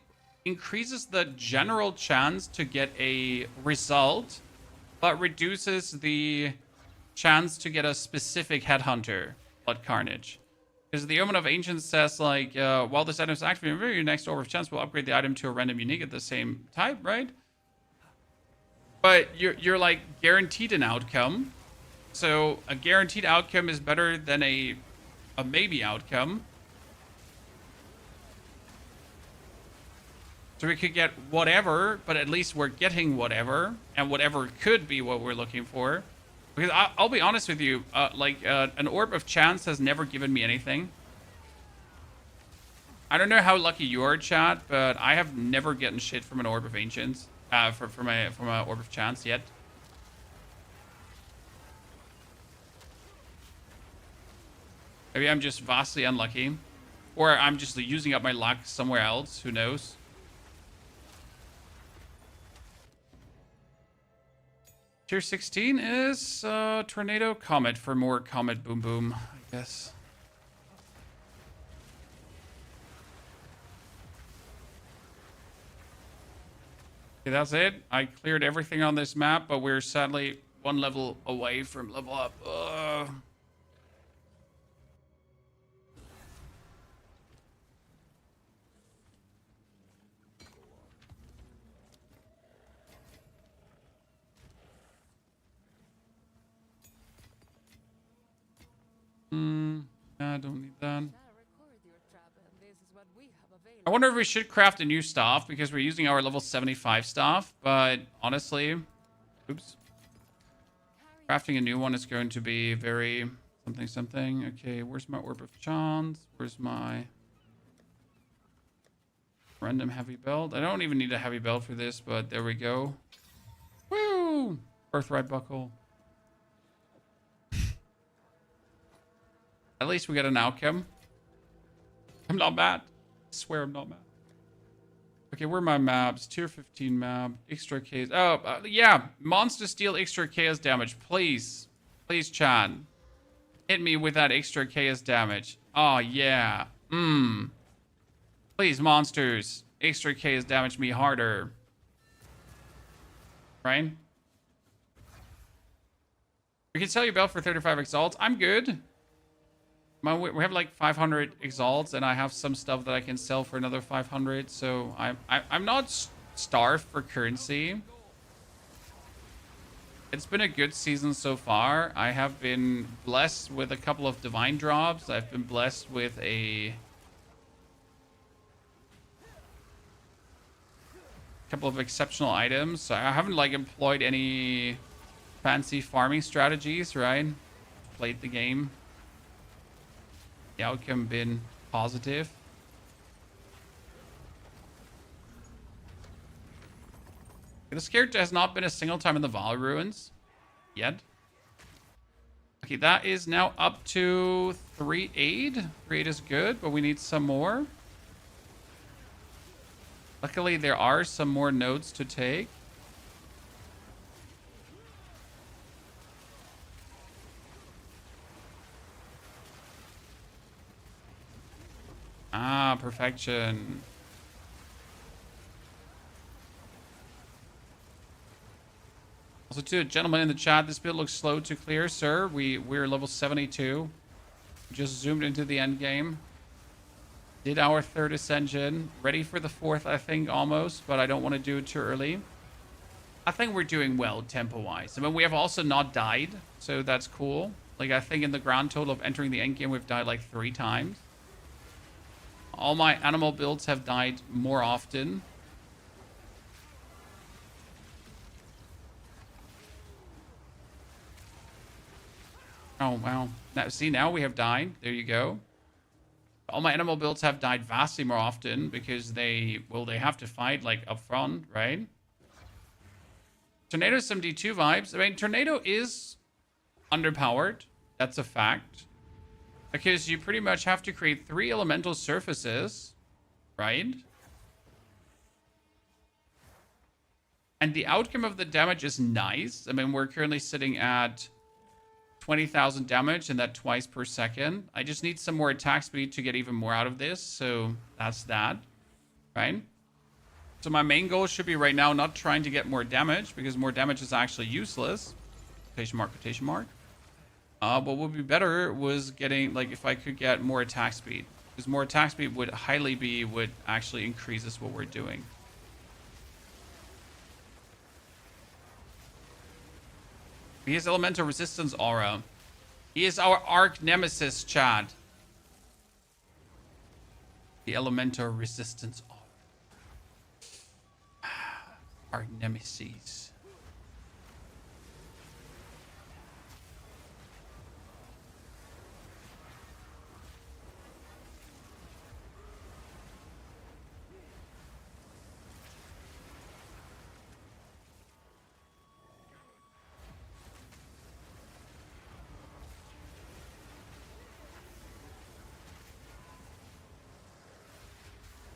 increases the general chance to get a result, but reduces the chance to get a specific Headhunter, Blood Carnage. Because the Omen of Ancients says, like, while this item is active, your next order of chance will upgrade the item to a random unique at the same type, right? But you're like guaranteed an outcome. So a guaranteed outcome is better than a maybe outcome. So we could get whatever, but at least we're getting whatever, and whatever could be what we're looking for. Because I'll be honest with you, an Orb of Chance has never given me anything. I don't know how lucky you are, chat, but I have never gotten shit from an Orb of Ancients, from a Orb of Chance yet. Maybe I'm just vastly unlucky, or I'm just using up my luck somewhere else. Who knows? Tier 16 is Tornado Comet for more Comet Boom Boom, I guess. Okay, that's it. I cleared everything on this map, but we're sadly one level away from level up. I don't need that. I wonder if we should craft a new staff because we're using our level 75 staff, but honestly, oops. Crafting a new one is going to be very something. Okay, where's my Orb of Chance? Where's my random heavy belt? I don't even need a heavy belt for this, but there we go. Woo! Birthright buckle. At least we got an outcome. I'm not mad. I swear I'm not mad. Okay, where are my maps? Tier 15 map. Extra chaos. Oh, yeah. Monsters deal extra chaos damage. Please. Please, chat. Hit me with that extra chaos damage. Oh, yeah. Please, monsters. Extra chaos damage me harder. Right? We can sell your belt for 35 exalts. I'm good. We have like 500 exalts, and I have some stuff that I can sell for another 500. So I'm not starved for currency. It's been a good season so far. I have been blessed with a couple of divine drops. I've been blessed with a couple of exceptional items. So I haven't like employed any fancy farming strategies, right? Played the game. The outcome been positive. This character has not been a single time in the Vaal ruins yet. Okay, that is now up to 3 aid. 3 aid is good, but we need some more. Luckily, there are some more nodes to take. Ah, perfection. Also, to a gentleman in the chat, this build looks slow to clear, sir. We're level 72. Just zoomed into the end game. Did our 3rd ascension. Ready for the 4th, I think, almost, but I don't want to do it too early. I think we're doing well tempo-wise. I mean, we have also not died, so that's cool. Like, I think in the grand total of entering the end game, we've died like 3 times. All my animal builds have died more often. Oh, wow. Now, see, now we have died. There you go. All my animal builds have died vastly more often because they have to fight, like, up front, right? Tornado some D2 vibes. I mean, Tornado is underpowered. That's a fact. Because you pretty much have to create 3 elemental surfaces, right? And the outcome of the damage is nice. I mean, we're currently sitting at 20,000 damage, and that twice per second. I just need some more attack speed to get even more out of this, so that's that, right? So my main goal should be right now not trying to get more damage, because more damage is actually useless. Quotation mark, quotation mark. What would be better was getting, like, if I could get more attack speed. Because more attack speed would actually increases what we're doing. He has elemental resistance aura. He is our arch nemesis, chat. The elemental resistance aura. Arch nemesis.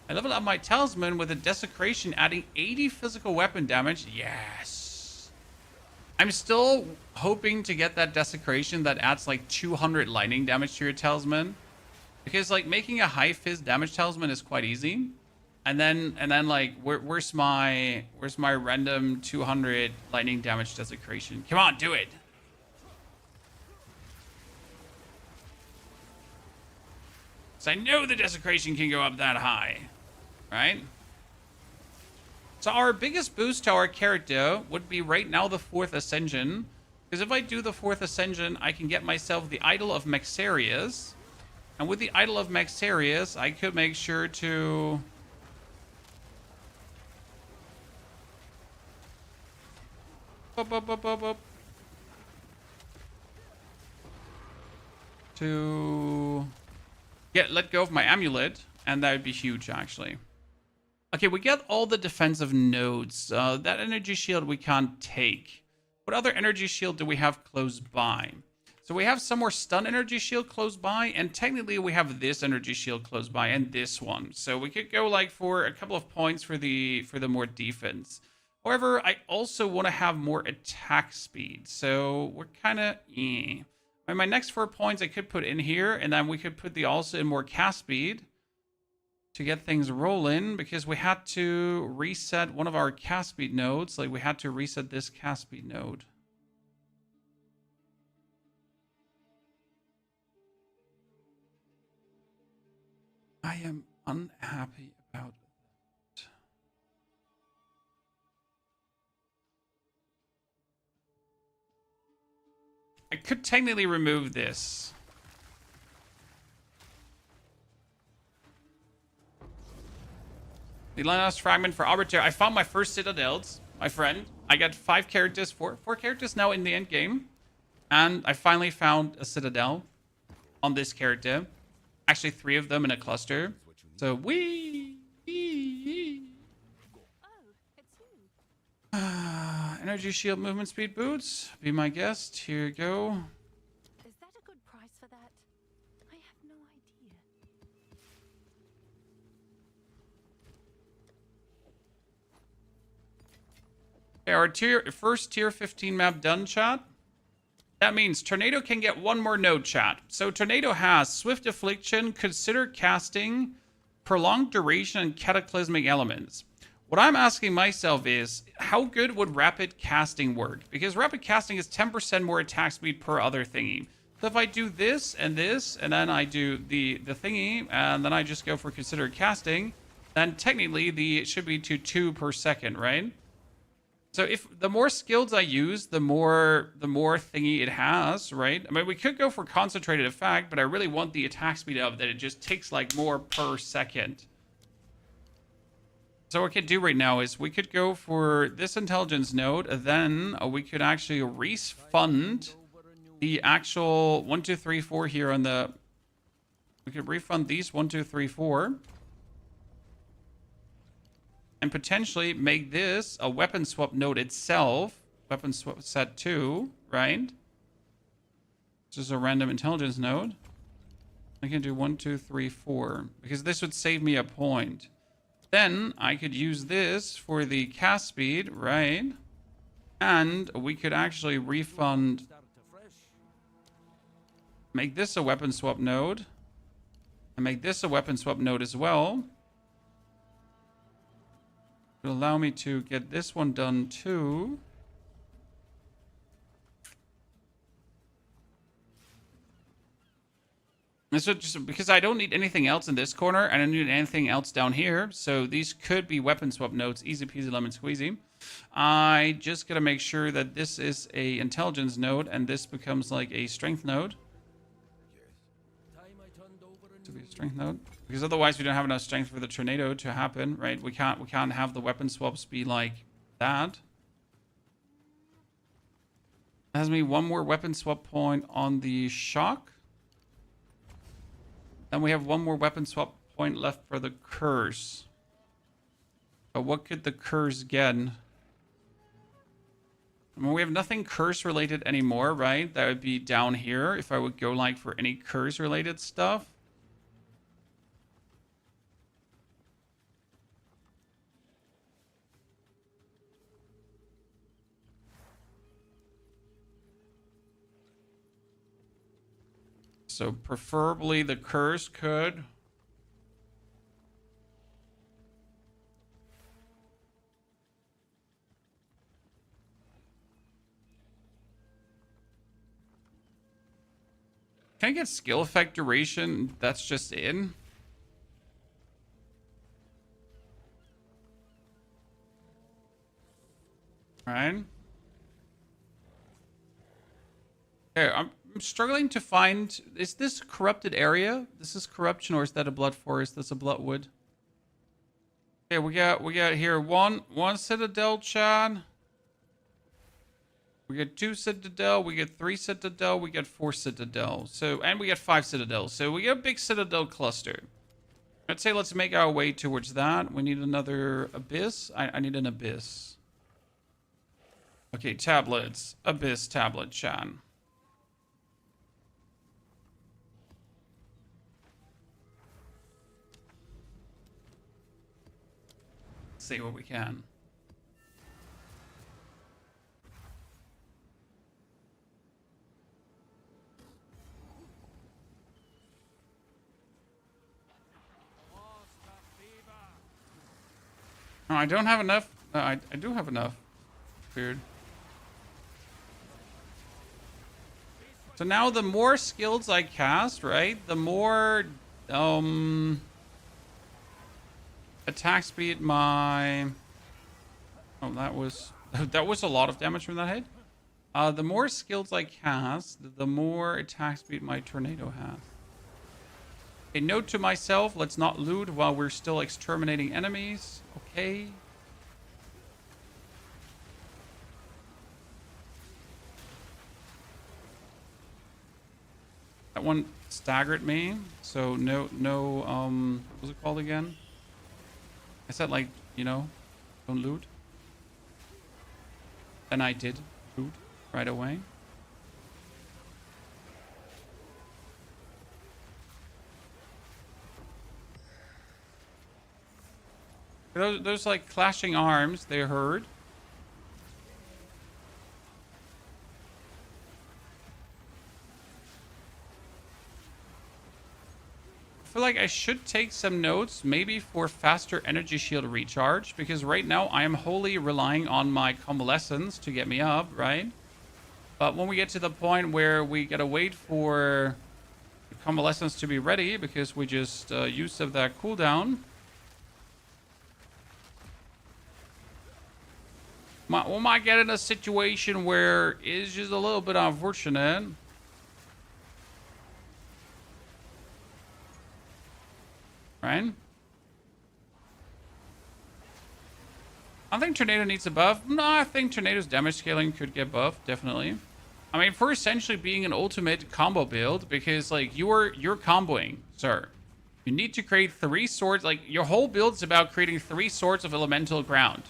I leveled up my talisman with a desecration, adding 80 physical weapon damage. Yes. I'm still hoping to get that desecration that adds like 200 lightning damage to your talisman. Because like making a high fizz damage talisman is quite easy. And then like where's my random 200 lightning damage desecration? Come on, do it. So I know the desecration can go up that high. Right? So our biggest boost to our character would be right now the 4th Ascension. Because if I do the 4th Ascension, I can get myself the Idol of Maxarius. And with the Idol of Maxarius, I could make sure to... to let go of my amulet. And that would be huge, actually. Okay, we get all the defensive nodes. That energy shield we can't take. What other energy shield do we have close by? So we have some more stun energy shield close by, and technically we have this energy shield close by and this one. So we could go like for a couple of points for the more defense. However, I also want to have more attack speed. So we're kind of My next 4 points I could put in here, and then we could put the also in more cast speed to get things rolling, because we had to reset one of our cast speed nodes. Like we had to reset this cast speed node. I am unhappy about it. I could technically remove this. The Linus fragment for Arbiter. I found my first citadels, my friend. I got 5 characters, four characters now in the end game. And I finally found a citadel on this character. Actually, 3 of them in a cluster. So, wee. Oh, it's you. Energy shield movement speed boots. Be my guest. Here you go. Is that a good price for that? I have no idea. Okay, our first tier 15 map done, chat. That means Tornado can get 1 more node, chat. So Tornado has Swift Affliction, Consider Casting, Prolonged Duration, and Cataclysmic Elements. What I'm asking myself is, how good would Rapid Casting work? Because Rapid Casting is 10% more attack speed per other thingy. So if I do this, and then I do the thingy, and then I just go for Consider Casting, then technically it should be to 2 per second, right? So if the more skills I use, the more thingy it has, right? I mean, we could go for concentrated effect, but I really want the attack speed of that. It just takes like more per second. So what we could do right now is we could go for this intelligence node. Then we could actually refund the actual 1, 2, 3, 4 here on the... We could refund these 1, 2, 3, 4. And potentially make this a weapon swap node itself. Weapon swap set 2, right? This is a random intelligence node. I can do 1, 2, 3, 4. Because this would save me a point. Then I could use this for the cast speed, right? And we could actually refund... Make this a weapon swap node. And make this a weapon swap node as well. To allow me to get this one done too. And so just because I don't need anything else in this corner, and I don't need anything else down here, so these could be weapon swap nodes, easy peasy lemon squeezy. I just gotta make sure that this is a intelligence node, and this becomes like a strength node. To be a strength node, because otherwise we don't have enough strength for the tornado to happen, right? We can't have the weapon swaps be like that. That has me one more weapon swap point on the shock. Then we have one more weapon swap point left for the curse. But what could the curse get? I mean, we have nothing curse related anymore, right? That would be down here if I would go like for any curse related stuff. So preferably the curse could. Can I get skill effect duration? That's just in. Right. Okay, I'm struggling to find. Is this a corrupted area? This is corruption, or is that a blood forest? That's a bloodwood. Okay, we got here one citadel, Chad. We get 2 citadel, we get 3 citadel, we get 4 citadel. So, and we get 5 citadels. So we get a big citadel cluster. I'd say let's make our way towards that. We need another abyss. I need an abyss. Okay, tablets. Abyss tablet, Chad. See what we can. No, I don't have enough. I do have enough. Weird. So now the more skills I cast, right? The more attack speed my... Oh, that was a lot of damage from that hit. The more skills I cast, the more attack speed my tornado has. A note to myself, let's not loot while we're still exterminating enemies. Okay. That one staggered me, so no, what was it called again? I said, like, you know, don't loot. And I did loot right away. Those like clashing arms, they heard. I feel like I should take some notes, maybe for faster energy shield recharge, because right now I am wholly relying on my convalescence to get me up, right? But when we get to the point where we gotta wait for the convalescence to be ready, because we just used up that cooldown, we might get in a situation where it's just a little bit unfortunate. Right? I think Tornado needs a buff. No, I think Tornado's damage scaling could get buffed, definitely. I mean, for essentially being an ultimate combo build, because, like, you're comboing, sir. You need to create 3 swords. Like, your whole build is about creating 3 swords of elemental ground.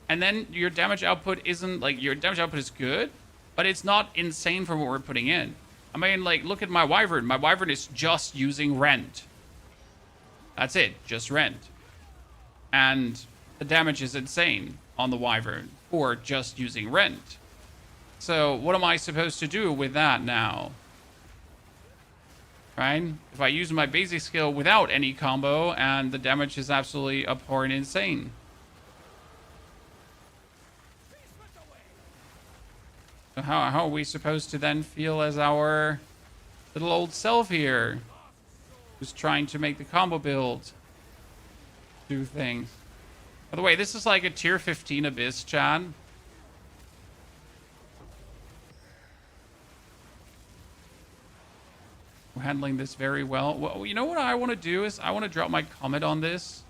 And then your damage output isn't, like, your damage output is good, but it's not insane from what we're putting in. I mean, like, look at my Wyvern. My Wyvern is just using Rend. That's it, just Rend. And the damage is insane on the Wyvern for just using Rend. So what am I supposed to do with that now? Right? If I use my basic skill without any combo and the damage is absolutely abhorrent insane. How are we supposed to then feel as our little old self here? Who's trying to make the combo build do things. By the way, this is like a tier 15 abyss, Chad. We're handling this very well. Well, you know what I want to do is I want to drop my comment on this.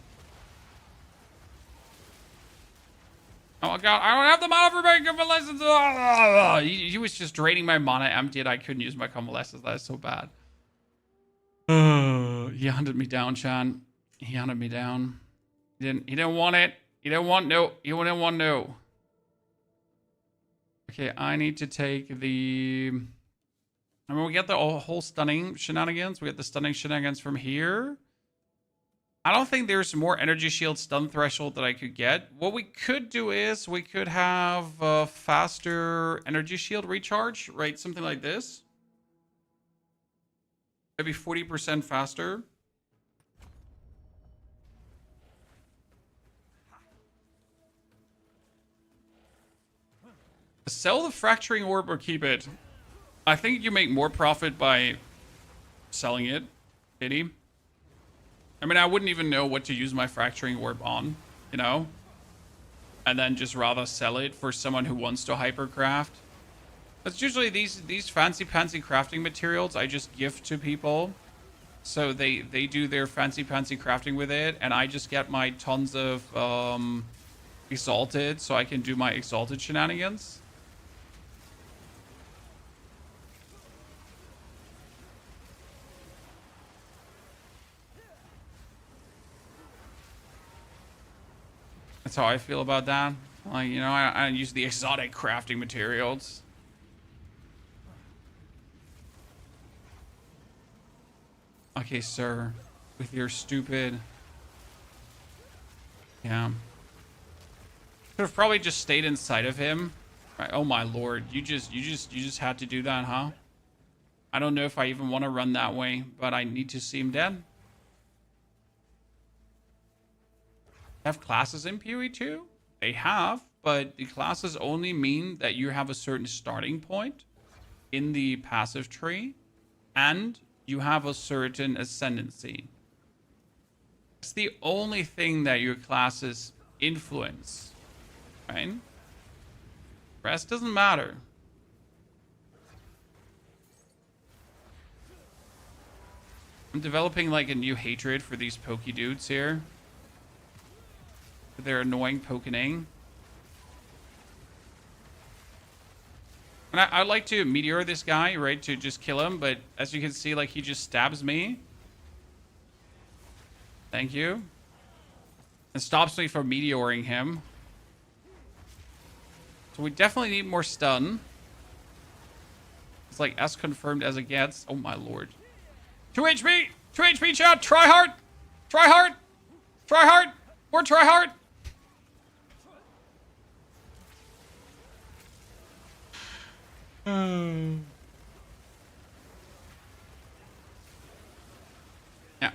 Oh my god, I don't have the mana for making convalescence. He was just draining my mana empty and I couldn't use my convalescence. That is so bad. He hunted me down, Chan. He hunted me down. He didn't want it. He didn't want no. He didn't want no. Okay, I need to take the... I mean, we get the whole stunning shenanigans. We get the stunning shenanigans from here. I don't think there's more energy shield stun threshold that I could get. What we could do is we could have a faster energy shield recharge, right? Something like this. Maybe 40% faster. Sell the fracturing orb or keep it. I think you make more profit by selling it, Kitty. I mean, I wouldn't even know what to use my fracturing orb on, you know? And then just rather sell it for someone who wants to hypercraft. That's usually these fancy-pantsy crafting materials I just gift to people. So they do their fancy-pantsy crafting with it, and I just get my tons of exalted, so I can do my exalted shenanigans. That's how I feel about that. Like, you know, I use the exotic crafting materials. Okay, sir. With your stupid... Yeah. Could have probably just stayed inside of him. Right. Oh my lord. You just had to do that, huh? I don't know if I even want to run that way, but I need to see him dead. Have classes in POE 2? They have, but the classes only mean that you have a certain starting point in the passive tree, and you have a certain ascendancy. It's the only thing that your classes influence, right? Rest doesn't matter. I'm developing like a new hatred for these pokey dudes here. They're annoying pokening. And I like to meteor this guy, right, to just kill him, but as you can see, like, he just stabs me. Thank you. And stops me from meteoring him. So we definitely need more stun. It's like as confirmed as it gets. Oh my lord. 2 HP! 2 HP, chat! Try hard! Try hard! Try hard! More try hard! Yeah.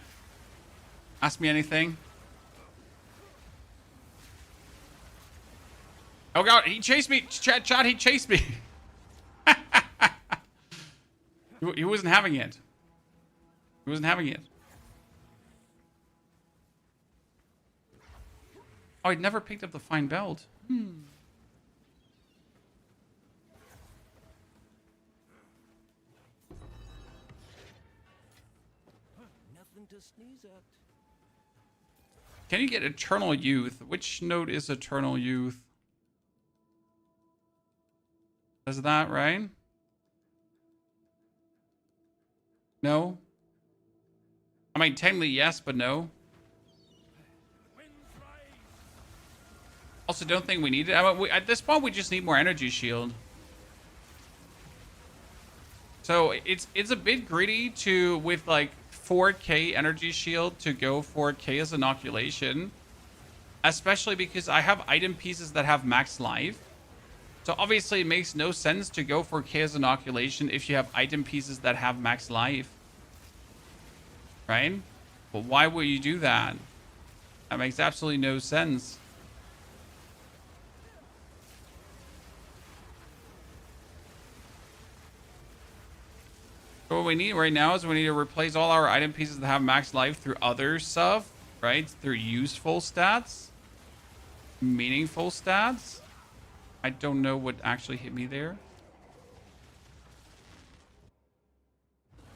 Ask me anything. Oh god, he chased me. Chad, he chased me. He wasn't having it. He wasn't having it. Oh, I'd never picked up the fine belt. Nothing to sneeze at. Can you get Eternal Youth? Which node is Eternal Youth? Is that right? No? I mean, technically yes, but no. Also, don't think we need it. I mean, at this point, we just need more energy shield. So it's a bit greedy to, with like 4k energy shield, to go 4k as inoculation. Especially because I have item pieces that have max life. So obviously it makes no sense to go for k as inoculation if you have item pieces that have max life. Right? But why would you do that? That makes absolutely no sense. So what we need right now is we need to replace all our item pieces that have max life through other stuff, right? Through useful stats, meaningful stats. I don't know what actually hit me there.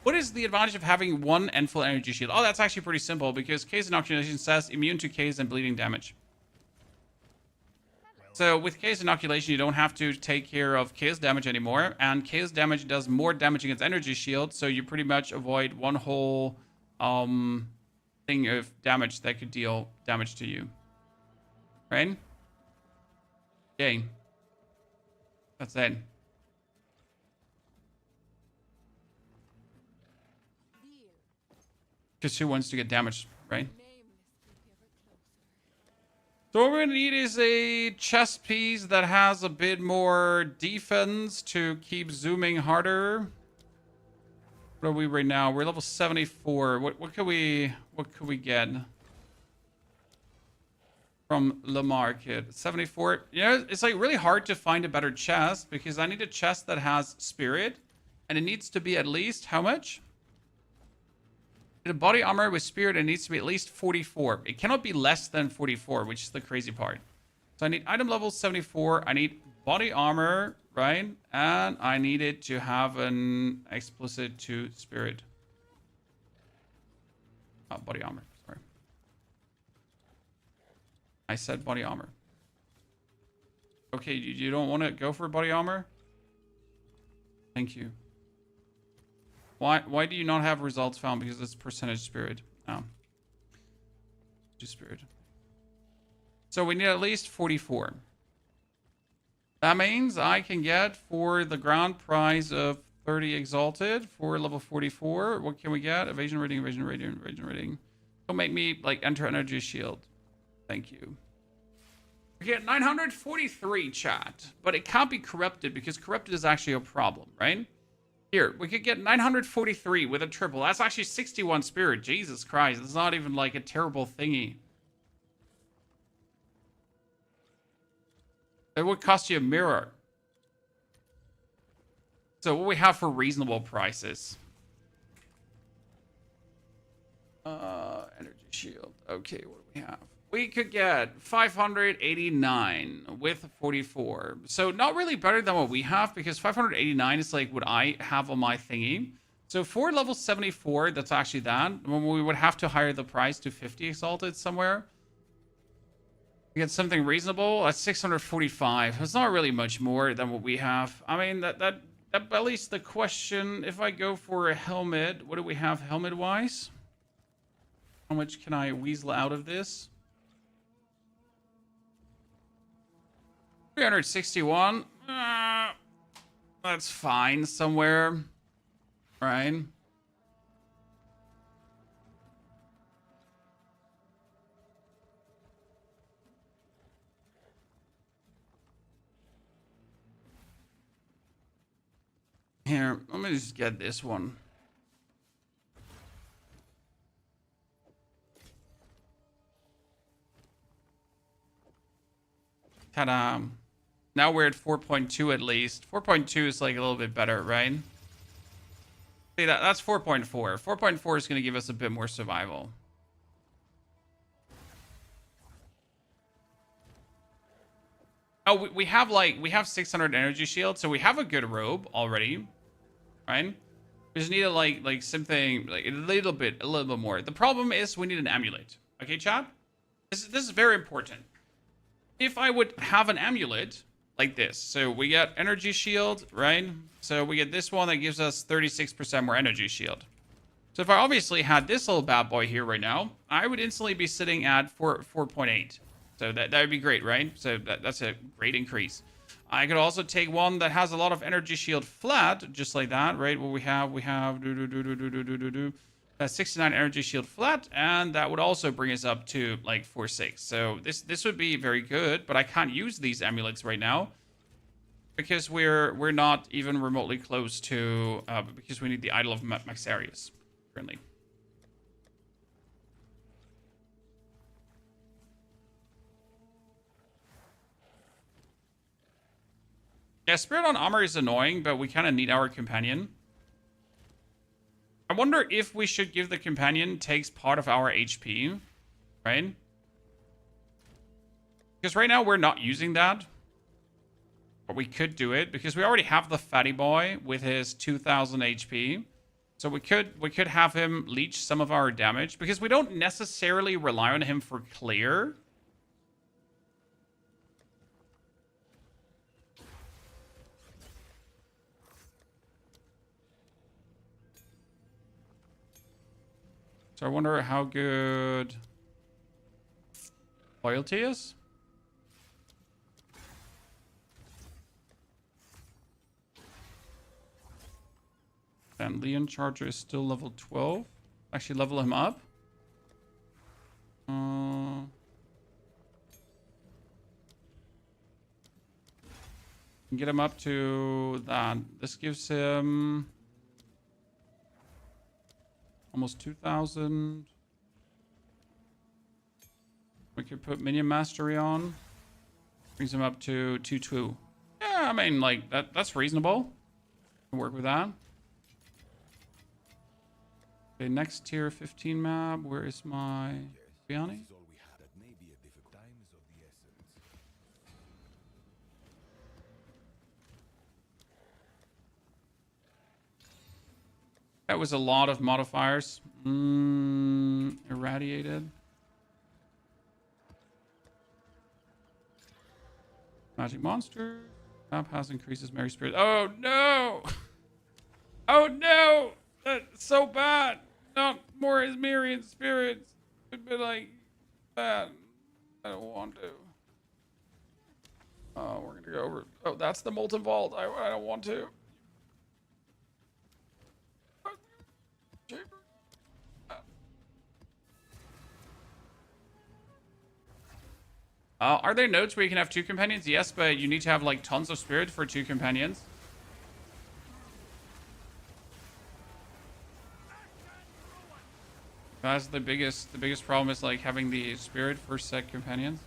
What is the advantage of having one and full energy shield? Oh, that's actually pretty simple because case inoculation says immune to case and bleeding damage. So with case inoculation, you don't have to take care of case damage anymore. And case damage does more damage against energy shield. So you pretty much avoid one whole thing of damage that could deal damage to you. Right? Yay. That's it. Because who wants to get damaged, right? So what we're going to need is a chest piece that has a bit more defense to keep zooming harder. What are we right now? We're level 74. What could we get from the market? 74. You know, it's like really hard to find a better chest because I need a chest that has spirit and it needs to be at least how much? The body armor with spirit, it needs to be at least 44. It cannot be less than 44, which is the crazy part. So I need item level 74. I need body armor, right? And I need it to have an explicit to spirit. Oh, body armor. Sorry. I said body armor. Okay, you don't want to go for body armor? Thank you. Why do you not have results found? Because it's percentage spirit. Oh. Just spirit. So we need at least 44. That means I can get for the ground prize of 30 exalted for level 44. What can we get? Evasion rating, evasion rating, evasion rating. Don't make me like enter energy shield. Thank you. We get 943 chat, but it can't be corrupted because corrupted is actually a problem, right? Here, we could get 943 with a triple. That's actually 61 spirit. Jesus Christ. It's not even like a terrible thingy. It would cost you a mirror. So what we have for reasonable prices. Energy shield. Okay, what do we have? We could get 589 with 44. So not really better than what we have because 589 is like what I have on my thingy. So for level 74, that's actually that. We would have to hire the price to 50 exalted somewhere. We get something reasonable at 645. It's not really much more than what we have. I mean, that at least the question, if I go for a helmet, what do we have helmet-wise? How much can I weasel out of this? 361. That's fine somewhere. Right? Here, let me just get this one. Ta-da. Now we're at 4.2 at least. 4.2 is like a little bit better, right? See, that's 4.4. 4.4 is going to give us a bit more survival. Oh, we have 600 energy shield, so we have a good robe already, right? We just need to like something like a little bit more. The problem is we need an amulet. Okay, chat? This is very important. If I would have an amulet like this, so we get energy shield, right? So we get this one that gives us 36% more energy shield. So if I obviously had this little bad boy here right now, I would instantly be sitting at 4.8. So that would be great, right? So that's a great increase. I could also take one that has a lot of energy shield flat, just like that, right? What we have 69 energy shield flat, and that would also bring us up to like 4.6. So this would be very good, but I can't use these amulets right now because we're not even remotely close to because we need the Idol of Maxarius currently. Yeah, Spirit on Armor is annoying, but we kind of need our companion. wonder if we should give the companion takes part of our HP, right? Because right now we're not using that. But we could do it because we already have the fatty boy with his 2000 HP. So we could have him leech some of our damage because we don't necessarily rely on him for clear. So I wonder how good loyalty is. And Leon Charger is still level 12. Actually, level him up. Get him up to that. This gives him almost 2,000. We could put Minion Mastery on. Brings him up to 2-2. Yeah, I mean, like, that's reasonable. Can work with that. Okay, next tier 15 map. Where is my Biani? That was a lot of modifiers. Irradiated. Magic monster. Map has increases Mary Spirit. Oh no! Oh no! That's so bad. Not more Asmerian spirits. It'd be like that. I don't want to. Oh, we're gonna go over. Oh, that's the molten vault. I don't want to. Are there nodes where you can have 2 companions? Yes, but you need to have like tons of spirit for 2 companions. That's the biggest problem is like having the spirit for set companions.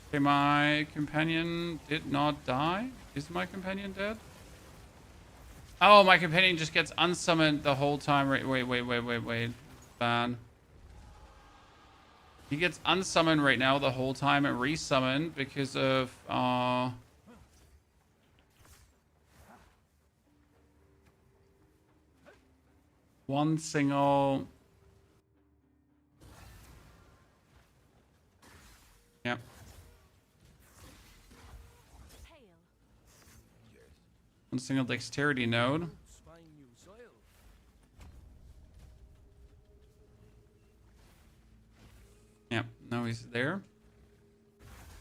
Okay, my companion did not die. Is my companion dead? Oh, my companion just gets unsummoned the whole time. Wait. Ban. He gets unsummoned right now the whole time and resummoned because of one single. Yep. One single dexterity node. Yep, now he's there.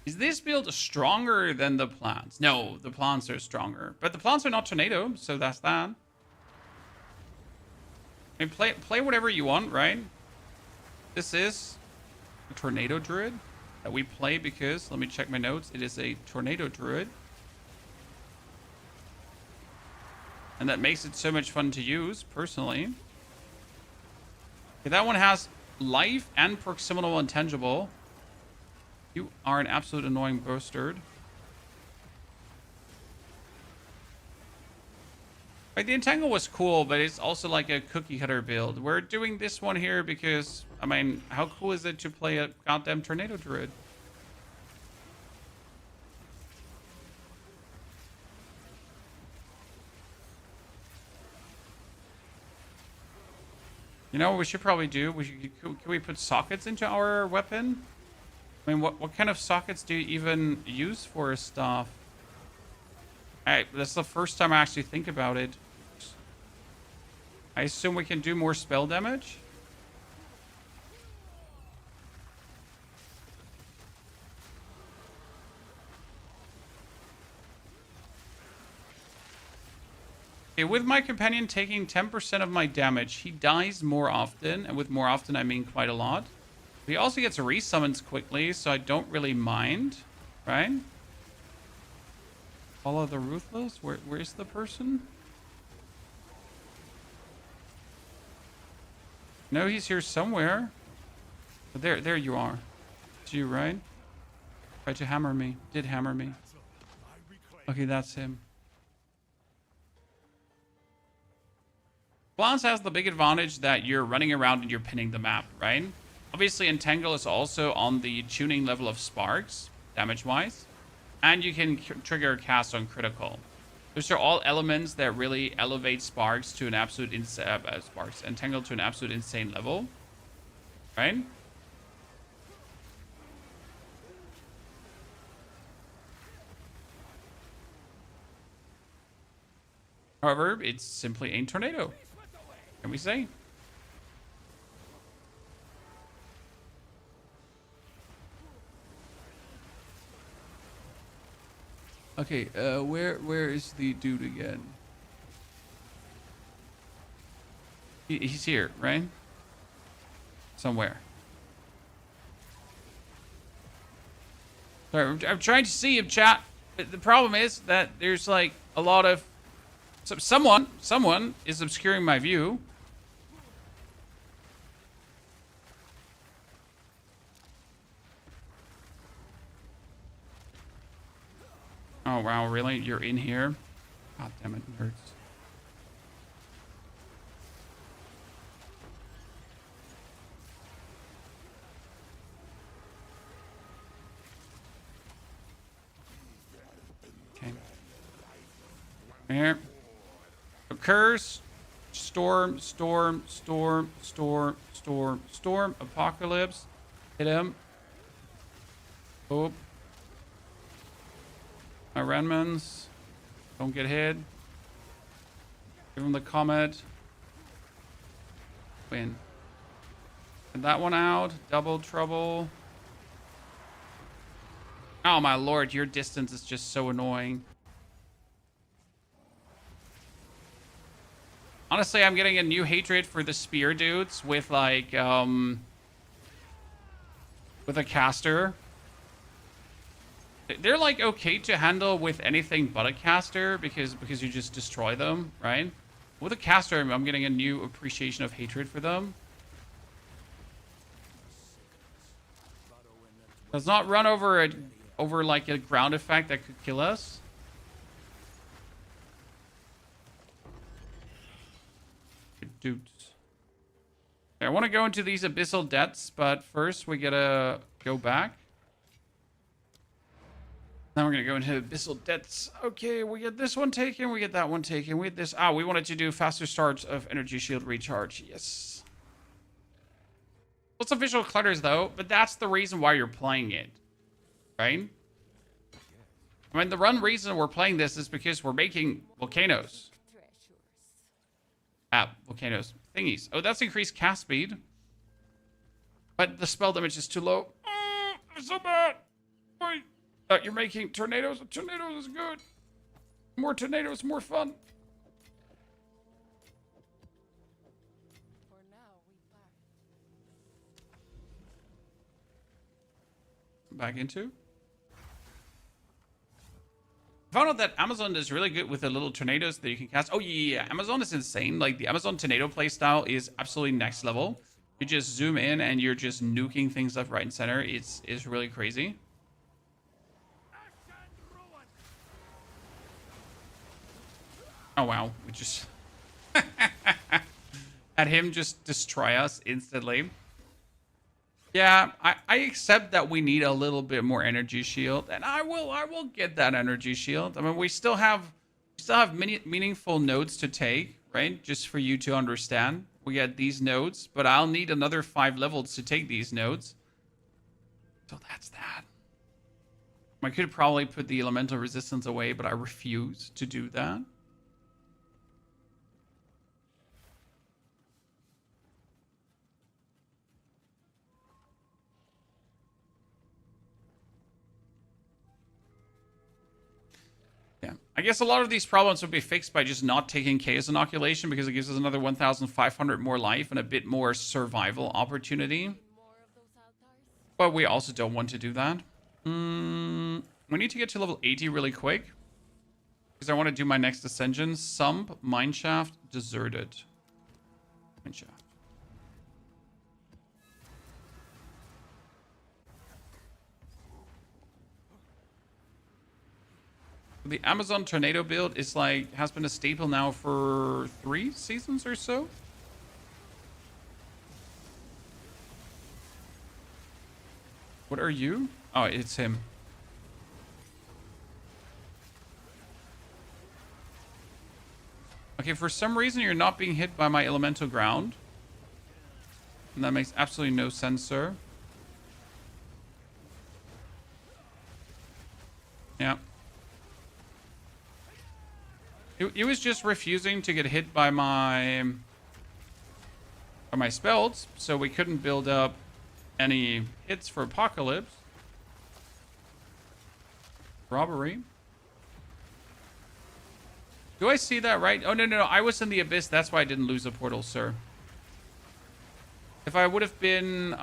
Is this build stronger than the plants? No, the plants are stronger. But the plants are not tornado, so that's that. I mean, play whatever you want, right? This is a tornado druid that we play because, let me check my notes, it is a tornado druid. And that makes it so much fun to use, personally. Okay, that one has life and proximal intangible. You are an absolute annoying bastard. Like, the entangle was cool, but it's also like a cookie cutter build. We're doing this one here because, I mean, how cool is it to play a goddamn tornado druid? You know what we should probably do? Can we put sockets into our weapon? I mean, what kind of sockets do you even use for stuff? Alright, that's the first time I actually think about it. I assume we can do more spell damage? Okay, with my companion taking 10% of my damage, he dies more often, and with more often I mean quite a lot. He also gets resummons quickly, so I don't really mind, right? Follow the Ruthless? Where's the person? No, he's here somewhere. But there you are. It's you, right? Tried to hammer me. Did hammer me. Okay, that's him. Balance has the big advantage that you're running around and you're pinning the map, right? Obviously, Entangle is also on the tuning level of Sparks, damage-wise. And you can trigger a cast on critical. Those are all elements that really elevate Sparks to an absolute Entangle to an absolute insane level, right? However, it's simply a tornado. Can we say? Okay, where is the dude again? He's here, right? Somewhere. Sorry, I'm trying to see him, chat. But the problem is that there's like a lot of someone is obscuring my view. Oh wow, really? You're in here? God damn it, nerds. Okay. Here. Curse. Storm. Apocalypse. Hit him. Oh. My Renmans. Don't get hit. Give him the comet. Win. Get that one out. Double trouble. Oh my lord, your distance is just so annoying. Honestly, I'm getting a new hatred for the spear dudes with like with a caster. They're like okay to handle with anything but a caster because you just destroy them, right? With a caster, I'm getting a new appreciation of hatred for them. Does not run over like a ground effect that could kill us. Dudes. Okay, I want to go into these abyssal depths, but first we gotta go back. Now we're gonna go into abyssal depths. Okay, we get this one taken, we get that one taken, we get this. Ah, we wanted to do faster starts of energy shield recharge. Yes. Lots of visual clutters though, but that's the reason why you're playing it, right? I mean, the reason we're playing this is because we're making volcanoes. Volcanoes. Thingies. Oh, that's increased cast speed. But the spell damage is too low. It's so bad. Wait. You're making tornadoes. Tornadoes is good. More tornadoes, more fun. For now, we part. Back into. I found out that Amazon is really good with the little tornadoes that you can cast. Oh, yeah. Amazon is insane. Like, the Amazon tornado playstyle is absolutely next level. You just zoom in and you're just nuking things left, right, and center. It's really crazy. Oh, wow. We just had him just destroy us instantly. Yeah, I accept that we need a little bit more energy shield, and I will get that energy shield. I mean, we still have many meaningful nodes to take, right? Just for you to understand. We get these nodes, but I'll need another 5 levels to take these nodes. So that's that. I could probably put the elemental resistance away, but I refuse to do that. Yeah, I guess a lot of these problems would be fixed by just not taking Chaos Inoculation because it gives us another 1,500 more life and a bit more survival opportunity. More of those altars? But we also don't want to do that. We need to get to level 80 really quick because I want to do my next ascension. Sump, Mineshaft, Deserted. Mineshaft. The Amazon tornado build is like, has been a staple now for 3 seasons or so. What are you? Oh, it's him. Okay, for some reason you're not being hit by my elemental ground. And that makes absolutely no sense, sir. Yeah. He was just refusing to get hit by my spells, so we couldn't build up any hits for Apocalypse. Robbery. Do I see that right? Oh, no, no, no. I was in the Abyss. That's why I didn't lose a portal, sir. If I would have been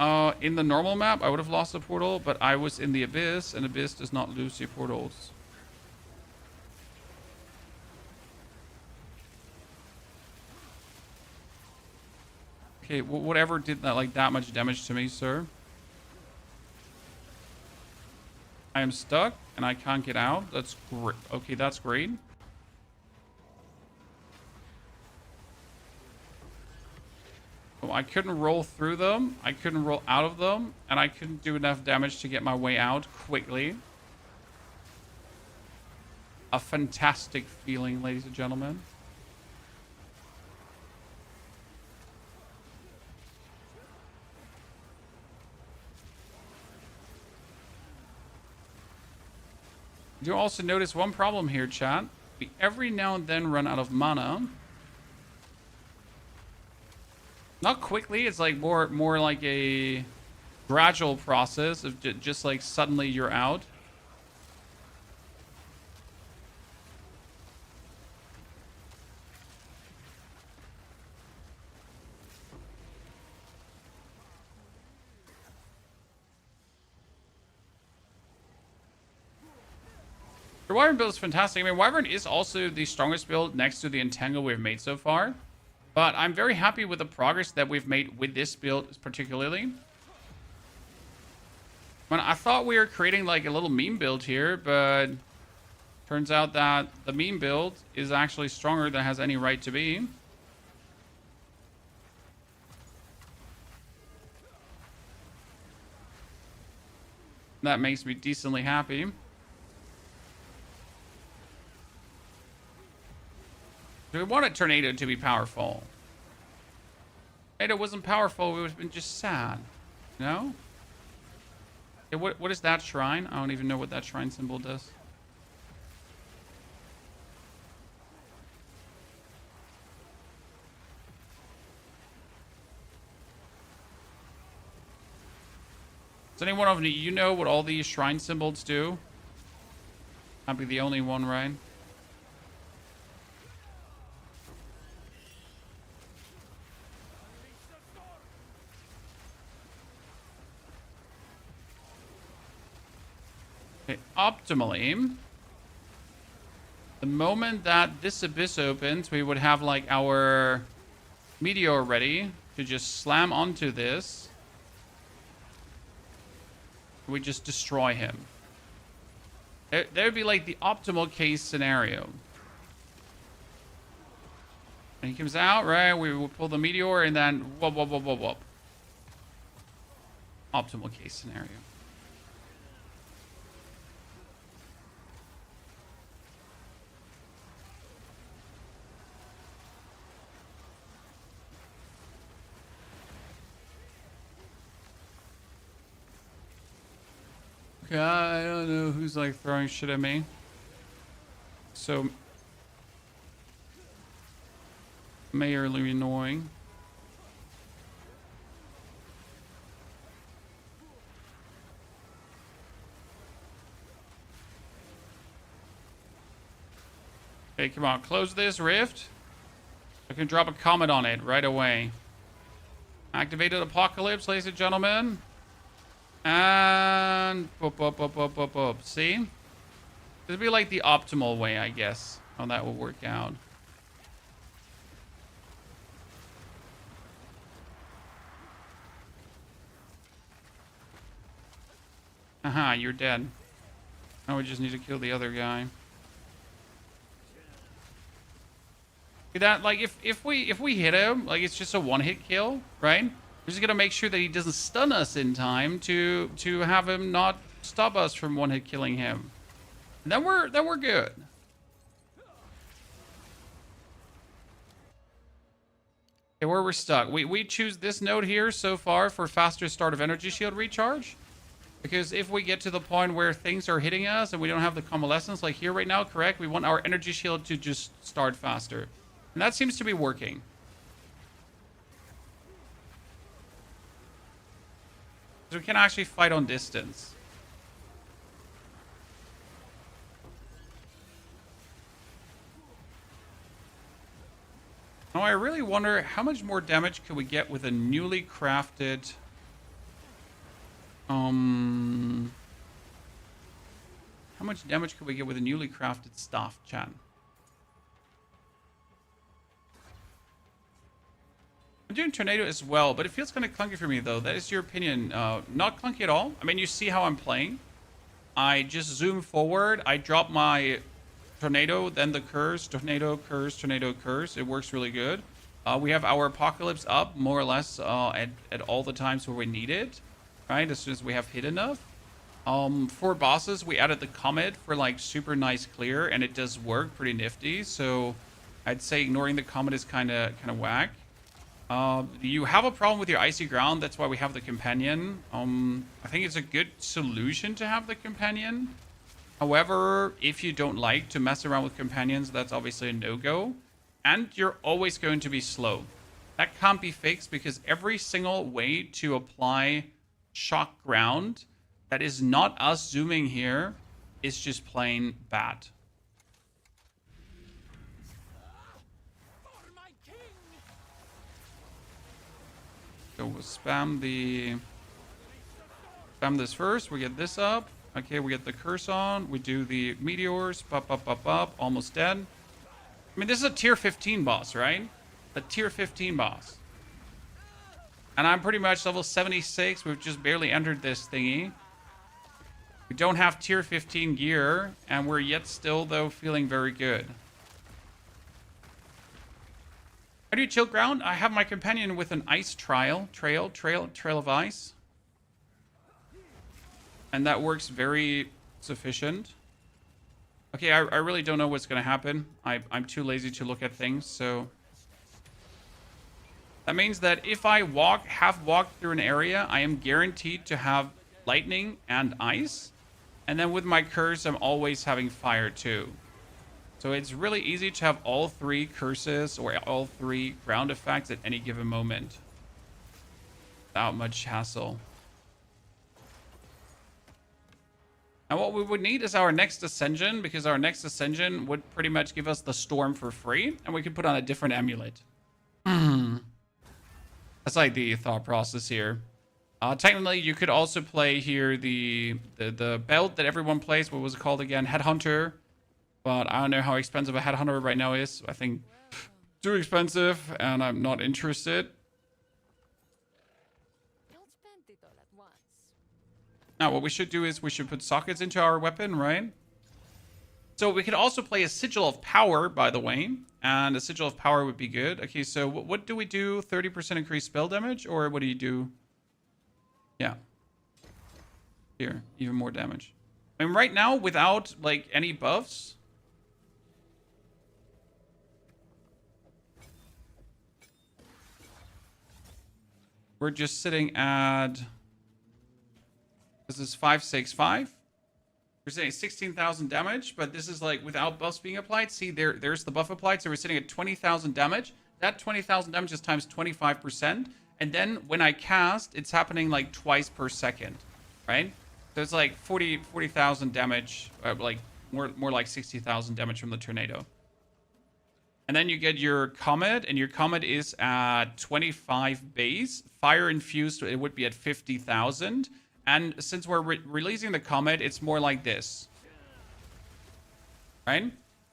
in the normal map, I would have lost a portal, but I was in the Abyss, and Abyss does not lose your portals. Okay, whatever did that, like, that much damage to me, sir. I am stuck, and I can't get out. That's great. Okay, that's great. Oh, I couldn't roll through them. I couldn't roll out of them. And I couldn't do enough damage to get my way out quickly. A fantastic feeling, ladies and gentlemen. You also notice one problem here, chat. We every now and then run out of mana. Not quickly, it's like more like a gradual process of just like suddenly you're out. The Wyvern build is fantastic. I mean, Wyvern is also the strongest build next to the Entangle we've made so far. But I'm very happy with the progress that we've made with this build particularly. I thought we were creating like a little meme build here, but turns out that the meme build is actually stronger than it has any right to be. That makes me decently happy. Do we want a tornado to be powerful? If it wasn't powerful, we would have been just sad. No? Okay, what is that shrine? I don't even know what that shrine symbol does. Does anyone of you know what all these shrine symbols do? I'd be the only one, right? Okay, optimally, the moment that this abyss opens, we would have like our meteor ready to just slam onto this. We just destroy him. That would be like the optimal case scenario. And he comes out, right? We will pull the meteor and then whoop, whoop, whoop, whoop, whoop. Optimal case scenario. Okay, I don't know who's like throwing shit at me. So majorly annoying. Okay, come on, close this rift. I can drop a comet on it right away. Activated Apocalypse, ladies and gentlemen. And boop, boop, boop, boop, boop, boop. See? This would be like the optimal way, I guess, how that will work out. Aha, you're dead. Now we just need to kill the other guy. That, like, if we hit him, like, it's just a one-hit kill, right? We're just gonna make sure that he doesn't stun us in time to have him not stop us from one-hit killing him. And then we're good. Okay, where we're stuck. We choose this node here so far for faster start of energy shield recharge. Because if we get to the point where things are hitting us and we don't have the convalescence, like here right now, correct? We want our energy shield to just start faster. And that seems to be working. So we can actually fight on distance. Now I really wonder how much more damage can we get with a newly crafted... How much damage could we get with a newly crafted staff, chat? I'm doing tornado as well, but it feels kind of clunky for me though. That is your opinion. Not clunky at all. I mean, you see how I'm playing. I just zoom forward. I drop my tornado, then the curse, tornado, curse, tornado, curse. It works really good. We have our apocalypse up more or less at all the times where we need it. Right, as soon as we have hit enough. For bosses, we added the comet for like super nice clear, and it does work pretty nifty. So I'd say ignoring the comet is kind of whack. You have a problem with your icy ground. That's why we have the companion. I think it's a good solution to have the companion. However, if you don't like to mess around with companions, that's obviously a no-go. And you're always going to be slow. That can't be fixed because every single way to apply shock ground that is not us zooming here is just plain bad. So we'll spam this first. We get this up. Okay, we get the curse on. We do the meteors. Up. Almost dead. I mean, this is a tier 15 boss, right? A tier 15 boss. And I'm pretty much level 76. We've just barely entered this thingy. We don't have tier 15 gear. And we're yet still, though, feeling very good. How do you chill ground? I have my companion with an ice trail of ice. And that works very sufficient. Okay, I really don't know what's going to happen. I'm too lazy to look at things, so... That means that if I have walked through an area, I am guaranteed to have lightning and ice. And then with my curse, I'm always having fire too. So it's really easy to have all three curses or all three ground effects at any given moment. Without much hassle. Now what we would need is our next ascension, because our next ascension would pretty much give us the storm for free. And we could put on a different amulet. That's like the thought process here. Technically, you could also play here the belt that everyone plays. What was it called again? Headhunter. But I don't know how expensive a Headhunter right now is. I think too expensive, and I'm not interested. Don't spend it all at once. Now, what we should do is we should put sockets into our weapon, right? So we could also play a Sigil of Power, by the way. And a Sigil of Power would be good. Okay, so what do we do? 30% increased spell damage? Or what do you do? Yeah. Here, even more damage. I mean, right now, without, like, any buffs... We're just sitting at... This is 565. We're sitting at 16,000 damage, but this is like without buffs being applied. See, there's the buff applied, so we're sitting at 20,000 damage. That 20,000 damage is times 25%. And then when I cast, it's happening like twice per second, right? So it's like 40,000 damage, like more like 60,000 damage from the tornado. And then you get your comet, and your comet is at 25 base. Fire infused, it would be at 50,000. And since we're releasing the comet, it's more like this. Right?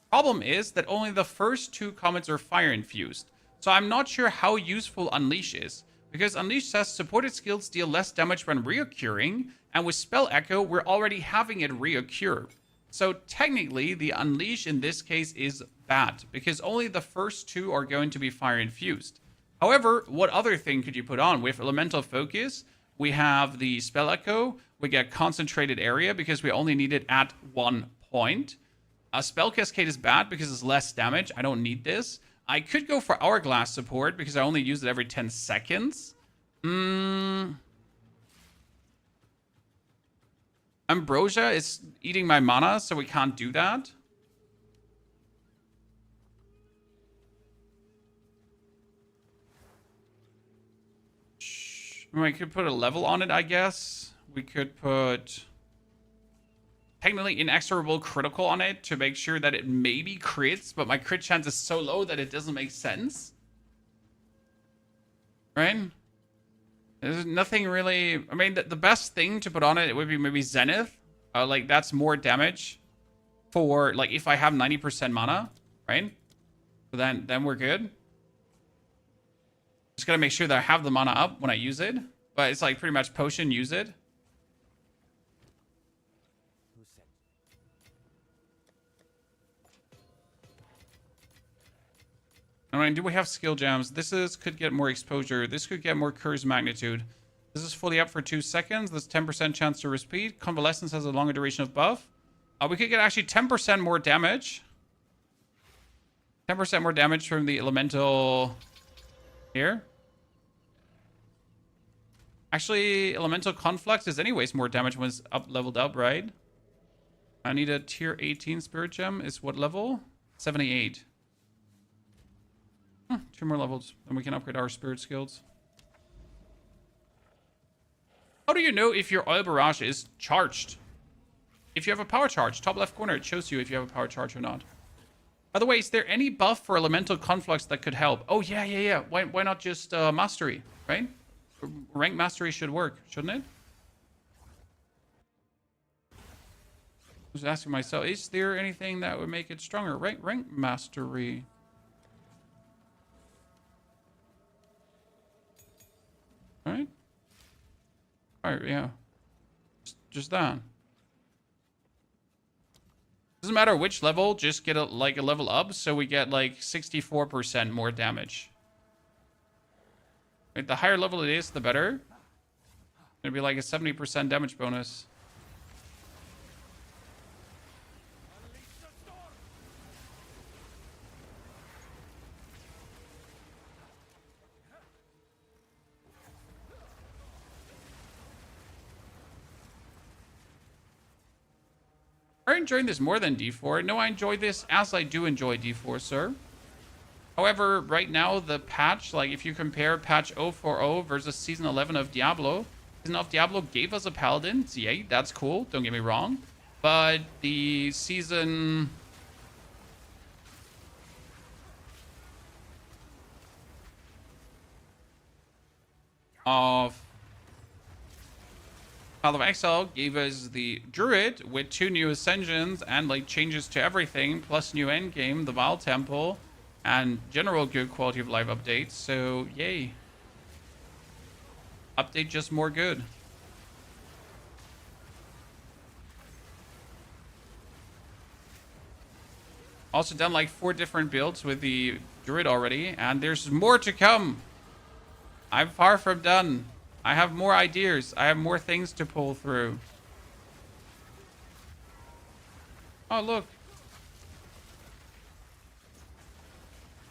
Problem is that only the first two comets are fire infused. So I'm not sure how useful Unleash is. Because Unleash says supported skills deal less damage when reoccurring. And with Spell Echo, we're already having it reoccur. So technically, the Unleash in this case is bad because only the first two are going to be fire infused. However, what other thing could you put on? With Elemental Focus, we have the Spell Echo. We get Concentrated Area because we only need it at 1 point. A Spell Cascade is bad because it's less damage. I don't need this. I could go for Hourglass support because I only use it every 10 seconds. Ambrosia is eating my mana, so we can't do that. We could put a level on it, I guess. We could put technically inexorable critical on it to make sure that it maybe crits, but my crit chance is so low that it doesn't make sense. Right? There's nothing really... I mean, the best thing to put on it would be maybe Zenith. Like, that's more damage for, like, if I have 90% mana, right? So then we're good. Just gotta make sure that I have the mana up when I use it. But it's like pretty much potion, use it. I mean, do we have skill gems? This could get more exposure. This could get more curse magnitude. This is fully up for 2 seconds. There's 10% chance to repeat. Convalescence has a longer duration of buff. We could get actually 10% more damage. 10% more damage from the elemental here. Actually, elemental conflux is anyways more damage when it's leveled up, right? I need a tier 18 spirit gem. Is what level? 78. 2 more levels, and we can upgrade our spirit skills. How do you know if your oil barrage is charged? If you have a power charge, top left corner, it shows you if you have a power charge or not. By the way, is there any buff for elemental conflux that could help? Oh, yeah. Why not just mastery, right? Rank mastery should work, shouldn't it? I was asking myself, is there anything that would make it stronger? Rank mastery. Right? Alright, yeah. Just that. Doesn't matter which level, just get a level up so we get like 64% more damage. Right, the higher level it is, the better. It'd be like a 70% damage bonus. Are you enjoying this more than D4? No, I enjoy this as I do enjoy D4, sir. However, right now, the patch, like if you compare patch 040 versus season 11 of Diablo, season of Diablo gave us a paladin. So, yay, that's cool. Don't get me wrong. But the season... of Path of Exile gave us the Druid with 2 new ascensions and like changes to everything, plus new endgame, the Vaal Temple, and general good quality of life updates. So yay. Update just more good. Also done like 4 different builds with the Druid already, and there's more to come. I'm far from done. I have more ideas. I have more things to pull through. Oh, look.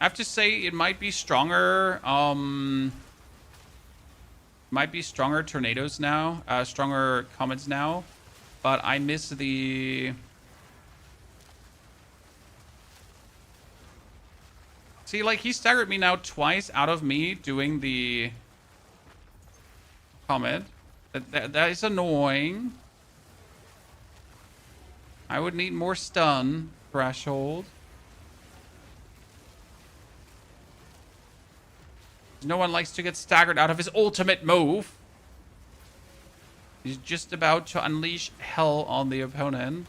I have to say it might be stronger. Might be stronger tornadoes now. Stronger comets now. But I miss the... See, like, he staggered me now twice out of me doing the... comet. That is annoying. I would need more stun threshold. No one likes to get staggered out of his ultimate move. He's just about to unleash hell on the opponent.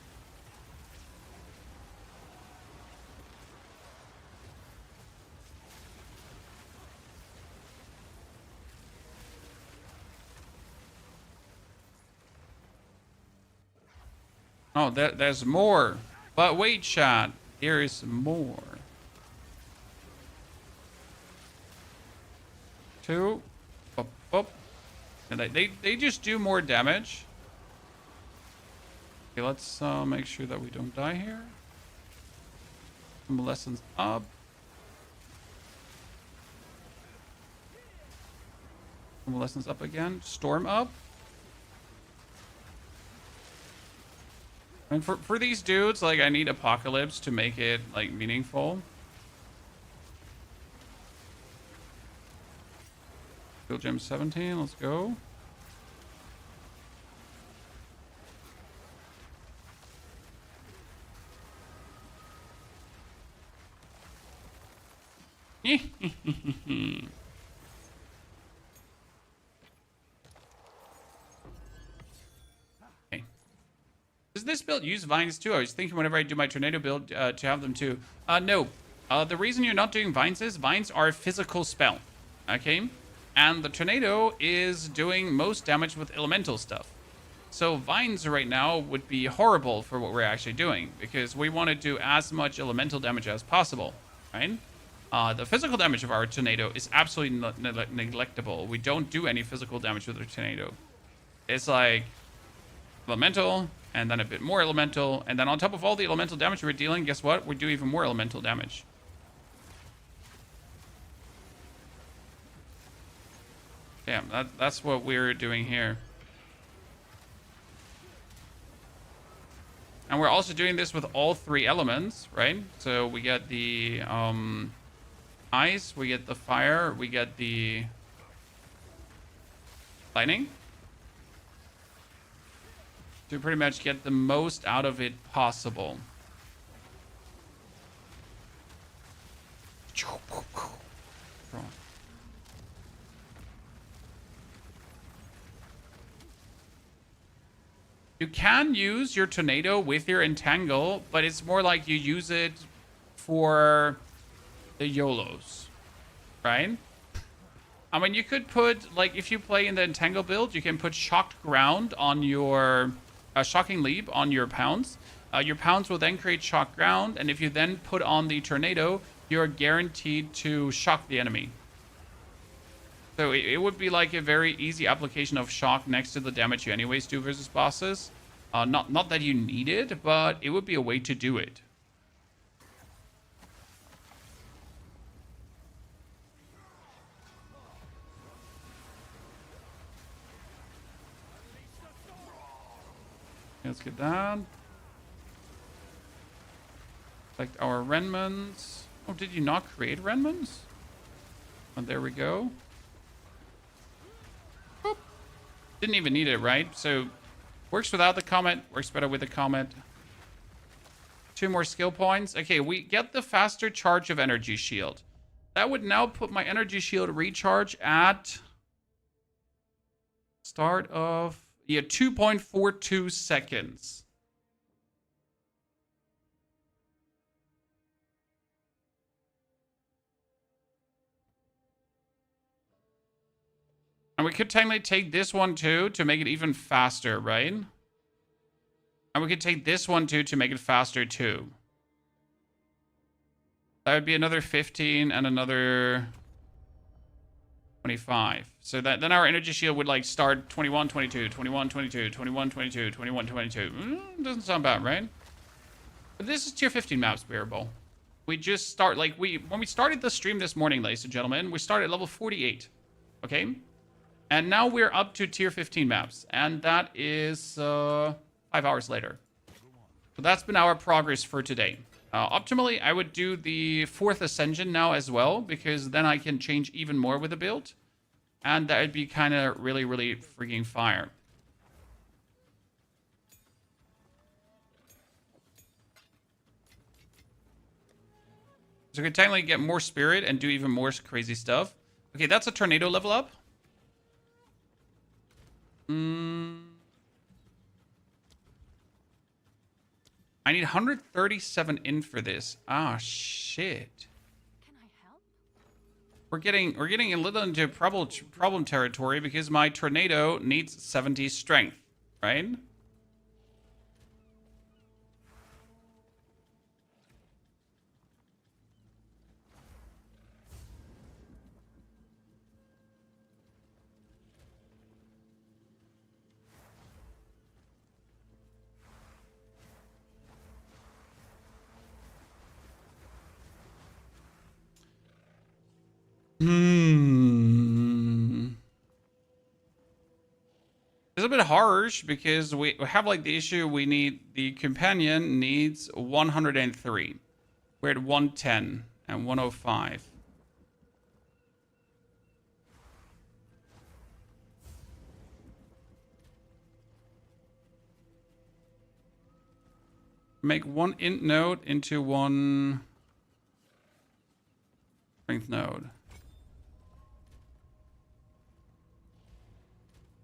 Oh, there's more. But wait, chat. There is more. 2. Up, up. And they just do more damage. Okay, let's make sure that we don't die here. Convalescence up. Convalescence up again. Storm up. And for these dudes, like, I need Apocalypse to make it, like, meaningful. Field Gem 17, let's go. Okay. Does this build use vines too? I was thinking whenever I do my tornado build to have them too. No. The reason you're not doing vines is vines are a physical spell. Okay? And the tornado is doing most damage with elemental stuff. So vines right now would be horrible for what we're actually doing because we want to do as much elemental damage as possible, right? The physical damage of our tornado is absolutely neglectable. We don't do any physical damage with our tornado. It's like elemental, and then a bit more elemental, and then on top of all the elemental damage we're dealing, guess what? We do even more elemental damage. Yeah, that's what we're doing here. And we're also doing this with all 3 elements, right? So we get the ice, we get the fire, we get the lightning. To pretty much get the most out of it possible. You can use your tornado with your entangle, but it's more like you use it for the YOLOs, right? I mean, you could put, like, if you play in the entangle build, you can put shocked ground on your shocking leap on your pounds. Your pounds will then create shocked ground, and if you then put on the tornado, you're guaranteed to shock the enemy. So it would be like a very easy application of shock next to the damage you anyways do versus bosses. Not that you need it, but it would be a way to do it. Let's get that. Select our Renmans. Oh, did you not create Renmans? Oh, there we go. Boop. Didn't even need it, right? So, works without the comment, works better with the comment. 2 more skill points. Okay, we get the faster charge of energy shield. That would now put my energy shield recharge at start of 2.42 seconds. And we could technically take this one too to make it even faster, right? And we could take this one too to make it faster too. That would be another 15 and another 25. So that then our energy shield would like start 21, 22, 21, 22, 21, 22, 21, 22. Doesn't sound bad, right? But this is tier 15 maps bearable. We just start like when we started the stream this morning, ladies and gentlemen, we started at level 48. Okay? And now we're up to tier 15 maps. And that is 5 hours later. So that's been our progress for today. Optimally, I would do the 4th Ascension now as well, because then I can change even more with the build. And that would be kind of really, really freaking fire. So we could technically get more spirit and do even more crazy stuff. Okay, that's a tornado level up. I need 137 in for this. Ah, shit. Can I help? We're getting a little into problem territory because my tornado needs 70 strength, right? It's a bit harsh because we have like the issue we need the companion needs 103. We're at 110 and 105. Make one int node into one strength node.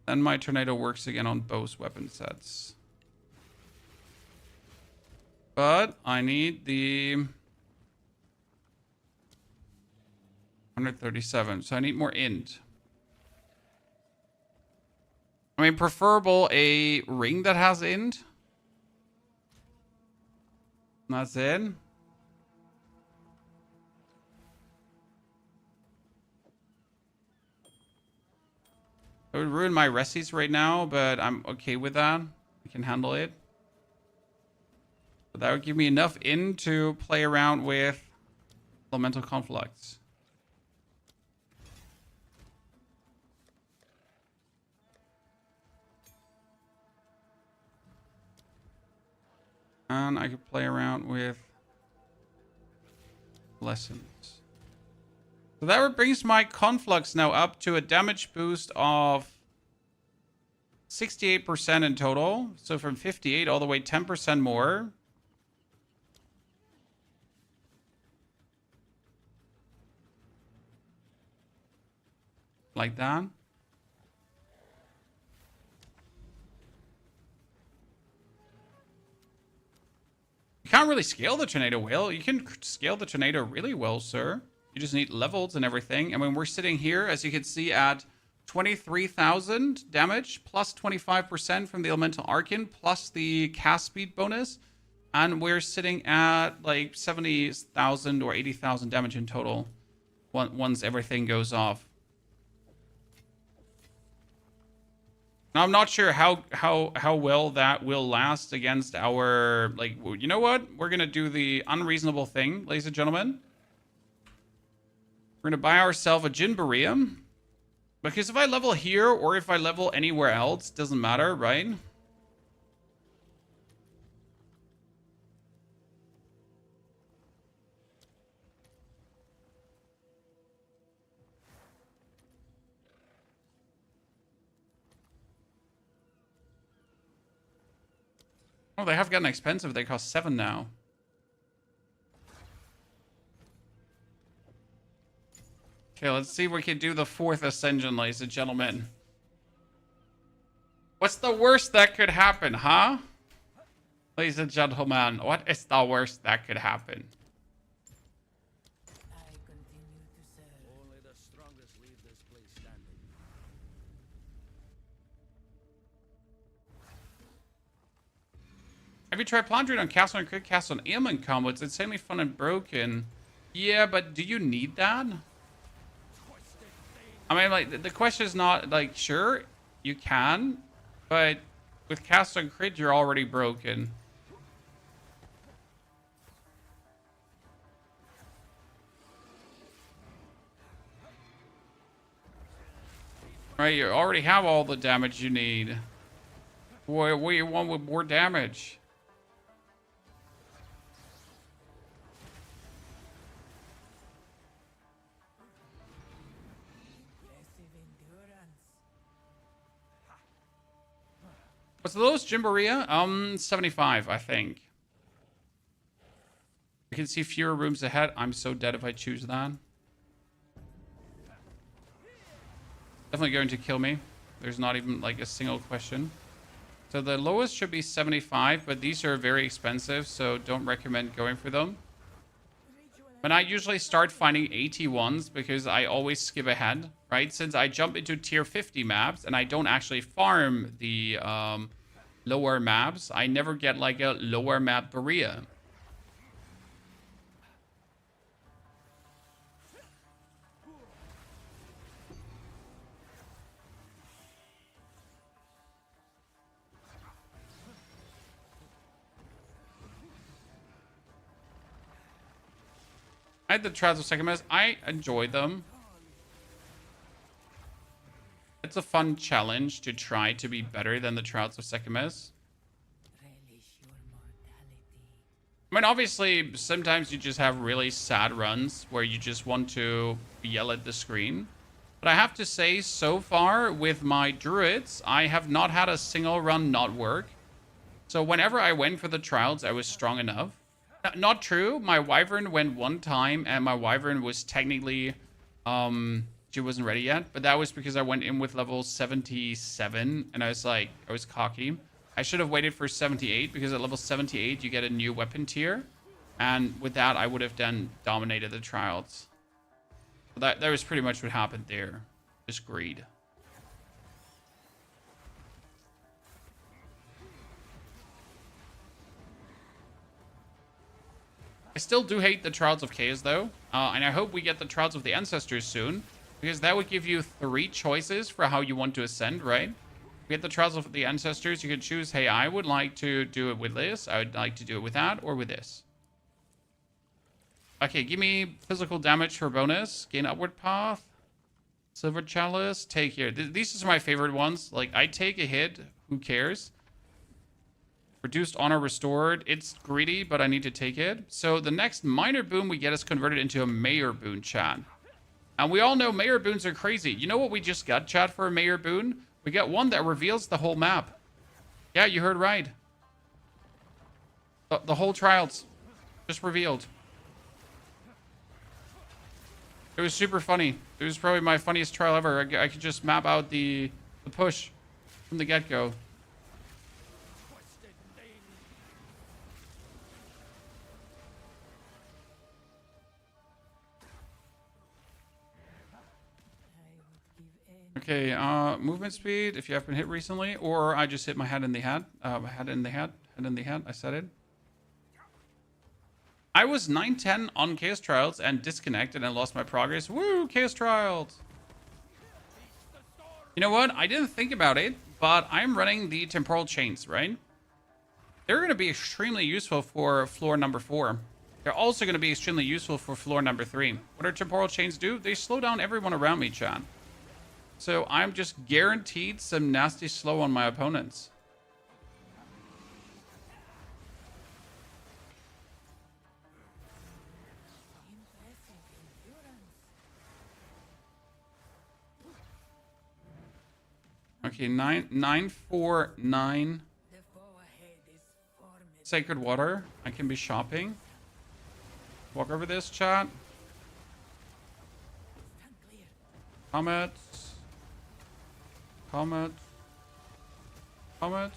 Then my tornado works again on both weapon sets. But I need the 137, so I need more int. I mean, preferable a ring that has int. That's it. It would ruin my resties right now, but I'm okay with that. I can handle it. But that would give me enough in to play around with elemental conflicts. And I could play around with lessons. So that brings my conflux now up to a damage boost of 68% in total. So from 58 all the way 10% more. Like that. You can't really scale the tornado well. You can scale the tornado really well, sir. You just need levels and everything. And when we're sitting here, as you can see, at 23,000 damage, plus 25% from the Elemental Arcane, plus the cast speed bonus. And we're sitting at like 70,000 or 80,000 damage in total once everything goes off. Now, I'm not sure how well that will last against our, like, you know what? We're going to do the unreasonable thing, ladies and gentlemen. We're going to buy ourselves a Jinbarium. Because if I level here or if I level anywhere else, doesn't matter, right? Oh, they have gotten expensive. They cost 7 now. Okay, let's see if we can do the 4th Ascension, ladies and gentlemen. What's the worst that could happen, huh? Ladies and gentlemen, what is the worst that could happen? I continue to serve. Only the strongest leave this place standing. Have you tried plundering on Castle and Crit Castle and Ailment combo? It's insanely fun and broken. Yeah, but do you need that? I mean, like, the question is not, like, sure, you can, but with Castle and Crit, you're already broken. Right, you already have all the damage you need. What do you want with more damage? What's the lowest Jimbaria? 75, I think. I can see fewer rooms ahead. I'm so dead if I choose that. Definitely going to kill me. There's not even like a single question. So the lowest should be 75, but these are very expensive, so don't recommend going for them. But I usually start finding 81s because I always skip ahead, right? Since I jump into tier 50 maps and I don't actually farm the lower maps, I never get like a lower map Berea. I had the Trials of Second Mass. I enjoy them. That's a fun challenge to try to be better than the Trouts of Sekemes. I mean, obviously, sometimes you just have really sad runs where you just want to yell at the screen. But I have to say, so far with my Druids, I have not had a single run not work. So whenever I went for the trials, I was strong enough. Not true. My Wyvern went one time, and my Wyvern was technically... she wasn't ready yet. But that was because I went in with level 77, and I was cocky. I should have waited for 78, because at level 78, you get a new weapon tier. And with that, I would have then dominated the trials. That was pretty much what happened there. Just greed. I still do hate the Trials of Chaos, though. And I hope we get the Trials of the Ancestors soon. Because that would give you 3 choices for how you want to ascend, right? If we get the Trials of the Ancestors, you can choose, hey, I would like to do it with this. I would like to do it with that, or with this. Okay, give me physical damage for bonus. Gain upward path. Silver Chalice. Take here. These are my favorite ones. Like, I take a hit. Who cares? Reduced honor restored. It's greedy, but I need to take it. So the next minor boon we get is converted into a mayor boon, chat. And we all know mayor boons are crazy. You know what we just got, chat, for a mayor boon? We get one that reveals the whole map. Yeah, you heard right. The whole trials. Just revealed. It was super funny. It was probably my funniest trial ever. I could just map out the push from the get-go. Okay, movement speed, if you have been hit recently, or I just hit my head in the head. Head in the head. I said it. I was 9-10 on Chaos Trials and disconnected and lost my progress. Woo, Chaos Trials! You know what? I didn't think about it, but I'm running the Temporal Chains, right? They're going to be extremely useful for floor number 4. They're also going to be extremely useful for floor number 3. What do Temporal Chains do? They slow down everyone around me, chat. So I'm just guaranteed some nasty slow on my opponents. Okay, 949. Sacred Water. I can be shopping. Walk over this, chat. Comets. Comets. Comets.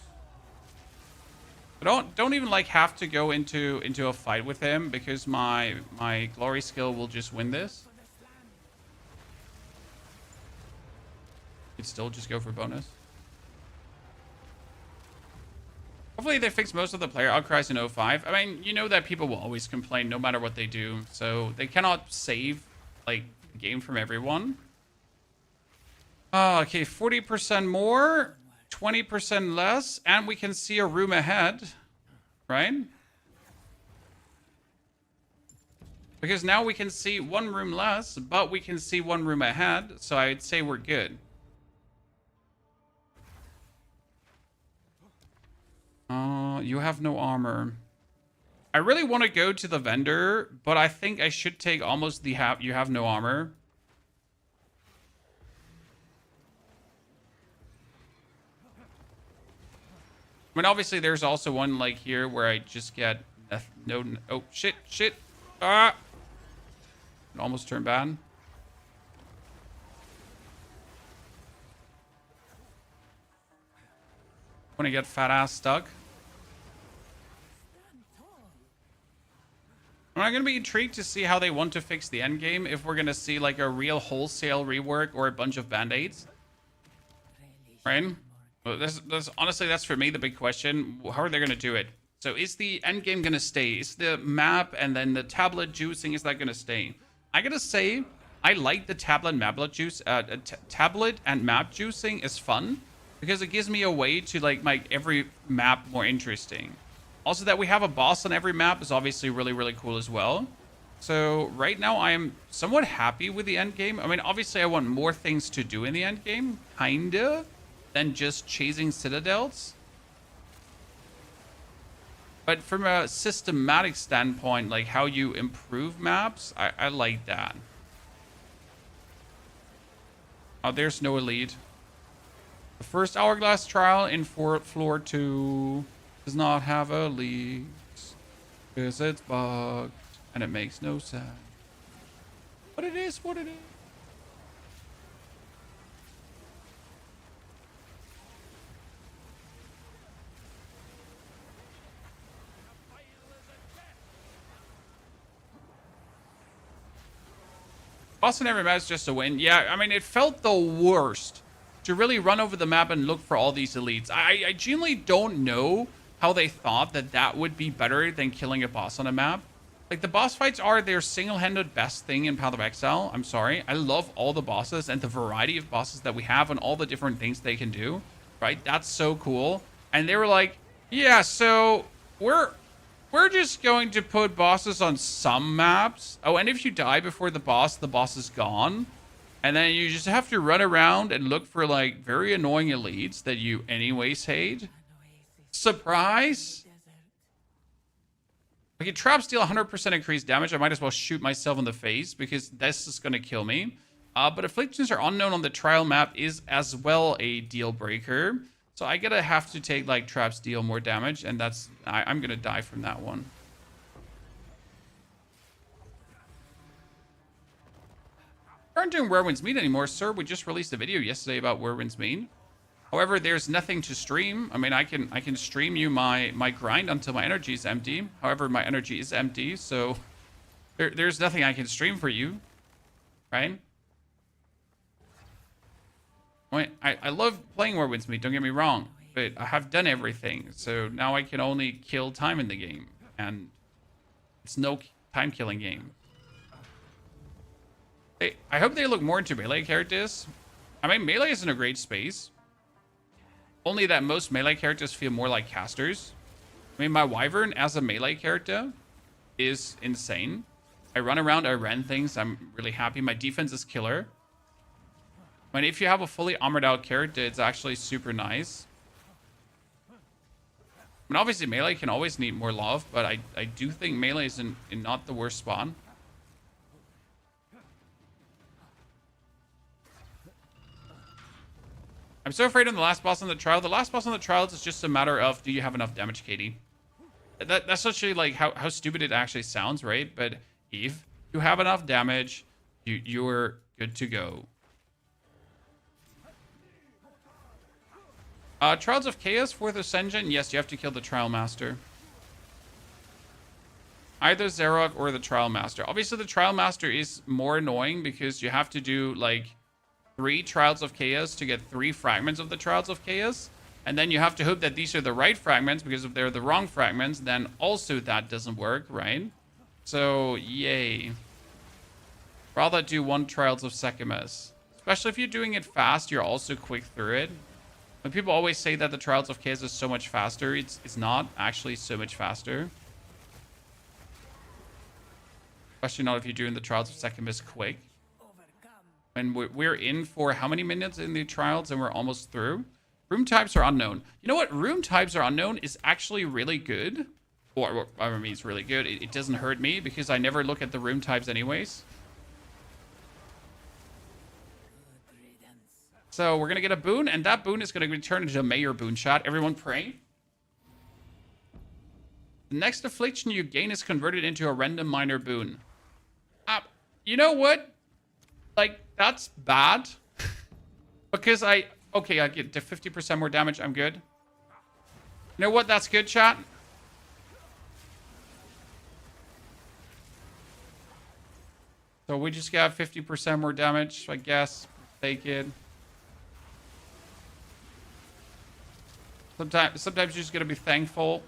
Don't even like have to go into a fight with him because my glory skill will just win this. You'd still just go for bonus. Hopefully they fix most of the player outcries in 05. I mean, you know that people will always complain no matter what they do. So they cannot save like the game from everyone. Okay, 40% more, 20% less, and we can see a room ahead, right? Because now we can see 1 room less, but we can see 1 room ahead, so I'd say we're good. You have no armor. I really want to go to the vendor, but I think I should take almost the you have no armor. I mean, obviously, there's also one like here where I just get no. Oh shit! Ah! It almost turned bad. I'm gonna get fat ass stuck. I'm gonna be intrigued to see how they want to fix the end game. If we're gonna see like a real wholesale rework or a bunch of band-aids, right? Well, honestly, that's for me the big question. How are they going to do it? So is the end game going to stay? Is the map and then the tablet juicing, is that going to stay? I got to say, I like the tablet and map juicing is fun because it gives me a way to like make every map more interesting. Also, that we have a boss on every map is obviously really, really cool as well. So right now I am somewhat happy with the end game. I mean, obviously I want more things to do in the end game, kinda, than just chasing citadels. But from a systematic standpoint, like how you improve maps, I like that. Oh, there's no elite. The first Hourglass trial in floor 2 does not have elites because it's bugged and it makes no sense. But it is what it is. Boss in every match is just a win. Yeah, I mean, it felt the worst to really run over the map and look for all these elites. I genuinely don't know how they thought that that would be better than killing a boss on a map. Like, the boss fights are their single-handed best thing in Path of Exile. I'm sorry. I love all the bosses and the variety of bosses that we have and all the different things they can do, right? That's so cool. And they were like, yeah, so we're just going to put bosses on some maps. Oh, and if you die before the boss is gone. And then you just have to run around and look for, like, very annoying elites that you anyways hate. Surprise! Okay, traps deal 100% increased damage. I might as well shoot myself in the face because this is going to kill me. But afflictions are unknown on the trial map is as well a deal breaker. So I gotta have to take, like, traps deal more damage, and that's... I'm gonna die from that one. Aren't doing Where Winds Meet anymore, sir. We just released a video yesterday about Where Winds Meet. However, there's nothing to stream. I mean, I can stream you my grind until my energy is empty. However, my energy is empty, so there's nothing I can stream for you, right? I love playing Where Winds Meet, don't get me wrong, but I have done everything, so now I can only kill time in the game, and it's no time-killing game. I hope they look more into melee characters. I mean, melee isn't a great space. Only that most melee characters feel more like casters. I mean, my Wyvern as a melee character is insane. I run around, I rend things, I'm really happy. My defense is killer. I mean, if you have a fully armored out character, it's actually super nice. I mean, obviously, melee can always need more love, but I do think melee is in not the worst spot. I'm so afraid on the last boss on the trial. The last boss on the trials is just a matter of, do you have enough damage, Katie? That's actually, like, how stupid it actually sounds, right? But if you have enough damage, you're good to go. Trials of Chaos, 4th Ascension. Yes, you have to kill the Trial Master. Either Zarok or the Trial Master. Obviously, the Trial Master is more annoying because you have to do, like, 3 Trials of Chaos to get 3 fragments of the Trials of Chaos. And then you have to hope that these are the right fragments, because if they're the wrong fragments, then also that doesn't work, right? So, yay. Rather do 1 Trials of Sekimus. Especially if you're doing it fast, you're also quick through it. When people always say that the Trials of Chaos is so much faster, it's not actually so much faster. Especially not if you're doing the Trials of Sekimus quick. And we're in for how many minutes in the trials, and we're almost through. Room types are unknown. You know what? Room types are unknown is actually really good. Or I mean, it's really good. It doesn't hurt me because I never look at the room types anyways. So we're going to get a boon, and that boon is going to return into a Mayor boon shot. Everyone pray. The next affliction you gain is converted into a random minor boon. You know what? Like, that's bad. Because okay, I get to 50% more damage. I'm good. You know what? That's good, chat. So we just got 50% more damage, I guess. Take it. Sometimes you're just gonna be thankful.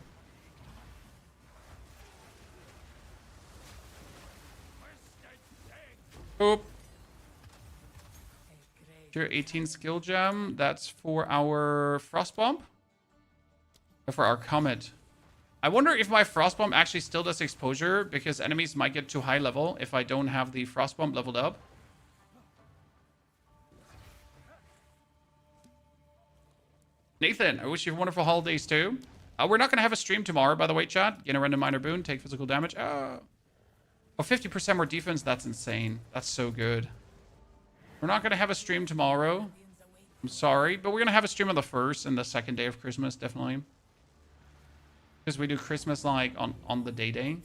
Oop. Tier 18 skill gem. That's for our frost bomb. Or for our comet. I wonder if my Frost Bomb actually still does exposure, because enemies might get too high level if I don't have the Frost Bomb leveled up. Nathan, I wish you wonderful holidays too. We're not going to have a stream tomorrow, by the way, chat. Gain a random minor boon, take physical damage. Oh, 50% more defense. That's insane. That's so good. We're not going to have a stream tomorrow. I'm sorry, but we're going to have a stream on the 1st and the 2nd day of Christmas, definitely. Because we do Christmas, like, on the day.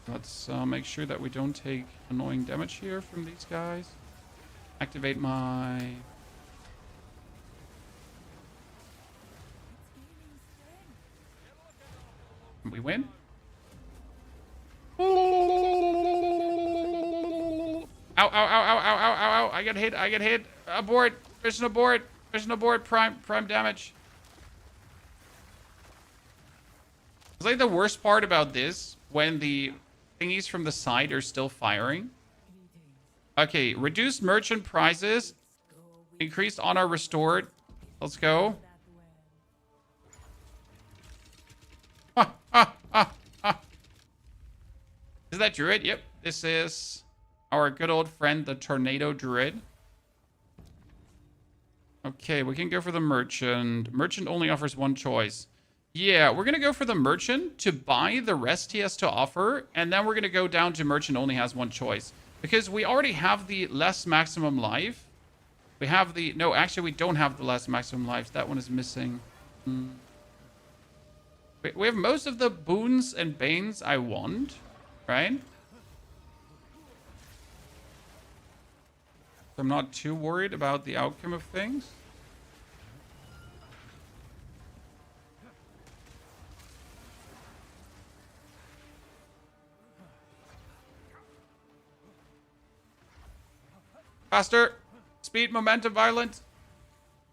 Let's make sure that we don't take annoying damage here from these guys. Activate my... We win? Ow, ow, ow, ow, ow, ow, ow, ow. I get hit. Abort. Mission abort. Prime damage. It's like the worst part about this, when the thingies from the side are still firing. Okay, reduced merchant prices. Increased honor restored. Let's go. Is that Druid? Yep. This is our good old friend, the Tornado Druid. Okay, we can go for the merchant. Merchant only offers one choice. Yeah, we're going to go for the merchant to buy the rest he has to offer. And then we're going to go down to merchant only has one choice. Because we already have the less maximum life. We have the... No, actually, we don't have the less maximum life. That one is missing. We have most of the boons and banes I want. Right? I'm not too worried about the outcome of things. Faster. Speed, momentum, violence.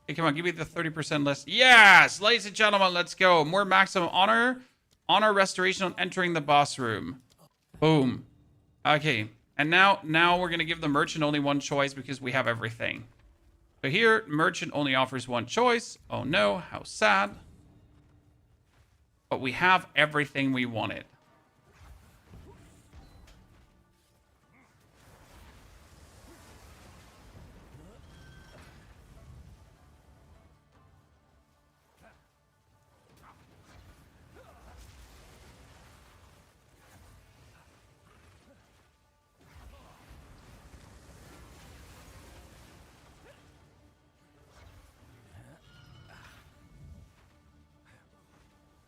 Hey, come on, give me the 30% less. Yes, ladies and gentlemen, let's go. More maximum honor. Honor restoration on entering the boss room. Boom. Okay. And now we're going to give the merchant only one choice because we have everything. So here, merchant only offers one choice. Oh no, how sad. But we have everything we wanted.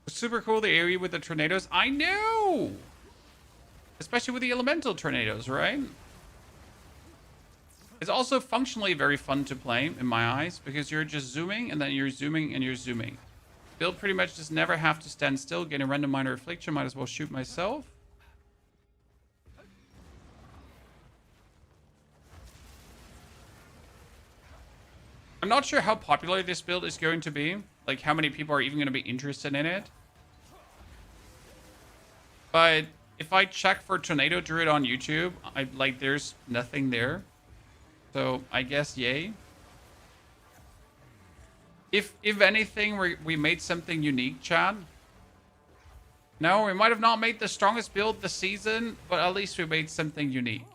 Super cool, the area with the tornadoes. I know! Especially with the elemental tornadoes, right? It's also functionally very fun to play, in my eyes, because you're just zooming, and then you're zooming, and you're zooming. Build pretty much just never have to stand still, get a random minor affliction, might as well shoot myself. I'm not sure how popular this build is going to be. Like, how many people are even going to be interested in it. But if I check for Tornado Druid on YouTube, there's nothing there. So I guess yay. If anything, we made something unique, Chad. No, we might have not made the strongest build this season, but at least we made something unique.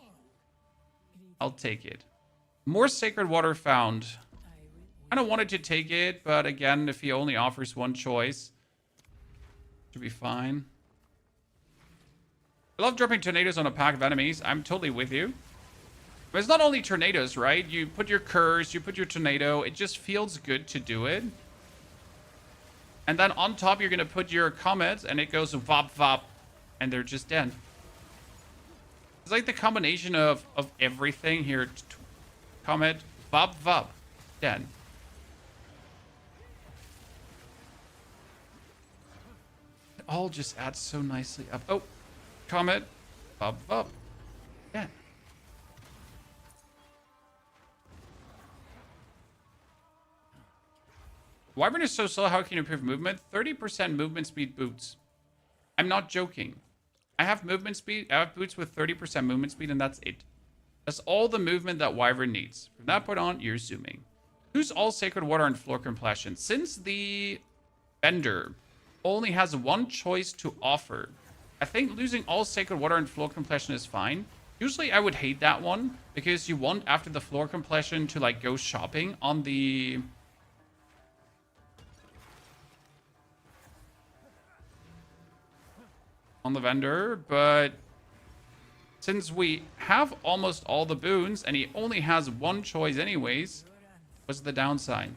I'll take it. More Sacred Water found. I kind of wanted to take it, but again, if he only offers one choice, should be fine. I love dropping tornadoes on a pack of enemies. I'm totally with you. But it's not only tornadoes, right? You put your curse, you put your tornado. It just feels good to do it. And then on top, you're going to put your comets, and it goes vop vop, and they're just dead. It's like the combination of everything here. Comet, vop vop, dead. It all just adds so nicely up. Oh. Comet, bub, bub. Yeah. Wyvern is so slow, how can you improve movement? 30% movement speed boots. I'm not joking. I have movement speed. I have boots with 30% movement speed, and that's it. That's all the movement that Wyvern needs. From that point on, you're zooming. Lose all sacred water and floor completion. Since the vendor only has one choice to offer, I think losing all sacred water and floor completion is fine. Usually I would hate that one because you want after the floor completion to like go shopping on the vendor, but since we have almost all the boons and he only has one choice anyways, what's the downside?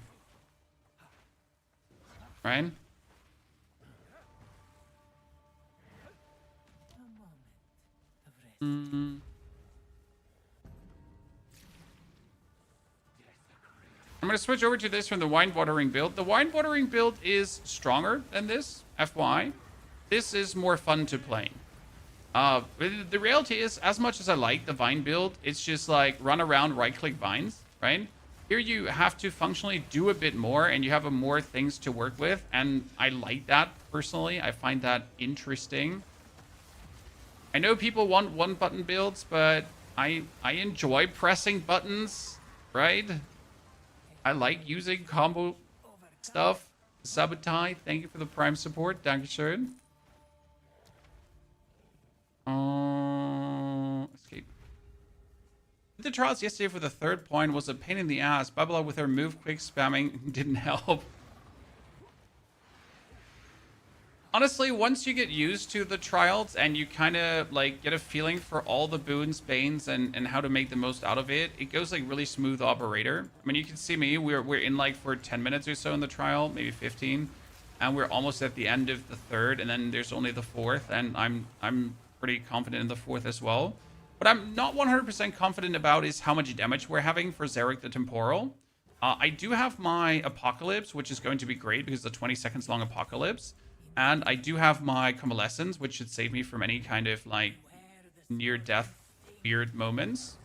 Right? I'm going to switch over to this from the wine watering build. The wine watering build is stronger than this, FYI. This is more fun to play. The reality is, as much as I like the vine build, it's just like run around, right-click vines, right? Here you have to functionally do a bit more, and you have more things to work with, and I like that personally. I find that interesting. I know people want one-button builds, but I enjoy pressing buttons, right? I like using combo stuff. Sabotage, thank you for the Prime support. Dankeschön. Escape. The trials yesterday for the third point was a pain in the ass. Babala with her move quick spamming didn't help. Honestly, once you get used to the trials and you kind of like get a feeling for all the boons, banes, and how to make the most out of it, it goes like really smooth operator. I mean, you can see me, we're in like for 10 minutes or so in the trial, maybe 15, and we're almost at the end of the third, and then there's only the fourth, and I'm pretty confident in the fourth as well. What I'm not 100% confident about is how much damage we're having for Zarek the Temporal. I do have my Apocalypse, which is going to be great because it's a 20 seconds long Apocalypse. And I do have my Convalescence, which should save me from any kind of, like, near-death weird moments.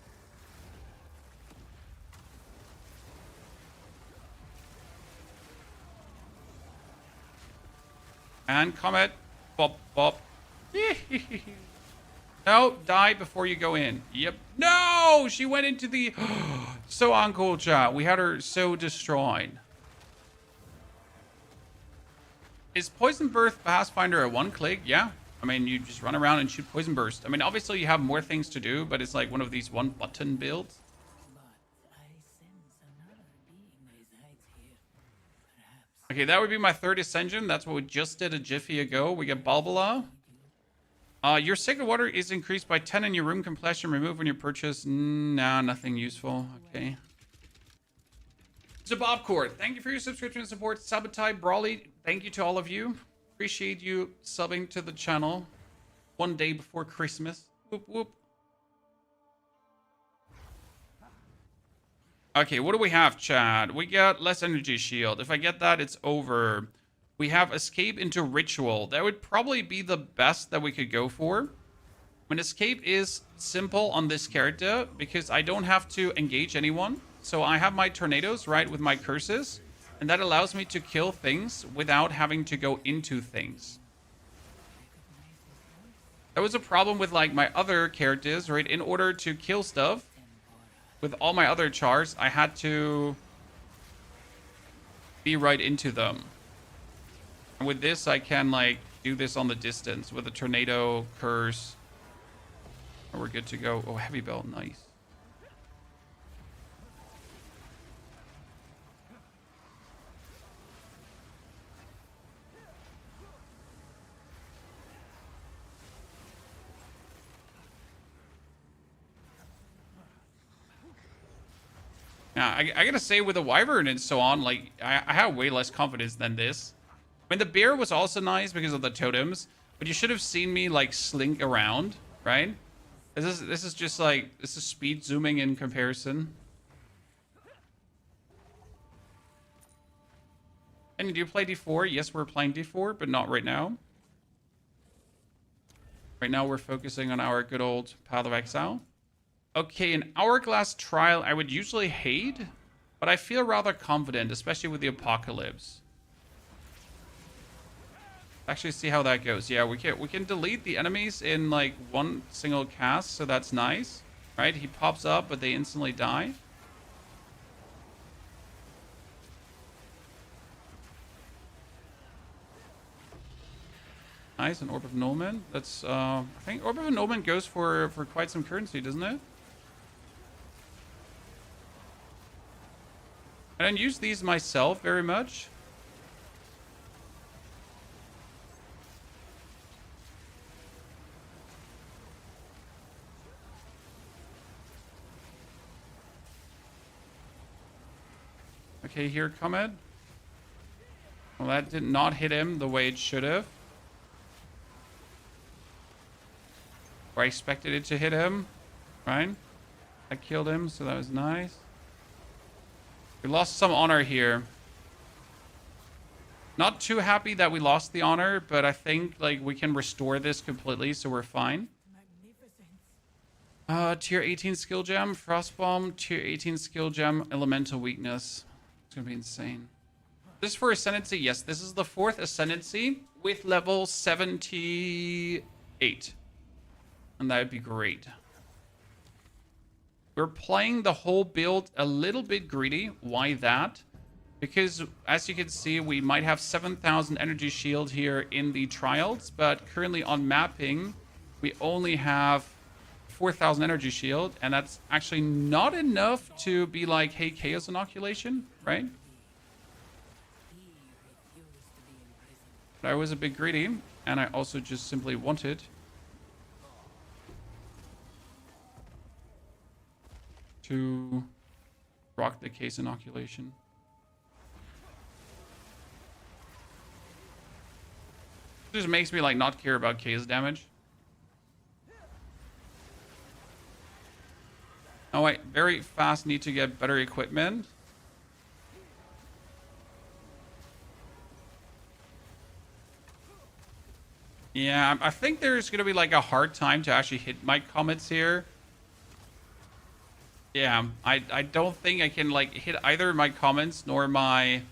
And Comet. Bop, bop. No, die before you go in. Yep. No! She went into the... So uncool, chat. We had her so destroyed. Is Poison Burst Pathfinder a one-click? Yeah. I mean, you just run around and shoot Poison Burst. I mean, obviously you have more things to do, but it's like one of these one-button builds. Okay, that would be my third Ascension. That's what we just did a jiffy ago. We get Balbala. Your Sacred Water is increased by 10 in your room completion. Remove when you purchase. Nah, nothing useful. Okay. Zabobcourt, thank you for your subscription and support. Sabotage, Brawly, thank you to all of you. Appreciate you subbing to the channel one day before Christmas. Whoop, whoop. Okay, what do we have, Chad? We got less energy shield. If I get that, it's over. We have escape into ritual. That would probably be the best that we could go for. When escape is simple on this character because I don't have to engage anyone. So I have my tornadoes, right, with my curses, and that allows me to kill things without having to go into things. That was a problem with, like, my other characters, right? In order to kill stuff with all my other chars, I had to be right into them. And with this, I can, like, do this on the distance with a tornado, curse. And we're good to go. Oh, heavy belt, nice. Now, I gotta say, with the Wyvern and so on, like, I have way less confidence than this. I mean, the bear was also nice because of the totems, but you should have seen me, like, slink around, right? This is just, like, this is speed zooming in comparison. And do you play D4? Yes, we're playing D4, but not right now. Right now, we're focusing on our good old Path of Exile. Okay, an Hourglass Trial I would usually hate, but I feel rather confident, especially with the Apocalypse. Actually, see how that goes. Yeah, we can delete the enemies in, like, one single cast, so that's nice. Right? He pops up, but they instantly die. Nice, an Orb of Nullment. That's, I think Orb of Nullment goes for quite some currency, doesn't it? I don't use these myself very much. Okay, here, Comet. Well, that did not hit him the way it should have. Or I expected it to hit him. Right? I killed him, so that was nice. We lost some honor here. Not too happy that we lost the honor, but I think like we can restore this completely, so we're fine. Tier 18 skill gem, Frostbomb, tier 18 skill gem, elemental weakness. It's gonna be insane. This for Ascendancy, yes, this is the 4th Ascendancy with level 78. And that would be great. We're playing the whole build a little bit greedy. Why that? Because as you can see, we might have 7,000 energy shield here in the trials, but currently on mapping, we only have 4,000 energy shield, and that's actually not enough to be like, hey, chaos inoculation, right? But I was a bit greedy, and I also just simply wanted to rock the case inoculation. It just makes me like not care about case damage. Oh wait, very fast, need to get better equipment. Yeah, I think there's gonna be like a hard time to actually hit my comets here. Yeah, I don't think I can like hit either my comments nor my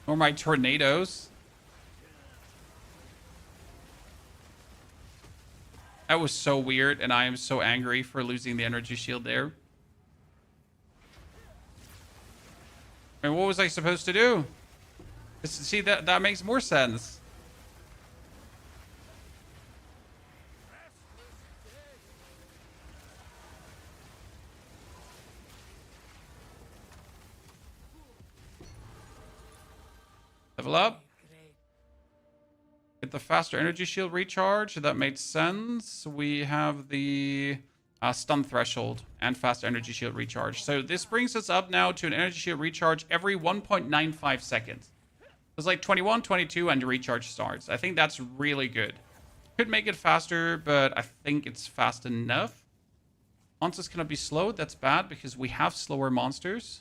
tornadoes. That was so weird, and I am so angry for losing the energy shield there. I mean, what was I supposed to do? See, that makes more sense. Level up. Get the faster energy shield recharge. That made sense. We have the stun threshold and faster energy shield recharge. So this brings us up now to an energy shield recharge every 1.95 seconds. It's like 21, 22, and the recharge starts. I think that's really good. Could make it faster, but I think it's fast enough. Monsters cannot be slowed. That's bad because we have slower monsters.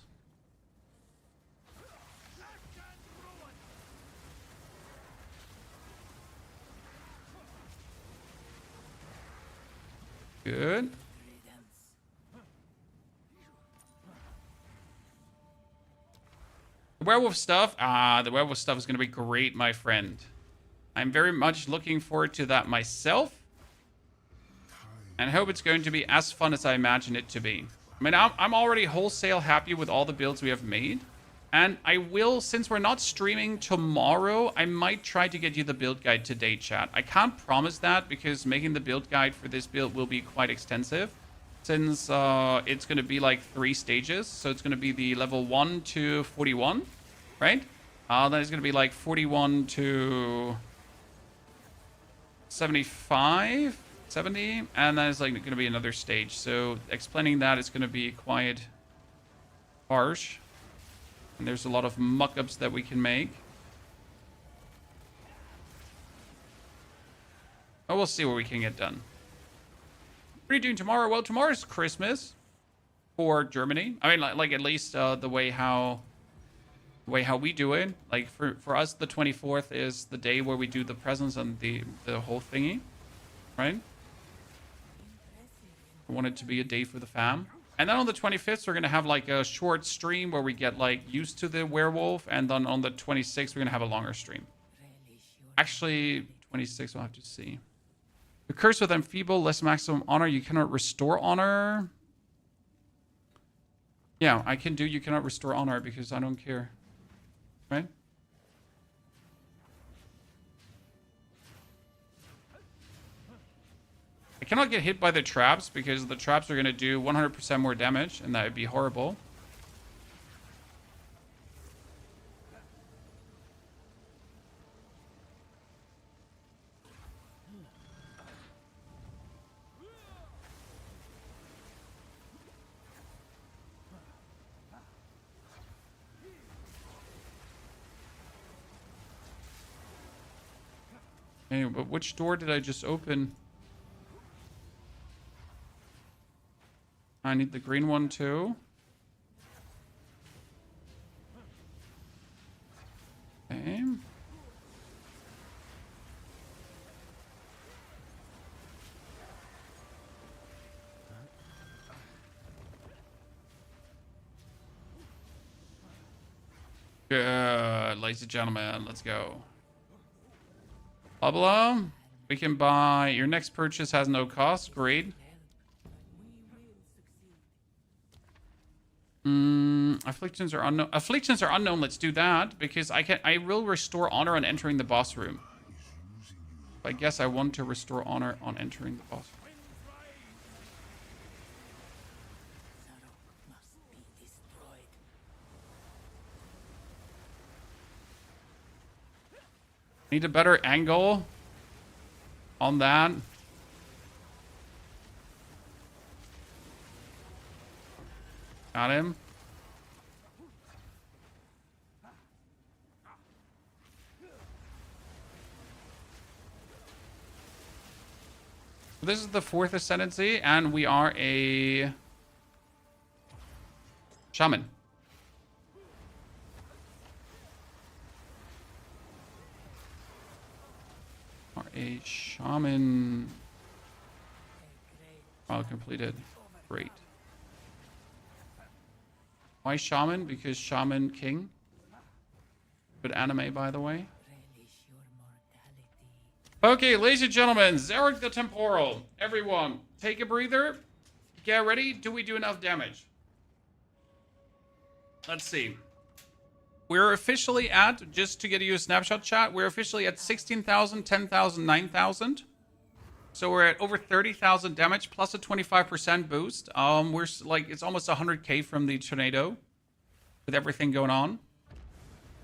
Good. The werewolf stuff. The werewolf stuff is going to be great, my friend. I'm very much looking forward to that myself. And I hope it's going to be as fun as I imagine it to be. I mean, I'm already wholesale happy with all the builds we have made. And I will, since we're not streaming tomorrow, I might try to get you the build guide today, chat. I can't promise that because making the build guide for this build will be quite extensive. Since it's going to be like 3 stages. So it's going to be the level 1 to 41, right? Then it's going to be like 41 to 75, 70. And then it's like going to be another stage. So explaining that is going to be quite harsh. And there's a lot of muck-ups that we can make. But we'll see what we can get done. What are you doing tomorrow? Well, tomorrow's Christmas for Germany. I mean, like at least the way how we do it. Like for us, the 24th is the day where we do the presents and the whole thingy, right? I want it to be a day for the fam. And then on the 25th, we're going to have like a short stream where we get like used to the werewolf. And then on the 26th, we're going to have a longer stream. Actually, 26th, we'll have to see. The curse with enfeeble, less maximum honor. You cannot restore honor. Yeah, I can do you cannot restore honor because I don't care. Right? cannot get hit by the traps because the traps are going to do 100% more damage, and that would be horrible. Anyway, but which door did I just open? I need the green one too. Okay. Good, ladies and gentlemen, let's go. Blah blah. We can buy. Your next purchase has no cost. Great. Afflictions are unknown. Afflictions are unknown. Let's do that because I will restore honor on entering the boss room. I guess I want to restore honor on entering the boss room. Need a better angle on that. Got him. This is the 4th ascendancy, and we are a shaman. A shaman. All completed. Great. Why shaman? Because shaman king. Good anime, by the way. Okay, ladies and gentlemen, Zarek the Temporal. Everyone, take a breather. Get ready. Do we do enough damage? Let's see. We're officially at, just to get you a snapshot chat, we're officially at 16,000, 10,000, 9,000. So we're at over 30,000 damage plus a 25% boost. We're like, it's almost 100k from the tornado with everything going on.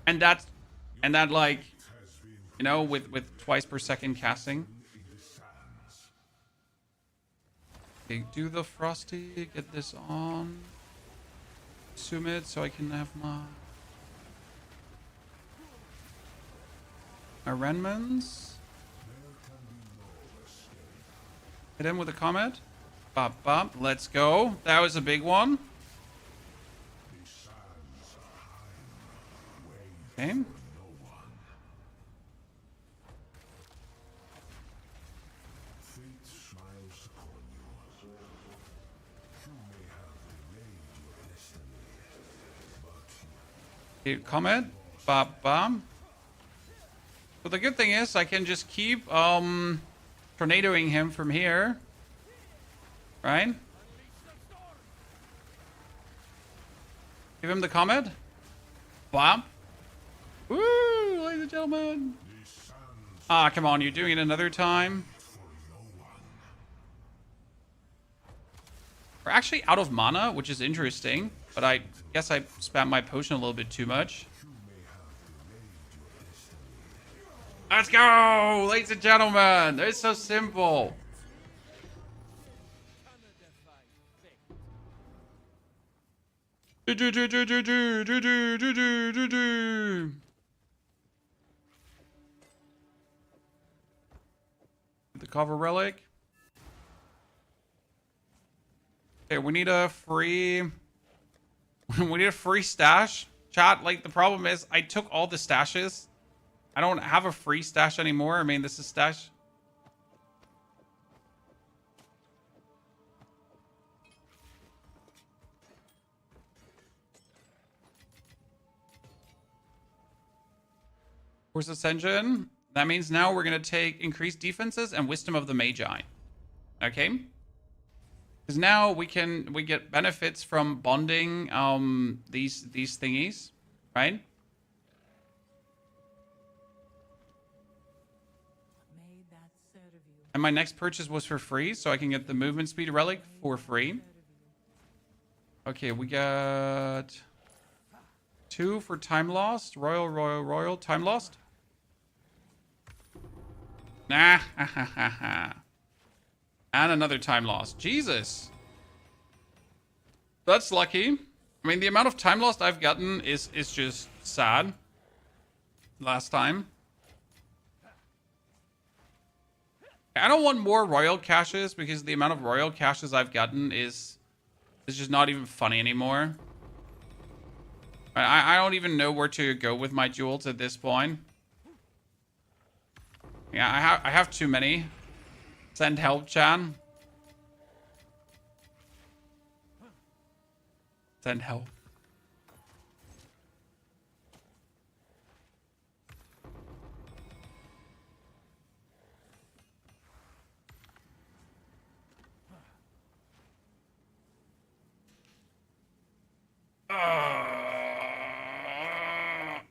And that like, you know, with twice per second casting. Okay, do the Frosty, get this on. Assume it so I can have my Renmans. Hit him with a comment. Bop, bop. Let's go. That was a big one. Okay. Okay, comment. Bop, bop. So the good thing is I can just keep tornadoing him from here. Right? Give him the comment. Bop. Woo, ladies and gentlemen. Ah, come on, you're doing it another time. We're actually out of mana, which is interesting. But I guess I spammed my potion a little bit too much. Let's go, ladies and gentlemen. It's so simple. The cover relic. Okay, we need a free. We need a free stash. Chat, like the problem is I took all the stashes. I don't have a free stash anymore. I mean, this is stash. Force Ascension. That means now we're going to take increased defenses and Wisdom of the Magi. Okay? Because now we get benefits from bonding these thingies, right? May thou And my next purchase was for free, so I can get the movement speed relic for free. Okay, we got 2 for time lost. Royal, time lost. Nah, and another time lost. Jesus. That's lucky. I mean, the amount of time lost I've gotten is just sad. Last time. I don't want more royal caches because the amount of royal caches I've gotten is just not even funny anymore. I don't even know where to go with my jewels at this point. Yeah, I have too many. Send help, Chan. Send help.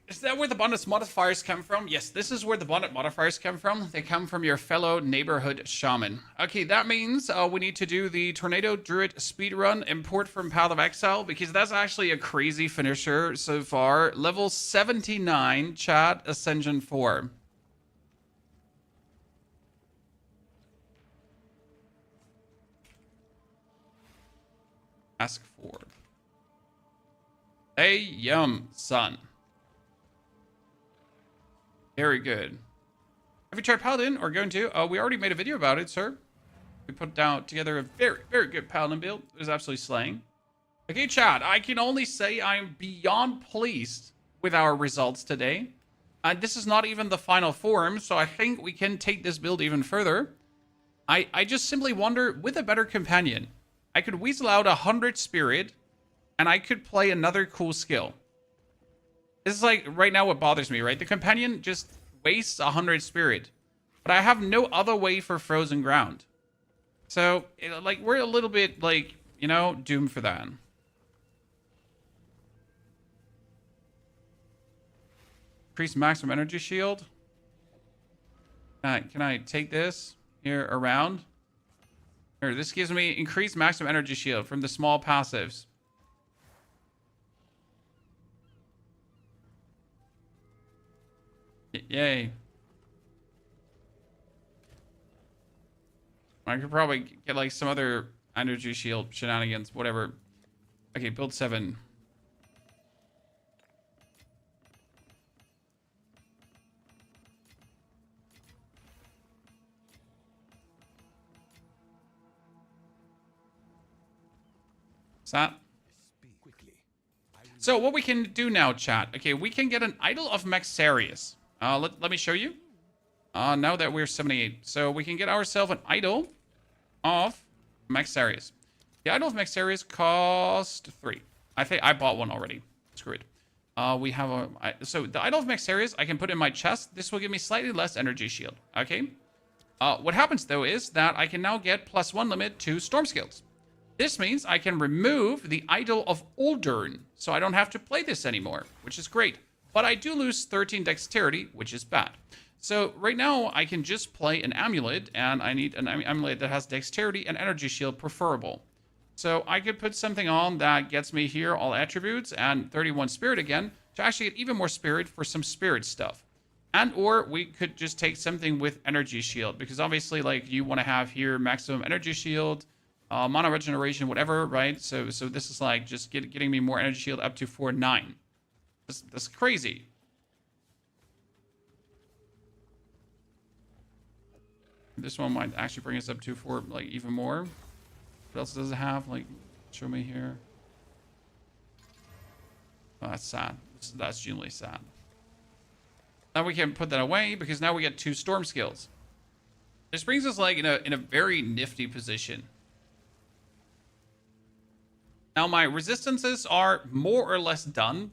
Is that where the bonus modifiers come from? Yes, this is where the bonus modifiers come from. They come from your fellow neighborhood shaman. Okay, that means we need to do the Tornado Druid speedrun import from Path of Exile, because that's actually a crazy finisher so far. Level 79, chat, Ascension 4. Ask for. Hey, yum, son. Very good. Have you tried Paladin or going to? We already made a video about it, sir. We put down together a very, very good Paladin build. It was absolutely slaying. Okay, chat, I can only say I'm beyond pleased with our results today. And this is not even the final form, so I think we can take this build even further. I just simply wonder, with a better companion, I could weasel out 100 spirit, and I could play another cool skill. This is like, right now what bothers me, right? The companion just wastes 100 spirit. But I have no other way for frozen ground. So, like, we're a little bit, like, you know, doomed for that. Increase maximum energy shield. Can I take this here around? Here, this gives me increased maximum energy shield from the small passives. Yay. I could probably get like some other energy shield shenanigans, whatever. Okay, build 7. That. So what we can do now, chat. Okay, we can get an idol of Maxarius. Let me show you. Now that we're 78. So we can get ourselves an idol of Maxarius. The idol of Maxarius cost 3. I think I bought one already. Screw it. We have a... So the idol of Maxarius I can put in my chest. This will give me slightly less energy shield. Okay. What happens though is that I can now get +1 limit to storm skills. This means I can remove the Idol of Uldurn, so I don't have to play this anymore, which is great. But I do lose 13 dexterity, which is bad. So right now, I can just play an amulet, and I need an amulet that has dexterity and energy shield preferable. So I could put something on that gets me here all attributes and 31 spirit again, to actually get even more spirit for some spirit stuff. And or we could just take something with energy shield, because obviously, like, you want to have here maximum energy shield, mana regeneration, whatever, right? So this is like just getting me more energy shield up to 4-9. That's crazy. This one might actually bring us up to 4, like, even more. What else does it have? Like, show me here. Oh, that's sad. That's genuinely sad. Now we can put that away because now we get 2 storm skills. This brings us like in a very nifty position. Now, my resistances are more or less done.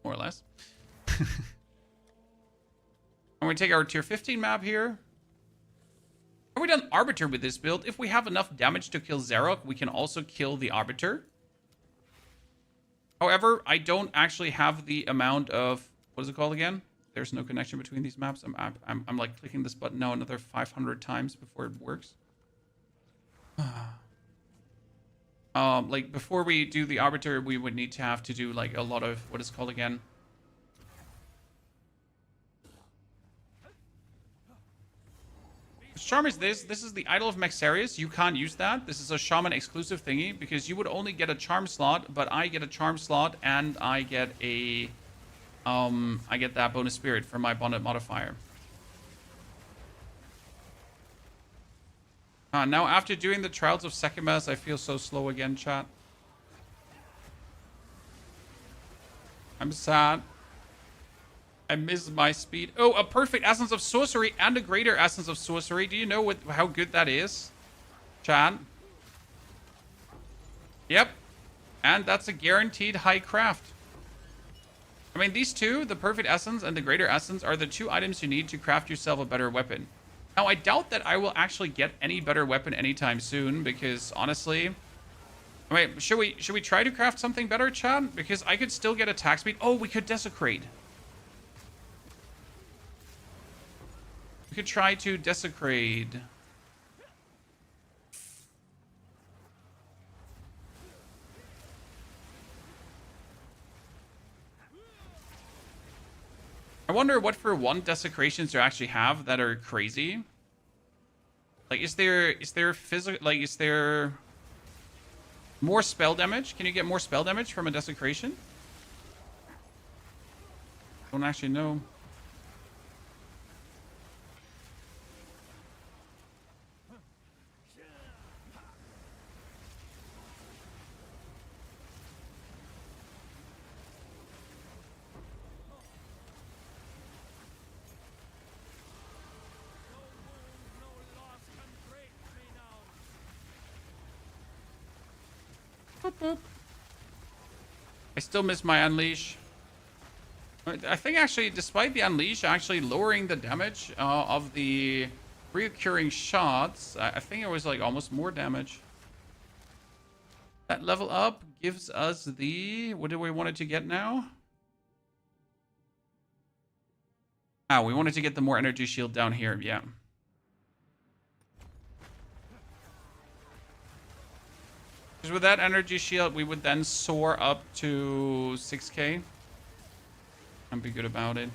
More or less. I'm going to take our tier 15 map here. Are we done Arbiter with this build? If we have enough damage to kill Zarok, we can also kill the Arbiter. However, I don't actually have the amount of... What is it called again? there's no connection between these maps. I'm like clicking this button now another 500 times before it works. Like before we do the arbiter, we would need to have to do like a lot of what is called again. Charm is this. This is the Idol of Maxarius. You can't use that. This is a shaman exclusive thingy because you would only get a charm slot, but I get a charm slot and I get a I get that bonus spirit for my bonded modifier. Now after doing the Trials of Sekimas, I feel so slow again, chat. I'm sad. I miss my speed. Oh, a perfect Essence of Sorcery and a greater Essence of Sorcery. Do you know how good that is? Chat. Yep. And that's a guaranteed high craft. I mean, these two, the perfect Essence and the greater Essence, are the two items you need to craft yourself a better weapon. Now, I doubt that I will actually get any better weapon anytime soon because, honestly... I mean, should we try to craft something better, chat? Because I could still get attack speed. Oh, we could Desecrate. We could try to Desecrate. I wonder what for one desecrations you actually have that are crazy. Like, is there physical, like, is there more spell damage? Can you get more spell damage from a desecration? Don't actually know. I still miss my Unleash. I think actually, despite the Unleash actually lowering the damage of the reoccurring shots, I think it was like almost more damage. That level up gives us the... What do we want it to get now? Ah, we wanted to get the more energy shield down here, yeah. Because with that energy shield, we would then soar up to 6k. And be good about it.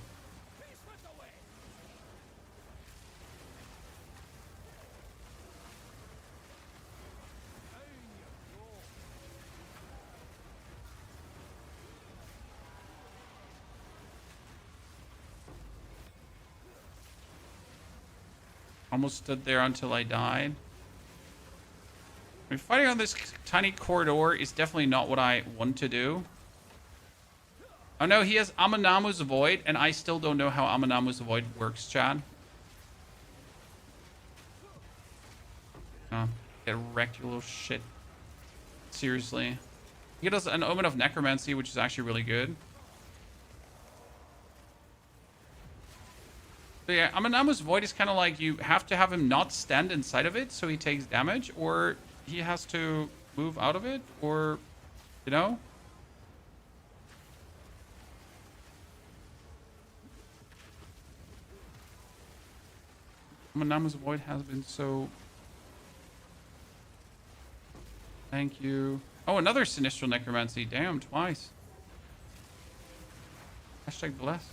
Almost stood there until I died. I mean, fighting on this tiny corridor is definitely not what I want to do. Oh no, he has Amannamu's Void, and I still don't know how Amannamu's Void works, Chad. Oh, get wrecked, you little shit. Seriously. He does an Omen of Necromancy, which is actually really good. So yeah, Amannamu's Void is kind of like you have to have him not stand inside of it so he takes damage, or he has to move out of it, or, you know? Amannamu's Void has been so... Thank you. Oh, another Sinistral Necromancy. Damn, twice. Hashtag bless.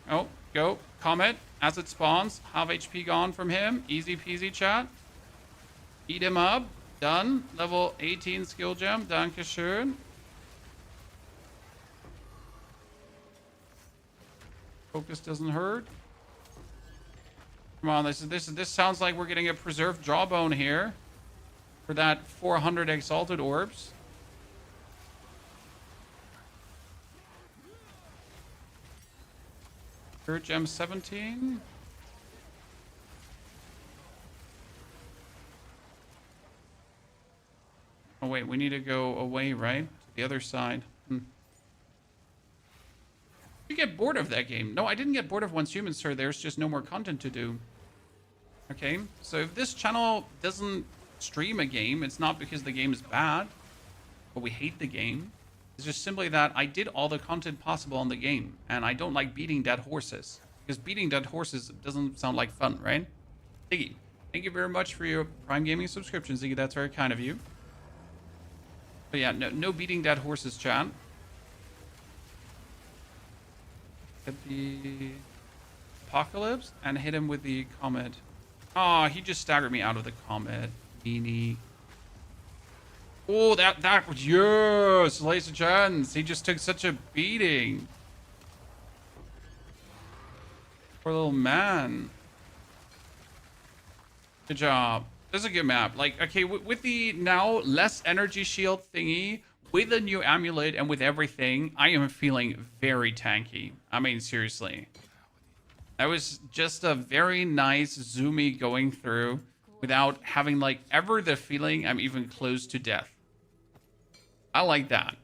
Oh, go. Comet. As it spawns. Half HP gone from him. Easy peasy, chat. Eat him up. Done. Level 18 skill gem. Dankeschön. Focus doesn't hurt. Come on, this sounds like we're getting a preserved jawbone here. For that 400 exalted orbs. Third gem 17. Oh wait, we need to go away, right? To the other side. You get bored of that game. No, I didn't get bored of Once Human, sir. There's just no more content to do. Okay, so if this channel doesn't stream a game, it's not because the game is bad or we hate the game. It's just simply that I did all the content possible on the game, and I don't like beating dead horses. Because beating dead horses doesn't sound like fun, right? Ziggy, thank you very much for your Prime Gaming subscription, Ziggy. That's very kind of you. But yeah, no beating dead horses, chat. Get the Apocalypse and hit him with the Comet. Oh, he just staggered me out of the Comet. Beanie. Oh, that, yes, ladies and gents. He just took such a beating. Poor little man. Good job. This is a good map. Like, okay, with the now less energy shield thingy, with the new amulet and with everything, I am feeling very tanky. I mean, seriously. That was just a very nice zoomy going through without having, like, ever the feeling I'm even close to death. I like that.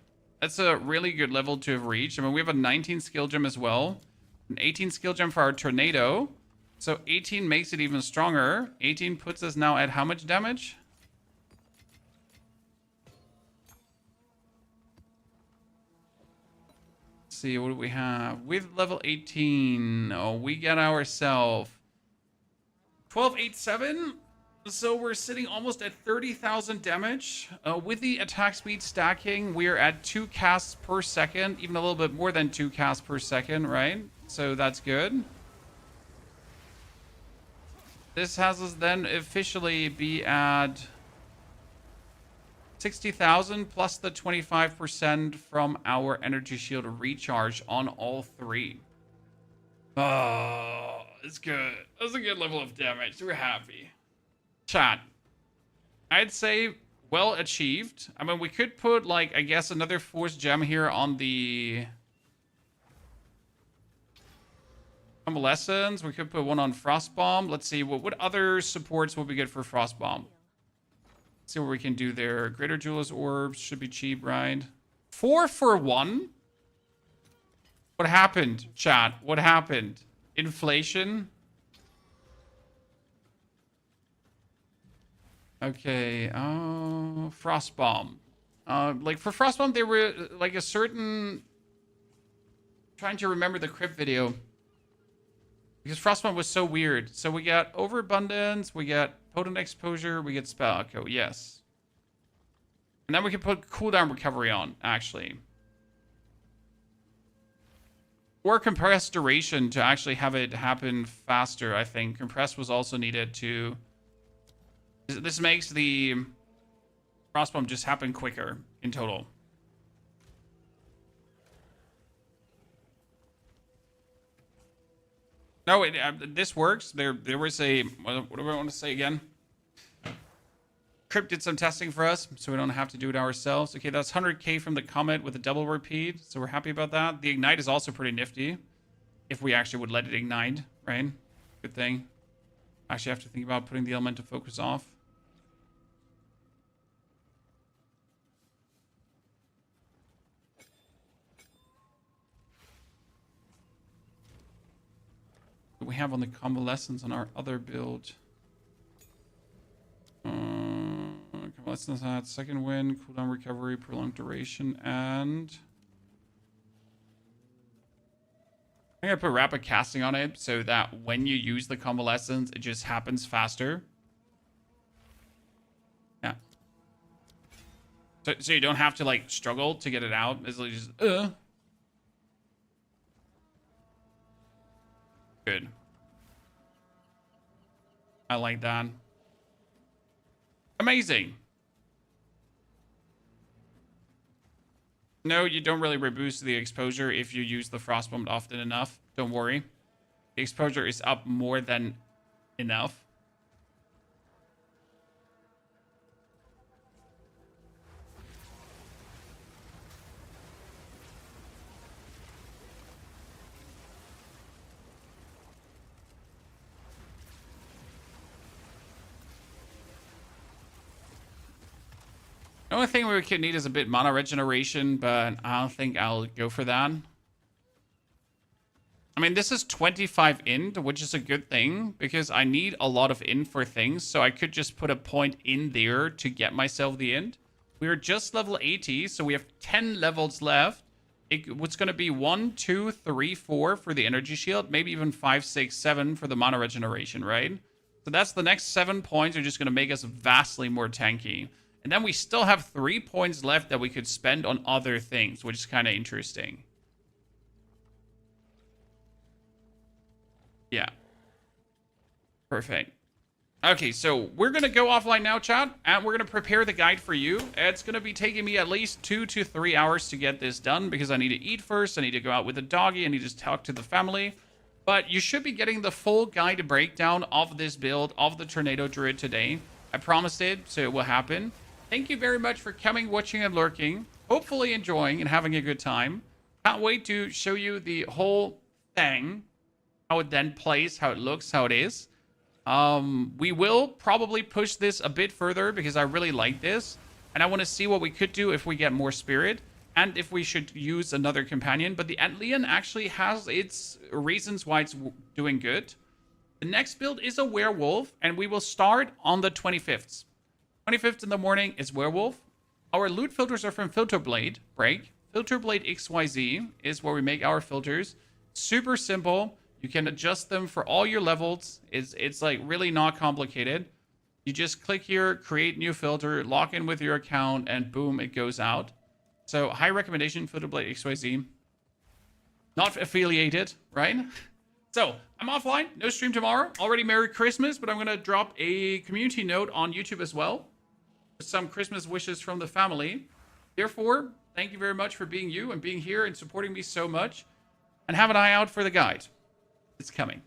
That's a really good level to have reached. I mean, we have a 19 skill gem as well. An 18 skill gem for our tornado. So 18 makes it even stronger. 18 puts us now at how much damage? Let's see, what do we have? With level 18, oh, we get ourselves 1287. So we're sitting almost at 30,000 damage. With the attack speed stacking, we're at 2 casts per second, even a little bit more than 2 casts per second, right? So that's good. This has us then officially be at 60,000 plus the 25% from our energy shield recharge on all 3. Oh, it's good. That's a good level of damage. We're happy. Chat, I'd say well achieved. I mean, we could put, like, I guess another force gem here on the convalescence. We could put one on Frostbomb. Let's see, what other supports will be good for Frostbomb? Let's see what we can do there. Greater Jeweler's Orbs should be cheap, right? 4 for 1? What happened, chat? What happened? Inflation? Okay, Frostbomb. Like, for Frostbomb, they were, like, a certain... trying to remember the crypt video. Because Frostbomb was so weird. So we got Overabundance, we got Potent Exposure, we get Spell Echo, yes. And then we can put Cooldown Recovery on, actually. Or Compressed Duration to actually have it happen faster, I think. Compressed was also needed to... This makes the Frostbomb just happen quicker in total. No, this works. There was a... What do I want to say again? Crypt did some testing for us, so we don't have to do it ourselves. Okay, that's 100k from the Comet with a double repeat, so we're happy about that. The Ignite is also pretty nifty. If we actually would let it ignite, right? Good thing. Actually have to think about putting the Elemental Focus off. We have on the convalescence on our other build. Convalescence had second wind, cooldown recovery, prolonged duration, and I'm gonna put rapid casting on it so that when you use the convalescence, it just happens faster. Yeah. So you don't have to, like, struggle to get it out. It's like just Good. I like that. Amazing. No, you don't really reboost the exposure if you use the Frostbomb often enough. Don't worry. The exposure is up more than enough. The only thing we could need is a bit mana regeneration, but I don't think I'll go for that. I mean, this is 25 int, which is a good thing because I need a lot of int for things. So I could just put a point in there to get myself the int. We're just level 80, so we have 10 levels left. What's going to be 1, 2, 3, 4 for the energy shield, maybe even 5, 6, 7 for the mana regeneration, right? So that's the next 7 points are just going to make us vastly more tanky. And then we still have 3 points left that we could spend on other things, which is kind of interesting. Yeah. Perfect. Okay, so we're going to go offline now, chat, and we're going to prepare the guide for you. It's going to be taking me at least 2 to 3 hours to get this done because I need to eat first. I need to go out with the doggy. I need to talk to the family. But you should be getting the full guide breakdown of this build of the Tornado Druid today. I promised it, so it will happen. Thank you very much for coming, watching, and lurking. Hopefully enjoying and having a good time. Can't wait to show you the whole thing. How it then plays, how it looks, how it is. We will probably push this a bit further because I really like this. And I want to see what we could do if we get more spirit. And if we should use another companion. But the Antlion actually has its reasons why it's doing good. The next build is a werewolf. And we will start on the 25th. 25th in the morning is werewolf. Our loot filters are from Filterblade. Break. Filterblade XYZ is where we make our filters. Super simple. You can adjust them for all your levels. It's like really not complicated. You just click here, create new filter, lock in with your account, and boom, it goes out. So high recommendation, Filterblade XYZ. Not affiliated, right? So I'm offline, no stream tomorrow. Already Merry Christmas, but I'm gonna drop a community note on YouTube as well. With some Christmas wishes from the family. Therefore, thank you very much for being you and being here and supporting me so much. And have an eye out for the guide. It's coming.